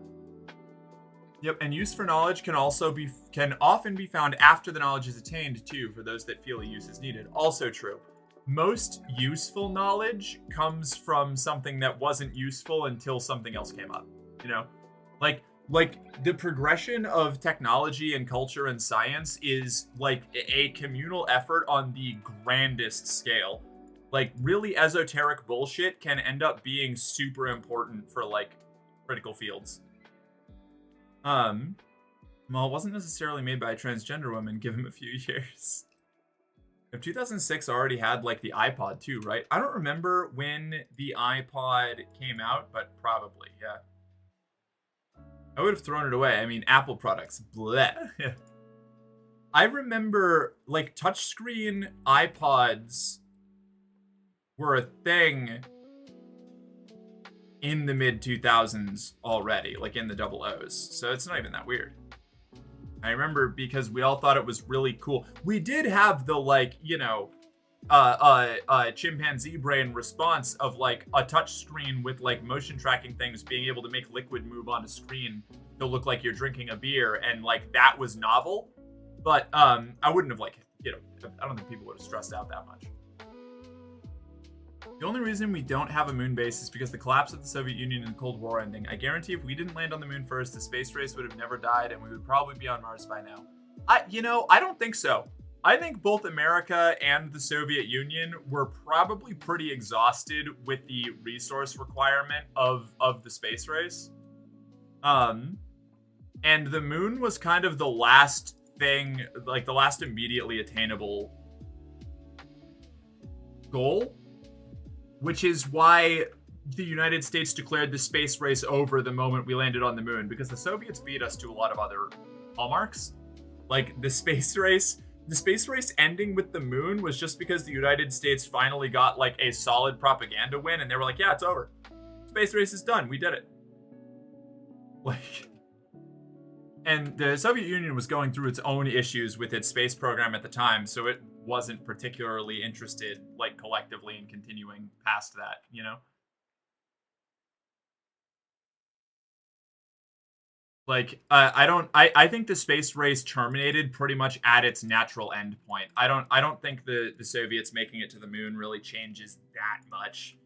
Yep, and use for knowledge can often be found after the knowledge is attained too, for those that feel a use is needed. Also true. Most useful knowledge comes from something that wasn't useful until something else came up. You know? Like the progression of technology and culture and science is like a communal effort on the grandest scale. Like really esoteric bullshit can end up being super important for like critical fields. Well, it wasn't necessarily made by a transgender woman. Give him a few years. If 2006 already had like the iPod too, right? I don't remember when the iPod came out, but probably, yeah. I would have thrown it away. I mean, Apple products, bleh. I remember like touchscreen iPods were a thing in the mid 2000s already, like in the double O's. So it's not even that weird. I remember because we all thought it was really cool. We did have the like, you know, chimpanzee brain response of like a touch screen with like motion tracking things being able to make liquid move on a screen to look like you're drinking a beer, and like that was novel. But I wouldn't have like, you know, I don't think people would have stressed out that much. The only reason we don't have a moon base is because the collapse of the Soviet Union and the Cold War ending. I guarantee if we didn't land on the moon first, the space race would have never died and we would probably be on Mars by now. I don't think so. I think both America and the Soviet Union were probably pretty exhausted with the resource requirement of the space race. And the moon was kind of the last thing, like the last immediately attainable goal. Which is why the United States declared the space race over the moment we landed on the moon, because the Soviets beat us to a lot of other hallmarks. Like the space race ending with the moon was just because the United States finally got like a solid propaganda win, and they were like, yeah, it's over. Space race is done. We did it. Like, and the Soviet Union was going through its own issues with its space program at the time, so it wasn't particularly interested, like, collectively in continuing past that, you know? Like, I think the space race terminated pretty much at its natural end point. I don't think the Soviets making it to the moon really changes that much.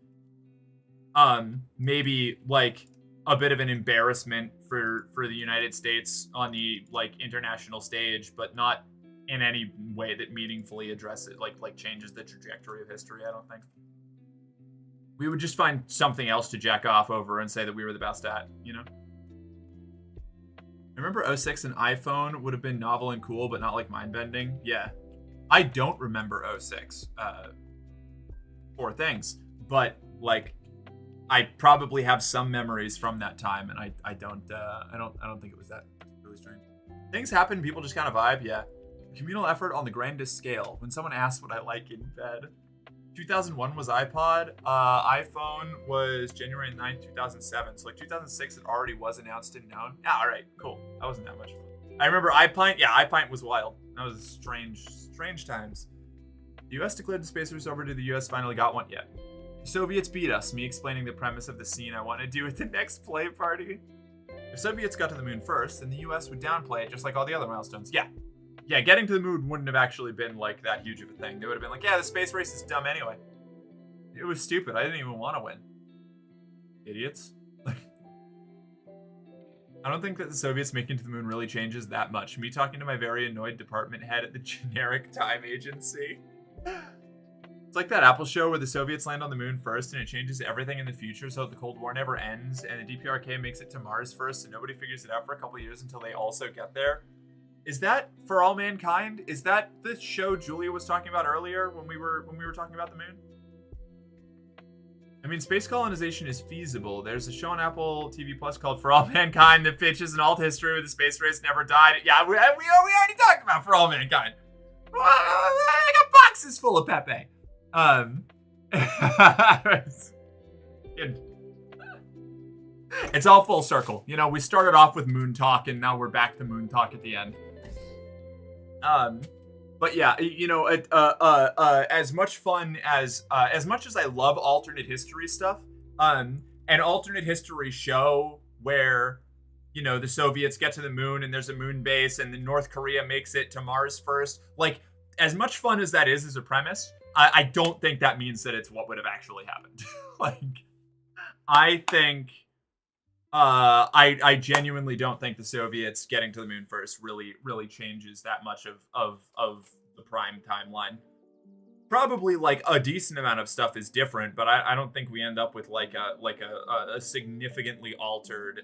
Maybe, like, a bit of an embarrassment for the United States on the, like, international stage, but not in any way that meaningfully addresses, like changes the trajectory of history, I don't think. We would just find something else to jack off over and say that we were the best at, you know? I remember 06 and iPhone would have been novel and cool, but not like mind-bending. Yeah. I don't remember 06. Four things. but like I probably have some memories from that time, and I don't think it was that really strange. Things happen, people just kind of vibe. Yeah, communal effort on the grandest scale. When someone asks what I like in bed. 2001 was iPod. iPhone was January 9th, 2007. So like 2006, it already was announced and known. Yeah, all right, cool. That wasn't that much fun. I remember iPint. Yeah, iPint was wild. That was strange times. The U.S. declared the space race over. Did the U.S. finally got one? Yeah. The Soviets beat us. Me explaining the premise of the scene I want to do at the next play party. If Soviets got to the moon first, then the U.S. would downplay it just like all the other milestones. Yeah. Yeah, getting to the moon wouldn't have actually been like that huge of a thing. They would have been like, yeah, the space race is dumb anyway. It was stupid. I didn't even want to win. Idiots. I don't think that the Soviets making to the moon really changes that much. Me talking to my very annoyed department head at the generic time agency. It's like that Apple show where the Soviets land on the moon first and it changes everything in the future so that the Cold War never ends, and the DPRK makes it to Mars first and nobody figures it out for a couple years until they also get there. Is that For All Mankind? Is that the show Julia was talking about earlier when we were talking about the moon? I mean, space colonization is feasible. There's a show on Apple TV Plus called For All Mankind that pitches an alt history where the space race never died. Yeah, we already talked about For All Mankind. I got boxes full of Pepe. It's all full circle. You know, we started off with moon talk and now we're back to moon talk at the end. But yeah, you know, as much fun as much as I love alternate history stuff, an alternate history show where, you know, the Soviets get to the moon and there's a moon base and then North Korea makes it to Mars first. Like, as much fun as that is as a premise, I don't think that means that it's what would have actually happened. Like, I think, I genuinely don't think the Soviets getting to the moon first really changes that much of the prime timeline. Probably like a decent amount of stuff is different, but I don't think we end up with like a significantly altered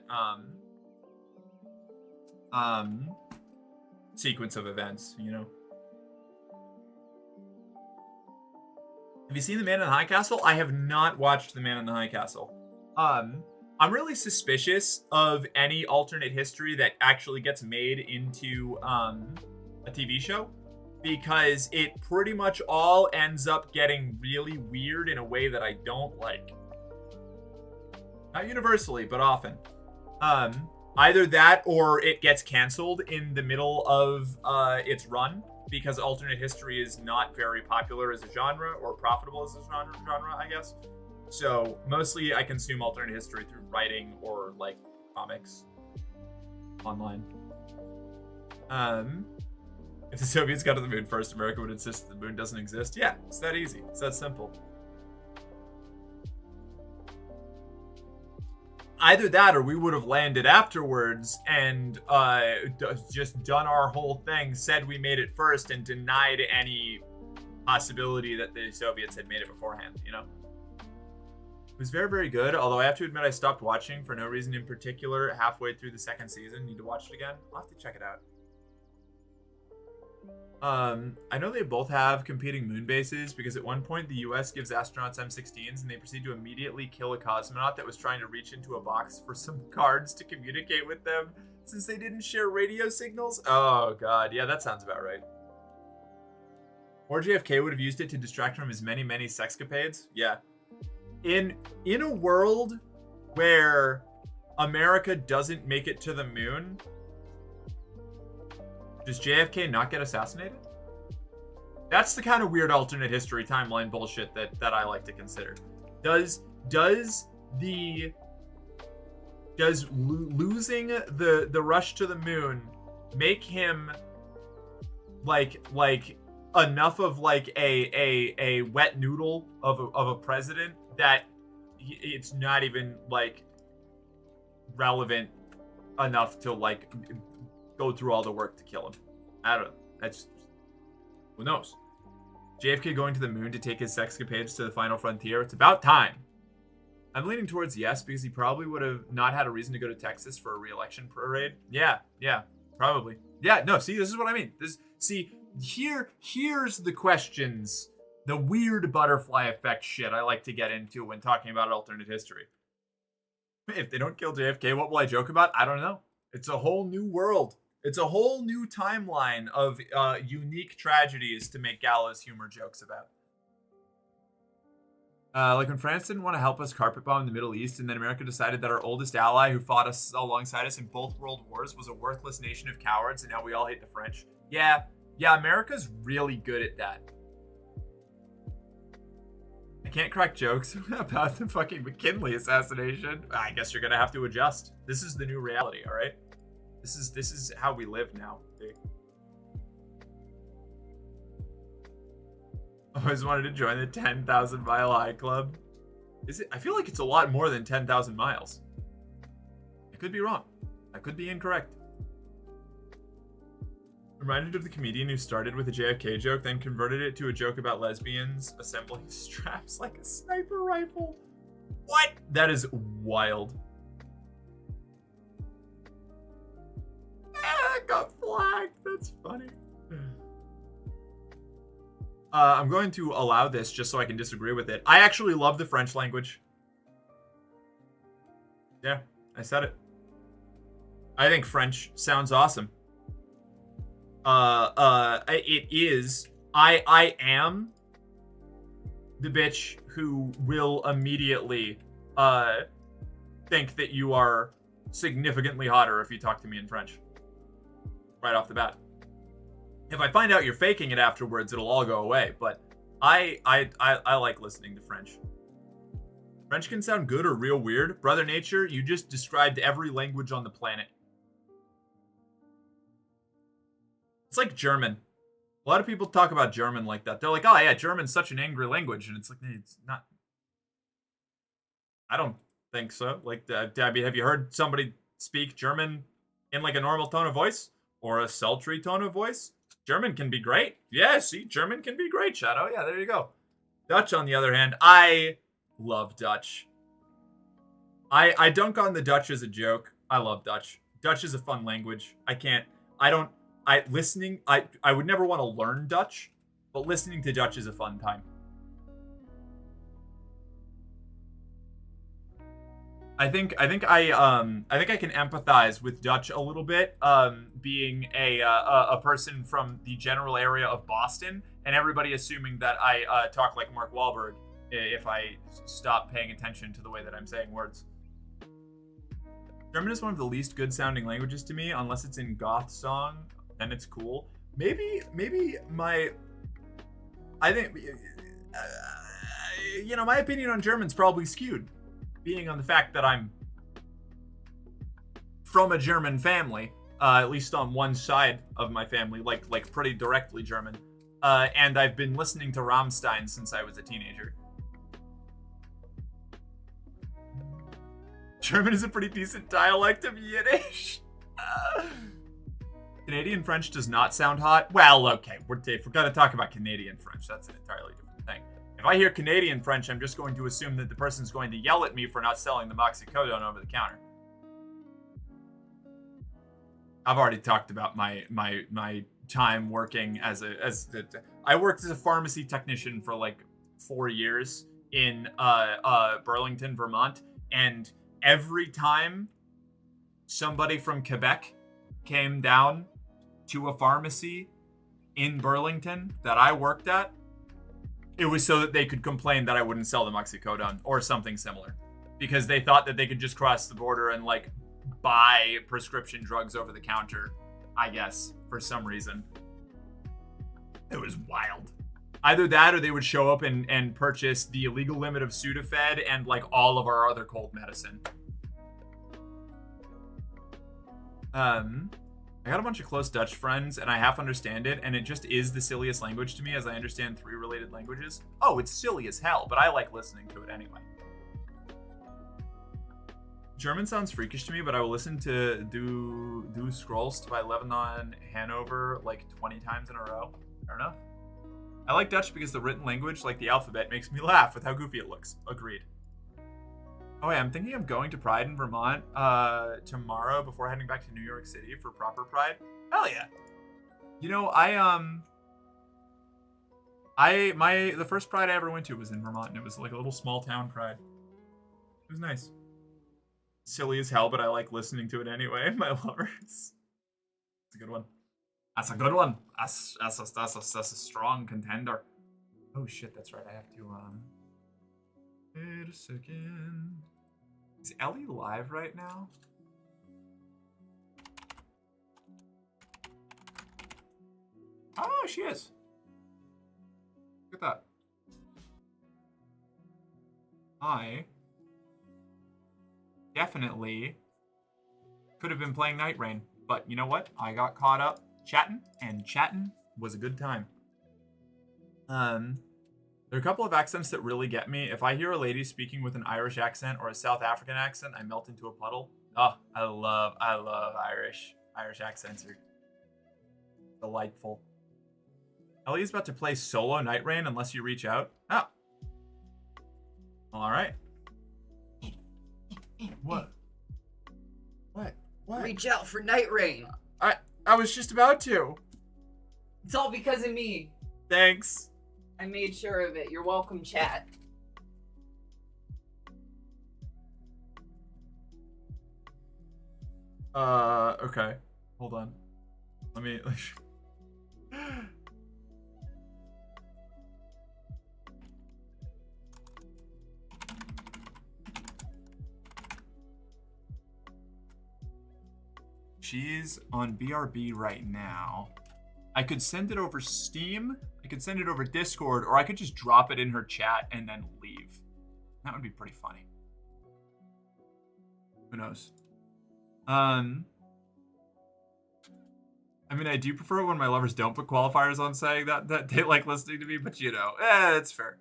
sequence of events, you know. Have you seen The Man in the High Castle? I have not watched The Man in the High Castle. I'm really suspicious of any alternate history that actually gets made into a TV show, because it pretty much all ends up getting really weird in a way that I don't like. Not universally, but often. Either that or it gets canceled in the middle of its run, because alternate history is not very popular as a genre or profitable as a genre, I guess. So mostly I consume alternate history through writing or like comics online. If the Soviets got to the moon first, America would insist that the moon doesn't exist. Yeah, it's that easy. It's that simple. Either that or we would have landed afterwards and just done our whole thing, said we made it first, and denied any possibility that the Soviets had made it beforehand, you know? It was very, very good, although I have to admit I stopped watching for no reason in particular halfway through the second season. Need to watch it again. I'll have to check it out. I know they both have competing moon bases, because at one point the US gives astronauts M16s and they proceed to immediately kill a cosmonaut that was trying to reach into a box for some cards to communicate with them since they didn't share radio signals. Oh god, yeah, that sounds about right. Or JFK would have used it to distract from his many, many sexcapades. Yeah. In a world where America doesn't make it to the moon, does JFK not get assassinated? That's the kind of weird alternate history timeline bullshit that I like to consider. Does losing the rush to the moon make him like enough of like a wet noodle of a president that it's not even like relevant enough to like go through all the work to kill him? I don't know. That's, who knows? JFK going to the moon to take his sexcapades to the final frontier. It's about time. I'm leaning towards yes, because he probably would have not had a reason to go to Texas for a re-election parade. Yeah, probably. Yeah, no, see, this is what I mean. Here's the questions the weird butterfly effect shit I like to get into when talking about alternate history. If they don't kill JFK, what will I joke about? I don't know. It's a whole new world. It's a whole new timeline of unique tragedies to make gallows humor jokes about. Like when France didn't want to help us carpet bomb the Middle East, and then America decided that our oldest ally who fought us alongside us in both world wars was a worthless nation of cowards, and now we all hate the French. Yeah, America's really good at that. I can't crack jokes about the fucking McKinley assassination. I guess you're gonna have to adjust. This is the new reality, all right? This is how we live now. See? Always wanted to join the 10,000 Mile High Club. Is it? I feel like it's a lot more than 10,000 miles. I could be wrong. I could be incorrect. Reminded of the comedian who started with a JFK joke, then converted it to a joke about lesbians assembling straps like a sniper rifle. What? That is wild. I got flagged. That's funny. I'm going to allow this just so I can disagree with it. I actually love the French language. Yeah, I said it. I think French sounds awesome. It is. I am the bitch who will immediately think that you are significantly hotter if you talk to me in French. Right off the bat. If I find out you're faking it afterwards, it'll all go away. But I like listening to French. French can sound good or real weird. Brother Nature, you just described every language on the planet. It's like German. A lot of people talk about German like that. They're like, oh yeah, German's such an angry language. And it's like, it's not. I don't think so. Like, have you heard somebody speak German in like a normal tone of voice? Or a sultry tone of voice? German can be great. Yeah, see, German can be great, Shadow. Yeah, there you go. Dutch, on the other hand, I love Dutch. I dunk on the Dutch as a joke. I love Dutch. Dutch is a fun language. I would never want to learn Dutch, but listening to Dutch is a fun time. I think I can empathize with Dutch a little bit, being a person from the general area of Boston, and everybody assuming that I talk like Mark Wahlberg if I stop paying attention to the way that I'm saying words. German is one of the least good sounding languages to me, unless it's in goth song, then it's cool. Maybe my opinion on German's probably skewed. Being on the fact that I'm from a German family, at least on one side of my family, like pretty directly German, and I've been listening to Rammstein since I was a teenager. German is a pretty decent dialect of Yiddish. Canadian French does not sound hot. Well, okay, we're gonna talk about Canadian French. That's an entirely different thing. If I hear Canadian French, I'm just going to assume that the person's going to yell at me for not selling the oxycodone over the counter. I've already talked about my time working I worked as a pharmacy technician for like 4 years in Burlington, Vermont, and every time somebody from Quebec came down to a pharmacy in Burlington that I worked at, it was so that they could complain that I wouldn't sell them oxycodone or something similar, because they thought that they could just cross the border and like buy prescription drugs over the counter, I guess, for some reason. It was wild. Either that or they would show up and purchase the illegal limit of Sudafed and like all of our other cold medicine. I got a bunch of close Dutch friends, and I half understand it, and it just is the silliest language to me, as I understand 3 related languages. Oh, it's silly as hell, but I like listening to it anyway. German sounds freakish to me, but I will listen to Du Scrollst by Lebanon Hanover like 20 times in a row. Fair enough. I like Dutch because the written language, like the alphabet, makes me laugh with how goofy it looks. Agreed. Oh yeah, I'm thinking of going to Pride in Vermont tomorrow before heading back to New York City for proper Pride. Hell yeah. You know, The first Pride I ever went to was in Vermont, and it was like a little small town Pride. It was nice. Silly as hell, but I like listening to it anyway. My lovers. It's a good one. That's a good one. That's a strong contender. Oh shit, that's right. I have to wait a second. Is Ellie live right now? Oh, she is. Look at that. I definitely could have been playing Night Rain, but you know what? I got caught up chatting, and chatting was a good time. There are a couple of accents that really get me. If I hear a lady speaking with an Irish accent or a South African accent, I melt into a puddle. Oh, I love Irish. Irish accents are delightful. Ellie's about to play solo Night Rain unless you reach out. Oh. All right. What? What? Reach out for Night Rain. I was just about to. It's all because of me. Thanks. I made sure of it. You're welcome, chat. Okay. Hold on. Let me... She's on BRB right now. I could send it over Steam, I could send it over Discord, or I could just drop it in her chat and then leave. That would be pretty funny. Who knows? I mean, I do prefer when my lovers don't put qualifiers on saying that they like listening to me, but you know, it's fair.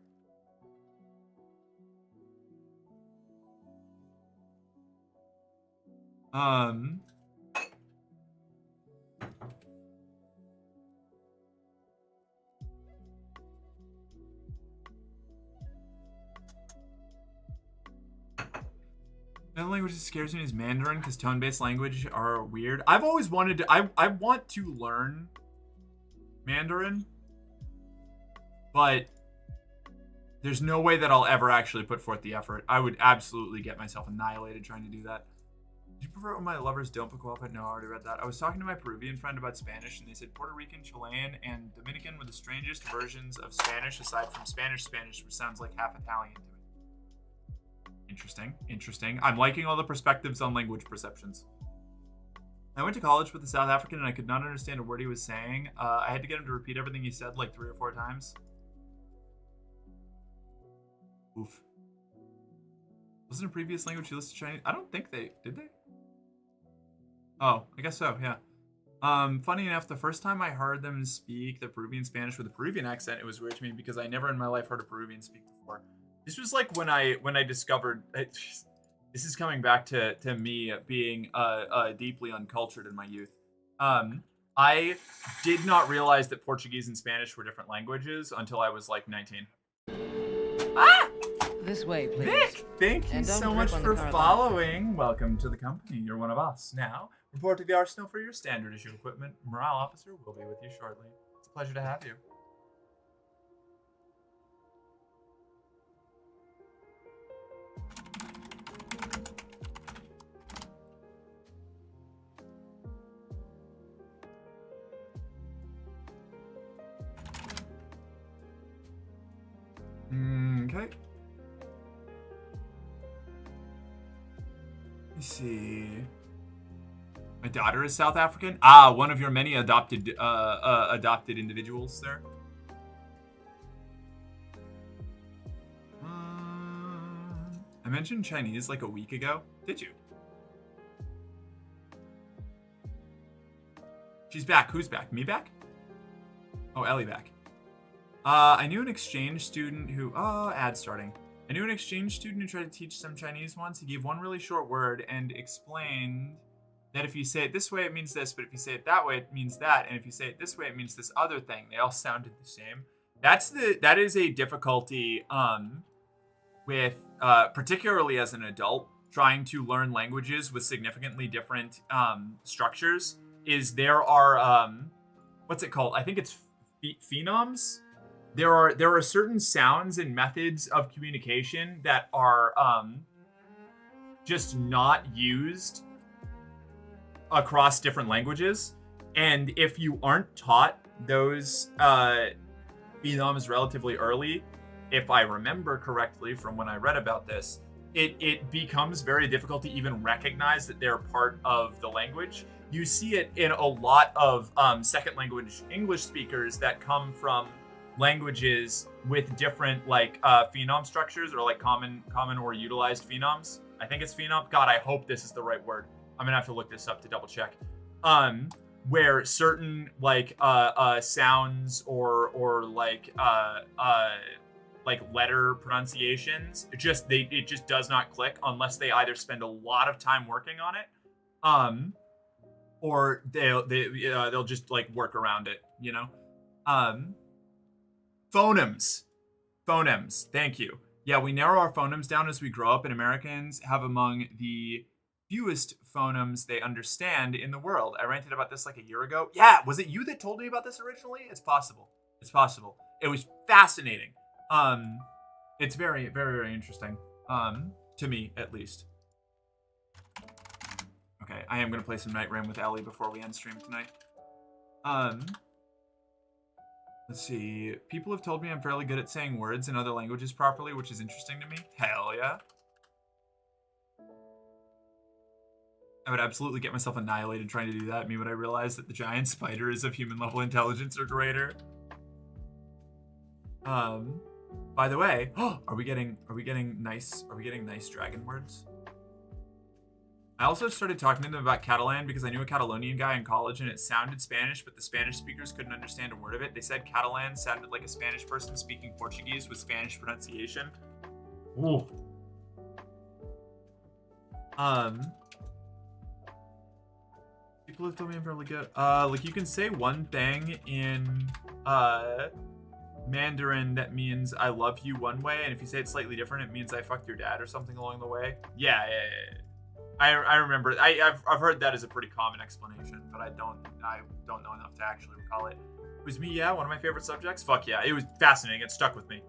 Another language that scares me is Mandarin, because tone-based language are weird. I've always wanted to... I want to learn Mandarin, but there's no way that I'll ever actually put forth the effort. I would absolutely get myself annihilated trying to do that. Do you prefer it when my lovers don't put qualified? No, I already read that. I was talking to my Peruvian friend about Spanish, and they said Puerto Rican, Chilean, and Dominican were the strangest versions of Spanish, aside from Spanish, which sounds like half Italian to me. Interesting. I'm liking all the perspectives on language perceptions. I went to college with a South African and I could not understand a word he was saying. I had to get him to repeat everything he said like 3 or 4 times. Oof. Wasn't a previous language you listed Chinese? I don't think they... Did they? Oh, I guess so, yeah. Funny enough, the first time I heard them speak the Peruvian Spanish with a Peruvian accent, it was weird to me because I never in my life heard a Peruvian speak before. This was like when I discovered... This is coming back to me being deeply uncultured in my youth. I did not realize that Portuguese and Spanish were different languages until I was like 19. Ah! This way, please. Vic, thank you And don't so trip much on the for car line. following. Welcome to the company. You're one of us. Now, report to the arsenal for your standard issue equipment. Morale officer will be with you shortly. It's a pleasure to have you. Okay. Let's see. My daughter is South African. Ah, one of your many adopted individuals there. I mentioned Chinese like a week ago. Did you? She's back. Who's back? Me back? Oh, Ellie back. I knew an exchange student who... Oh, ad starting. I knew an exchange student who tried to teach some Chinese once. He gave one really short word and explained that if you say it this way, it means this, but if you say it that way, it means that, and if you say it this way, it means this other thing. They all sounded the same. That is a difficulty with, particularly as an adult, trying to learn languages with significantly different structures, is there are, what's it called? I think it's phenoms. there are certain sounds and methods of communication that are just not used across different languages, and if you aren't taught those phenoms relatively early, if I remember correctly from when I read about this, it becomes very difficult to even recognize that they're part of the language. You see it in a lot of second language English speakers that come from languages with different like phenom structures, or like common or utilized phenoms. I think it's phenom. God, I hope this is the right word. I'm gonna have to look this up to double check. Where certain like sounds or like letter pronunciations, it just does not click unless they either spend a lot of time working on it, or they'll just like work around it, you know. Phonemes. Thank you. Yeah, we narrow our phonemes down as we grow up, and Americans have among the fewest phonemes they understand in the world. I ranted about this like a year ago. Yeah, was it you that told me about this originally? It's possible. It was fascinating. It's very, very, very interesting. To me, at least. Okay, I am gonna play some Night Rain with Ellie before we end stream tonight. Let's see. People have told me I'm fairly good at saying words in other languages properly, which is interesting to me. Hell yeah. I would absolutely get myself annihilated trying to do that. Me, would I realize that the giant spiders of human level intelligence are greater? By the way, are we getting nice dragon words? I also started talking to them about Catalan because I knew a Catalonian guy in college and it sounded Spanish, but the Spanish speakers couldn't understand a word of it. They said Catalan sounded like a Spanish person speaking Portuguese with Spanish pronunciation. Ooh. People have told me I'm fairly good. Like you can say one thing in Mandarin that means I love you one way, and if you say it slightly different, it means I fucked your dad or something along the way. Yeah. I remember. I've heard that as a pretty common explanation, but I don't know enough to actually recall it. It was me, yeah, one of my favorite subjects. Fuck yeah, it was fascinating. It stuck with me.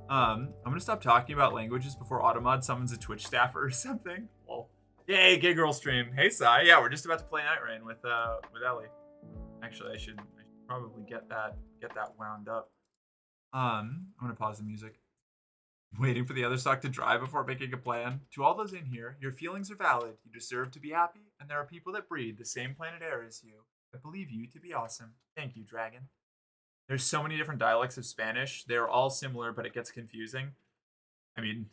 I'm gonna stop talking about languages before Automod summons a Twitch staffer or something. Well, yay, gay girl stream. Hey, Sai. Yeah, we're just about to play Night Rain with Ellie. Actually, I should probably get that wound up. I'm gonna pause the music. Waiting for the other stock to dry before making a plan. To all those in here, your feelings are valid. You deserve to be happy, and there are people that breathe the same planet air as you. I believe you to be awesome. Thank you, Dragon. There's so many different dialects of Spanish. They're all similar, but it gets confusing. I mean,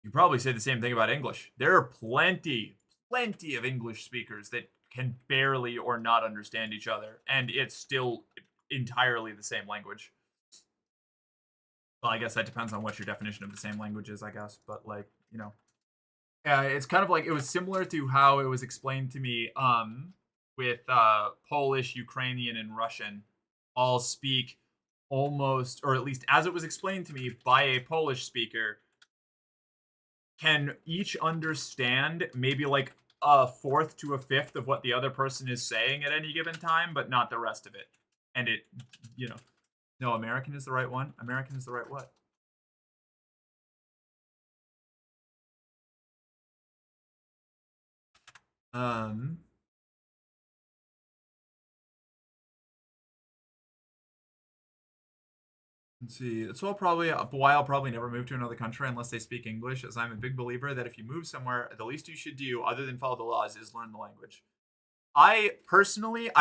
you probably say the same thing about English. There are plenty of English speakers that can barely or not understand each other, and it's still entirely the same language. Well, I guess that depends on what your definition of the same language is, I guess. But, like, you know. It's kind of like, it was similar to how it was explained to me with Polish, Ukrainian, and Russian all speak almost, or at least as it was explained to me by a Polish speaker, can each understand maybe like a fourth to a fifth of what the other person is saying at any given time, but not the rest of it. And it, you know. No, American is the right one. American is the right what? Let's see. That's why I'll probably never move to another country unless they speak English, as I'm a big believer that if you move somewhere, the least you should do, other than follow the laws, is learn the language. I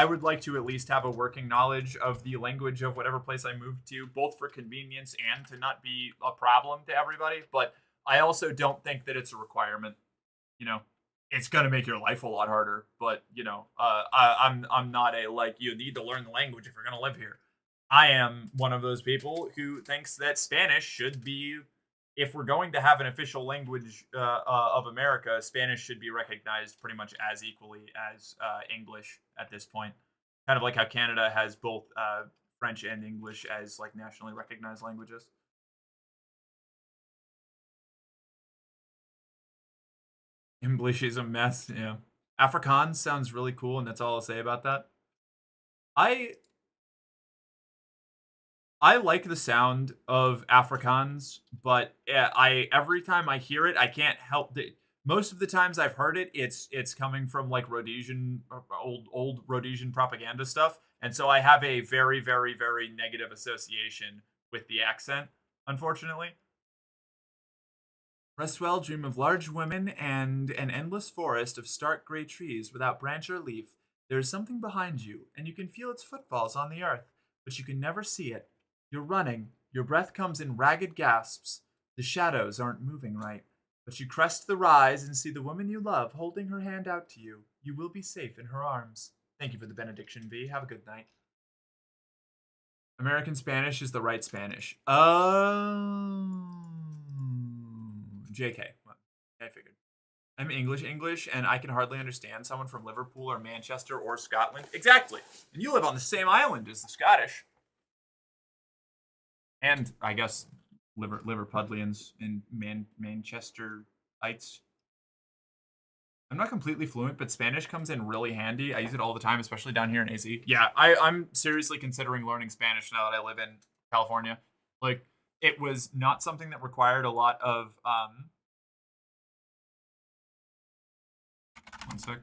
would like to at least have a working knowledge of the language of whatever place I move to, both for convenience and to not be a problem to everybody. But I also don't think that it's a requirement. You know, it's gonna make your life a lot harder. But you know, I'm not a like you need to learn the language if you're gonna live here. I am one of those people who thinks that Spanish should be, if we're going to have an official language of America, Spanish should be recognized pretty much as equally as English at this point. Kind of like how Canada has both French and English as like nationally recognized languages. English is a mess, yeah. Afrikaans sounds really cool, and that's all I'll say about that. I like the sound of Afrikaans, but every time I hear it, I can't help the most of the times I've heard it, it's coming from like Rhodesian old Rhodesian propaganda stuff, and so I have a very very very negative association with the accent, unfortunately. Rest well, dream of large women and an endless forest of stark gray trees without branch or leaf. There is something behind you, and you can feel its footfalls on the earth, but you can never see it. You're running, your breath comes in ragged gasps. The shadows aren't moving right, but you crest the rise and see the woman you love holding her hand out to you. You will be safe in her arms. Thank you for the benediction, V. Have a good night. American Spanish is the right Spanish. JK. Well, I figured. I'm English, and I can hardly understand someone from Liverpool or Manchester or Scotland. Exactly. And you live on the same island as the Scottish. And I guess Liverpudlians and Manchesterites. I'm not completely fluent, but Spanish comes in really handy. I use it all the time, especially down here in AZ. Yeah, I'm seriously considering learning Spanish now that I live in California. Like, it was not something that required a lot of one sec.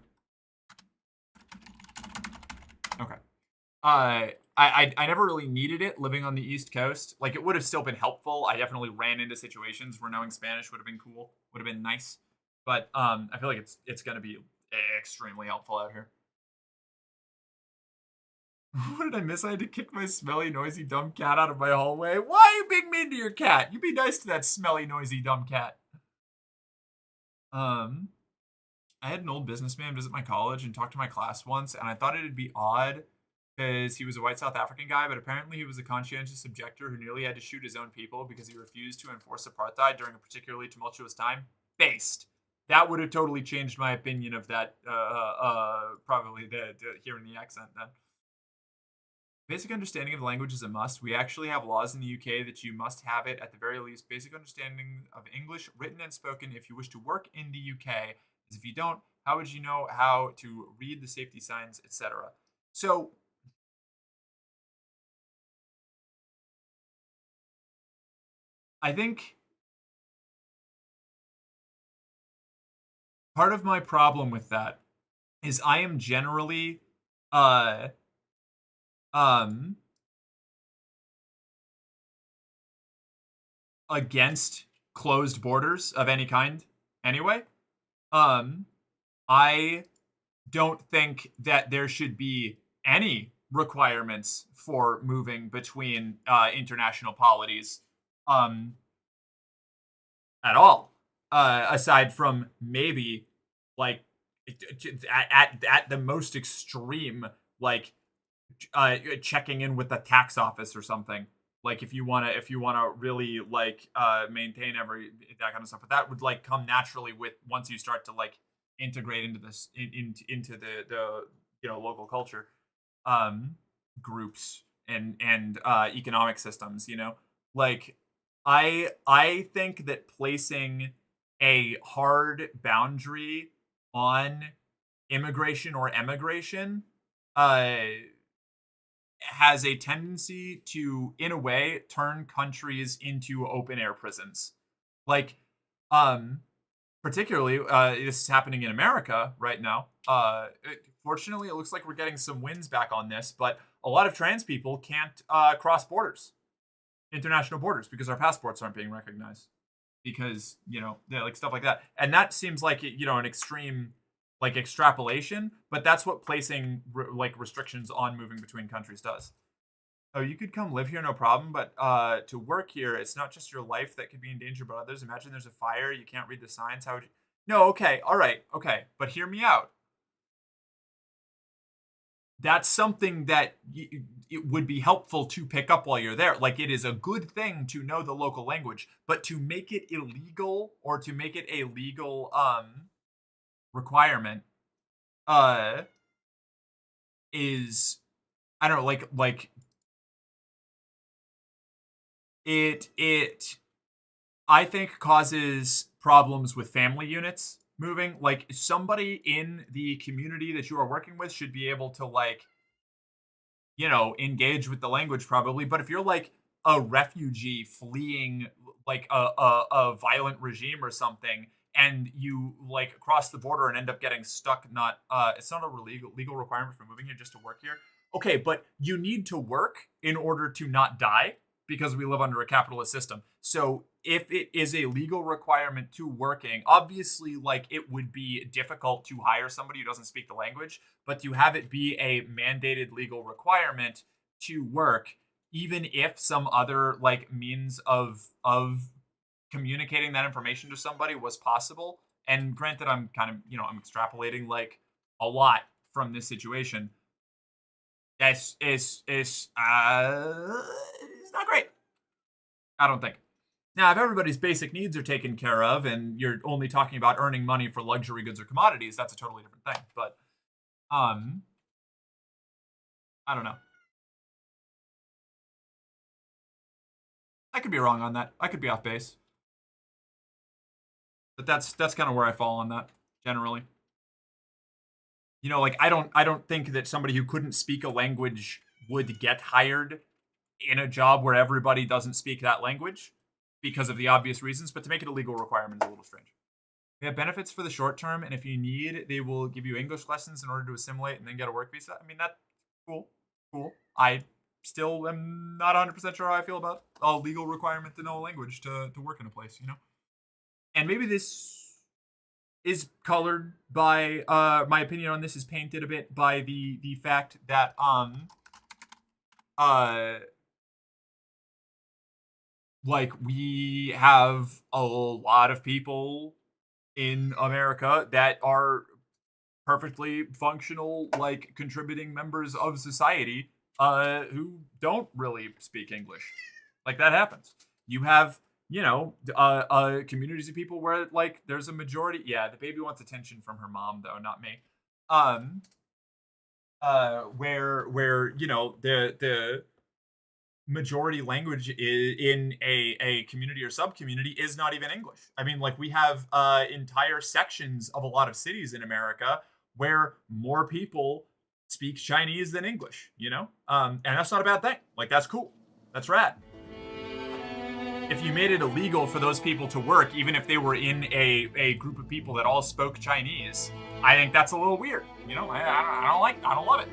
Okay. I never really needed it living on the East Coast. Like, it would have still been helpful. I definitely ran into situations where knowing Spanish would have been cool, would have been nice. But I feel like it's gonna be extremely helpful out here. What did I miss? I had to kick my smelly, noisy, dumb cat out of my hallway. Why are you being mean to your cat? You be nice to that smelly, noisy, dumb cat. I had an old businessman visit my college and talk to my class once, and I thought it'd be odd because he was a white South African guy, but apparently he was a conscientious objector who nearly had to shoot his own people because he refused to enforce apartheid during a particularly tumultuous time. Based. That would have totally changed my opinion of that, probably hearing the accent then. Basic understanding of the language is a must. We actually have laws in the UK that you must have it at the very least. Basic understanding of English, written and spoken, if you wish to work in the UK. As if you don't, how would you know how to read the safety signs, etc.? So, I think part of my problem with that is I am generally against closed borders of any kind anyway. I don't think that there should be any requirements for moving between international polities at all, aside from maybe like at the most extreme, like checking in with the tax office or something. Like if you wanna really like maintain that kind of stuff, but that would like come naturally with once you start to like integrate into this into the local culture groups and economic systems. Like I think that placing a hard boundary on immigration or emigration has a tendency to, in a way, turn countries into open air prisons. Like, particularly, this is happening in America right now. Fortunately, it looks like we're getting some wins back on this, but a lot of trans people can't cross borders, international borders, because our passports aren't being recognized. Because, like stuff like that. And that seems like, an extreme like extrapolation, but that's what placing like restrictions on moving between countries does. Oh, you could come live here, no problem, but to work here, it's not just your life that could be in danger, but others. Imagine there's a fire, you can't read the signs. How would you? No, okay, all right, okay, but hear me out. That's something that it would be helpful to pick up while you're there. Like, it is a good thing to know the local language, but to make it illegal or to make it a legal requirement is, I don't know, like it I think causes problems with family units moving. Like, somebody in the community that you are working with should be able to, like, engage with the language probably. But if you're like a refugee fleeing like a violent regime or something, and you like cross the border and end up getting stuck. Not it's not a legal requirement for moving here just to work here. Okay, but you need to work in order to not die because we live under a capitalist system. So if it is a legal requirement to working, obviously, like, it would be difficult to hire somebody who doesn't speak the language, but to have it be a mandated legal requirement to work, even if some other like means of communicating that information to somebody was possible. And granted, I'm kind of, I'm extrapolating like a lot from this situation. It's not great. I don't think. Now, if everybody's basic needs are taken care of and you're only talking about earning money for luxury goods or commodities, that's a totally different thing. But I don't know. I could be wrong on that. I could be off base. But that's kind of where I fall on that generally. Like I don't think that somebody who couldn't speak a language would get hired in a job where everybody doesn't speak that language because of the obvious reasons, but to make it a legal requirement is a little strange. They have benefits for the short term, and if you need, they will give you English lessons in order to assimilate and then get a work visa. I mean, that's cool. I still am not 100% sure how I feel about a legal requirement to know a language to work in a place, And maybe this is colored by my opinion on this is painted a bit by the fact that like we have a lot of people in America that are perfectly functional, like contributing members of society who don't really speak English. Like that happens. You have communities of people where like there's a majority. Yeah, the baby wants attention from her mom though, not me. Where the majority language in a community or sub-community is not even English. I mean, like we have entire sections of a lot of cities in America where more people speak Chinese than English, and that's not a bad thing. Like that's cool. That's rad. If you made it illegal for those people to work, even if they were in a group of people that all spoke Chinese, I think that's a little weird. I don't love it.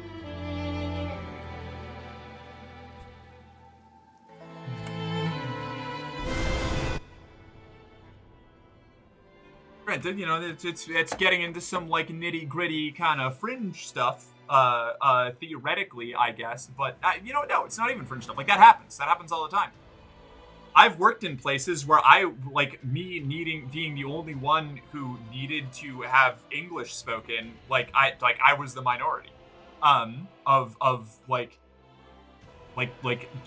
Granted, it's getting into some like nitty gritty kind of fringe stuff, theoretically, I guess. But no, it's not even fringe stuff. Like that happens. That happens all the time. I've worked in places where being the only one who needed to have English spoken, I was the minority, of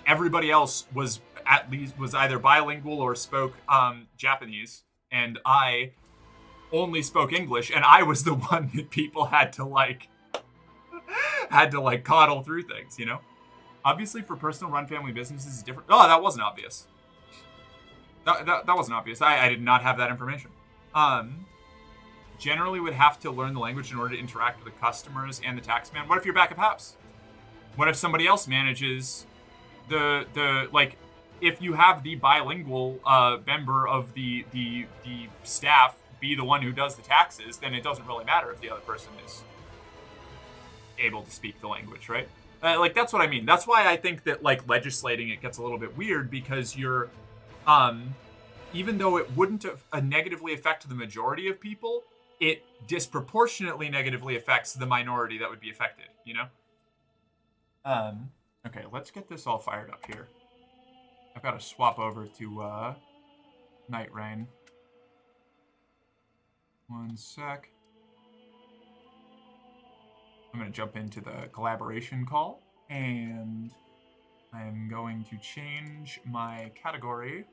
everybody else was either bilingual or spoke Japanese, and I only spoke English, and I was the one that people had to coddle through things, Obviously, for personal run family businesses, it's different. Oh, that wasn't obvious. That wasn't obvious. I did not have that information. Generally would have to learn the language in order to interact with the customers and the tax man. What if you're back of house? What if somebody else manages if you have the bilingual member of the staff be the one who does the taxes, then it doesn't really matter if the other person is able to speak the language, right? That's what I mean. That's why I think that legislating it gets a little bit weird, because you're even though it wouldn't negatively affect the majority of people, it disproportionately negatively affects the minority that would be affected, Okay, let's get this all fired up here. I've got to swap over to Night Rain. One sec. I'm going to jump into the collaboration call, and I'm going to change my category.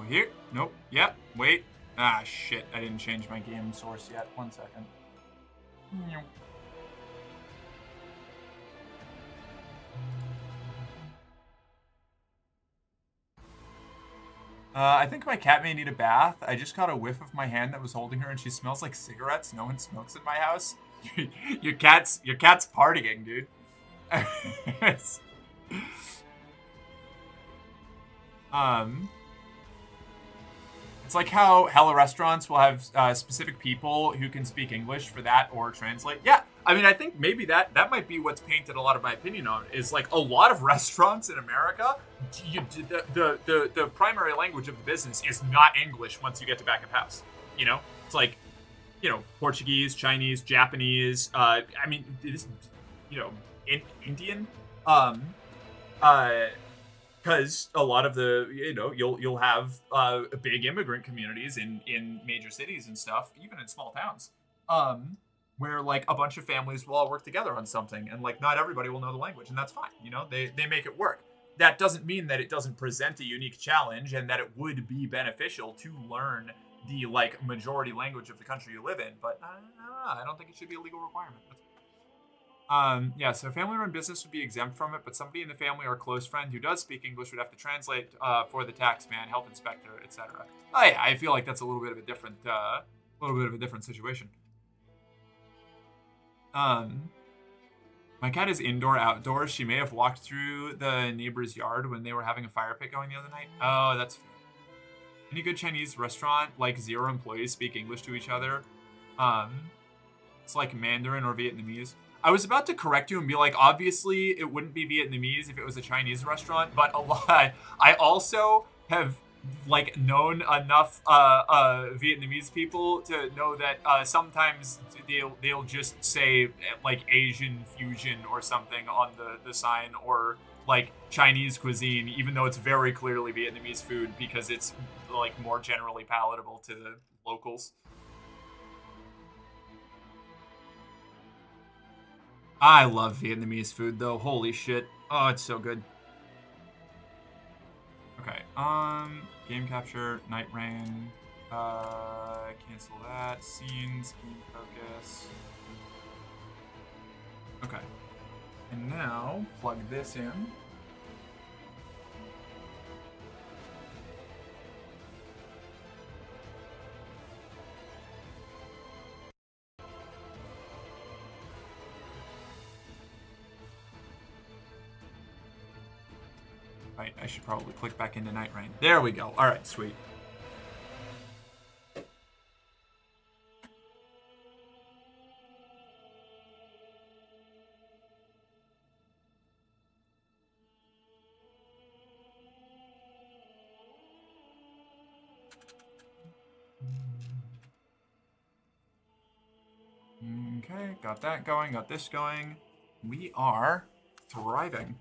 here. Nope. Yep. Wait. Ah, shit. I didn't change my game source yet. 1 second. I think my cat may need a bath. I just got a whiff of my hand that was holding her, and she smells like cigarettes. No one smokes in my house. your cat's partying, dude. It's like how hella restaurants will have specific people who can speak English for that or translate. Yeah, I mean, I think maybe that might be what's painted a lot of my opinion on, is like a lot of restaurants in America, the primary language of the business is not English once you get to back of house. You know, it's like, you know, Portuguese, Chinese, Japanese. I mean, this, you know, Indian. Because a lot of the, you know, you'll have big immigrant communities in major cities and stuff, even in small towns, where like a bunch of families will all work together on something, and like not everybody will know the language, and that's fine. You know, they make it work. That doesn't mean that it doesn't present a unique challenge, and that it would be beneficial to learn the like majority language of the country you live in. But I don't think it should be a legal requirement. Yeah, so family-run business would be exempt from it, but somebody in the family or close friend who does speak English would have to translate for the tax man, health inspector, etc. Oh yeah, I feel like that's a little bit of a different situation. My cat is indoor, outdoors. She may have walked through the neighbor's yard when they were having a fire pit going the other night. Oh, that's fair. Any good Chinese restaurant, like 0 employees speak English to each other? It's like Mandarin or Vietnamese. I was about to correct you and be like, obviously it wouldn't be Vietnamese if it was a Chinese restaurant, but I also have like known enough Vietnamese people to know that sometimes they'll just say like Asian fusion or something on the sign, or like Chinese cuisine, even though it's very clearly Vietnamese food because it's like more generally palatable to the locals. I love Vietnamese food though. Holy shit. Oh, it's so good. Okay. Game capture, night rain. Cancel that. Scenes, game focus. Okay. And now plug this in. Right, I should probably click back into Night Rain. There we go. All right, sweet. Okay, got that going, got this going. We are thriving.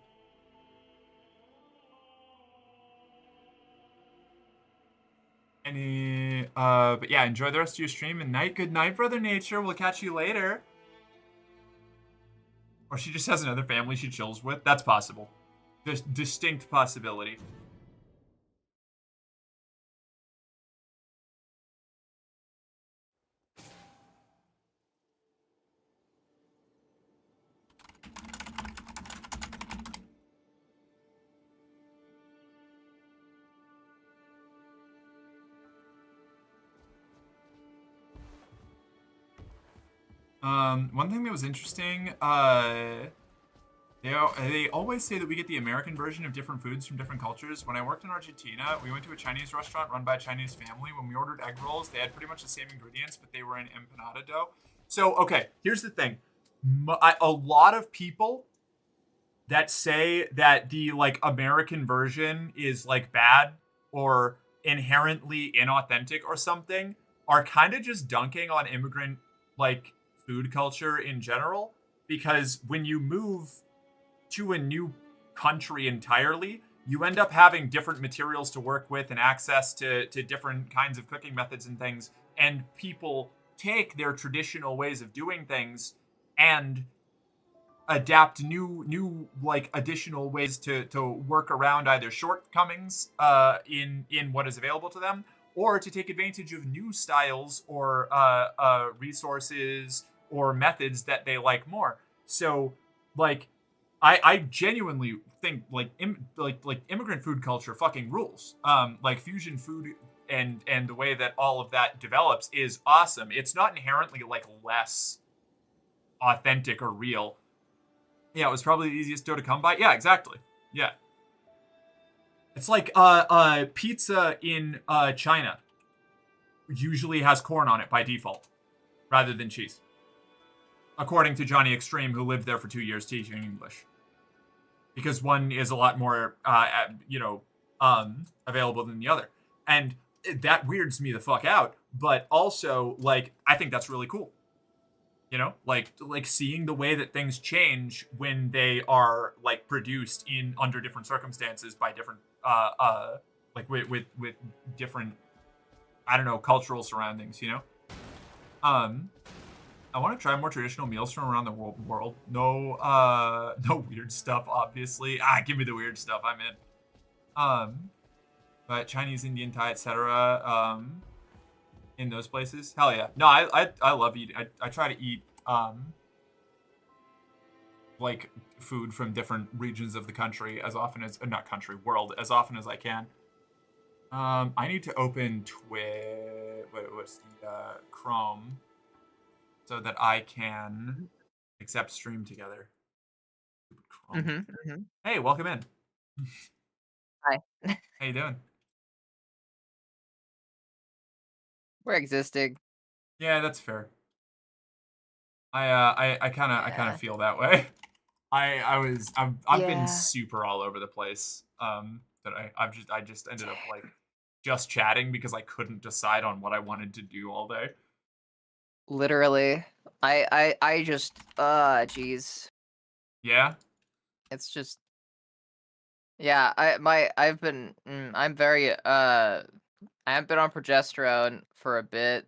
But yeah, enjoy the rest of your stream and night. Good night, Brother Nature. We'll catch you later. Or she just has another family she chills with. That's possible. There's distinct possibility. One thing that was interesting, they always say that we get the American version of different foods from different cultures. When I worked in Argentina, we went to a Chinese restaurant run by a Chinese family. When we ordered egg rolls, they had pretty much the same ingredients, but they were in empanada dough. So, okay, here's the thing. A lot of people that say that the, like, American version is, like, bad or inherently inauthentic or something are kind of just dunking on immigrant, like, food culture in general, because when you move to a new country entirely, you end up having different materials to work with and access to different kinds of cooking methods and things, and people take their traditional ways of doing things and adapt new like additional ways to work around either shortcomings in what is available to them, or to take advantage of new styles or resources or methods that they like more. So like I genuinely think like immigrant food culture fucking rules. Like fusion food and the way that all of that develops is awesome. It's not inherently like less authentic or real. Yeah, it was probably the easiest dough to come by. Yeah, exactly. Yeah. It's like pizza in China usually has corn on it by default rather than cheese. According to Johnny Extreme, who lived there for 2 years teaching English. Because one is a lot more, available than the other. And that weirds me the fuck out. But also, like, I think that's really cool. You know, like seeing the way that things change when they are like produced in under different circumstances by different, like with different, I don't know, cultural surroundings. You know, I want to try more traditional meals from around the world. No, no weird stuff, obviously. Give me the weird stuff. I'm in. But Chinese, Indian, Thai, etc. In those places, hell yeah. No, I love eating. I try to eat like food from different regions of the country as often as not country world as often as I can. I need to open what's the Chrome so that I can accept stream together. Chrome. Hey, welcome in. Hi. How you doing? We're existing. Yeah, that's fair. I kind of feel that way. I've been super all over the place. That I just ended up like just chatting because I couldn't decide on what I wanted to do all day. Literally. I just jeez. Yeah. It's just yeah, I've been I'm very I haven't been on progesterone for a bit,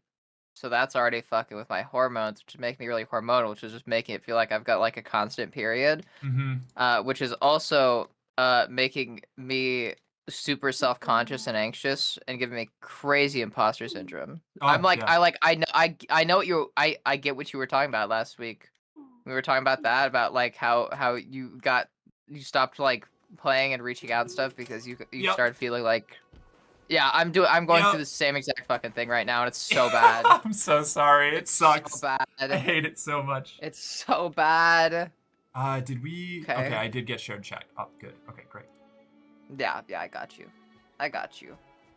so that's already fucking with my hormones, which is making me really hormonal, which is just making it feel like I've got like a constant period. Which is also making me super self-conscious and anxious and giving me crazy imposter syndrome. I'm like, yeah. I know what I get what you were talking about last week. We were talking about that, about like how you stopped like playing and reaching out and stuff because you Yep. started feeling like, yeah, I'm going Yep. through the same exact fucking thing right now, and it's so bad. I'm so sorry. It sucks. So bad. I hate it so much. It's so bad. Did we? Okay. Okay, I did get shared chat. Oh, good. Okay, great. Yeah, I got you.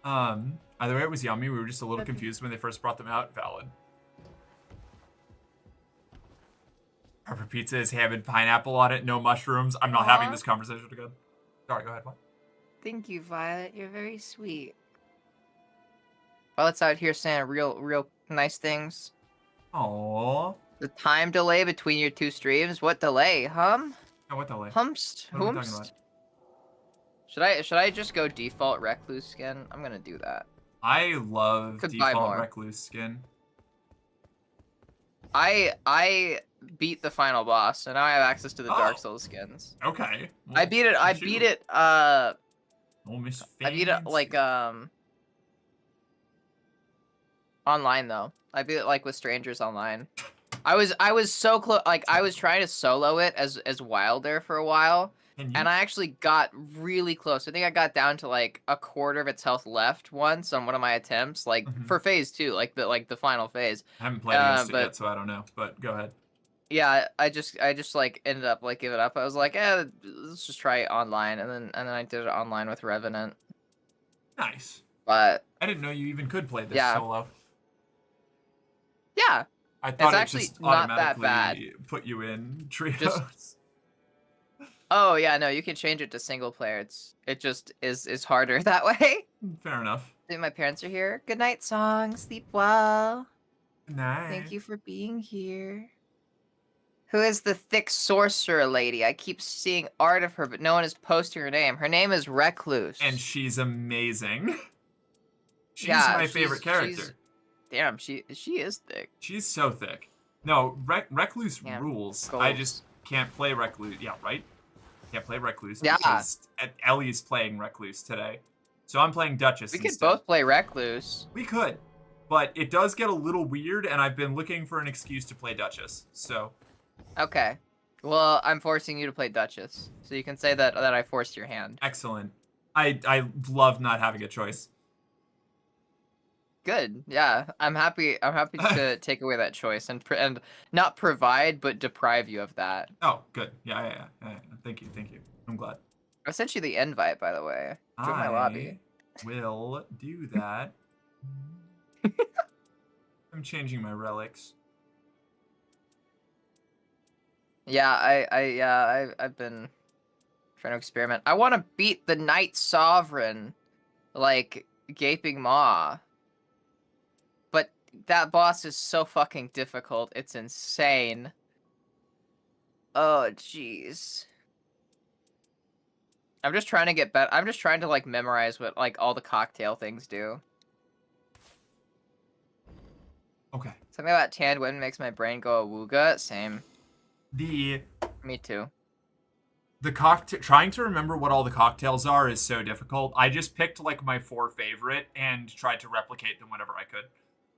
Either way, it was yummy. We were just a little confused when they first brought them out. Valid. Pepper pizza is ham and pineapple on it, no mushrooms. I'm not having this conversation again. Sorry, go ahead. What? Thank you, Violet. You're very sweet. Violet's out here saying real nice things. Aww. The time delay between your two streams? What delay? Oh, what delay? Humst? What are we talking about? Should I just go default recluse skin? I'm gonna do that. I love Could buy default more. recluse skin. I beat the final boss, and now I have access to the Dark Souls skins. Okay. Well, I beat it. I shoot. beat it. Oh, Miss I beat it like online though. I beat it like with strangers online. I was so close. Like I was trying to solo it as Wilder for a while, and I actually got really close. I think I got down to like a quarter of its health left once on one of my attempts, like for phase 2, like the final phase. I haven't played against it yet, so I don't know. But go ahead. Yeah, I just like ended up like giving up. I was like, let's just try it online, and then I did it online with Revenant. Nice. But I didn't know you even could play this solo. Yeah. I thought it's it actually just not that automatically bad. put you in trios. Oh yeah, no, you can change it to single player. It just is harder that way. Fair enough. My parents are here. Good night, song. Sleep well. Nice. Thank you for being here. Who is the thick sorcerer lady? I keep seeing art of her, but no one is posting her name. Her name is Recluse. And she's amazing. She's my favorite character. Damn, she is thick. She's so thick. No, Recluse rules. Goals. can't play Recluse. Yeah, right? Can't play Recluse. Yeah. Because Ellie's playing Recluse today. So I'm playing Duchess We instead. could both play Recluse. We could. But it does get a little weird, and I've been looking for an excuse to play Duchess. So, Okay. Well, I'm forcing you to play Duchess. So you can say that I forced your hand. excellent. I love not having a choice. Good. Yeah. I'm happy to take away that choice and not provide but deprive you of that. Oh, good. Yeah. Thank you. I'm glad. I sent you the invite, by the way. Join my lobby. Will do that. I'm changing my relics. Yeah, I've been trying to experiment. I want to beat the Knight Sovereign, like Gaping Maw. But that boss is so fucking difficult. It's insane. Oh, jeez. I'm just trying to get better. I'm just trying to like memorize what like all the cocktail things do. Okay. Something about tanned wind makes my brain go awooga. Same. The Me too. trying to remember what all the cocktails are is so difficult. I just picked like my 4 favorite and tried to replicate them whenever I could.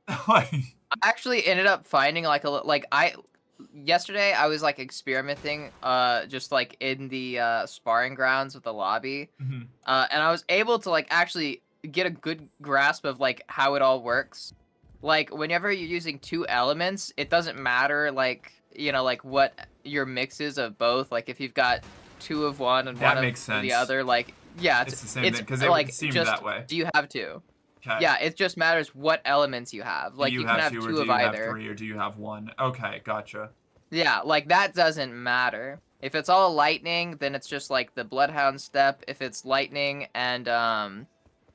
I actually ended up finding like yesterday I was like experimenting just like in the sparring grounds with the lobby. Mhm. And I was able to like actually get a good grasp of like how it all works. Like whenever you're using 2 elements, it doesn't matter like, you know, like what your mix is of both. Like if you've got 2 of one and That one makes of sense. the other, like yeah, It's the same thing because it like would seem just, that way. do you have 2? Okay. Yeah, it just matters what elements you have. Like do you can have 2 2 or do of you have either. 3 or do you have 1? Okay, gotcha. Yeah, like that doesn't matter. If it's all lightning, then it's just like the Bloodhound step. If it's lightning and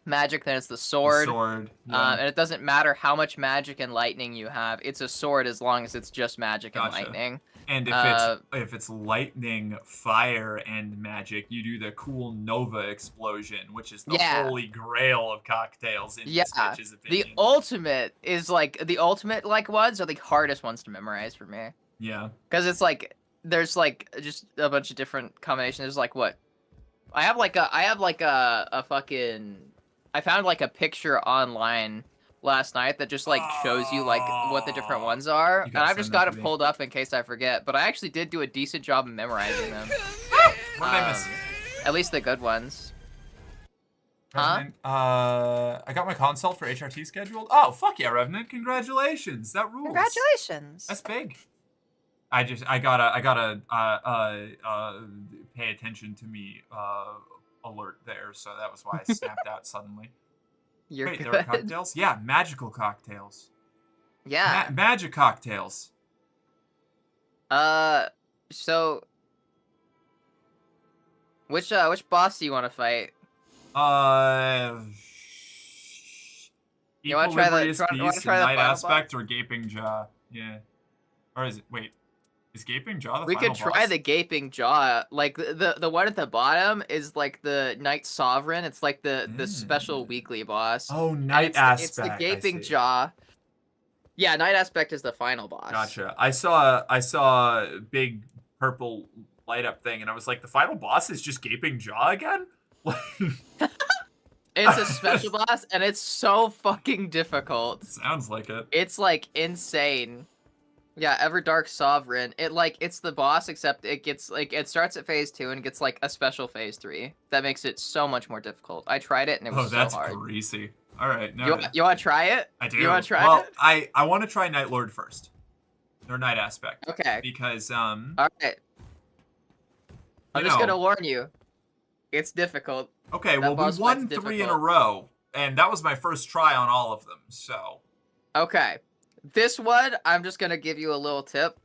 magic, then it's the sword. The sword. Yeah. And it doesn't matter how much magic and lightning you have. It's a sword as long as it's just magic and Gotcha. lightning. And if it's lightning, fire, and magic, you do the cool Nova explosion, which is the Yeah. holy grail of cocktails in this bitch's The opinion. ultimate like ones are the hardest ones to memorize for me. Yeah. Because it's like there's like just a bunch of different combinations. There's like what? I have like a fucking I found like a picture online last night that just like shows you like what the different ones are. And I've just got it pulled up in case I forget, but I actually did do a decent job of memorizing them. What did I miss? At least the good ones. Huh? Revenant, I got my consult for HRT scheduled. Oh, fuck yeah, Revenant. Congratulations. That rules. Congratulations. That's big. I gotta pay attention to me alert there, so that was why I snapped out suddenly. You're Wait, good. there were cocktails? Yeah, magical cocktails. Yeah. Magic cocktails. So which boss do you want to fight? You wanna try the- Equilibrious you wanna Beast try and the Night final Aspect or Gaping Jaw? Yeah. Or is it, wait, is Gaping Jaw the We final could try boss? the Gaping Jaw. Like the one at the bottom is like the Knight Sovereign. It's like the special weekly boss. Oh, And Night it's Aspect. the I Gaping see. Jaw. Yeah, Night Aspect is the final boss. Gotcha. I saw a big purple light up thing, and I was like, the final boss is just Gaping Jaw again? It's a special boss, and it's so fucking difficult. Sounds like it. It's like insane. Yeah, Everdark Sovereign. It's the boss, except it gets like it starts at phase 2 and gets like a special phase 3. That makes it so much more difficult. I tried it and it was Oh, that's so hard. greasy. All right, no. You want to try it? I do. You want to try well, it? I want to try Night Lord first, or Night Aspect. Okay. Because All right. I'm you just know. gonna warn you. It's difficult. Okay, That well, we boss won fight's 3 in a difficult. row, and that was my first try on all of them. So Okay. This one, I'm just gonna give you a little tip.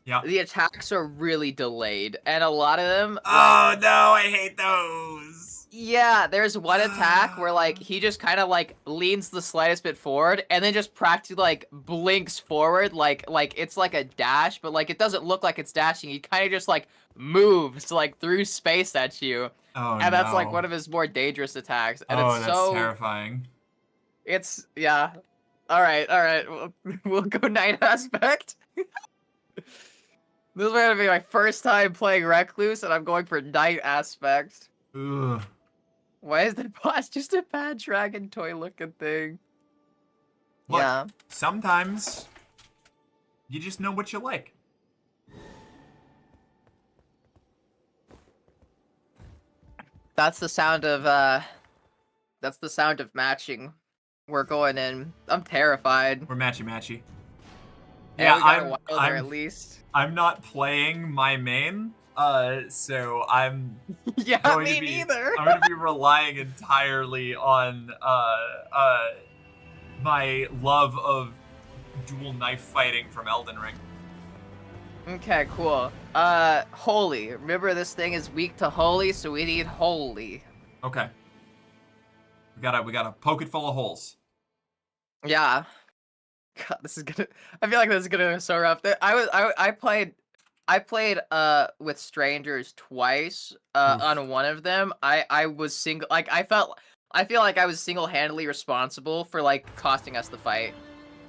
yeah. The attacks are really delayed, and a lot of them. Oh no, I hate those. Yeah, there's one attack where like he just kind of like leans the slightest bit forward and then just practically like blinks forward like it's like a dash, but like it doesn't look like it's dashing. He kind of just like moves like through space at you. Oh And that's like no. one of his more dangerous attacks. And Oh, it's that's so terrifying. it's yeah. All right. We'll go Night Aspect. This is gonna be my first time playing Recluse, and I'm going for Knight aspect. Ugh. Why is the boss just a bad dragon toy looking thing? Look, Yeah. sometimes you just know what you like. That's the sound of matching. We're going in. I'm terrified. We're matchy. Yeah, Yeah, we got a Wilder at least. I'm not playing my main, so I'm Yeah, going me to be neither. I'm going to be relying entirely on my love of dual knife fighting from Elden Ring. Okay, cool. Holy. Remember, this thing is weak to holy, so we need holy. Okay. We gotta poke it full of holes. Yeah. God, this is gonna. I feel like this is gonna be so rough. I played with strangers twice. On one of them, I was single. Like I feel like I was single-handedly responsible for like costing us the fight.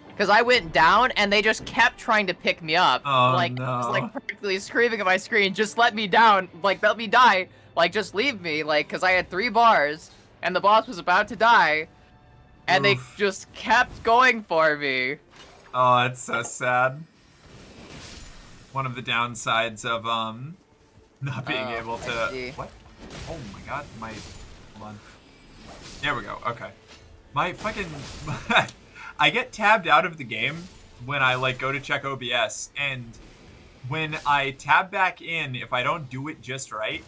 Because I went down and they just kept trying to pick me up. Oh, like, no. I was like practically screaming at my screen, just let me down, like let me die, like just leave me, like because I had 3 bars and the boss was about to die, and Oof. they just kept going for me. Oh, it's so sad. One of the downsides of not being Oh, able I to see. what? Oh my god, hold on. There we go. Okay. My fucking I get tabbed out of the game when I like go to check OBS, and when I tab back in, if I don't do it just right,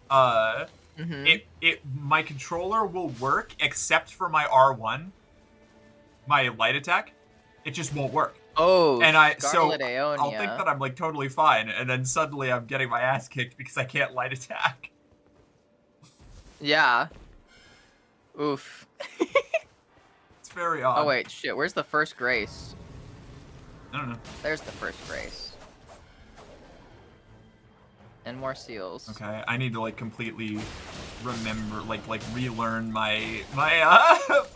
my controller will work except for my R1, my light attack. It just won't work. Oh, And Scarlet I'll Aeonia. think that I'm like totally fine, and then suddenly I'm getting my ass kicked because I can't light attack. Yeah. Oof. It's very odd. Oh wait, shit. Where's the first grace? I don't know. There's the first grace. And more seals. Okay, I need to like completely remember, like relearn my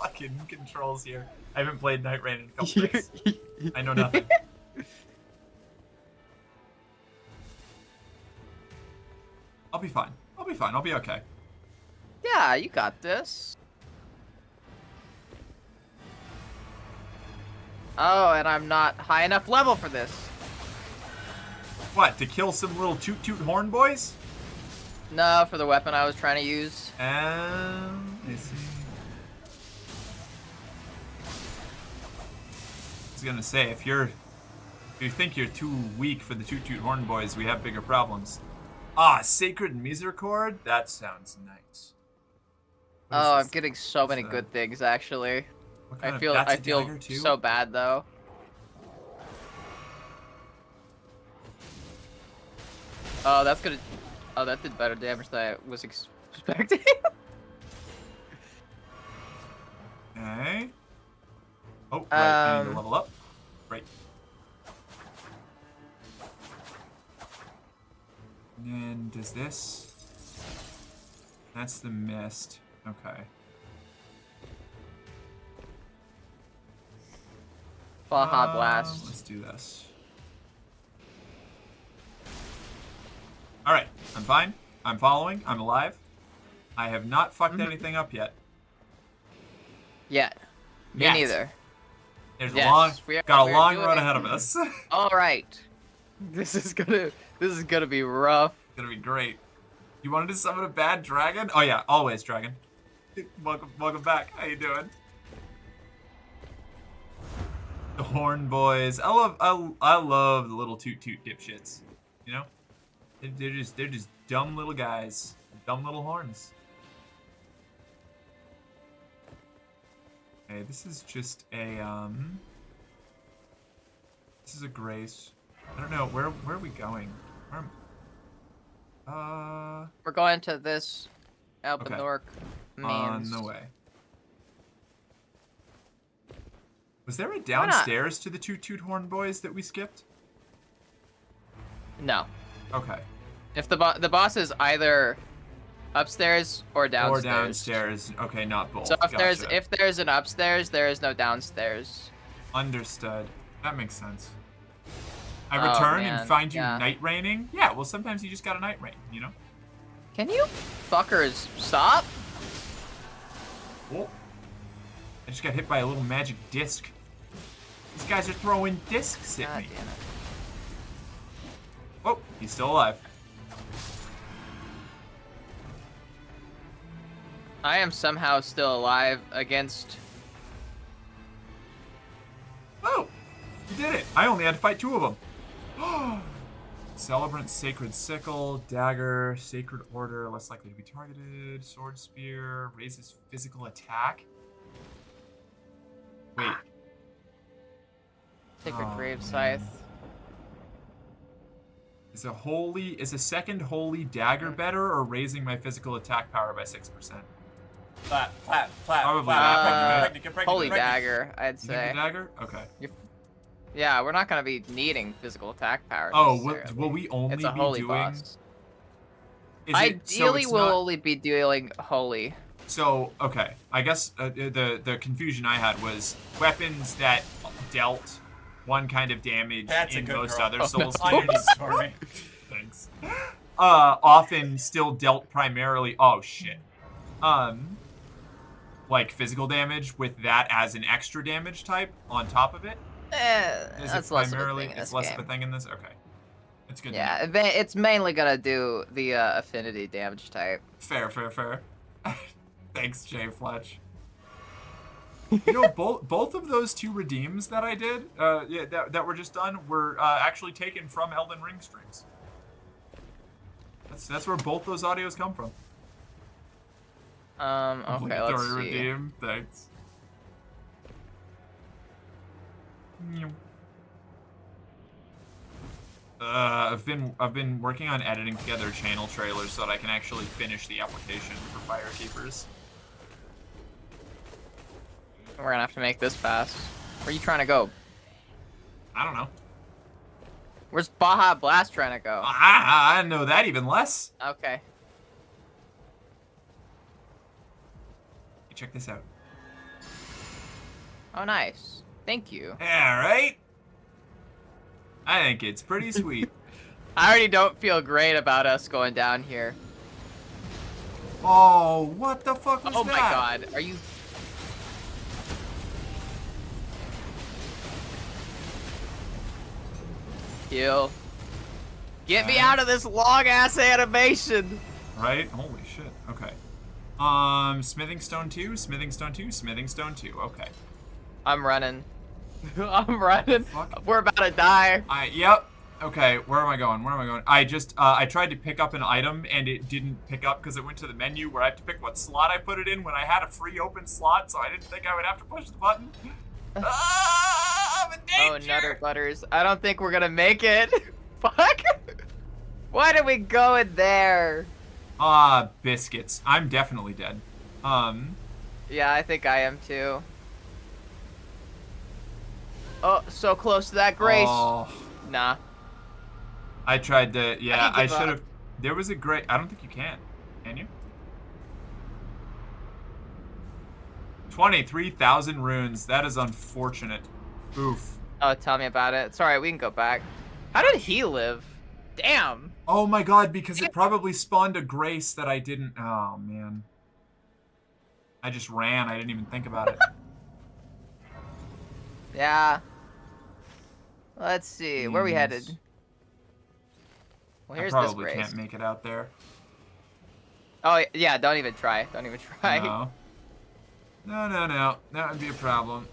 fucking controls here. I haven't played Night Rain in a couple days. I know nothing. I'll be fine. I'll be okay. Yeah, you got this. Oh, and I'm not high enough level for this. What, to kill some little toot toot horn boys? No, for the weapon I was trying to use. I see. I was gonna say, if you think you're too weak for the toot toot horn boys, we have bigger problems. Ah, Sacred Misericord? That sounds nice. What is Oh, this? I'm getting so many What's good things actually. What kind I of- feel that's a dagger, too? so bad though. Oh, that's gonna. Oh, that did better damage than I was expecting. Okay. Oh, right, I need to Um, level up. Right. And does this... That's the mist. Okay. Baja Blast. Let's do this. Alright, I'm fine. I'm following. I'm alive. I have not fucked anything up yet. Yeah. Me Yet. neither. There's Yes, a long, we're got a long doing road it. ahead of us. All right. This is gonna be rough. It's gonna be great. You wanted to summon a bad dragon? Oh yeah, always dragon. Welcome back. How you doing? The horn boys. I love the little toot toot dipshits. You know, they're just dumb little guys, dumb little horns. Okay, this is just a This is a grace. I don't know where are we going? Where am... We're going to this Okay. Albinork On means. the way. Was there a downstairs to the Toot Toot Horn Boys that we skipped? No. Okay. If the boss is either upstairs or downstairs. Or downstairs. Okay, not both. So if Gotcha. there's an upstairs, there is no downstairs. Understood. That makes sense. I Oh, return man, and find you yeah. night raining. Yeah, well, sometimes you just got a night rain, you know? Can you fuckers stop? Oh. I just got hit by a little magic disc. These guys are throwing discs at God me. damn it. Oh, he's still alive. I am somehow still alive against. Oh, you did it. I only had to fight 2 of them. Celebrant, Sacred Sickle, Dagger, Sacred Order, less likely to be targeted, Sword Spear, raises physical attack. Wait. Sacred Oh, Grave man. Scythe. Is a second holy dagger better, or raising my physical attack power by 6%? Flat. Probably flat. that. Holy Dagger, I'd You think say. the dagger? Okay. Yeah, we're not gonna be needing physical attack power. Oh, necessarily. will we only It's a be holy doing? boss. Is it, so Ideally, it's we'll not, only be doing holy. So okay, I guess the confusion I had was weapons that dealt one kind of damage That's a in good most girl. other Oh, Souls no. games. For me. Thanks. Often still dealt primarily. Oh shit. Like physical damage with that as an extra damage type on top of it. Is That's it less primarily? of a thing in It's this less game. of a thing in this. Okay, it's good. Yeah, it's mainly gonna do the affinity damage type. Fair. Thanks, Jay Fletch. You know, both of those 2 redeems that I did, that were just done, were actually taken from Elden Ring streams. That's where both those audios come from. Okay, let's see. Redeem, thanks. I've been working on editing together channel trailers so that I can actually finish the application for Firekeepers. We're gonna have to make this fast. Where are you trying to go? I don't know. Where's Baja Blast trying to go? I know that even less. Okay. Hey, check this out. Oh, nice. Thank you. Yeah, right? I think it's pretty sweet. I already don't feel great about us going down here. Oh, what the fuck was Oh that? my god, are you... Heal. Get me out of this long-ass animation! Right? Holy shit. Okay. Smithing Stone 2, Smithing Stone 2, Smithing Stone 2. Okay. I'm running. I'm running. Fuck. We're about to die. Yep. Okay, where am I going? I just, I tried to pick up an item and it didn't pick up because it went to the menu where I have to pick what slot I put it in when I had a free open slot, so I didn't think I would have to push the button. I'm in Oh, danger! Nutter Butters. I don't think we're gonna make it. Fuck. Why did we go in there? Biscuits. I'm definitely dead. Yeah, I think I am too. Oh, so close to that grace. Oh, Nah. I tried to, yeah, I give should up. have. There was a great, I don't think you can you? 23,000 runes. That is unfortunate. Oof. Oh, tell me about it. It's alright, we can go back. How did he live? Damn. Oh my god, because it probably spawned a grace that I didn't. Oh man. I just ran. I didn't even think about it. Yeah. Let's see. Where are we headed? Well, here's I this probably grace. can't make it out there. Oh, yeah, don't even try. Don't even try. No. No. That would be a problem.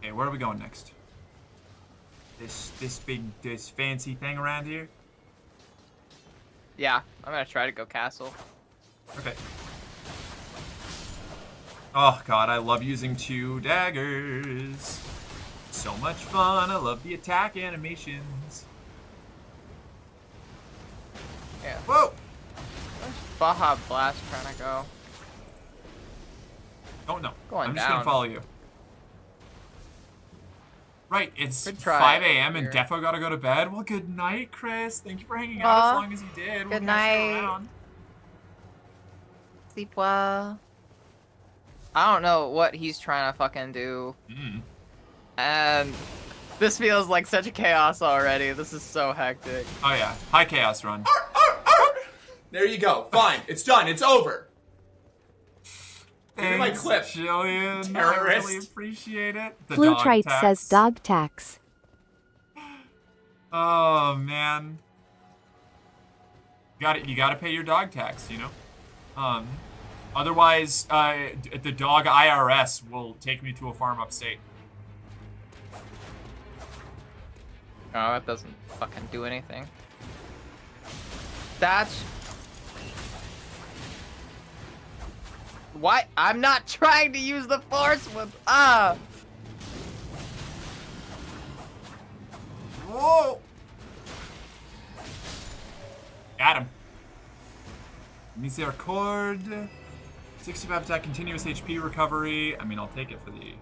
Okay, where are we going next? This fancy thing around here? Yeah, I'm gonna try to go castle. Okay. Oh god, I love using 2 daggers. So much fun. I love the attack animations. Yeah. Whoa! Where's Baja Blast trying to go? Oh no. Going I'm just gonna down. follow you. Right, it's Good try 5 a.m. and here. Defo gotta go to bed. Well, good night, Chris. Thank you for hanging out Aw, as long as you did. We'll good catch you night. around. Sleep well. I don't know what he's trying to fucking do. Mm. And this feels like such a chaos already. This is so hectic. Oh yeah, high chaos run. There you go. Fine. It's done. It's over. Give me my Thanks, clip. Jillian. I Terrorist. really appreciate it. The Flutrite dog says tax. dog tax. Oh man. You gotta pay your dog tax, you know? Otherwise, the dog IRS will take me to a farm upstate. Oh, that doesn't fucking do anything. That's... Why? I'm not trying to use the force with... Ah! Whoa! Got him. Let me see our cord. 65 attack, continuous HP recovery. I mean, I'll take it for the...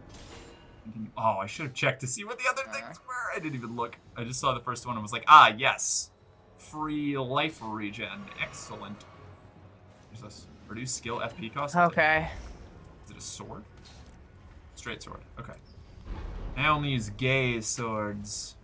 Oh, I should have checked to see what the other things were. I didn't even look. I just saw the first one and was like, ah, yes. Free life regen. Excellent. What's this? Reduce skill FP cost? Okay. Is it a sword? Straight sword. Okay. I only use gay swords.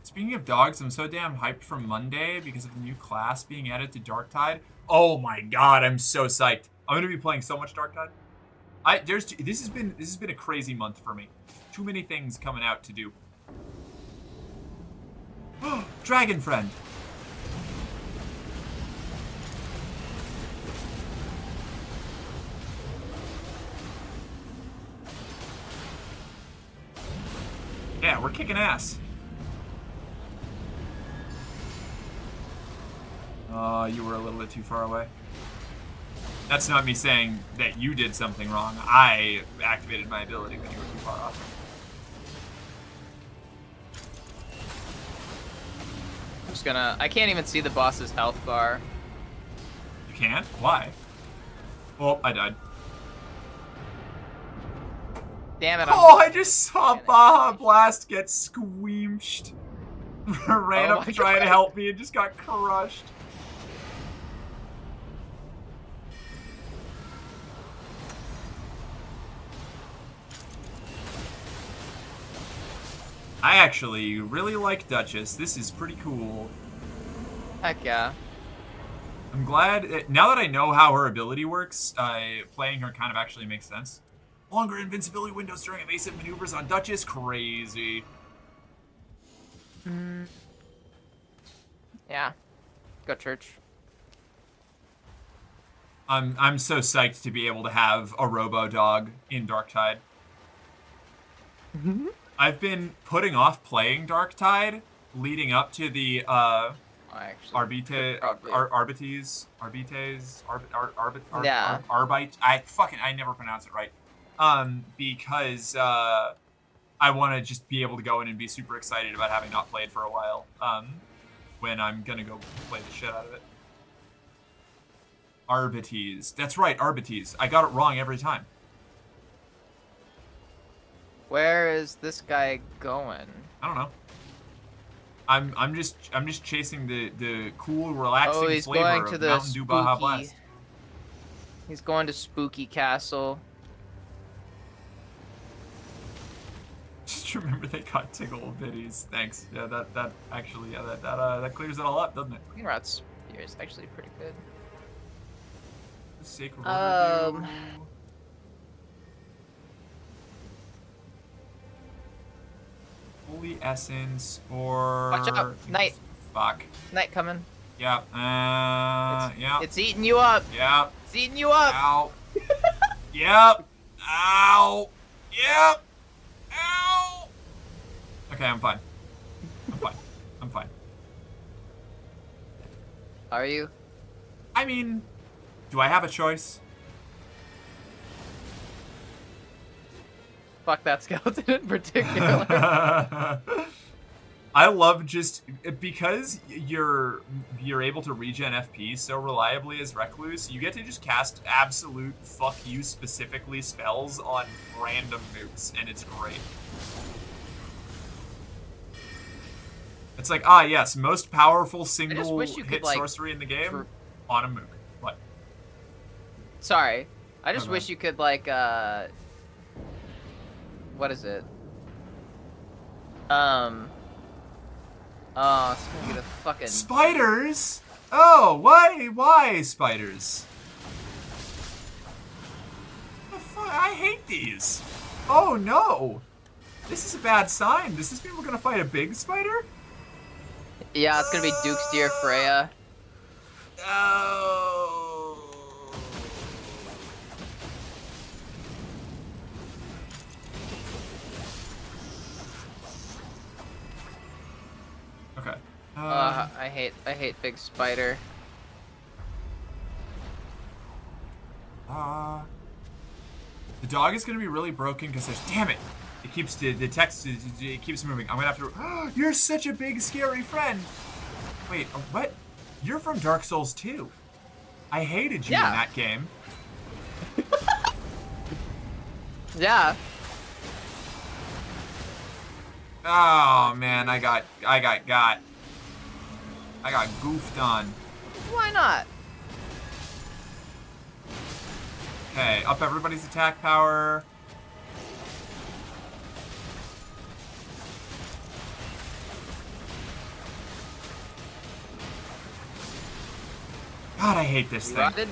Speaking of dogs, I'm so damn hyped for Monday because of the new class being added to Darktide. Oh my god, I'm so psyched. I'm gonna be playing so much Darktide. This has been a crazy month for me. Too many things coming out to do. Dragon friend. Yeah, we're kicking ass. You were a little bit too far away. That's not me saying that you did something wrong. I activated my ability when you were too far off. I'm just gonna... I can't even see the boss's health bar. You can't? Why? Oh, I died. Damn it, Oh, I just saw Baja Blast get squeamished. Ran Oh up my trying to God. help me and just got crushed. I actually really like Duchess. This is pretty cool. Heck yeah. I'm glad, now that I know how her ability works, playing her kind of actually makes sense. Longer invincibility windows during evasive maneuvers on Duchess, crazy. Yeah. Go church. I'm so psyched to be able to have a Robo Dog in Darktide. I've been putting off playing Darktide leading up to the Arbite, Yeah. Arbite. I never pronounce it right. Because I want to just be able to go in and be super excited about having not played for a while. When I'm gonna go play the shit out of it. Arbites. That's right, Arbites. I got it wrong every time. Where is this guy going? I don't know. I'm just chasing the cool, relaxing Oh, he's flavor going of to the Mountain Dew Baja spooky... Blast. He's going to Spooky Castle. Just remember they got Tingle Biddies. Thanks. Yeah, that actually, yeah, that clears it all up, doesn't it? Green Rod Spear is actually pretty good. Sacred Overview. Holy Essence or... Watch out, Knight. Fuck. Knight coming. Yeah. Yeah. It's eating you up. Yeah. It's eating you up. Ow. Yep. Ow. Yep. Ow. Okay, I'm fine. I'm fine. I'm fine. Are you? I mean, do I have a choice? Fuck that skeleton in particular. I love just because you're able to regen FP so reliably as Recluse, you get to just cast absolute fuck you specifically spells on random nukes, and it's great. It's like, ah, yes, most powerful single wish you could, hit like, sorcery in the game for- on a Mook. What? Sorry. I just Okay. wish you could, like, what is it? Oh, it's gonna be the fucking... Spiders? Oh, why spiders? I hate these. Oh no. This is a bad sign. Does this mean we're gonna fight a big spider? Yeah, it's gonna be Duke's Deer Freya. Oh. Okay. I hate big spider. The dog is gonna be really broken because there's, damn it, it keeps the text, it keeps moving. I'm gonna have to. You're such a big scary friend. Wait, what? You're from Dark Souls 2. I hated you in that game. Yeah. Oh man, I got goofed on. Why not? Okay, up everybody's attack power. God, I hate this thing. Rotted?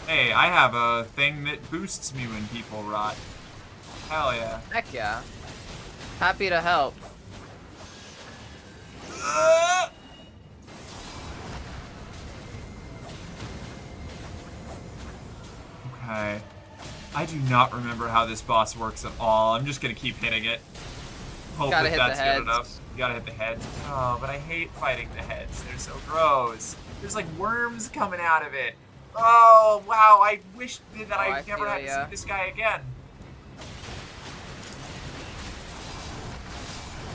Hey, I have a thing that boosts me when people rot. Hell yeah. Heck yeah. Happy to help. Okay. I do not remember how this boss works at all. I'm just gonna keep hitting it. Hope Gotta that hit that's the good heads. enough. You gotta hit the heads. Oh, but I hate fighting the heads. They're so gross. There's like worms coming out of it. Oh, wow. I wish that I never had to see this guy again.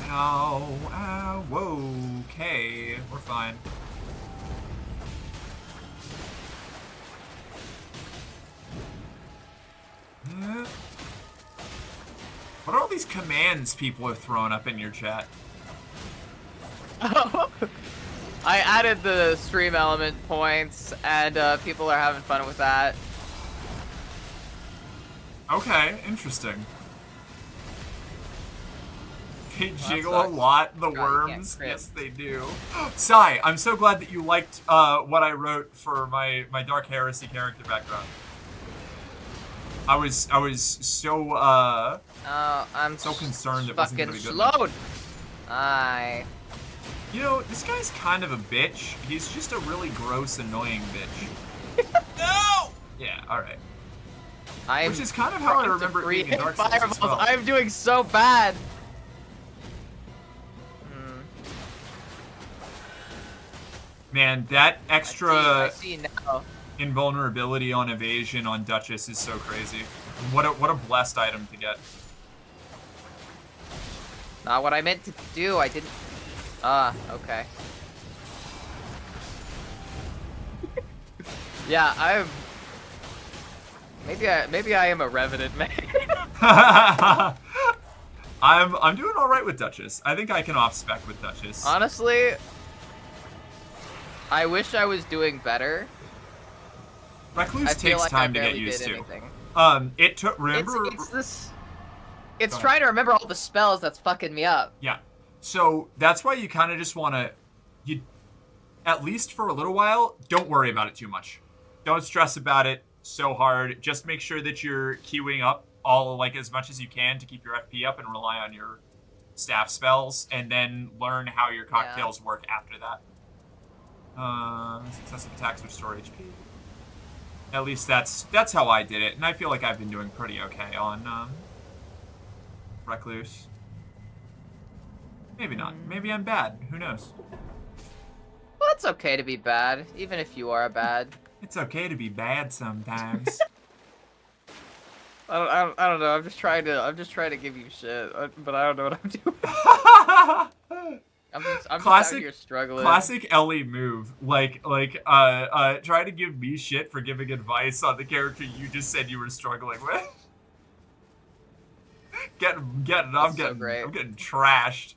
No. Whoa. Okay. We're fine. What are all these commands people are throwing up in your chat? I added the stream element points, and people are having fun with that. Okay, interesting. They jiggle a sucks. lot, the God, you can't worms. crit. Yes, they do. Sai, I'm so glad that you liked what I wrote for my Dark Heresy character background. I was so I'm so concerned it wasn't gonna fucking be good enough. slowed. You know, this guy's kind of a bitch. He's just a really gross, annoying bitch. No! Yeah, alright. Which is kind of how I remember it being in Dark Souls as well. I'm doing so bad. Man, that extra I see now. invulnerability on evasion on Duchess is so crazy. What a blessed item to get. Not what I meant to do. I didn't. Okay. Yeah, maybe I am a revenant man. I'm doing all right with Duchess. I think I can off spec with Duchess. Honestly, I wish I was doing better. Recluse I feel takes like time I to get barely used did to. anything. It took. Remember? It's this. It's Go ahead. trying to remember all the spells that's fucking me up. Yeah. So that's why you kind of just want to, at least for a little while, don't worry about it too much. Don't stress about it so hard. Just make sure that you're queuing up as much as you can to keep your FP up and rely on your staff spells, and then learn how your cocktails work after that. Successive attacks restore HP. At least that's how I did it, and I feel like I've been doing pretty okay on Recluse. Maybe not. Maybe I'm bad. Who knows? Well, it's okay to be bad, even if you are bad. It's okay to be bad sometimes. I don't know. I'm just trying to give you shit, but I don't know what I'm doing. I'm just out here struggling. Classic Ellie move. Try to give me shit for giving advice on the character you just said you were struggling with. I'm so great. getting trashed.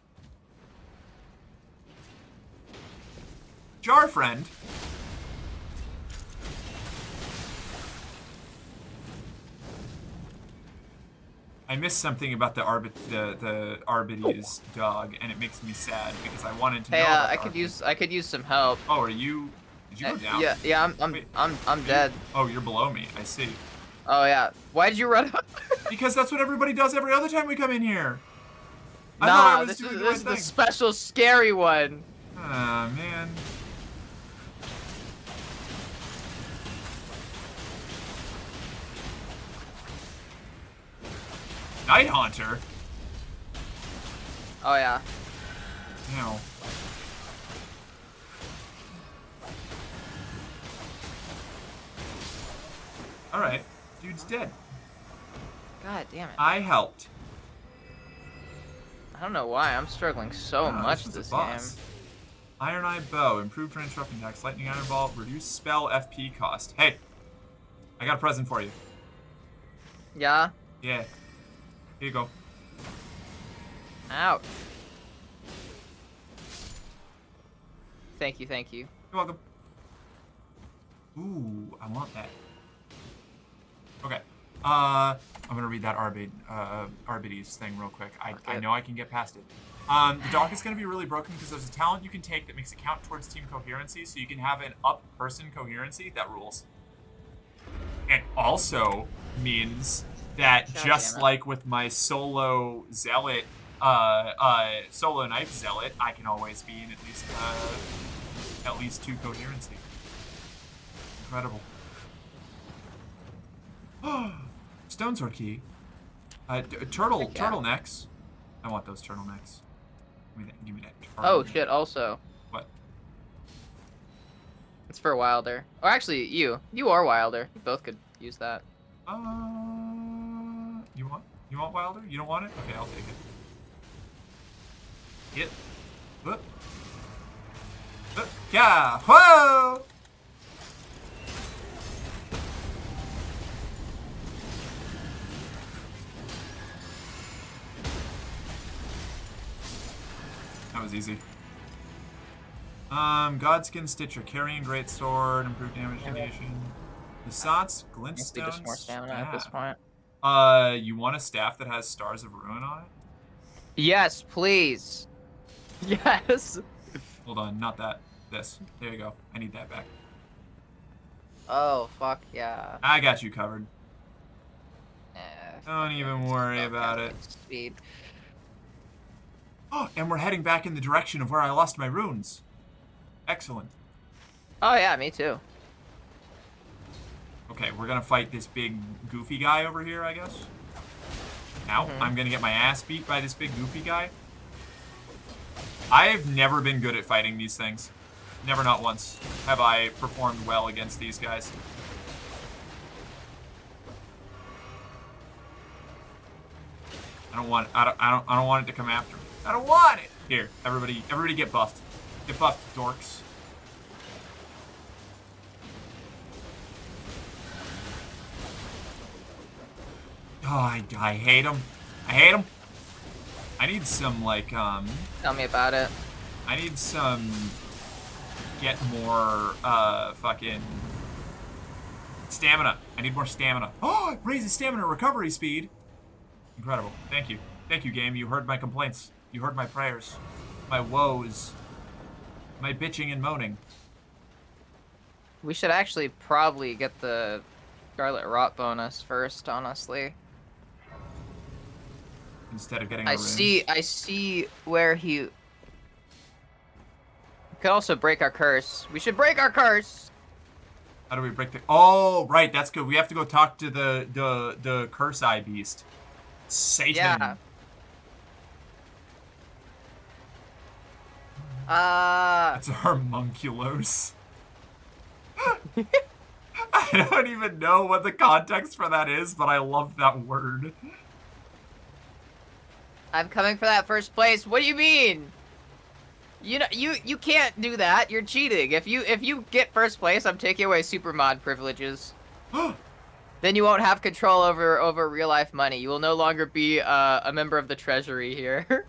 Jar friend. I missed something about the Arbides dog, and it makes me sad because I wanted to know. Hey, about I the could Arbides. use some help. Oh, are you? Did you go down? Yeah, Wait, I'm dead. Oh, you're below me. I see. Oh yeah. Why'd you run up? Because that's what everybody does every other time we come in here. I thought I Nah, was this doing is the right this is the thing. special scary one. Ah, man. Night Haunter? Oh yeah. No. Alright, dude's dead. God damn it. I helped. I don't know why I'm struggling so much was a this boss. game. Iron Eye Bow, improved range weapon attacks, lightning iron ball, reduce spell FP cost. Hey, I got a present for you. Yeah. Yeah. Here you go. Ouch. Thank you. You're welcome. Ooh, I want that. Okay. I'm gonna read that Arbides thing real quick. I Okay. know I can get past it. The dock is gonna be really broken because there's a talent you can take that makes it count towards team coherency, so you can have an up-person coherency. That rules. It also means that God just damn it. like with my solo zealot, solo knife zealot, I can always be in at least 2 coherency. Incredible. Stone sword key. Turtlenecks. I want those turtlenecks. Give me that. Oh turtleneck. shit, also. What? It's for Wilder. Or actually, you are Wilder. You both could use that. You want Wilder? You don't want it? Okay, I'll take it. Get. Whoop. Whoop. Yeah. Whoa. That was easy. Godskin Stitcher, carrying great sword, improved damage negation. Nassat's glintstone. Just more stamina at this staff. point. You want a staff that has stars of ruin on it? Yes, please. Yes. Hold on, not that. This. There you go. I need that back. Oh fuck yeah. I got you covered. Eh, Don't even worry about it. Speed. Oh, and we're heading back in the direction of where I lost my runes. Excellent. Oh yeah, me too. Okay, we're gonna fight this big goofy guy over here, I guess. Now, I'm gonna get my ass beat by this big goofy guy. I've never been good at fighting these things. Never, not once, have I performed well against these guys. I don't want it to come after me. I don't want it. Here, everybody get buffed. Get buffed, dorks. Oh, I hate him. I hate him. I need some, like, Tell me about it. I need some... Get more, fucking... Stamina. I need more stamina. Oh, it raises stamina recovery speed. Incredible. Thank you. Thank you, game. You heard my complaints. You heard my prayers. My woes. My bitching and moaning. We should actually probably get the Scarlet Rot bonus first, honestly. Instead of getting I see where he could also break our curse. We should break our curse. How do we break the... Oh, right. That's good. We have to go talk to the curse eye beast. Satan. Yeah. That's a homunculus. I don't even know what the context for that is, but I love that word. I'm coming for that first place. What do you mean? You know, you can't do that. You're cheating. If you get first place, I'm taking away super mod privileges. Then you won't have control over real life money. You will no longer be a member of the treasury here.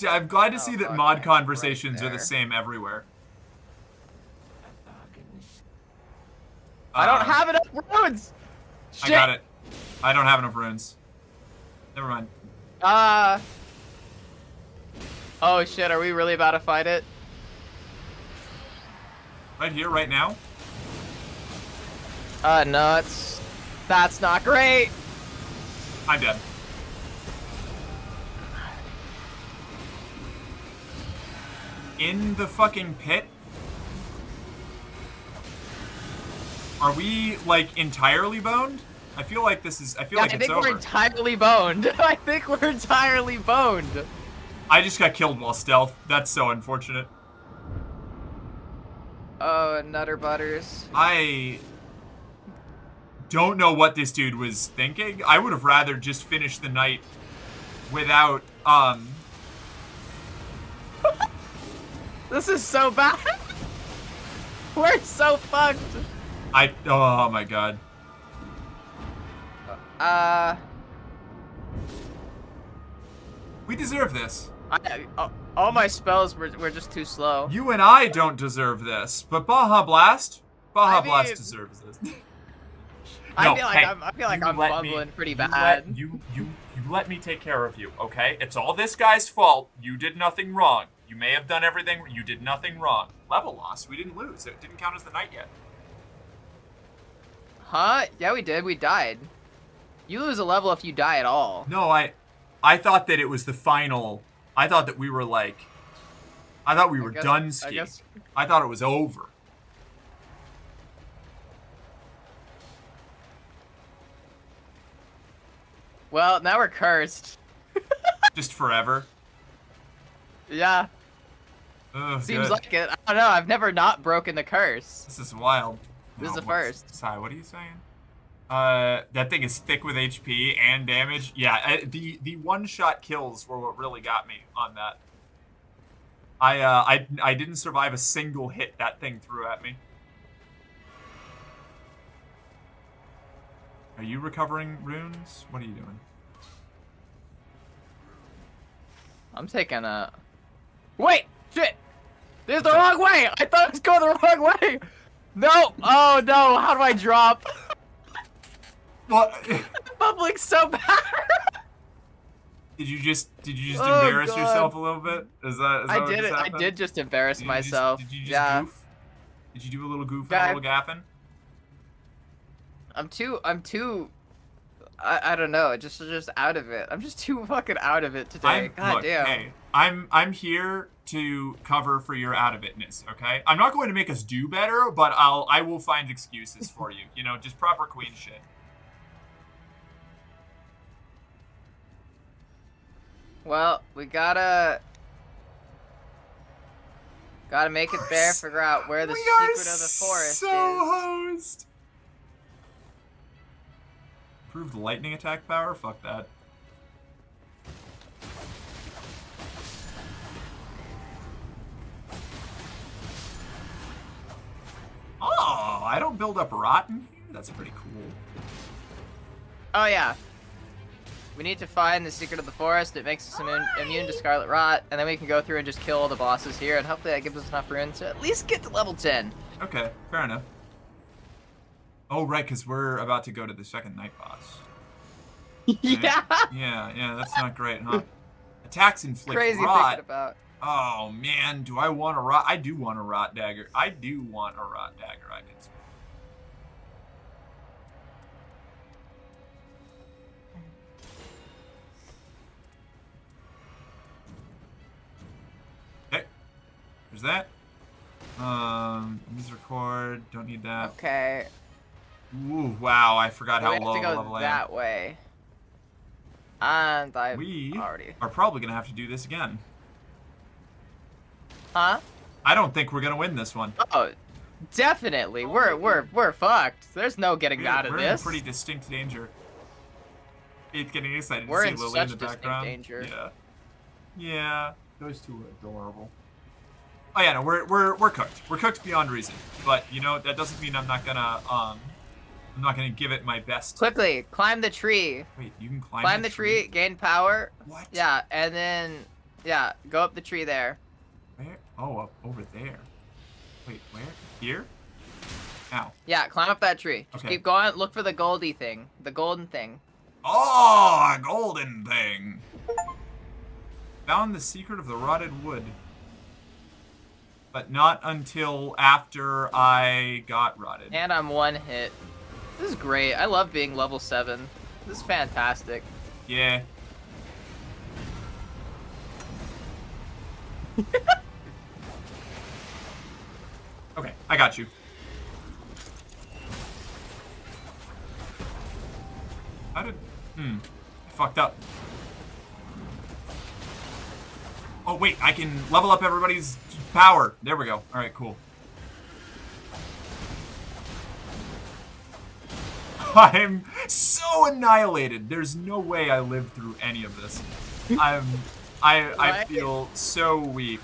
I'm glad to Oh, see that fuck, mod right conversations are the there. same everywhere. I don't have enough runes. I got it. I don't have enough runes. Never mind. Oh shit, are we really about to fight it? Right here, right now. No, that's not great. I'm dead. In the fucking pit? Are we, like, entirely boned? I feel like this is, I feel like I it's think we're over. entirely boned. I think we're entirely boned. I just got killed while stealth. That's so unfortunate. Oh, Nutter Butters. I don't know what this dude was thinking. I would have rather just finished the night without, This is so bad. We're so fucked. oh my god. We deserve this. All my spells were just too slow. You and I don't deserve this, but Baja Blast mean- deserves this. I feel like I'm fumbling pretty bad. You let me take care of you, okay? It's all this guy's fault. You did nothing wrong. You may have done everything. You did nothing wrong. Level loss. We didn't lose. It didn't count as the night yet. Huh? Yeah, we did. We died. You lose a level if you die at all. No, I thought that it was the final. I thought that we were like. I thought we were done skiing. I thought it was over. Well, now we're cursed. Just forever. Yeah. Ugh, Seems good. like it. I don't know. I've never not broken the curse. This is wild. This is the what's- first. Sai, what are you saying? That thing is thick with HP and damage. Yeah, the one-shot kills were what really got me on that. I didn't survive a single hit that thing threw at me. Are you recovering runes? What are you doing? I'm taking a... Wait! Shit! This is the wrong way! I thought it was going the wrong way! No! Oh no! How do I drop? What? Bubbling so bad! Did you just Oh, embarrass God. yourself a little bit? Is that I what did just it. I happened? did just embarrass myself. Did you just Yeah. goof? Did you do a little goof Yeah, and a little gaffing? I'm too. I don't know. Just out of it. I'm just too fucking out of it today. God Look, damn. hey, I'm here to cover for your out of itness, okay? I'm not going to make us do better, but I will find excuses for you. You know, just proper queen shit. Well, we gotta make it fair. Figure out where the We secret are of the forest so is. hosed. Improved lightning attack power? Fuck that. Oh, I don't build up rotten here? That's pretty cool. Oh yeah. We need to find the secret of the forest. It makes us immune to scarlet rot, and then we can go through and just kill all the bosses here, and hopefully that gives us enough runes to at least get to level 10. Okay, fair enough. Oh, right, because we're about to go to the second night boss. Right? Yeah. Yeah, that's not great, huh? Attacks inflict Crazy rot. thinking about. Oh, man, do I want a rot? I do want a rot dagger. I do want a rot dagger, I can say. Okay, there's that. Use record, don't need that. Okay. Ooh, wow, I forgot We how have low to go level I am. that way. And I We already. are probably gonna have to do this again. Huh? I don't think we're gonna win this one. Oh, definitely. We're fucked. There's no getting out of We're this. in pretty distinct danger. It's getting excited We're to in see Lily in such the distinct background. danger. Yeah. Yeah. Those two are adorable. Oh yeah, no, we're cooked. We're cooked beyond reason. But you know that doesn't mean I'm not gonna give it my best. Quickly, climb the tree. Wait, you can climb. Climb the tree, gain power. What? Yeah, and then go up the tree there. Where? Oh, up over there. Wait, where? Here? Ow. Yeah, climb up that tree. Just Okay. keep going. Look for the goldy thing, the golden thing. Oh, a golden thing. Found the secret of the rotted wood. But not until after I got rotted. And I'm one hit. This is great. I love being level 7. This is fantastic. Yeah. Okay, I got you. How did... I fucked up. Oh, wait, I can level up everybody's power. There we go. Alright, cool. I'm so annihilated. There's no way I lived through any of this. I feel so weak.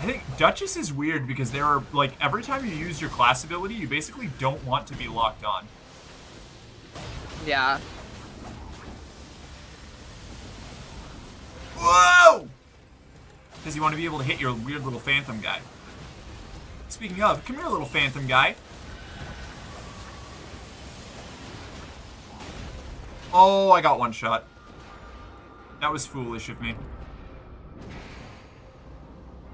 I think Duchess is weird because there are, like, every time you use your class ability, you basically don't want to be locked on. Yeah. Whoa! Because you want to be able to hit your weird little phantom guy. Speaking of, come here, little phantom guy. Oh, I got one shot. That was foolish of me.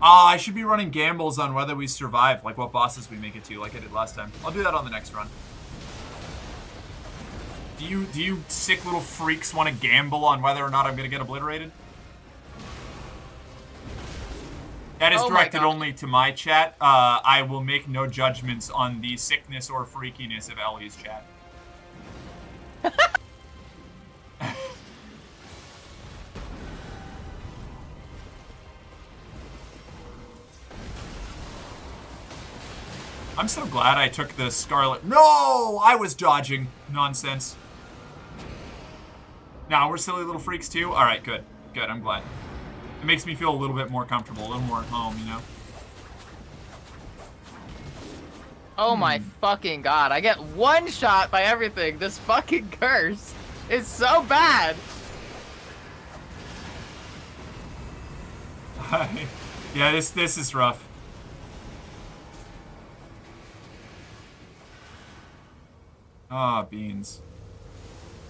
I should be running gambles on whether we survive, like what bosses we make it to, like I did last time. I'll do that on the next run. Do you sick little freaks want to gamble on whether or not I'm gonna get obliterated? That is directed only to my chat. I will make no judgments on the sickness or freakiness of Ellie's chat. I'm so glad I took the Scarlet. No! I was dodging. Nonsense. Now we're silly little freaks too? Alright, good. Good, I'm glad. It makes me feel a little bit more comfortable, a little more at home, you know? Oh my fucking god. I get one shot by everything. This fucking curse is so bad. Yeah, this is rough. Ah, beans.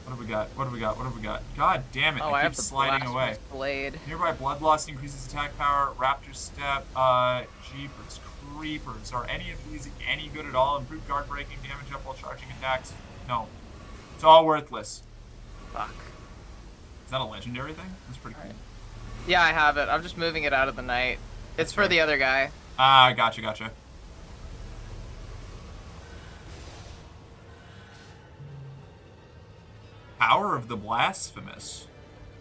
What have we got? What have we got? What have we got? God damn it, Oh, I I keep have the sliding away. blasphemous blade. Nearby blood loss increases attack power. Raptor step. Jeepers creepers. Are any of these any good at all? Improved guard breaking, damage up while charging attacks? No. It's all worthless. Fuck. Is that a legendary thing? That's pretty cool. Yeah, I have it. I'm just moving it out of the night. It's for the other guy. Ah, gotcha, gotcha. Power of the Blasphemous.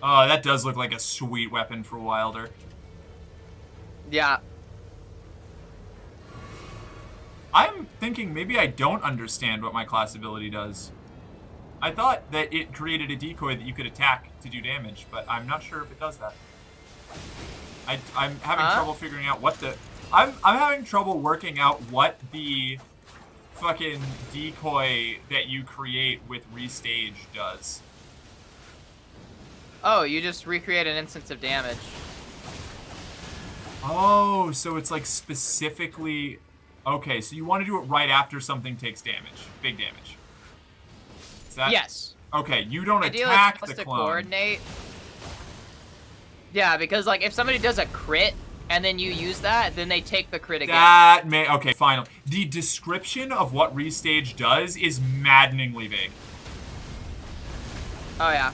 Oh, that does look like a sweet weapon for Wilder. Yeah. I'm thinking maybe I don't understand what my class ability does. I thought that it created a decoy that you could attack to do damage, but I'm not sure if it does that. I'm having trouble figuring out what the... I'm having trouble working out what the fucking decoy that you create with restage does. Oh, you just recreate an instance of damage. Oh, so it's like specifically... Okay, so you want to do it right after something takes damage. Big damage. Is that... Yes. Okay, you don't Ideally, attack it's supposed the to clone. coordinate. Yeah, because like if somebody does a crit and then you use that, then they take the crit again. That may... Okay, finally. The description of what restage does is maddeningly vague. Oh, yeah.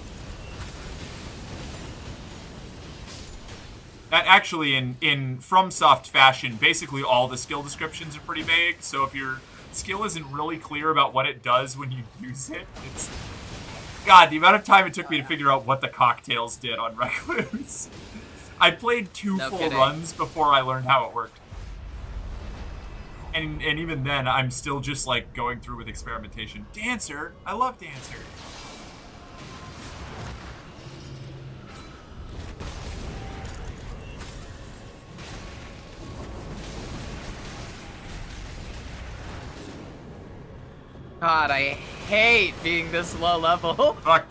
That actually, in FromSoft fashion, basically all the skill descriptions are pretty vague, so if your skill isn't really clear about what it does when you use it, it's... God, the amount of time it took me to figure out what the cocktails did on Recluse. I played two full runs before I learned how it worked. And even then, I'm still just, like, going through with experimentation. Dancer! I love Dancer! God, I hate being this low level. Fuck.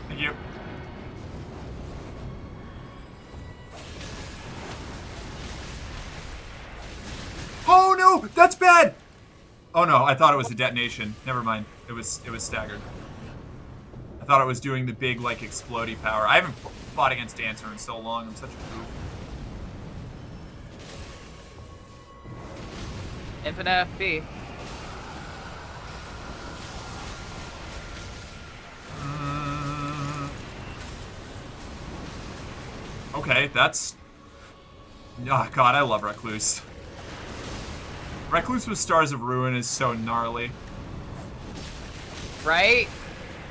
Thank you. Oh no, that's bad. Oh no, I thought it was a detonation. Never mind. It was staggered. I thought it was doing the big like explodey power. I haven't fought against Dancer in so long. I'm such a goof. Infinite FP. Okay, that's... Oh god, I love Recluse. Recluse with Stars of Ruin is so gnarly. Right?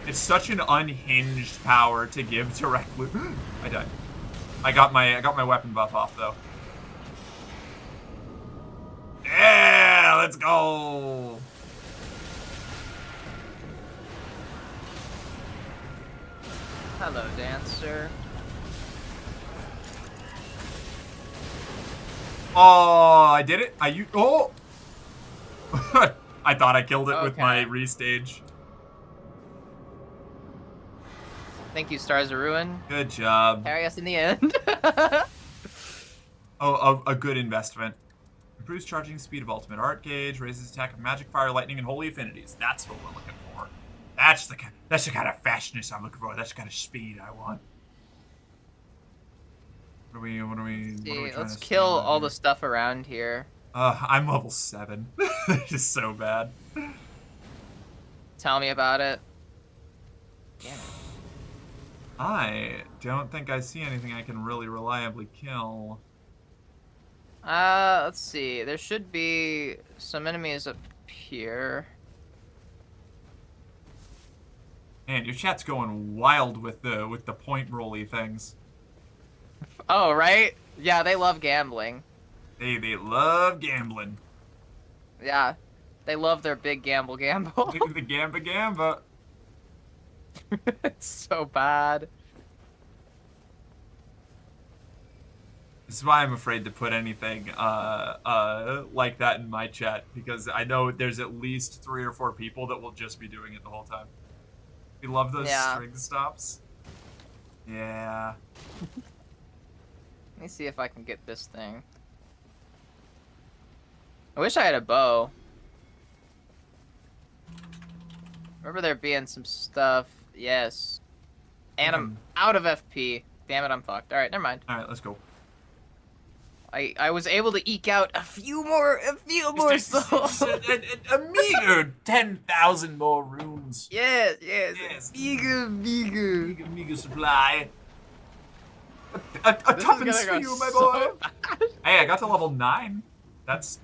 It's such an unhinged power to give to Recluse. I died. I got my weapon buff off though. Yeah, let's go. Hello, Dancer. Oh, I did it. Oh. I thought I killed it with my Okay. restage. Thank you, Stars of Ruin. Good job. Carry us in the end. Oh, a good investment. Improves charging speed of ultimate art gauge, raises attack of magic, fire, lightning, and holy affinities. That's what we're looking for. That's the kind of fastness I'm looking for. That's the kind of speed I want. What are we See, trying let's to kill spend on all here? the stuff around here. I'm level 7. This is so bad. Tell me about it. Damn it. I don't think I see anything I can really reliably kill. Let's see. There should be some enemies up here. Man, your chat's going wild with the point rolly things. Oh, right? Yeah, they love gambling. They love gambling. Yeah, they love their big gamble. The gamba. It's so bad. This is why I'm afraid to put anything like that in my chat, because I know there's at least 3 or 4 people that will just be doing it the whole time. We love those string stops. Yeah. Let me see if I can get this thing. I wish I had a bow. Remember there being some stuff. Yes. And I'm out of FP. Damn it, I'm fucked. Alright, never mind. Alright, let's go. I was able to eke out a few more souls. A meager 10,000 more runes. Yes. Yes. Meager. Meager supply. A This is tuppence gonna for go you, my so boy. bad. Hey, I got to level 9. That's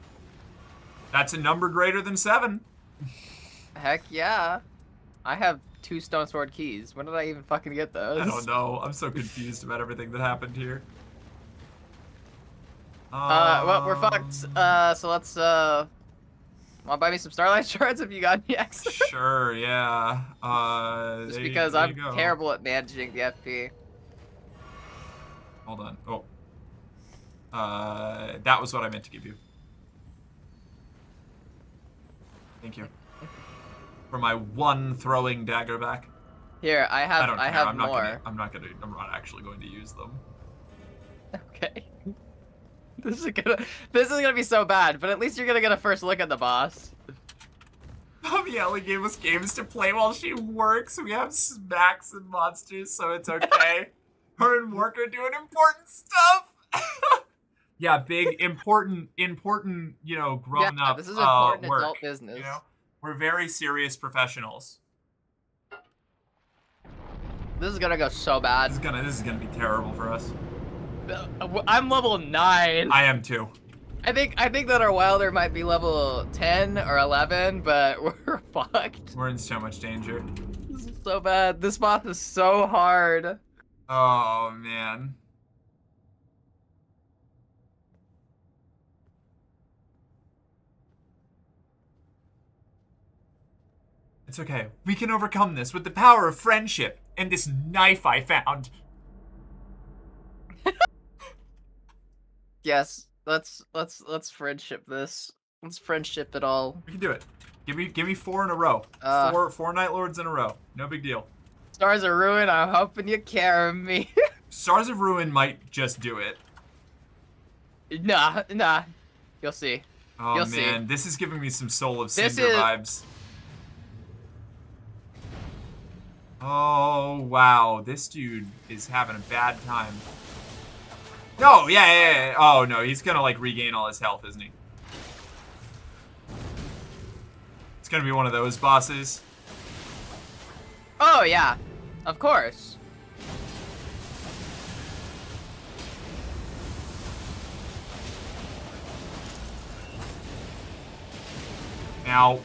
a number greater than 7. Heck yeah. I have 2 stone sword keys. When did I even fucking get those? I don't know. I'm so confused about everything that happened here. Well, we're fucked. So let's, wanna buy me some Starlight Shards if you got any extra? Sure, yeah. Just because there I'm you go. terrible at managing the FP. Hold on. Oh. That was what I meant to give you. Thank you. For my 1 throwing dagger back. Here, I have don't care. I'm more. not actually going to use them. Okay. This is gonna be so bad, but at least you're gonna get a first look at the boss. Ellie gave us games to play while she works. We have smacks and monsters, so it's okay. Her and Work are doing important stuff. Yeah, big, important, grown up. This is important work, adult business. We're very serious professionals. This is gonna go so bad. This is gonna be terrible for us. I'm level 9. I am too. I think that our Wilder might be level 10 or 11, but we're fucked. We're in so much danger. This is so bad. This boss is so hard. Oh man. It's okay. We can overcome this with the power of friendship and this knife I found. Yes, let's friendship this. Let's friendship it all. We can do it. Give me 4 in a row. Four Night Lords in a row. No big deal. Stars of Ruin, I'm hoping you carry me. Stars of Ruin might just do it. Nah. You'll see. Oh You'll man, see. this is giving me some Soul of This Cinder is- vibes. Oh wow, this dude is having a bad time. No, yeah. Oh no, he's gonna like regain all his health, isn't he? It's gonna be one of those bosses. Oh yeah, of course. Now,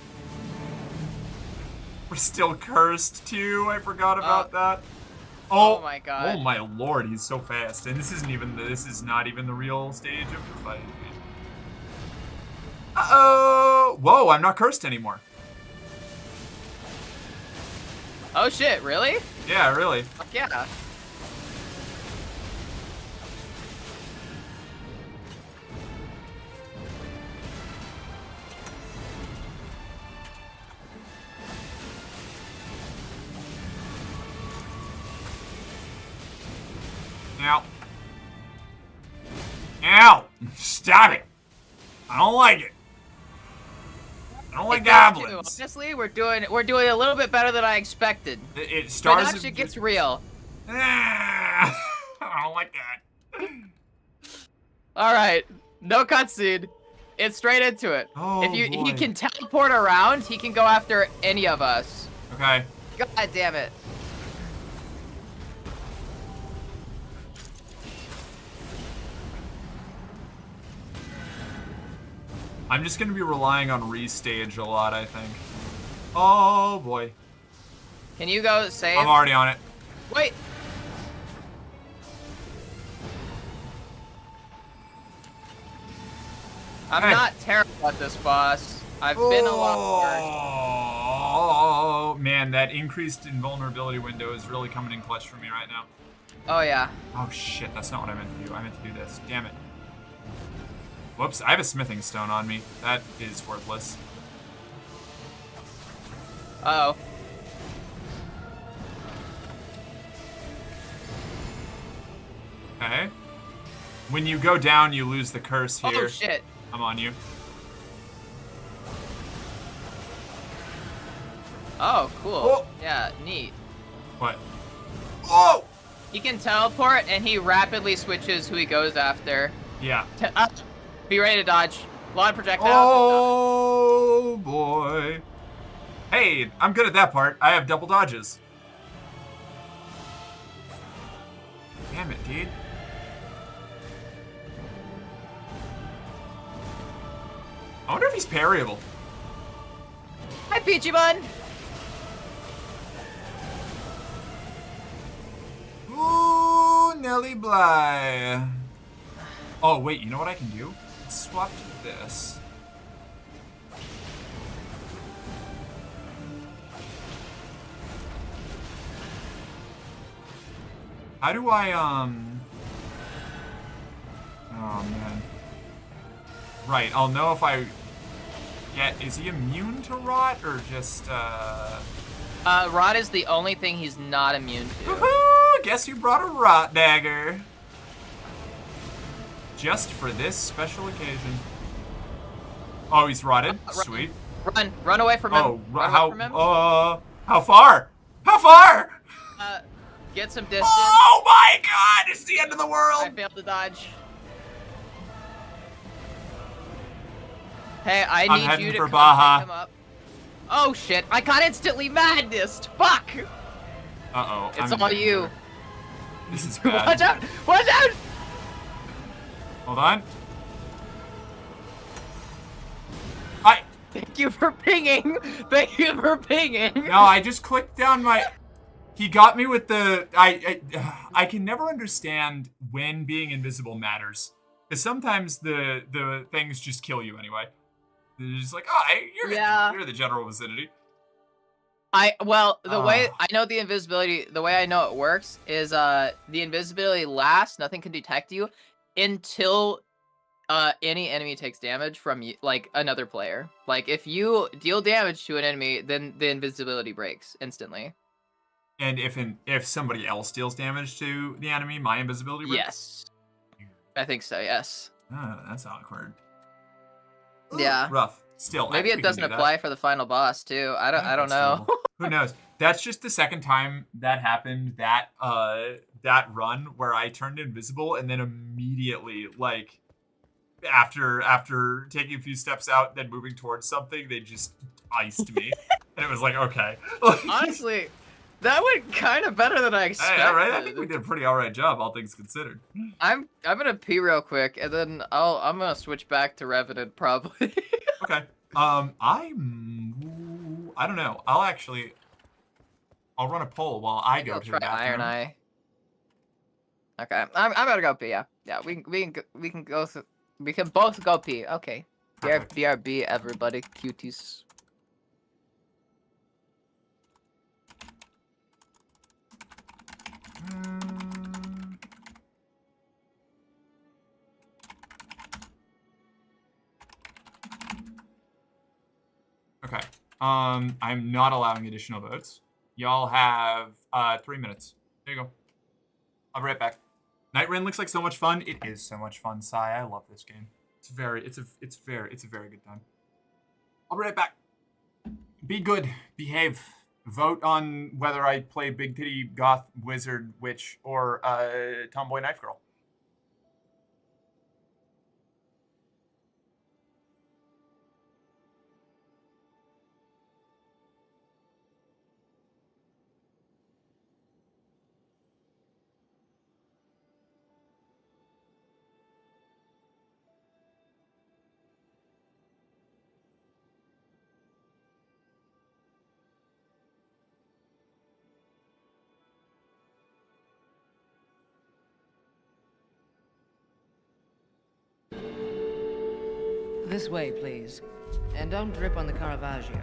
we're still cursed too. I forgot about that. Oh my god. Oh my lord, he's so fast. And this is not even the real stage of the fight. Uh-oh! Whoa, I'm not cursed anymore. Oh shit, really? Yeah, really. Fuck yeah. Ow. Ow! Stop it! I don't like it. I don't like It does too. goblins. Honestly, we're doing a little bit better than I expected. It But stars. now shit gets real. Ah, I don't like that. All right, no cutscene. It's straight into it. Oh, He boy. can teleport around, he can go after any of us. Okay. God damn it. I'm just gonna be relying on restage a lot, I think. Oh boy. Can you go save? I'm already on it. Wait. I'm Hey. not terrible at this boss. I've been a lot worse. Oh man, that increased invulnerability window is really coming in clutch for me right now. Oh yeah. Oh shit, that's not what I meant to do. I meant to do this. Damn it. Whoops, I have a smithing stone on me. That is worthless. Uh oh. Okay. When you go down, you lose the curse here. Oh shit. I'm on you. Oh cool. Oh. Yeah, neat. What? Oh! He can teleport and he rapidly switches who he goes after. Yeah. Be ready to dodge. Lawn projectile. Oh boy. Hey, I'm good at that part. I have double dodges. Damn it, dude. I wonder if he's parryable. Hi, Peachy Bun. Ooh, Nelly Bly. Oh, wait, you know what I can do? Let's swap to this. How do I, Oh, man. Right, I'll know if I get... Is he immune to rot, or just, Rod is the only thing he's not immune to. Woohoo! Guess you brought a rot dagger. Just for this special occasion. Oh, he's rotted. Sweet. Run away from him. Oh, Run away how? from him. How far? How far? Get some distance. Oh my God! It's the end of the world. I failed to dodge. Hey, I I'm need heading you to for come Baja. pick him up. Oh shit! I got instantly madness. Fuck! Uh-oh. It's I'm all in you. danger. This is bad. Watch out! Watch out! Hold on. Thank you for pinging. Thank you for pinging. No, I just clicked down my... He got me with the... I can never understand when being invisible matters. Because sometimes the things just kill you anyway. They're just like, oh, you're in the general vicinity. The way I know the invisibility, the way I know it works is the invisibility lasts, nothing can detect you until Any enemy takes damage from you, like another player. Like if you deal damage to an enemy, then the invisibility breaks instantly. And if somebody else deals damage to the enemy, my invisibility breaks? Yes. I think so, yes. Oh, that's awkward. Yeah. Rough. Still, I Maybe think it we can doesn't do that. apply for the final boss too. I think don't that's know. doable. Who knows? That's just the second time that happened. That run where I turned invisible and then immediately, like, after taking a few steps out, then moving towards something, they just iced me, and it was like, okay. Honestly, that went kind of better than I expected. Yeah, right. I think we did a pretty alright job, all things considered. I'm gonna pee real quick, and then I'm gonna switch back to Revenant probably. Okay. I don't know. I'll run a poll while I go I'll to try the bathroom. Iron Eye. Okay, I'm gonna go pee. Yeah, we can go. We can both go pee. Okay. Perfect. BRB, everybody, cuties. Okay. I'm not allowing additional votes. Y'all have 3 minutes. There you go. I'll be right back. Night Rain looks like so much fun. It is so much fun, Sai. I love this game. It's a very good time. I'll be right back. Be good. Behave. Vote on whether I play Big Titty Goth Wizard Witch or Tomboy Knife Girl. This way, please. And don't drip on the Caravaggio.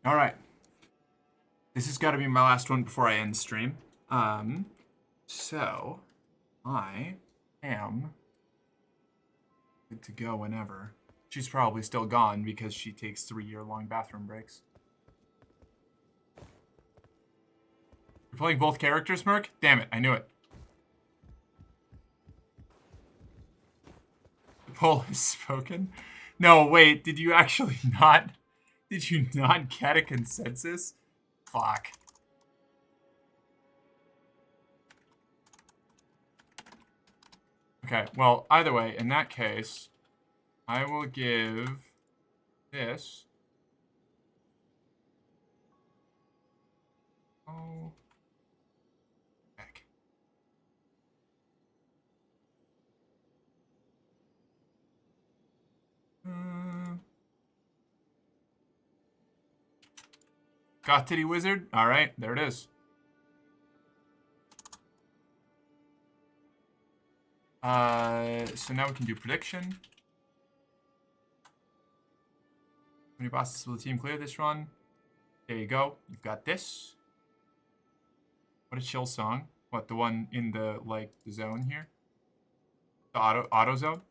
All right. This has got to be my last one before I end the stream. So I am good to go whenever. She's probably still gone because she takes 3-year-long bathroom breaks. You're playing both characters, Merc? Damn it, I knew it. The poll has spoken. No, wait, did you actually not? Did you not get a consensus? Fuck. Okay, well, either way, in that case, I will give this. Oh. Heck. Got Titty Wizard? Alright, there it is. So now we can do prediction. How many bosses will the team clear this run? There you go. You've got this. What a chill song. What, the one in the, like, the zone here? The auto zone?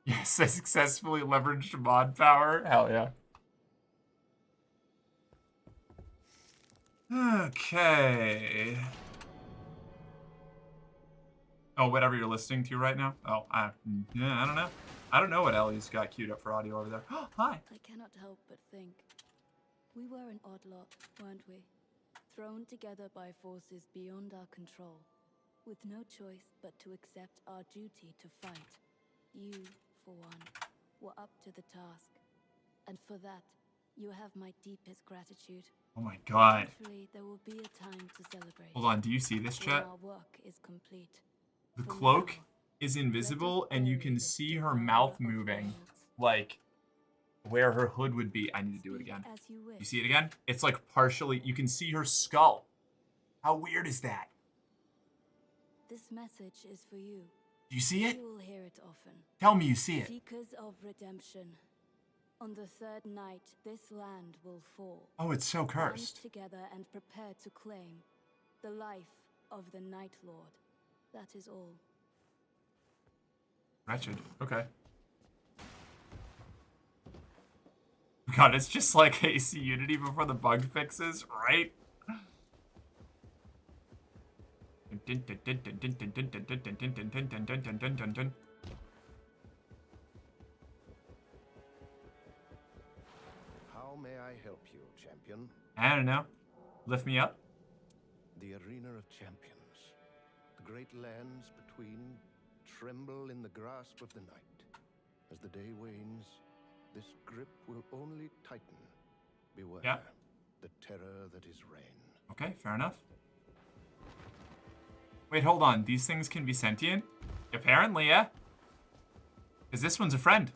Yes, I successfully leveraged mod power. Hell yeah. Okay. Oh, whatever you're listening to right now? Oh, I don't know. I don't know what Ellie's got queued up for audio over there. Oh, hi. I cannot help but think. We were an odd lot, weren't we? Thrown together by forces beyond our control, with no choice but to accept our duty to fight. You, for one, were up to the task. And for that, you have my deepest gratitude. Oh my god. Eventually, there will be a time to celebrate. Hold on, do you see this, when chat? our work is complete. The For cloak now, is invisible, and you can see her devourer mouth of moving, worlds. like, where her hood would be. I need to do it again. As you wish. You see it again? It's like partially, you can see her skull. How weird is that? This message is for you. Do you see it? You will hear it often. Tell me you see it. Seekers of redemption. On the third night, this land will fall. Oh, it's so Band cursed. together and prepare to claim the life of the Night Lord. That is all. Wretched. Okay. God, it's just like AC Unity before the bug fixes, right? How may I help you, champion? I don't know. Lift me up? The arena of champions. The great lands between tremble in the grasp of the night. As the day wanes, this grip will only tighten. Beware Yeah. the terror that is rain. Okay, fair enough. Wait, hold on. These things can be sentient? Apparently, yeah. Because this one's a friend.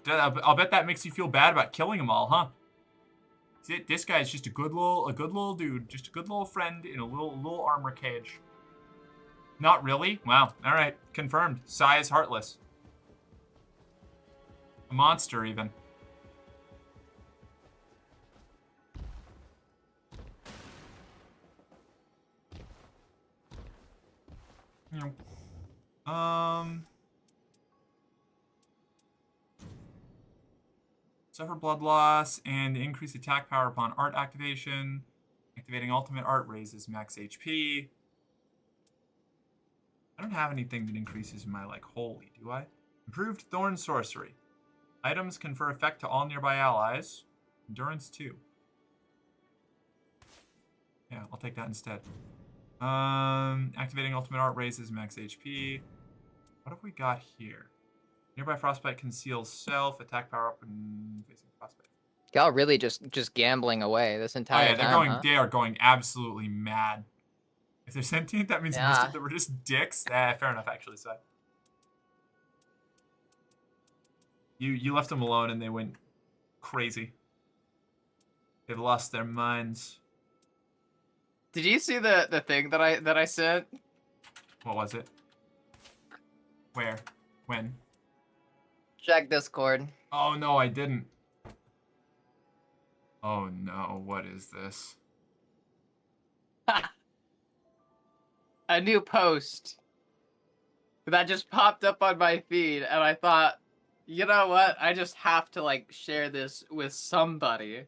I'll bet that makes you feel bad about killing them all, huh? See, this guy's just a good little dude, just a good little friend in a little armor cage. Not really? Wow. All right, confirmed. Sai is heartless. A monster, even. Suffer blood loss and increase attack power upon art activation. Activating ultimate art raises max HP. I don't have anything that increases my, like, holy, do I? Improved Thorn Sorcery. Items confer effect to all nearby allies. Endurance 2. Yeah, I'll take that instead. Activating ultimate art raises max HP. What have we got here? Nearby frostbite conceals self, attack power up and facing frostbite. Y'all really just gambling away this Oh entire yeah, they're time, going. huh? They are going absolutely mad. If they're sentient, that means most Yeah. of them are just dicks. Fair enough, actually. So you left them alone, and they went crazy. They've lost their minds. Did you see the thing that I sent? What was it? Where? When? Check Discord. Oh no, I didn't. Oh no, what is this? A new post that just popped up on my feed, and I thought, you know what? I just have to like share this with somebody.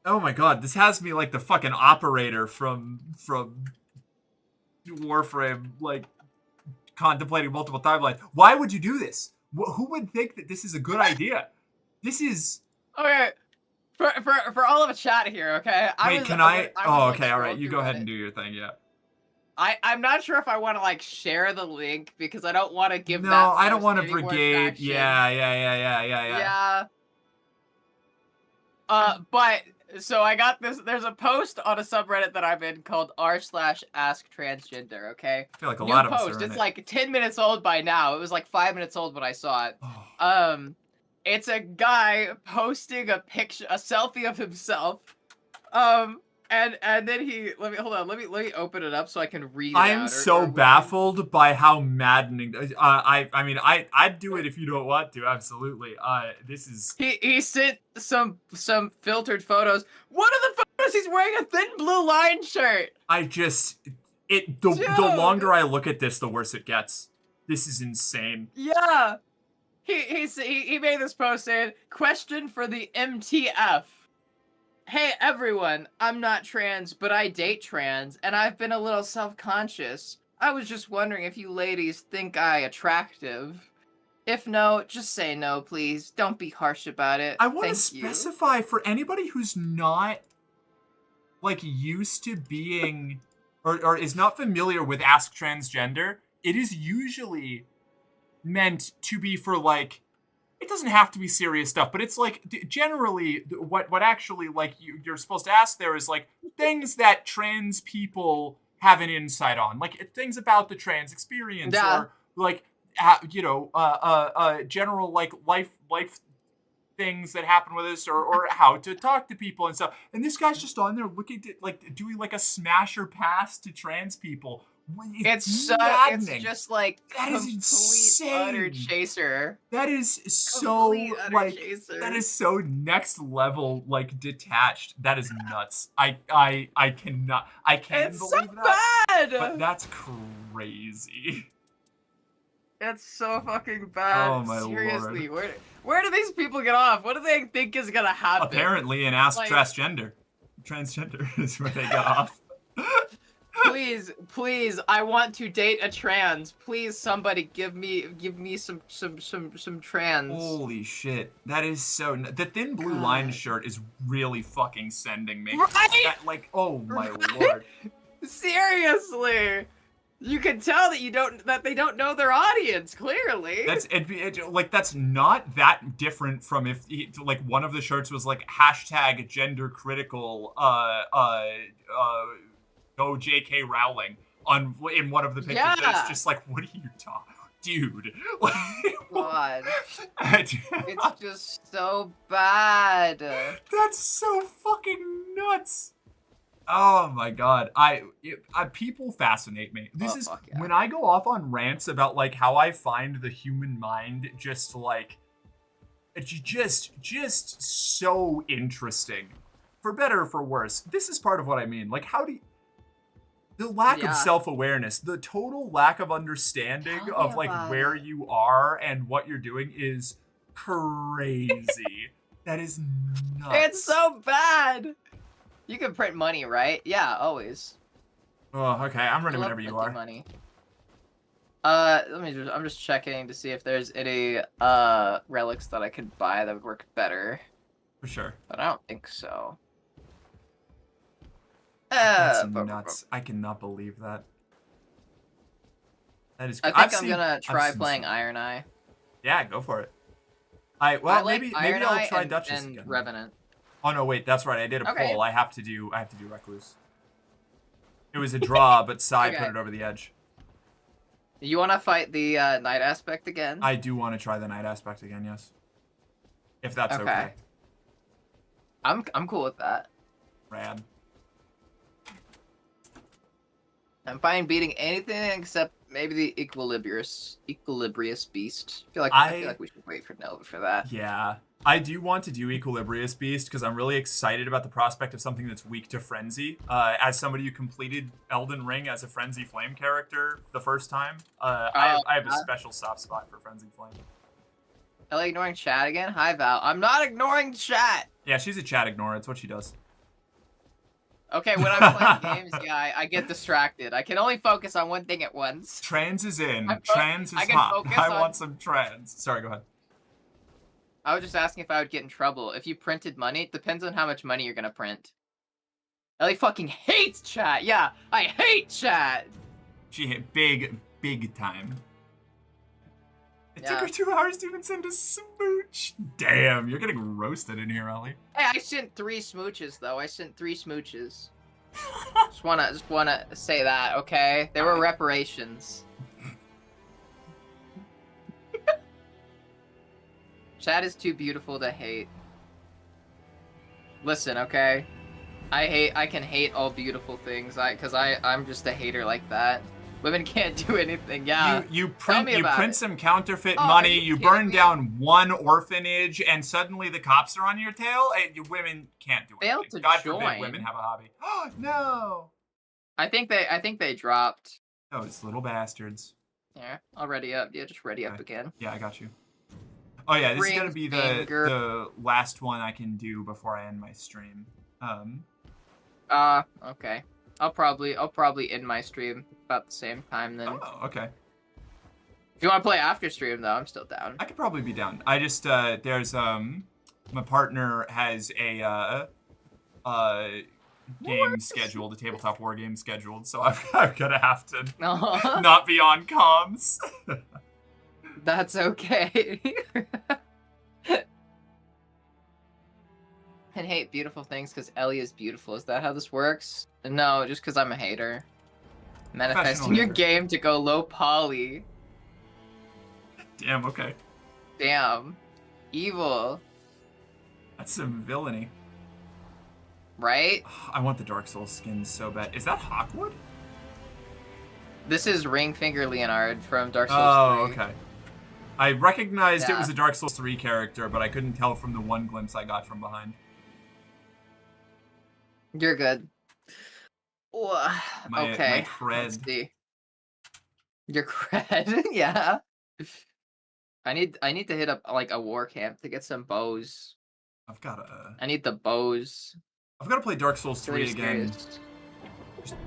Oh my god, this has me like the fucking operator from Warframe, like contemplating multiple timelines. Why would you do this? Who would think that this is a good idea? This is Okay, for all of a chat here, okay? Wait, can I? Oh, okay, all right. You go ahead and do your thing. Yeah. I'm not sure if I want to like share the link because I don't want to give. No, that I don't post want to any more brigade. traction. Yeah. But so I got this. There's a post on a subreddit that I'm in called r/asktransgender. Okay. I feel like a New lot of post. us are in It's it. like 10 minutes old by now. It was like 5 minutes old when I saw it. Oh. It's a guy posting a picture, a selfie of himself. And then he let me open it up so I can read it I am out, so baffled by how maddening. I mean, I'd do it if you don't want to. Absolutely. This is. He sent some filtered photos. One of the photos, he's wearing a thin blue line shirt. The longer I look at this, the worse it gets. This is insane. Yeah. He made this post saying, question for the MTF. Hey everyone, I'm not trans, but I date trans, and I've been a little self-conscious. I was just wondering if you ladies think I attractive. If no, just say no, please. Don't be harsh about it. I want to Thank you. specify for anybody who's not, like, used to being, or is not familiar with Ask Transgender, it is usually meant to be for, like, it doesn't have to be serious stuff, but it's like generally what actually like you're supposed to ask there is like things that trans people have an insight on, like things about the trans experience, or like general like life things that happen with us, or how to talk to people and stuff. And this guy's just on there looking at like doing like a smasher pass to trans people. It's just like that is insane. Utter chaser. That is so like chaser. That is so next level like detached. That is nuts. I cannot. I can't It's believe so that. bad. But that's crazy. It's so fucking bad. Oh my Seriously, lord. where do these people get off? What do they think is gonna happen? Apparently, in Ask Like- Transgender is where they got off. Please, I want to date a trans. Please, somebody give me some trans. Holy shit. That is so... The thin blue line shirt is really fucking sending me. Right? That, like, oh my lord. Seriously. You can tell that they don't know their audience, clearly. That's not that different from if like one of the shirts was like hashtag gender critical go JK Rowling in one of the pictures. Yeah. It's just like, what are you talking, dude? God. It's just so bad. That's so fucking nuts. Oh my god. People fascinate me. This is when I go off on rants about like how I find the human mind just like it's just so interesting. For better or for worse. This is part of what I mean. Like the lack of self-awareness, the total lack of understanding of like where you are and what you're doing is crazy. That is nuts. It's so bad. You can print money, right? Yeah, always. Oh, okay. I'm ready I love whenever you printing are. money. I'm just checking to see if there's any relics that I could buy that would work better. For sure. But I don't think so. That's nuts. I cannot believe that. That is. I think I'm gonna try playing Iron Eye. Yeah, go for it. I like maybe Iron I'll Eye try and Duchess again. Revenant. Oh no, wait, that's right. I did a Okay. poll. I have to do Recluse. It was a draw, but Sai Okay. put it over the edge. You want to fight the night aspect again? I do want to try the night aspect again, yes. If that's okay. I'm cool with that. Rad. I'm fine beating anything except maybe the equilibrious beast. I feel like we should wait for Nova for that. Yeah. I do want to do Equilibrious Beast because I'm really excited about the prospect of something that's weak to Frenzy. As somebody who completed Elden Ring as a Frenzy Flame character the first time, I have a special soft spot for Frenzy Flame. Ellie ignoring chat again? Hi, Val. I'm not ignoring chat! Yeah, she's a chat ignorer. It's what she does. Okay, when I'm playing games, yeah, I get distracted. I can only focus on one thing at once. Trans is in. Trans is hot. I want some trans. Sorry, go ahead. I was just asking if I would get in trouble. If you printed money, it depends on how much money you're gonna print. Ellie fucking hates chat. Yeah, I hate chat. She hit big time. It took Yeah. her 2 hours to even send a smooch. Damn, you're getting roasted in here, Ellie. Hey, I sent 3 smooches though. I sent 3 smooches. just wanna say that, okay? There were reparations. Chat is too beautiful to hate. Listen, okay? I can hate all beautiful things, cause I'm just a hater like that. Women can't do anything, yeah. You Tell print me about it. some counterfeit Oh, money, are you you burn kidding me? down one orphanage, and suddenly the cops are on your tail, and you women can't do Failed anything. to God join. forbid women have a hobby. Oh no! I think they dropped. Those little bastards. Yeah, I'll ready up. Yeah, just ready up Okay. again. Yeah, I got you. Oh yeah, this is gonna Ring be finger. the last one I can do before I end my stream. Okay. I'll probably end my stream about the same time then. Oh, okay. If you want to play after stream though, I'm still down. I could probably be down. I just there's my partner has a game scheduled, a tabletop war game scheduled, so I'm gonna have to not be on comms. That's okay. And hate beautiful things because Ellie is beautiful. Is that how this works? No, just because I'm a hater. Manifesting your hater. game to go low poly. Damn, okay. Damn. Evil. That's some villainy. Right? I want the Dark Souls skin so bad. Is that Hawkwood? This is Ringfinger Leonard from Dark Souls 3. Oh, okay. I recognized it Yeah. was a Dark Souls 3 character, but I couldn't tell from the one glimpse I got from behind. You're good. My Okay. cred. Let's see. Your cred? Yeah. I need to hit up like a war camp to get some bows. I've gotta I need the bows. play Dark Souls 3 again,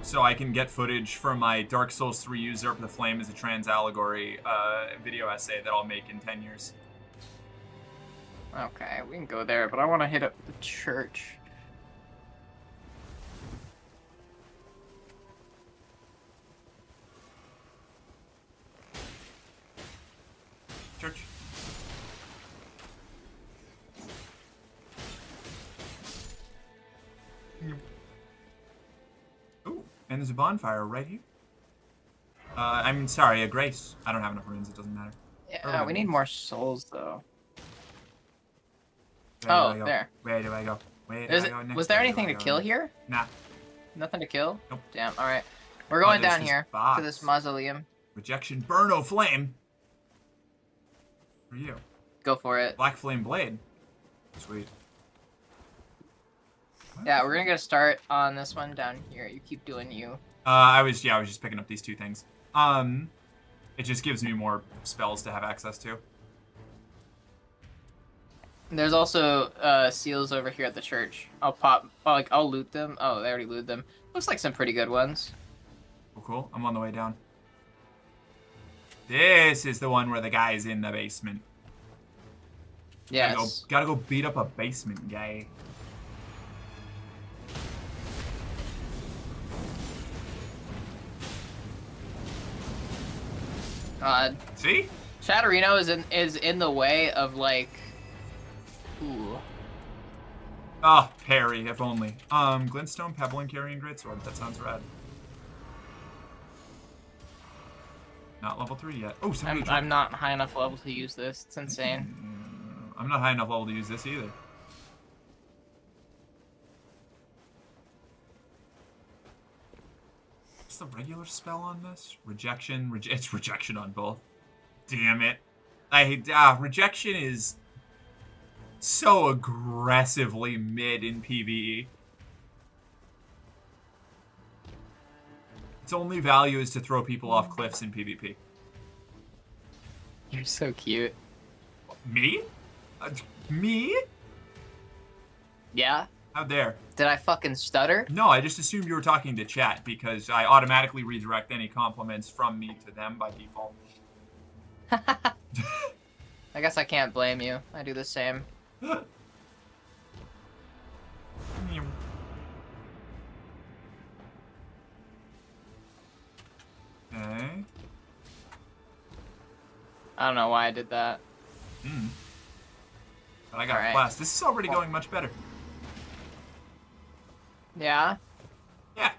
so I can get footage from my Dark Souls 3 Usurp the Flame as a trans allegory video essay that I'll make in 10 years. Okay, we can go there, but I want to hit up the church. Church. Ooh, and there's a bonfire right here. I'm sorry, a grace. I don't have enough runes, it doesn't matter. Yeah, we need more souls though. Where do I Oh, go? there. Where do I go? Where do Is I it, go next? was there Where do anything I to go kill next? here? Nah. Nothing to kill? Nope. Damn, alright. We're going there's down this here box. to this mausoleum. Rejection, burn, oh flame. For you. Go for it. Black flame blade. Sweet. Yeah, we're gonna get a start on this one down here. You keep doing you. I was just picking up these two things. It just gives me more spells to have access to. There's also seals over here at the church. I'll loot them. Oh, they already looted them. Looks like some pretty good ones. Cool. I'm on the way down. This is the one where the guy's in the basement. Yes. Gotta go beat up a basement guy. See? Chatterino is in the way of like. Ooh. Oh, parry, if only. Glintstone, Pebble, and Carrying Greatsword. That sounds rad. Not level 3 yet. Oh, somebody I'm not high enough level to use this. It's insane. I'm not high enough level to use this either. What's the regular spell on this? Rejection. It's rejection on both. Damn it. Rejection is so aggressively mid in PvE. Its only value is to throw people off cliffs in PvP. You're so cute. Me? Me? Yeah? How dare? Did I fucking stutter? No, I just assumed you were talking to chat because I automatically redirect any compliments from me to them by default. I guess I can't blame you. I do the same. Okay. I don't know why I did that. But I got Alright. class. This is already going much better. Yeah? Yeah.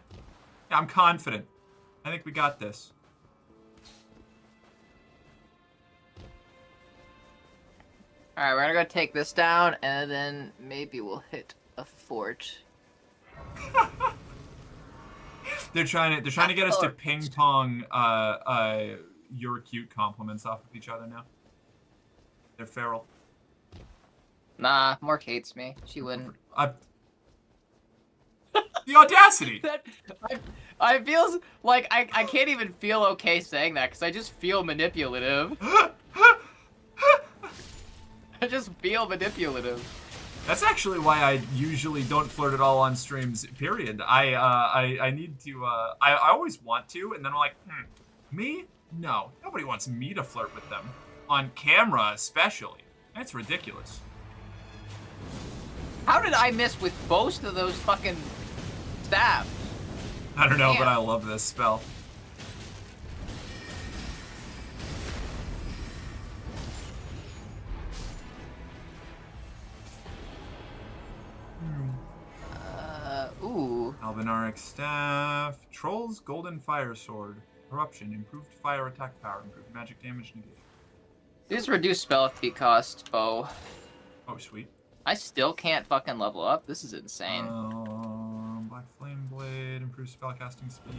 I'm confident. I think we got this. Alright, we're gonna go take this down, and then maybe we'll hit a fort. They're trying to get us to ping pong your cute compliments off of each other now. They're feral. Nah, Mork hates me. She wouldn't. The audacity! I feel like I can't even feel okay saying that, because I just feel manipulative. I just feel manipulative. That's actually why I usually don't flirt at all on streams, period. I need to, I always want to, and then I'm like, me? No. Nobody wants me to flirt with them. On camera, especially. That's ridiculous. How did I miss with both of those fucking stabs? I don't know, Damn. but I love this spell. Ooh. Albinaric Staff. Troll's Golden Fire Sword. Corruption. Improved fire attack power. Improved magic damage negation. Just reduce spell feat cost, bow. Oh, sweet. I still can't fucking level up. This is insane. Black Flame Blade. Improved spellcasting speed.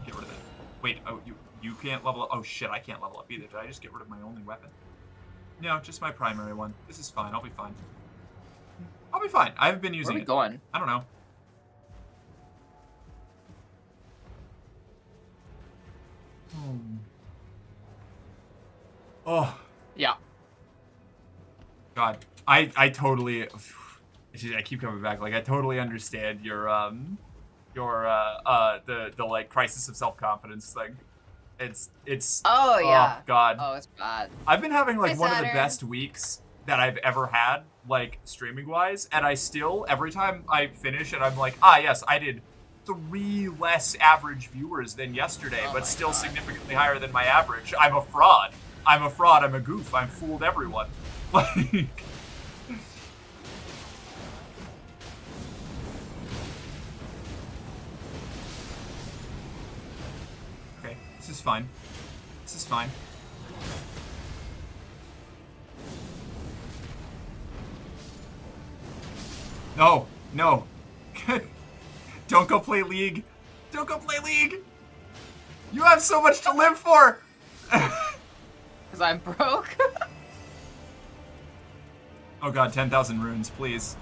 Get rid of that. Wait, oh, you can't level up. Oh, shit, I can't level up either. Did I just get rid of my only weapon? No, just my primary one. This is fine. I'll be fine. I'll be fine. I haven't been using Where are we it. going? I don't know. Oh. Yeah. God. I totally I keep coming back. Like I totally understand your the like crisis of self-confidence thing. It's Oh yeah. Oh God. Oh, it's bad. I've been having like Hi, one of the Saturn. best weeks that I've ever had, like streaming wise, and I still every time I finish and I'm like, yes, I did 3 less average viewers than yesterday, Oh but my still God. significantly higher than my average. I'm a fraud. I'm a fraud. I'm a goof. I've fooled everyone. Like. Okay, this is fine. This is fine. No, no. Don't go play League. Don't go play League. You have so much to live for. Because I'm broke. Oh god, 10,000 runes, please.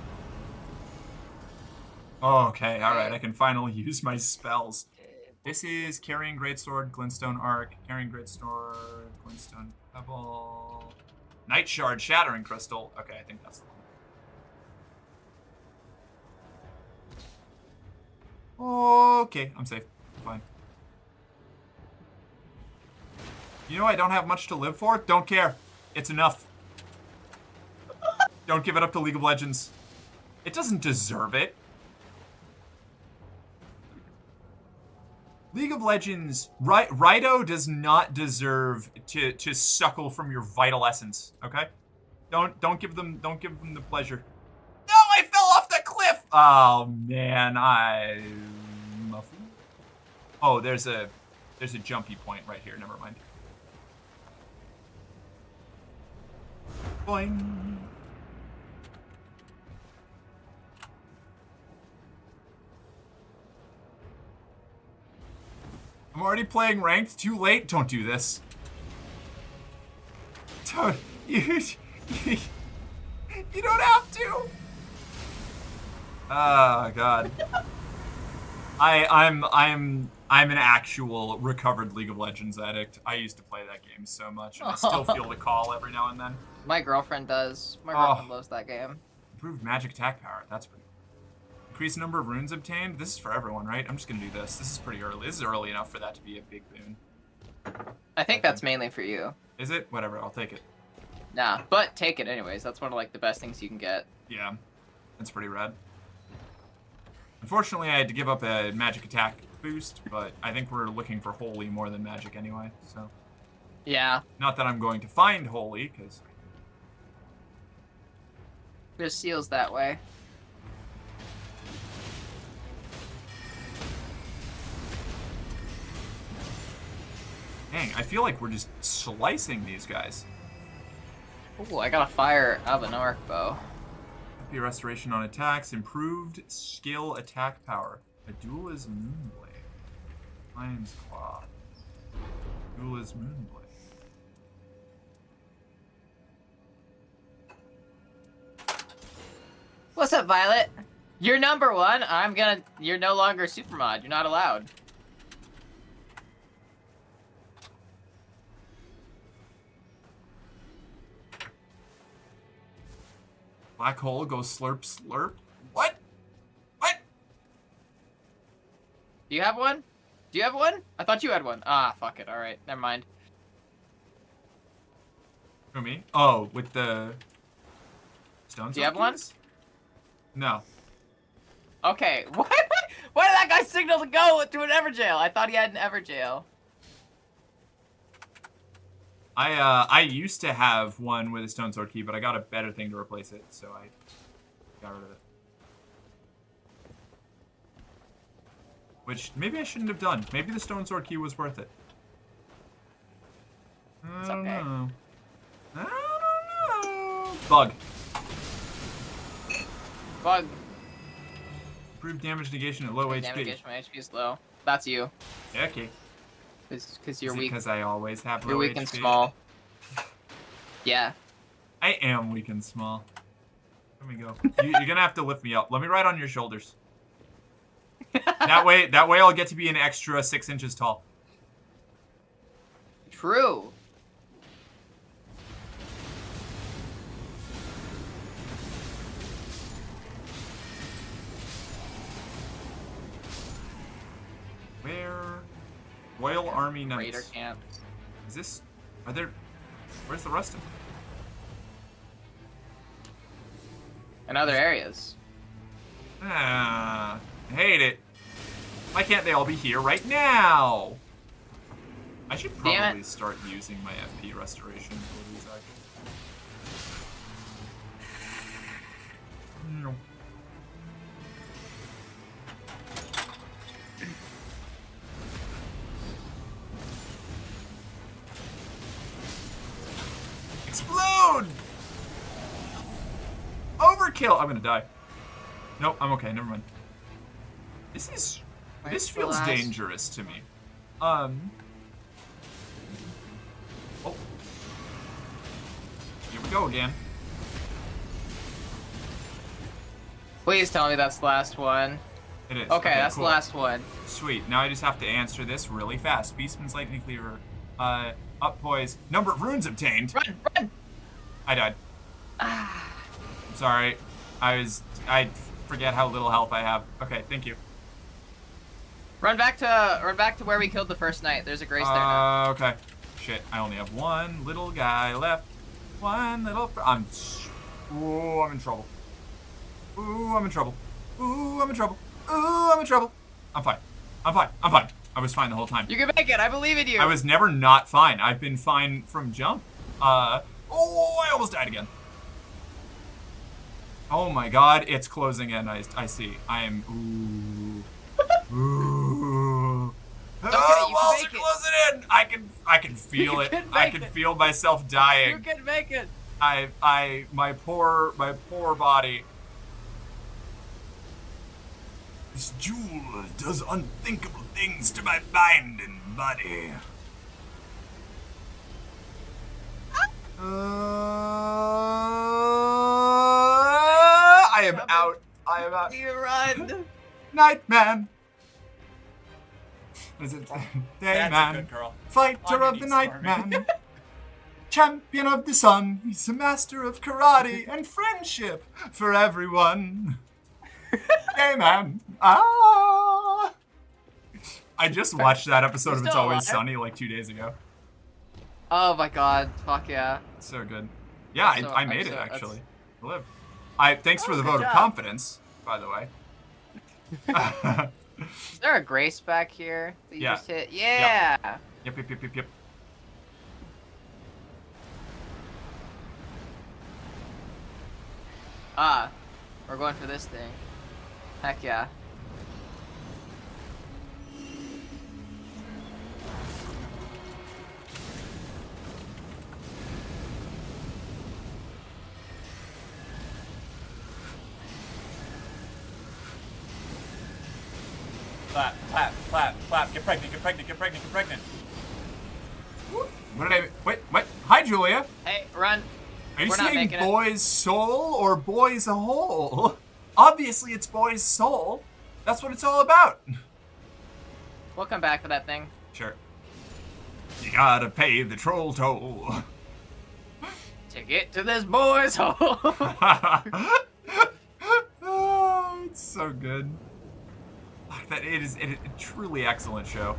Oh, okay, alright, I can finally use my spells. This is Carrying Greatsword, Glintstone Arc, Carrying Greatsword, Glintstone Pebble, Night Shard, Shattering Crystal. Okay, I think that's the one. Okay, I'm safe. I'm fine. You know I don't have much to live for? Don't care. It's enough. Don't give it up to League of Legends. It doesn't deserve it. League of Legends, Rido does not deserve to suckle from your vital essence. Okay, don't give them the pleasure. No, I fell off the cliff. Oh man, I'm a fool. Oh, there's a jumpy point right here. Never mind. Boing. already playing ranked. Too late. Don't do this. Don't. You don't have to. Oh God. I'm an actual recovered League of Legends addict. I used to play that game so much, and I still feel the call every now and then. My girlfriend does. My girlfriend loves that game. Improved magic attack power. That's pretty cool. Increased number of runes obtained. This is for everyone, right? I'm just gonna do this. This is pretty early. This is early enough for that to be a big boon. I think that's mainly for you. Is it? Whatever. I'll take it. Nah, but take it anyways. That's one of like the best things you can get. Yeah, that's pretty rad. Unfortunately, I had to give up a magic attack boost, but I think we're looking for holy more than magic anyway, so. Yeah. Not that I'm going to find holy, because. There's seals that way. Dang, I feel like we're just slicing these guys. Ooh, I got a fire of an arc bow. FP restoration on attacks, improved skill attack power. A duelist moonblade. Lion's claw. Duelist moonblade. What's up, Violet? You're number one. You're no longer supermod. You're not allowed. Black hole goes slurp slurp. What? What? Do you have one? Do you have one? I thought you had one. Ah, fuck it. All right, never mind. Who, me? Oh, with the stones. Do you have one? No. Okay. Why did that guy signal to go to an Everjail? I thought he had an Everjail. I used to have one with a stone sword key, but I got a better thing to replace it, so I got rid of it. Which maybe I shouldn't have done. Maybe the stone sword key was worth it. I don't know. I don't know. Bug. Bug. Improved damage negation at low HP. Damage negation when HP is low. That's you. Yeah, okay. Because you're weak. Because I always have low You're weak HP. and small. Yeah. I am weak and small. Let me go. You're gonna have to lift me up. Let me ride on your shoulders. That way I'll get to be an extra 6 inches tall. True. Where? Royal Army Knights. Raider camps. Is this? Are there? Where's the rest of them? In other areas. Ah, I hate it. Why can't they all be here right now? I should probably start using my FP restoration for these actually. No. Explode! Overkill! I'm gonna die. Nope, I'm okay, never mind. This feels dangerous to me. Oh. Here we go again. Please tell me that's the last one. It is. Okay, that's cool. the last one. Sweet. Now I just have to answer this really fast. Beastman's lightning cleaver. Up poise. Number of runes obtained. Run, run! I died. I'm sorry. I forget how little health I have. Okay, thank you. Run back to where we killed the first knight. There's a grace there now. Okay. Shit, I only have one little guy left. One little. Ooh, I'm in trouble. Ooh, I'm in trouble. Ooh, I'm in trouble. Ooh, I'm in trouble. I'm fine. I'm fine. I'm fine. I was fine the whole time. You can make it. I believe in you. I was never not fine. I've been fine from jump. Oh, I almost died again. Oh my god, it's closing in. I see. I am. Ooh. Ooh. Okay, oh, you walls can are make closing in. I can feel it. I can it. feel myself dying. You can make it. My poor body. This jewel does unthinkable things to my mind and buddy. I am out. I am out. You run. Nightman. Is it That's Dayman? a good girl. Fighter of the Nightman. Champion of the sun. He's a master of karate and friendship for everyone. Dayman. Ah. I just watched that episode of It's still Always alive? Sunny like 2 days ago. Oh my god, fuck yeah. So good. Yeah, So- I made I'm it so- actually. Live. Thanks for the good vote of job. confidence, by the way. Is there a grace back here that you Yeah. just hit? Yeah. Yep. Ah, we're going for this thing. Heck yeah. Clap, clap, clap, clap. Get pregnant, get pregnant, get pregnant, get pregnant. What did I... Wait, what? Hi, Julia. Hey, run. Are you We're not saying making it. boy's soul or boy's a whole? Obviously, it's boy's soul. That's what it's all about. We'll come back for that thing. Sure. You gotta pay the troll toll. To get to this boy's hole. Oh, it's so good. Like that, it is a truly excellent show.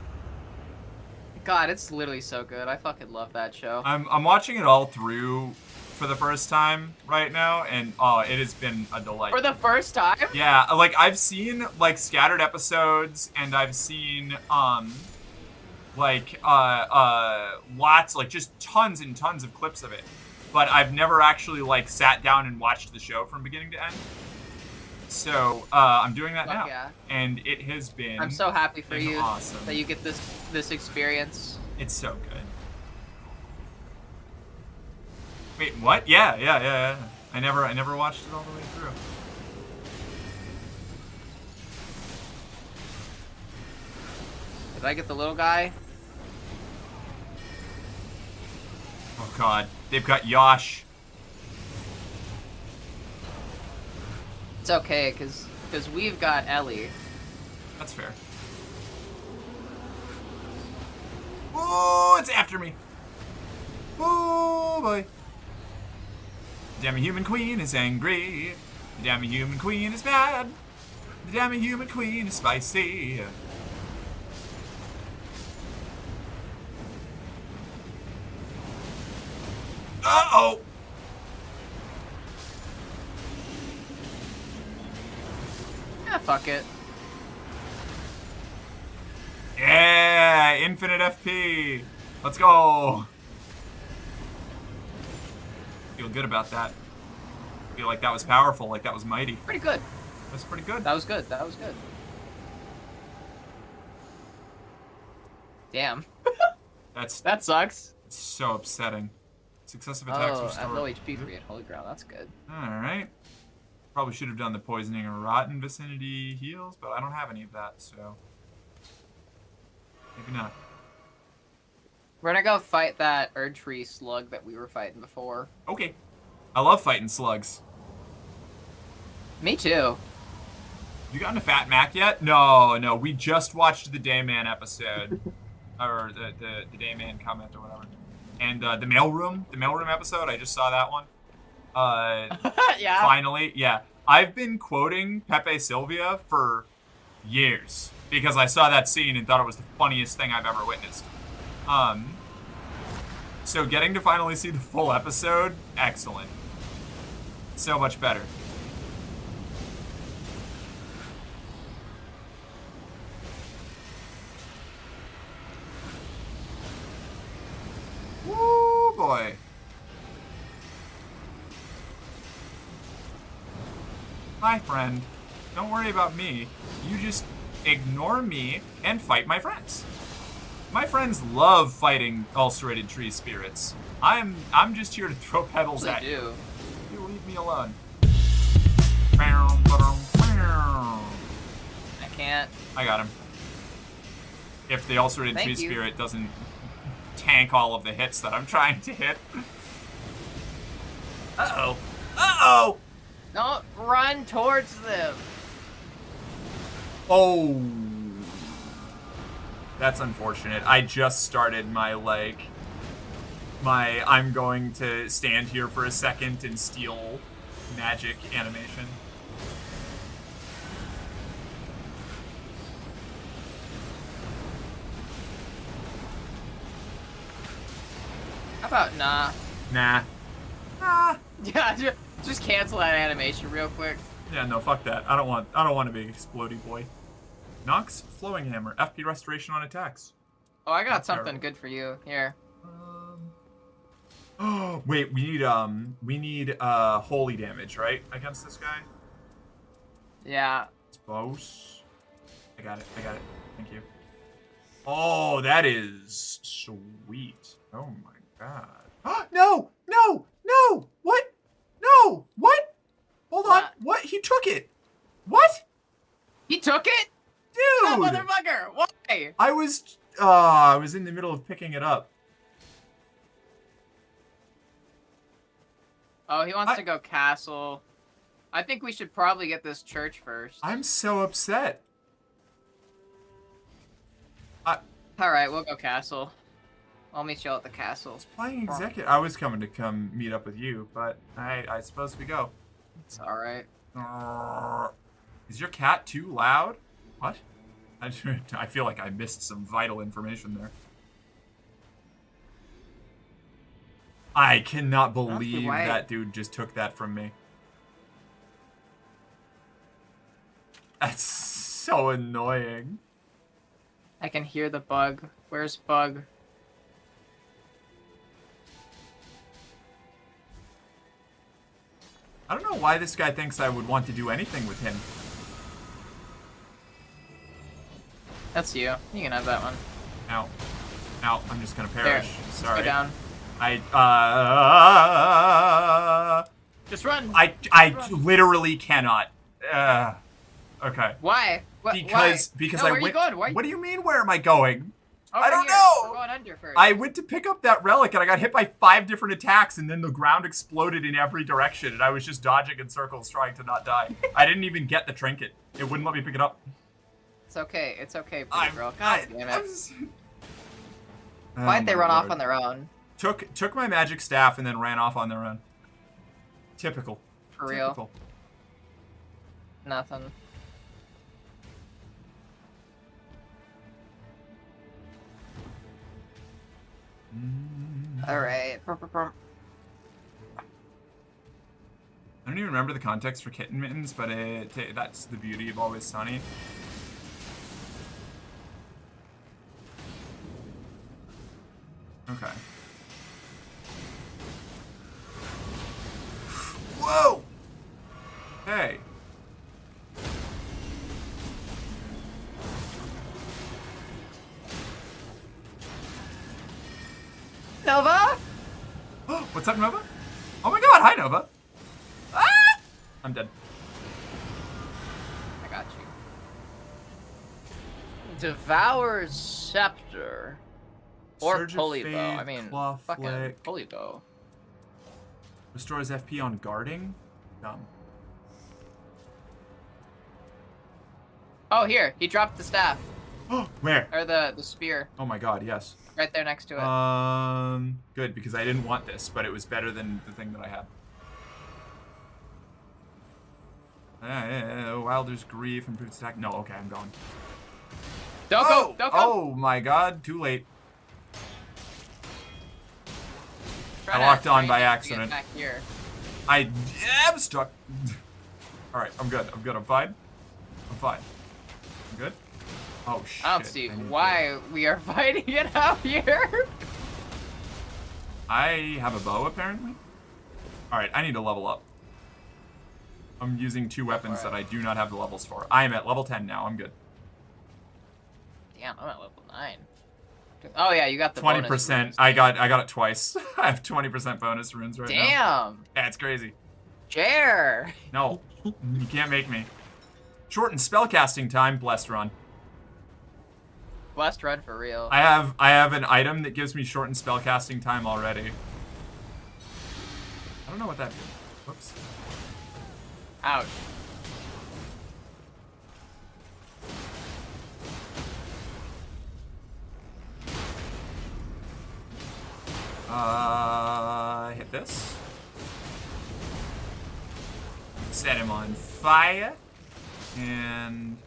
God, it's literally so good. I fucking love that show. I'm watching it all through for the first time right now, and oh, it has been a delight. For the first time? Yeah, like I've seen like scattered episodes, and I've seen lots, like just tons and tons of clips of it, but I've never actually like sat down and watched the show from beginning to end. So I'm doing that Fuck now, yeah. and it has been. I'm so happy for you awesome. that you get this experience. It's so good. Wait, what? Yeah. I never watched it all the way through. Did I get the little guy? Oh god, they've got Yosh. It's okay, cause we've got Ellie. That's fair. Oh, it's after me. Oh boy. The damn human queen is angry. The damn human queen is bad. The damn human queen is spicy. Uh-oh. Yeah, fuck it. Yeah, infinite FP. Let's go. Feel good about that. Feel like that was powerful, like that was mighty. Pretty good. That's pretty good. That was good. That was good. Damn. That sucks. It's so upsetting. Successive attacks Oh, restored. at low HP for you at Holy Ground. That's good. Alright. Probably should have done the poisoning or rotten vicinity heals, but I don't have any of that, so maybe not. We're gonna go fight that Erdtree slug that we were fighting before. Okay. I love fighting slugs. Me too. You gotten a Fat Mac yet? No. We just watched the Dayman episode. Or the Dayman comment or whatever. And the mailroom episode, I just saw that one. Yeah. Finally, yeah. I've been quoting Pepe Sylvia for years because I saw that scene and thought it was the funniest thing I've ever witnessed. So getting to finally see the full episode, excellent. So much better. Woo, boy. Hi, friend. Don't worry about me. You just ignore me and fight my friends. My friends love fighting ulcerated tree spirits. I'm just here to throw petals They at you. do. You leave me alone. I can't. I got him. if the ulcerated Thank tree you. spirit doesn't tank all of the hits that I'm trying to hit. Uh-oh. Uh-oh! Don't run towards them. Oh. That's unfortunate. I just started my, like, I'm going to stand here for a second and steal magic animation. How about nah? Nah. Ah. Yeah, just cancel that animation real quick. Yeah, no, fuck that. I don't want a big explodey boy. Nox, flowing hammer, FP restoration on attacks. Oh, I got Not something terrible. good for you. Here. Oh, wait, we need holy damage, right? Against this guy? Yeah. It's close. I got it. Thank you. Oh, that is sweet. Oh my god. No! No! No! What? No! What? Hold on. What? He took it. What? He took it? Dude! That motherfucker! Why? I was in the middle of picking it up. Oh, he wants to go castle. I think we should probably get this church first. I'm so upset. Alright, we'll go castle. I'll meet you at the castle. Playing executive. I was coming to come meet up with you, but I suppose we go. It's alright. Is your cat too loud? What? I feel like I missed some vital information there. I cannot believe that dude just took that from me. That's so annoying. I can hear the bug. Where's Bug? I don't know why this guy thinks I would want to do anything with him. That's you. You can have that one. Ow. Ow, I'm just gonna perish. There. Sorry. Let's go down. Just run. I run. literally cannot. Okay. Why? Because no, I where went. Are you going? What do you mean? Where am I going? Over I don't here. know. We're going under first. I went to pick up that relic and I got hit by 5 different attacks and then the ground exploded in every direction and I was just dodging in circles trying to not die. I didn't even get the trinket. It wouldn't let me pick it up. It's okay. It's okay, pretty girl. God damn it. Oh Why'd they my run off lord. on their own? Took my magic staff and then ran off on their own. Typical. For real? Typical. Nothing. Alright. I don't even remember the context for Kitten Mittens, but that's the beauty of Always Sunny. Okay. Whoa! Hey. Nova? What's up, Nova? Oh my god, hi, Nova. Ah! I'm dead. I got you. Devour's Scepter. Or Surge of Polybow. Fade, I mean, Claw fucking Flick. Polybow. Restores FP on guarding? Dumb. Oh, here. He dropped the staff. Where? Or the spear. Oh my god, yes. Right there next to it. Good, because I didn't want this, but it was better than the thing that I had. Wilder's Grief, improves attack. No, okay, I'm going. Don't go! Don't go! Oh my god, too late. Try I to locked on train by it to get accident. Back here. I am stuck. Alright, I'm good. I'm fine. I'm good? Oh shit. I don't see need why we are fighting it out here. I have a bow, apparently. Alright, I need to level up. I'm using 2 weapons that I do not have the levels for. I am at level 10 now. I'm good. Damn, I'm at level 9. Oh yeah, you got the 20%. I got it twice. I have 20% bonus runes right now. Damn. Yeah, it's crazy. Jer. No, you can't make me. Shorten spellcasting time. Blessed run. Quest run for real. I have an item that gives me shortened spellcasting time already. I don't know what that means. Whoops. Ouch. Hit this. Set him on fire. And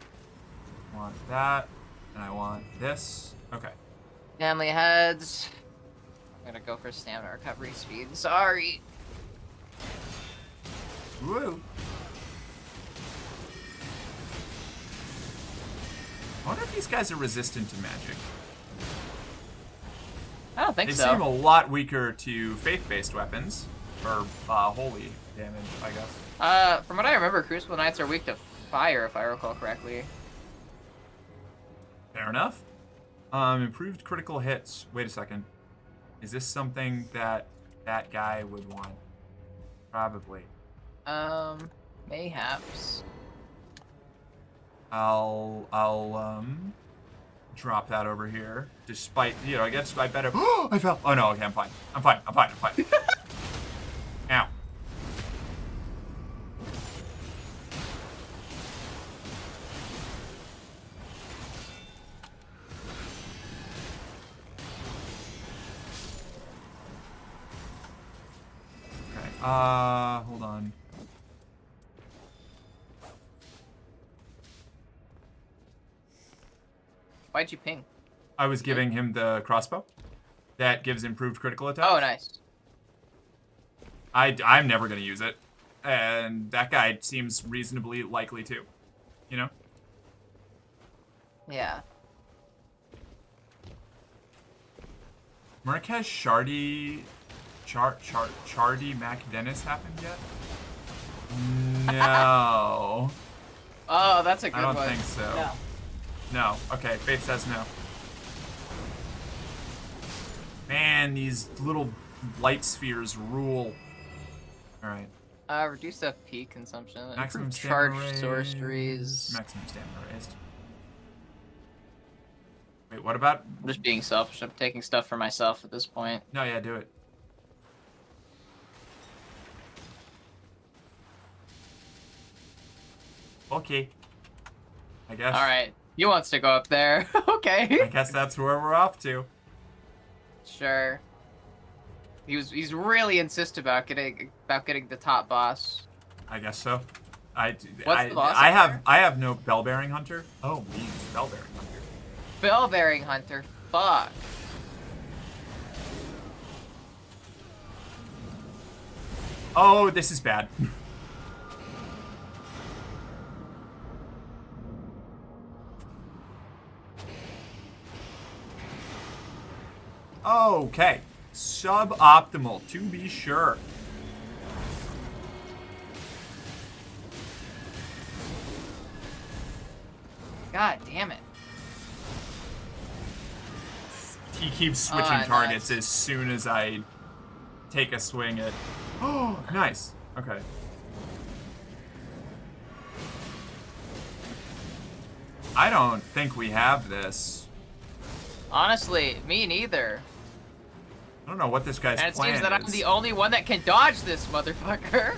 I want that. And I want this. Okay. Family heads. I'm gonna go for stamina recovery speed. Sorry. Woo. I wonder if these guys are resistant to magic. I don't think They so. seem a lot weaker to faith-based weapons. Or holy damage, I guess. From what I remember, Crucible Knights are weak to fire, if I recall correctly. Fair enough. Improved critical hits. Wait a second. Is this something that that guy would want? Probably. Mayhaps. I'll drop that over here. Despite, you know, I guess I better. Oh, I fell. Oh no, okay, I'm fine. I'm fine. Ow. Okay. Hold on. Why'd you ping? I was giving him the crossbow. That gives improved critical attack. Oh, nice. I'm never gonna use it, and that guy seems reasonably likely to. You know. Yeah. Marquez Chardy Mac Dennis happened yet? No. Oh, that's a good I don't one. think so. No. No. Okay, Faith says no. Man, these little light spheres rule. Alright. Reduce FP consumption. Maximum Improve stamina charge raised. sorceries. Maximum stamina raised. Wait, what about? I'm just being selfish. I'm taking stuff for myself at this point. No, yeah, do it. Okay. I guess. Alright. He wants to go up there. Okay. I guess that's where we're off to. Sure. He's really insist about getting the top boss. I guess so. I What's the boss I have no bell-bearing hunter. Oh, we use bell-bearing hunter. Bell-bearing hunter. Fuck. Oh, this is bad. Okay. Suboptimal, to be sure. God damn it. He keeps switching targets as soon as I take a swing at... Oh, nice. Okay. I don't think we have this. Honestly, me neither. I don't know what this guy's And it plan seems that I'm is. the only one that can dodge this motherfucker.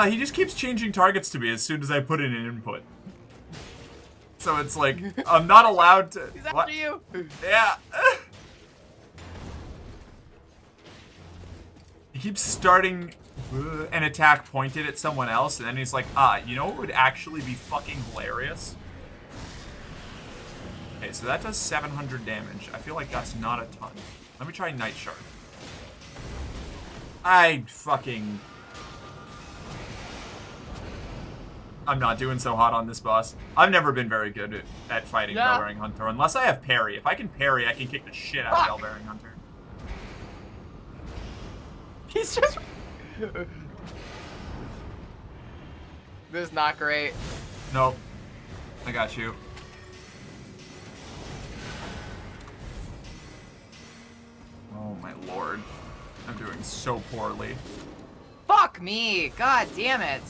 He just keeps changing targets to me as soon as I put in an input. So it's like, I'm not allowed to... He's after What? you. Yeah. He keeps starting an attack pointed at someone else, and then he's like, you know what would actually be fucking hilarious? Okay, so that does 700 damage. I feel like that's not a ton. Let me try Night Shard. I'm not doing so hot on this boss. I've never been very good at fighting Bell-bearing Hunter, unless I have parry. If I can parry, I can kick the shit out of Bell-bearing Hunter. He's just... This is not great. Nope. I got you. Oh my lord. I'm doing so poorly. Fuck me! God damn it!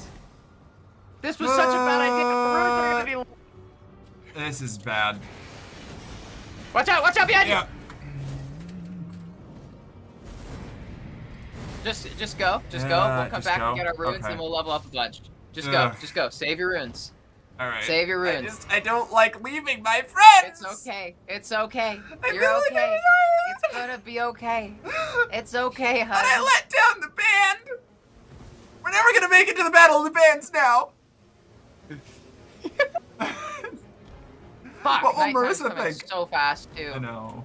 This was such a bad idea. This is bad. Watch out behind Yeah. you! Just go. We'll come just back go? and get our runes, Okay. and we'll level up a bunch. Just Ugh. go. Save your runes. All right. Save your runes. I don't like leaving my friends. It's okay. I You're feel like okay. I'm It's gonna be okay. It's okay, But I honey. let down the band. We're never gonna make it to the battle of the bands now. Fuck, What will nighttime's Marissa coming think? so fast, too. I know.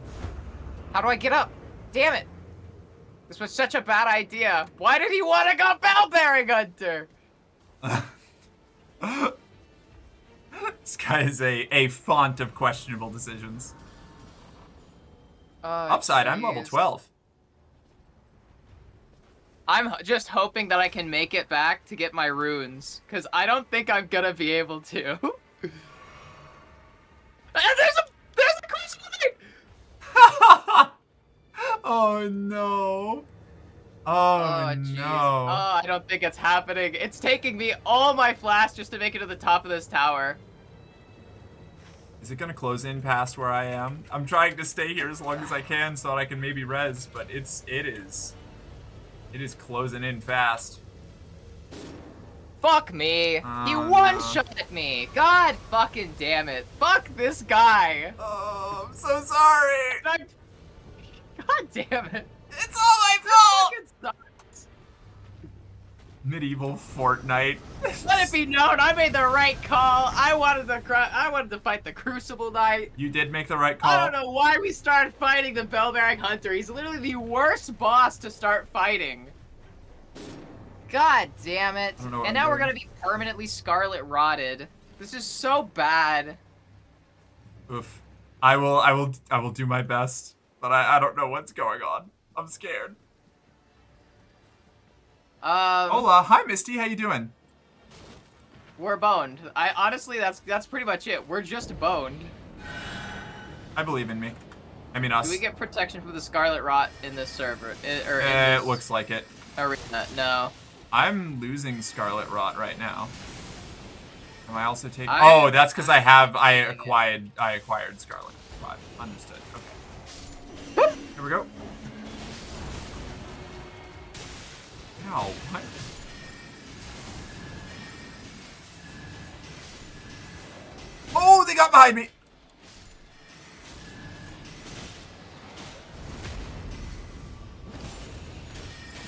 How do I get up? Damn it. This was such a bad idea. Why did he want to go bell-bearing hunter? This guy is a font of questionable decisions. Upside, I'm level jeez. 12. I'm just hoping that I can make it back to get my runes, because I don't think I'm gonna be able to. There's a crucible thing! Oh no. Oh, no. jeez. Oh, I don't think it's happening. It's taking me all my flash just to make it to the top of this tower. Is it gonna close in past where I am? I'm trying to stay here as long as I can so that I can maybe res, but it is closing in fast. Fuck me. He Oh, one-shot me. God fucking damn it. Fuck this guy. Oh, I'm so sorry. God damn it. It's all my fault. Fucking sucks. Medieval Fortnite. Let it be known, I made the right call. I wanted to fight the Crucible Knight. You did make the right call. I don't know why we started fighting the Bell-bearing Hunter. He's literally the worst boss to start fighting. God damn it. I don't know what And I'm now we're doing. gonna be permanently Scarlet Rotted. This is so bad. Oof. I will do my best, but I don't know what's going on. I'm scared. Hola, hi Misty, how you doing? We're boned. Honestly, that's pretty much it. We're just boned. I believe in me. I mean us. Do we get protection from the Scarlet Rot in this server? Or in It this looks like it. arena? No. I'm losing Scarlet Rot right now. Am I also taking? I- Oh, that's because I acquired Scarlet Rot. Understood. Okay. Here we go. Ow, what? Oh, they got behind me.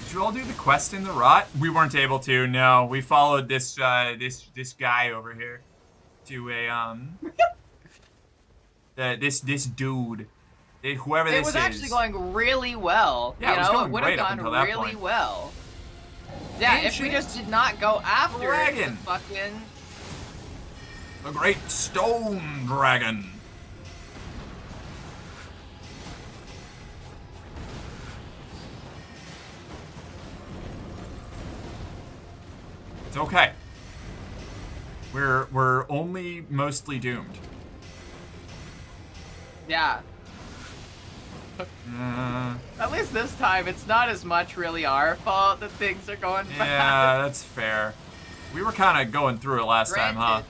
Did you all do the quest in the rot? We weren't able to. No, we followed this this guy over here to a this dude, whoever this It is. was actually going really well. Yeah, it you was know, going it would great have up gone until that really point. well. Yeah, if we Ancient just did not go after dragon. the fucking. The great stone dragon. It's okay. We're only mostly doomed. Yeah. At least this time, it's not as much really our fault that things are going bad. Yeah, that's fair. We were kind of going through it last time, huh?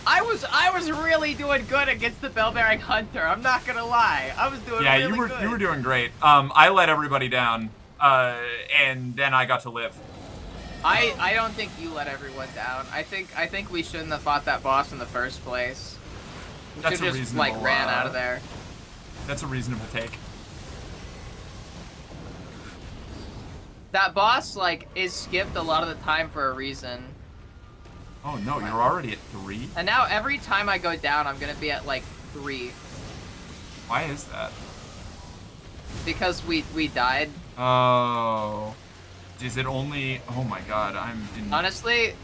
Granted, I was really doing good against the Bell-bearing Hunter. I'm not gonna lie. I was doing Yeah, really good. you were doing great. I let everybody down, and then I got to live. I don't think you let everyone down. I think we shouldn't have fought that boss in the first place. We That's should a just like reasonable, ran out of there. That's a reasonable take. That boss like is skipped a lot of the time for a reason. Oh no, you're already at 3? And now every time I go down, I'm gonna be at like 3 Why is that? because we died. Oh. Is it only... Oh my god, I'm in... Honestly,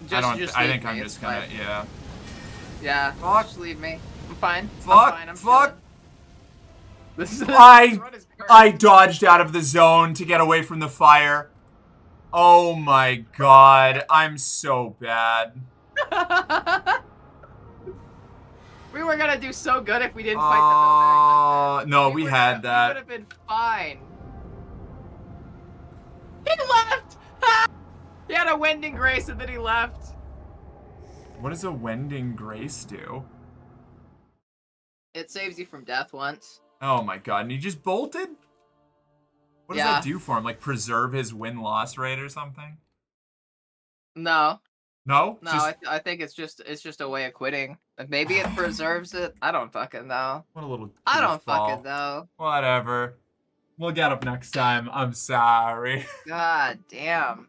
just I leave think me, I'm it's just gonna... fine. Yeah. Yeah, Fuck. just leave me. I'm fine. Fuck. I'm fine. I'm Fuck. chilling. This is I dodged out of the zone to get away from the fire. Oh my god, I'm so bad. We were gonna do so good if we didn't fight the Bell-bearing Hunter. No, we had We that. would have been fine. He left! Ah! He had a Wending Grace and then he left. What does a Wending Grace do? It saves you from death once. Oh my god, and he just bolted? What does Yeah. that do for him? Like preserve his win-loss rate or something? No. No? No, Just I think it's just a way of quitting. Like, maybe it preserves it. I don't fucking know. what a little I don't goofball. fucking know. Whatever. We'll get up next time. I'm sorry. God damn.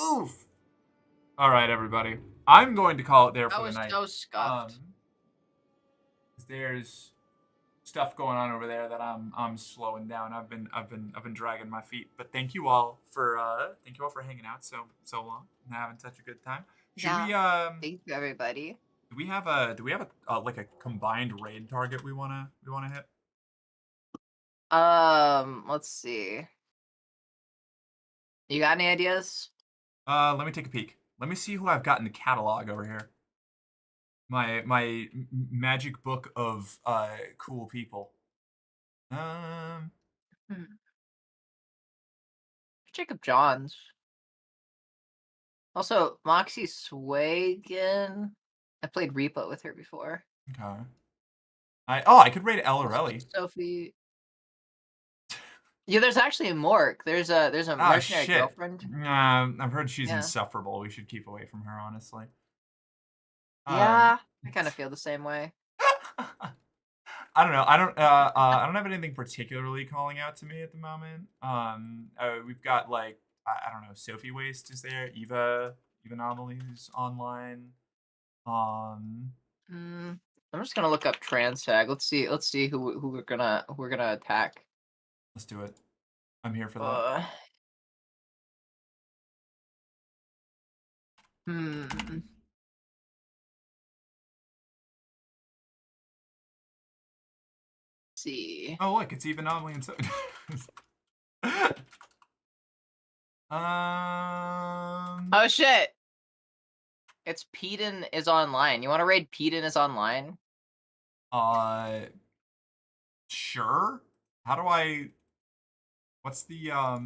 Oof. All right, everybody. I'm going to call it there That for the was night. so scuffed. 'Cause there's stuff going on over there that I'm slowing down. I've been dragging my feet. But thank you all for hanging out so long and having such a good time. Should we Thank you, everybody. do we have a like a combined raid target we wanna hit? Let's see. You got any ideas? Let me take a peek. Let me see who I've got in the catalog over here. My magic book of cool people. Jacob Johns. Also, Moxie Swagan. I played Repo with her before. Okay. I could raid Elorelli. Sophie. Yeah, there's actually a Mork. There's a mercenary shit. girlfriend. I've heard she's Yeah. insufferable. We should keep away from her, honestly. Yeah, I kind of feel the same way. I don't know. I don't have anything particularly calling out to me at the moment. We've got like I don't know. Sophie Waste is there. Eva Anomalies online. I'm just gonna look up trans tag. Let's see who we're gonna attack. Let's do it. I'm here for that. See. Oh look, it's even Anomaly and so. Oh shit! It's Peden is online. You want to raid Peden is online? Sure. How do I? What's the How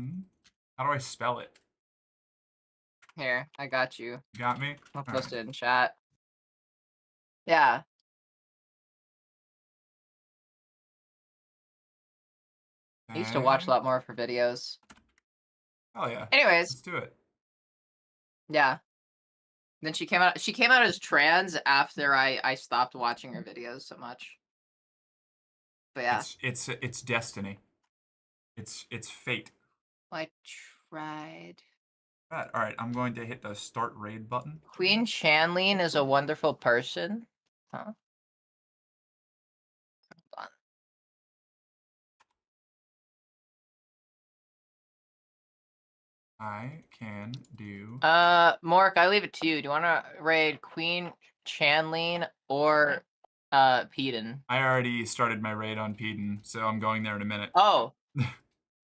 do I spell it? Here, I got you. You got me. I'll All post right. it in chat. Yeah. I used to watch a lot more of her videos. Oh yeah. Anyways. Let's do it. Yeah. Then she came out as trans after I stopped watching her videos so much. But yeah. It's destiny. It's fate. I tried. All right, I'm going to hit the start raid button. Queen Chanleen is a wonderful person. Huh? Hold on. I can do. Mork, I leave it to you. Do you want to raid Queen Chanleen or Peden? I already started my raid on Peden, so I'm going there in a minute. Oh.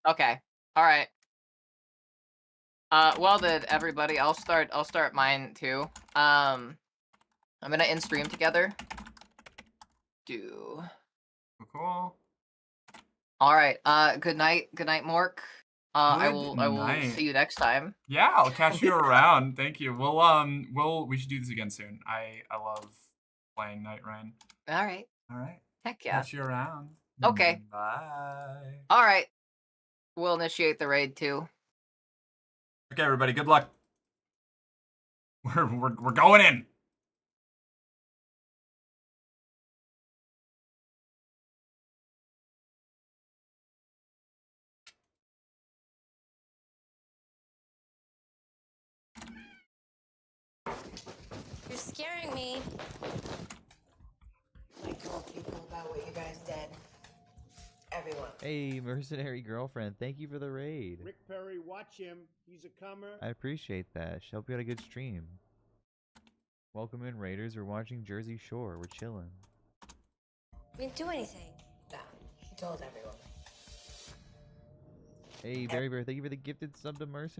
Okay. All right. Well then, everybody, I'll start mine too. I'm gonna end stream together. Cool. All right. Good night, Mork. I will night. see you next time. Yeah, I'll catch you around. Thank you. We should do this again soon. I love playing Night Rain. All right. All right. Heck yeah. Catch you around. Okay. Bye. All right. We'll initiate the raid too. Okay, everybody. Good luck. We're going in. You're scaring me. I told people about what you guys did. Everyone. Hey, mercenary girlfriend, thank you for the raid. Rick Perry, watch him. He's a comer. I appreciate that. Hope you had a good stream. Welcome in, Raiders. We're watching Jersey Shore. We're chilling. We didn't do anything. No, he told everyone. Hey, Berry Bear, thank you for the gifted sub to mercenary.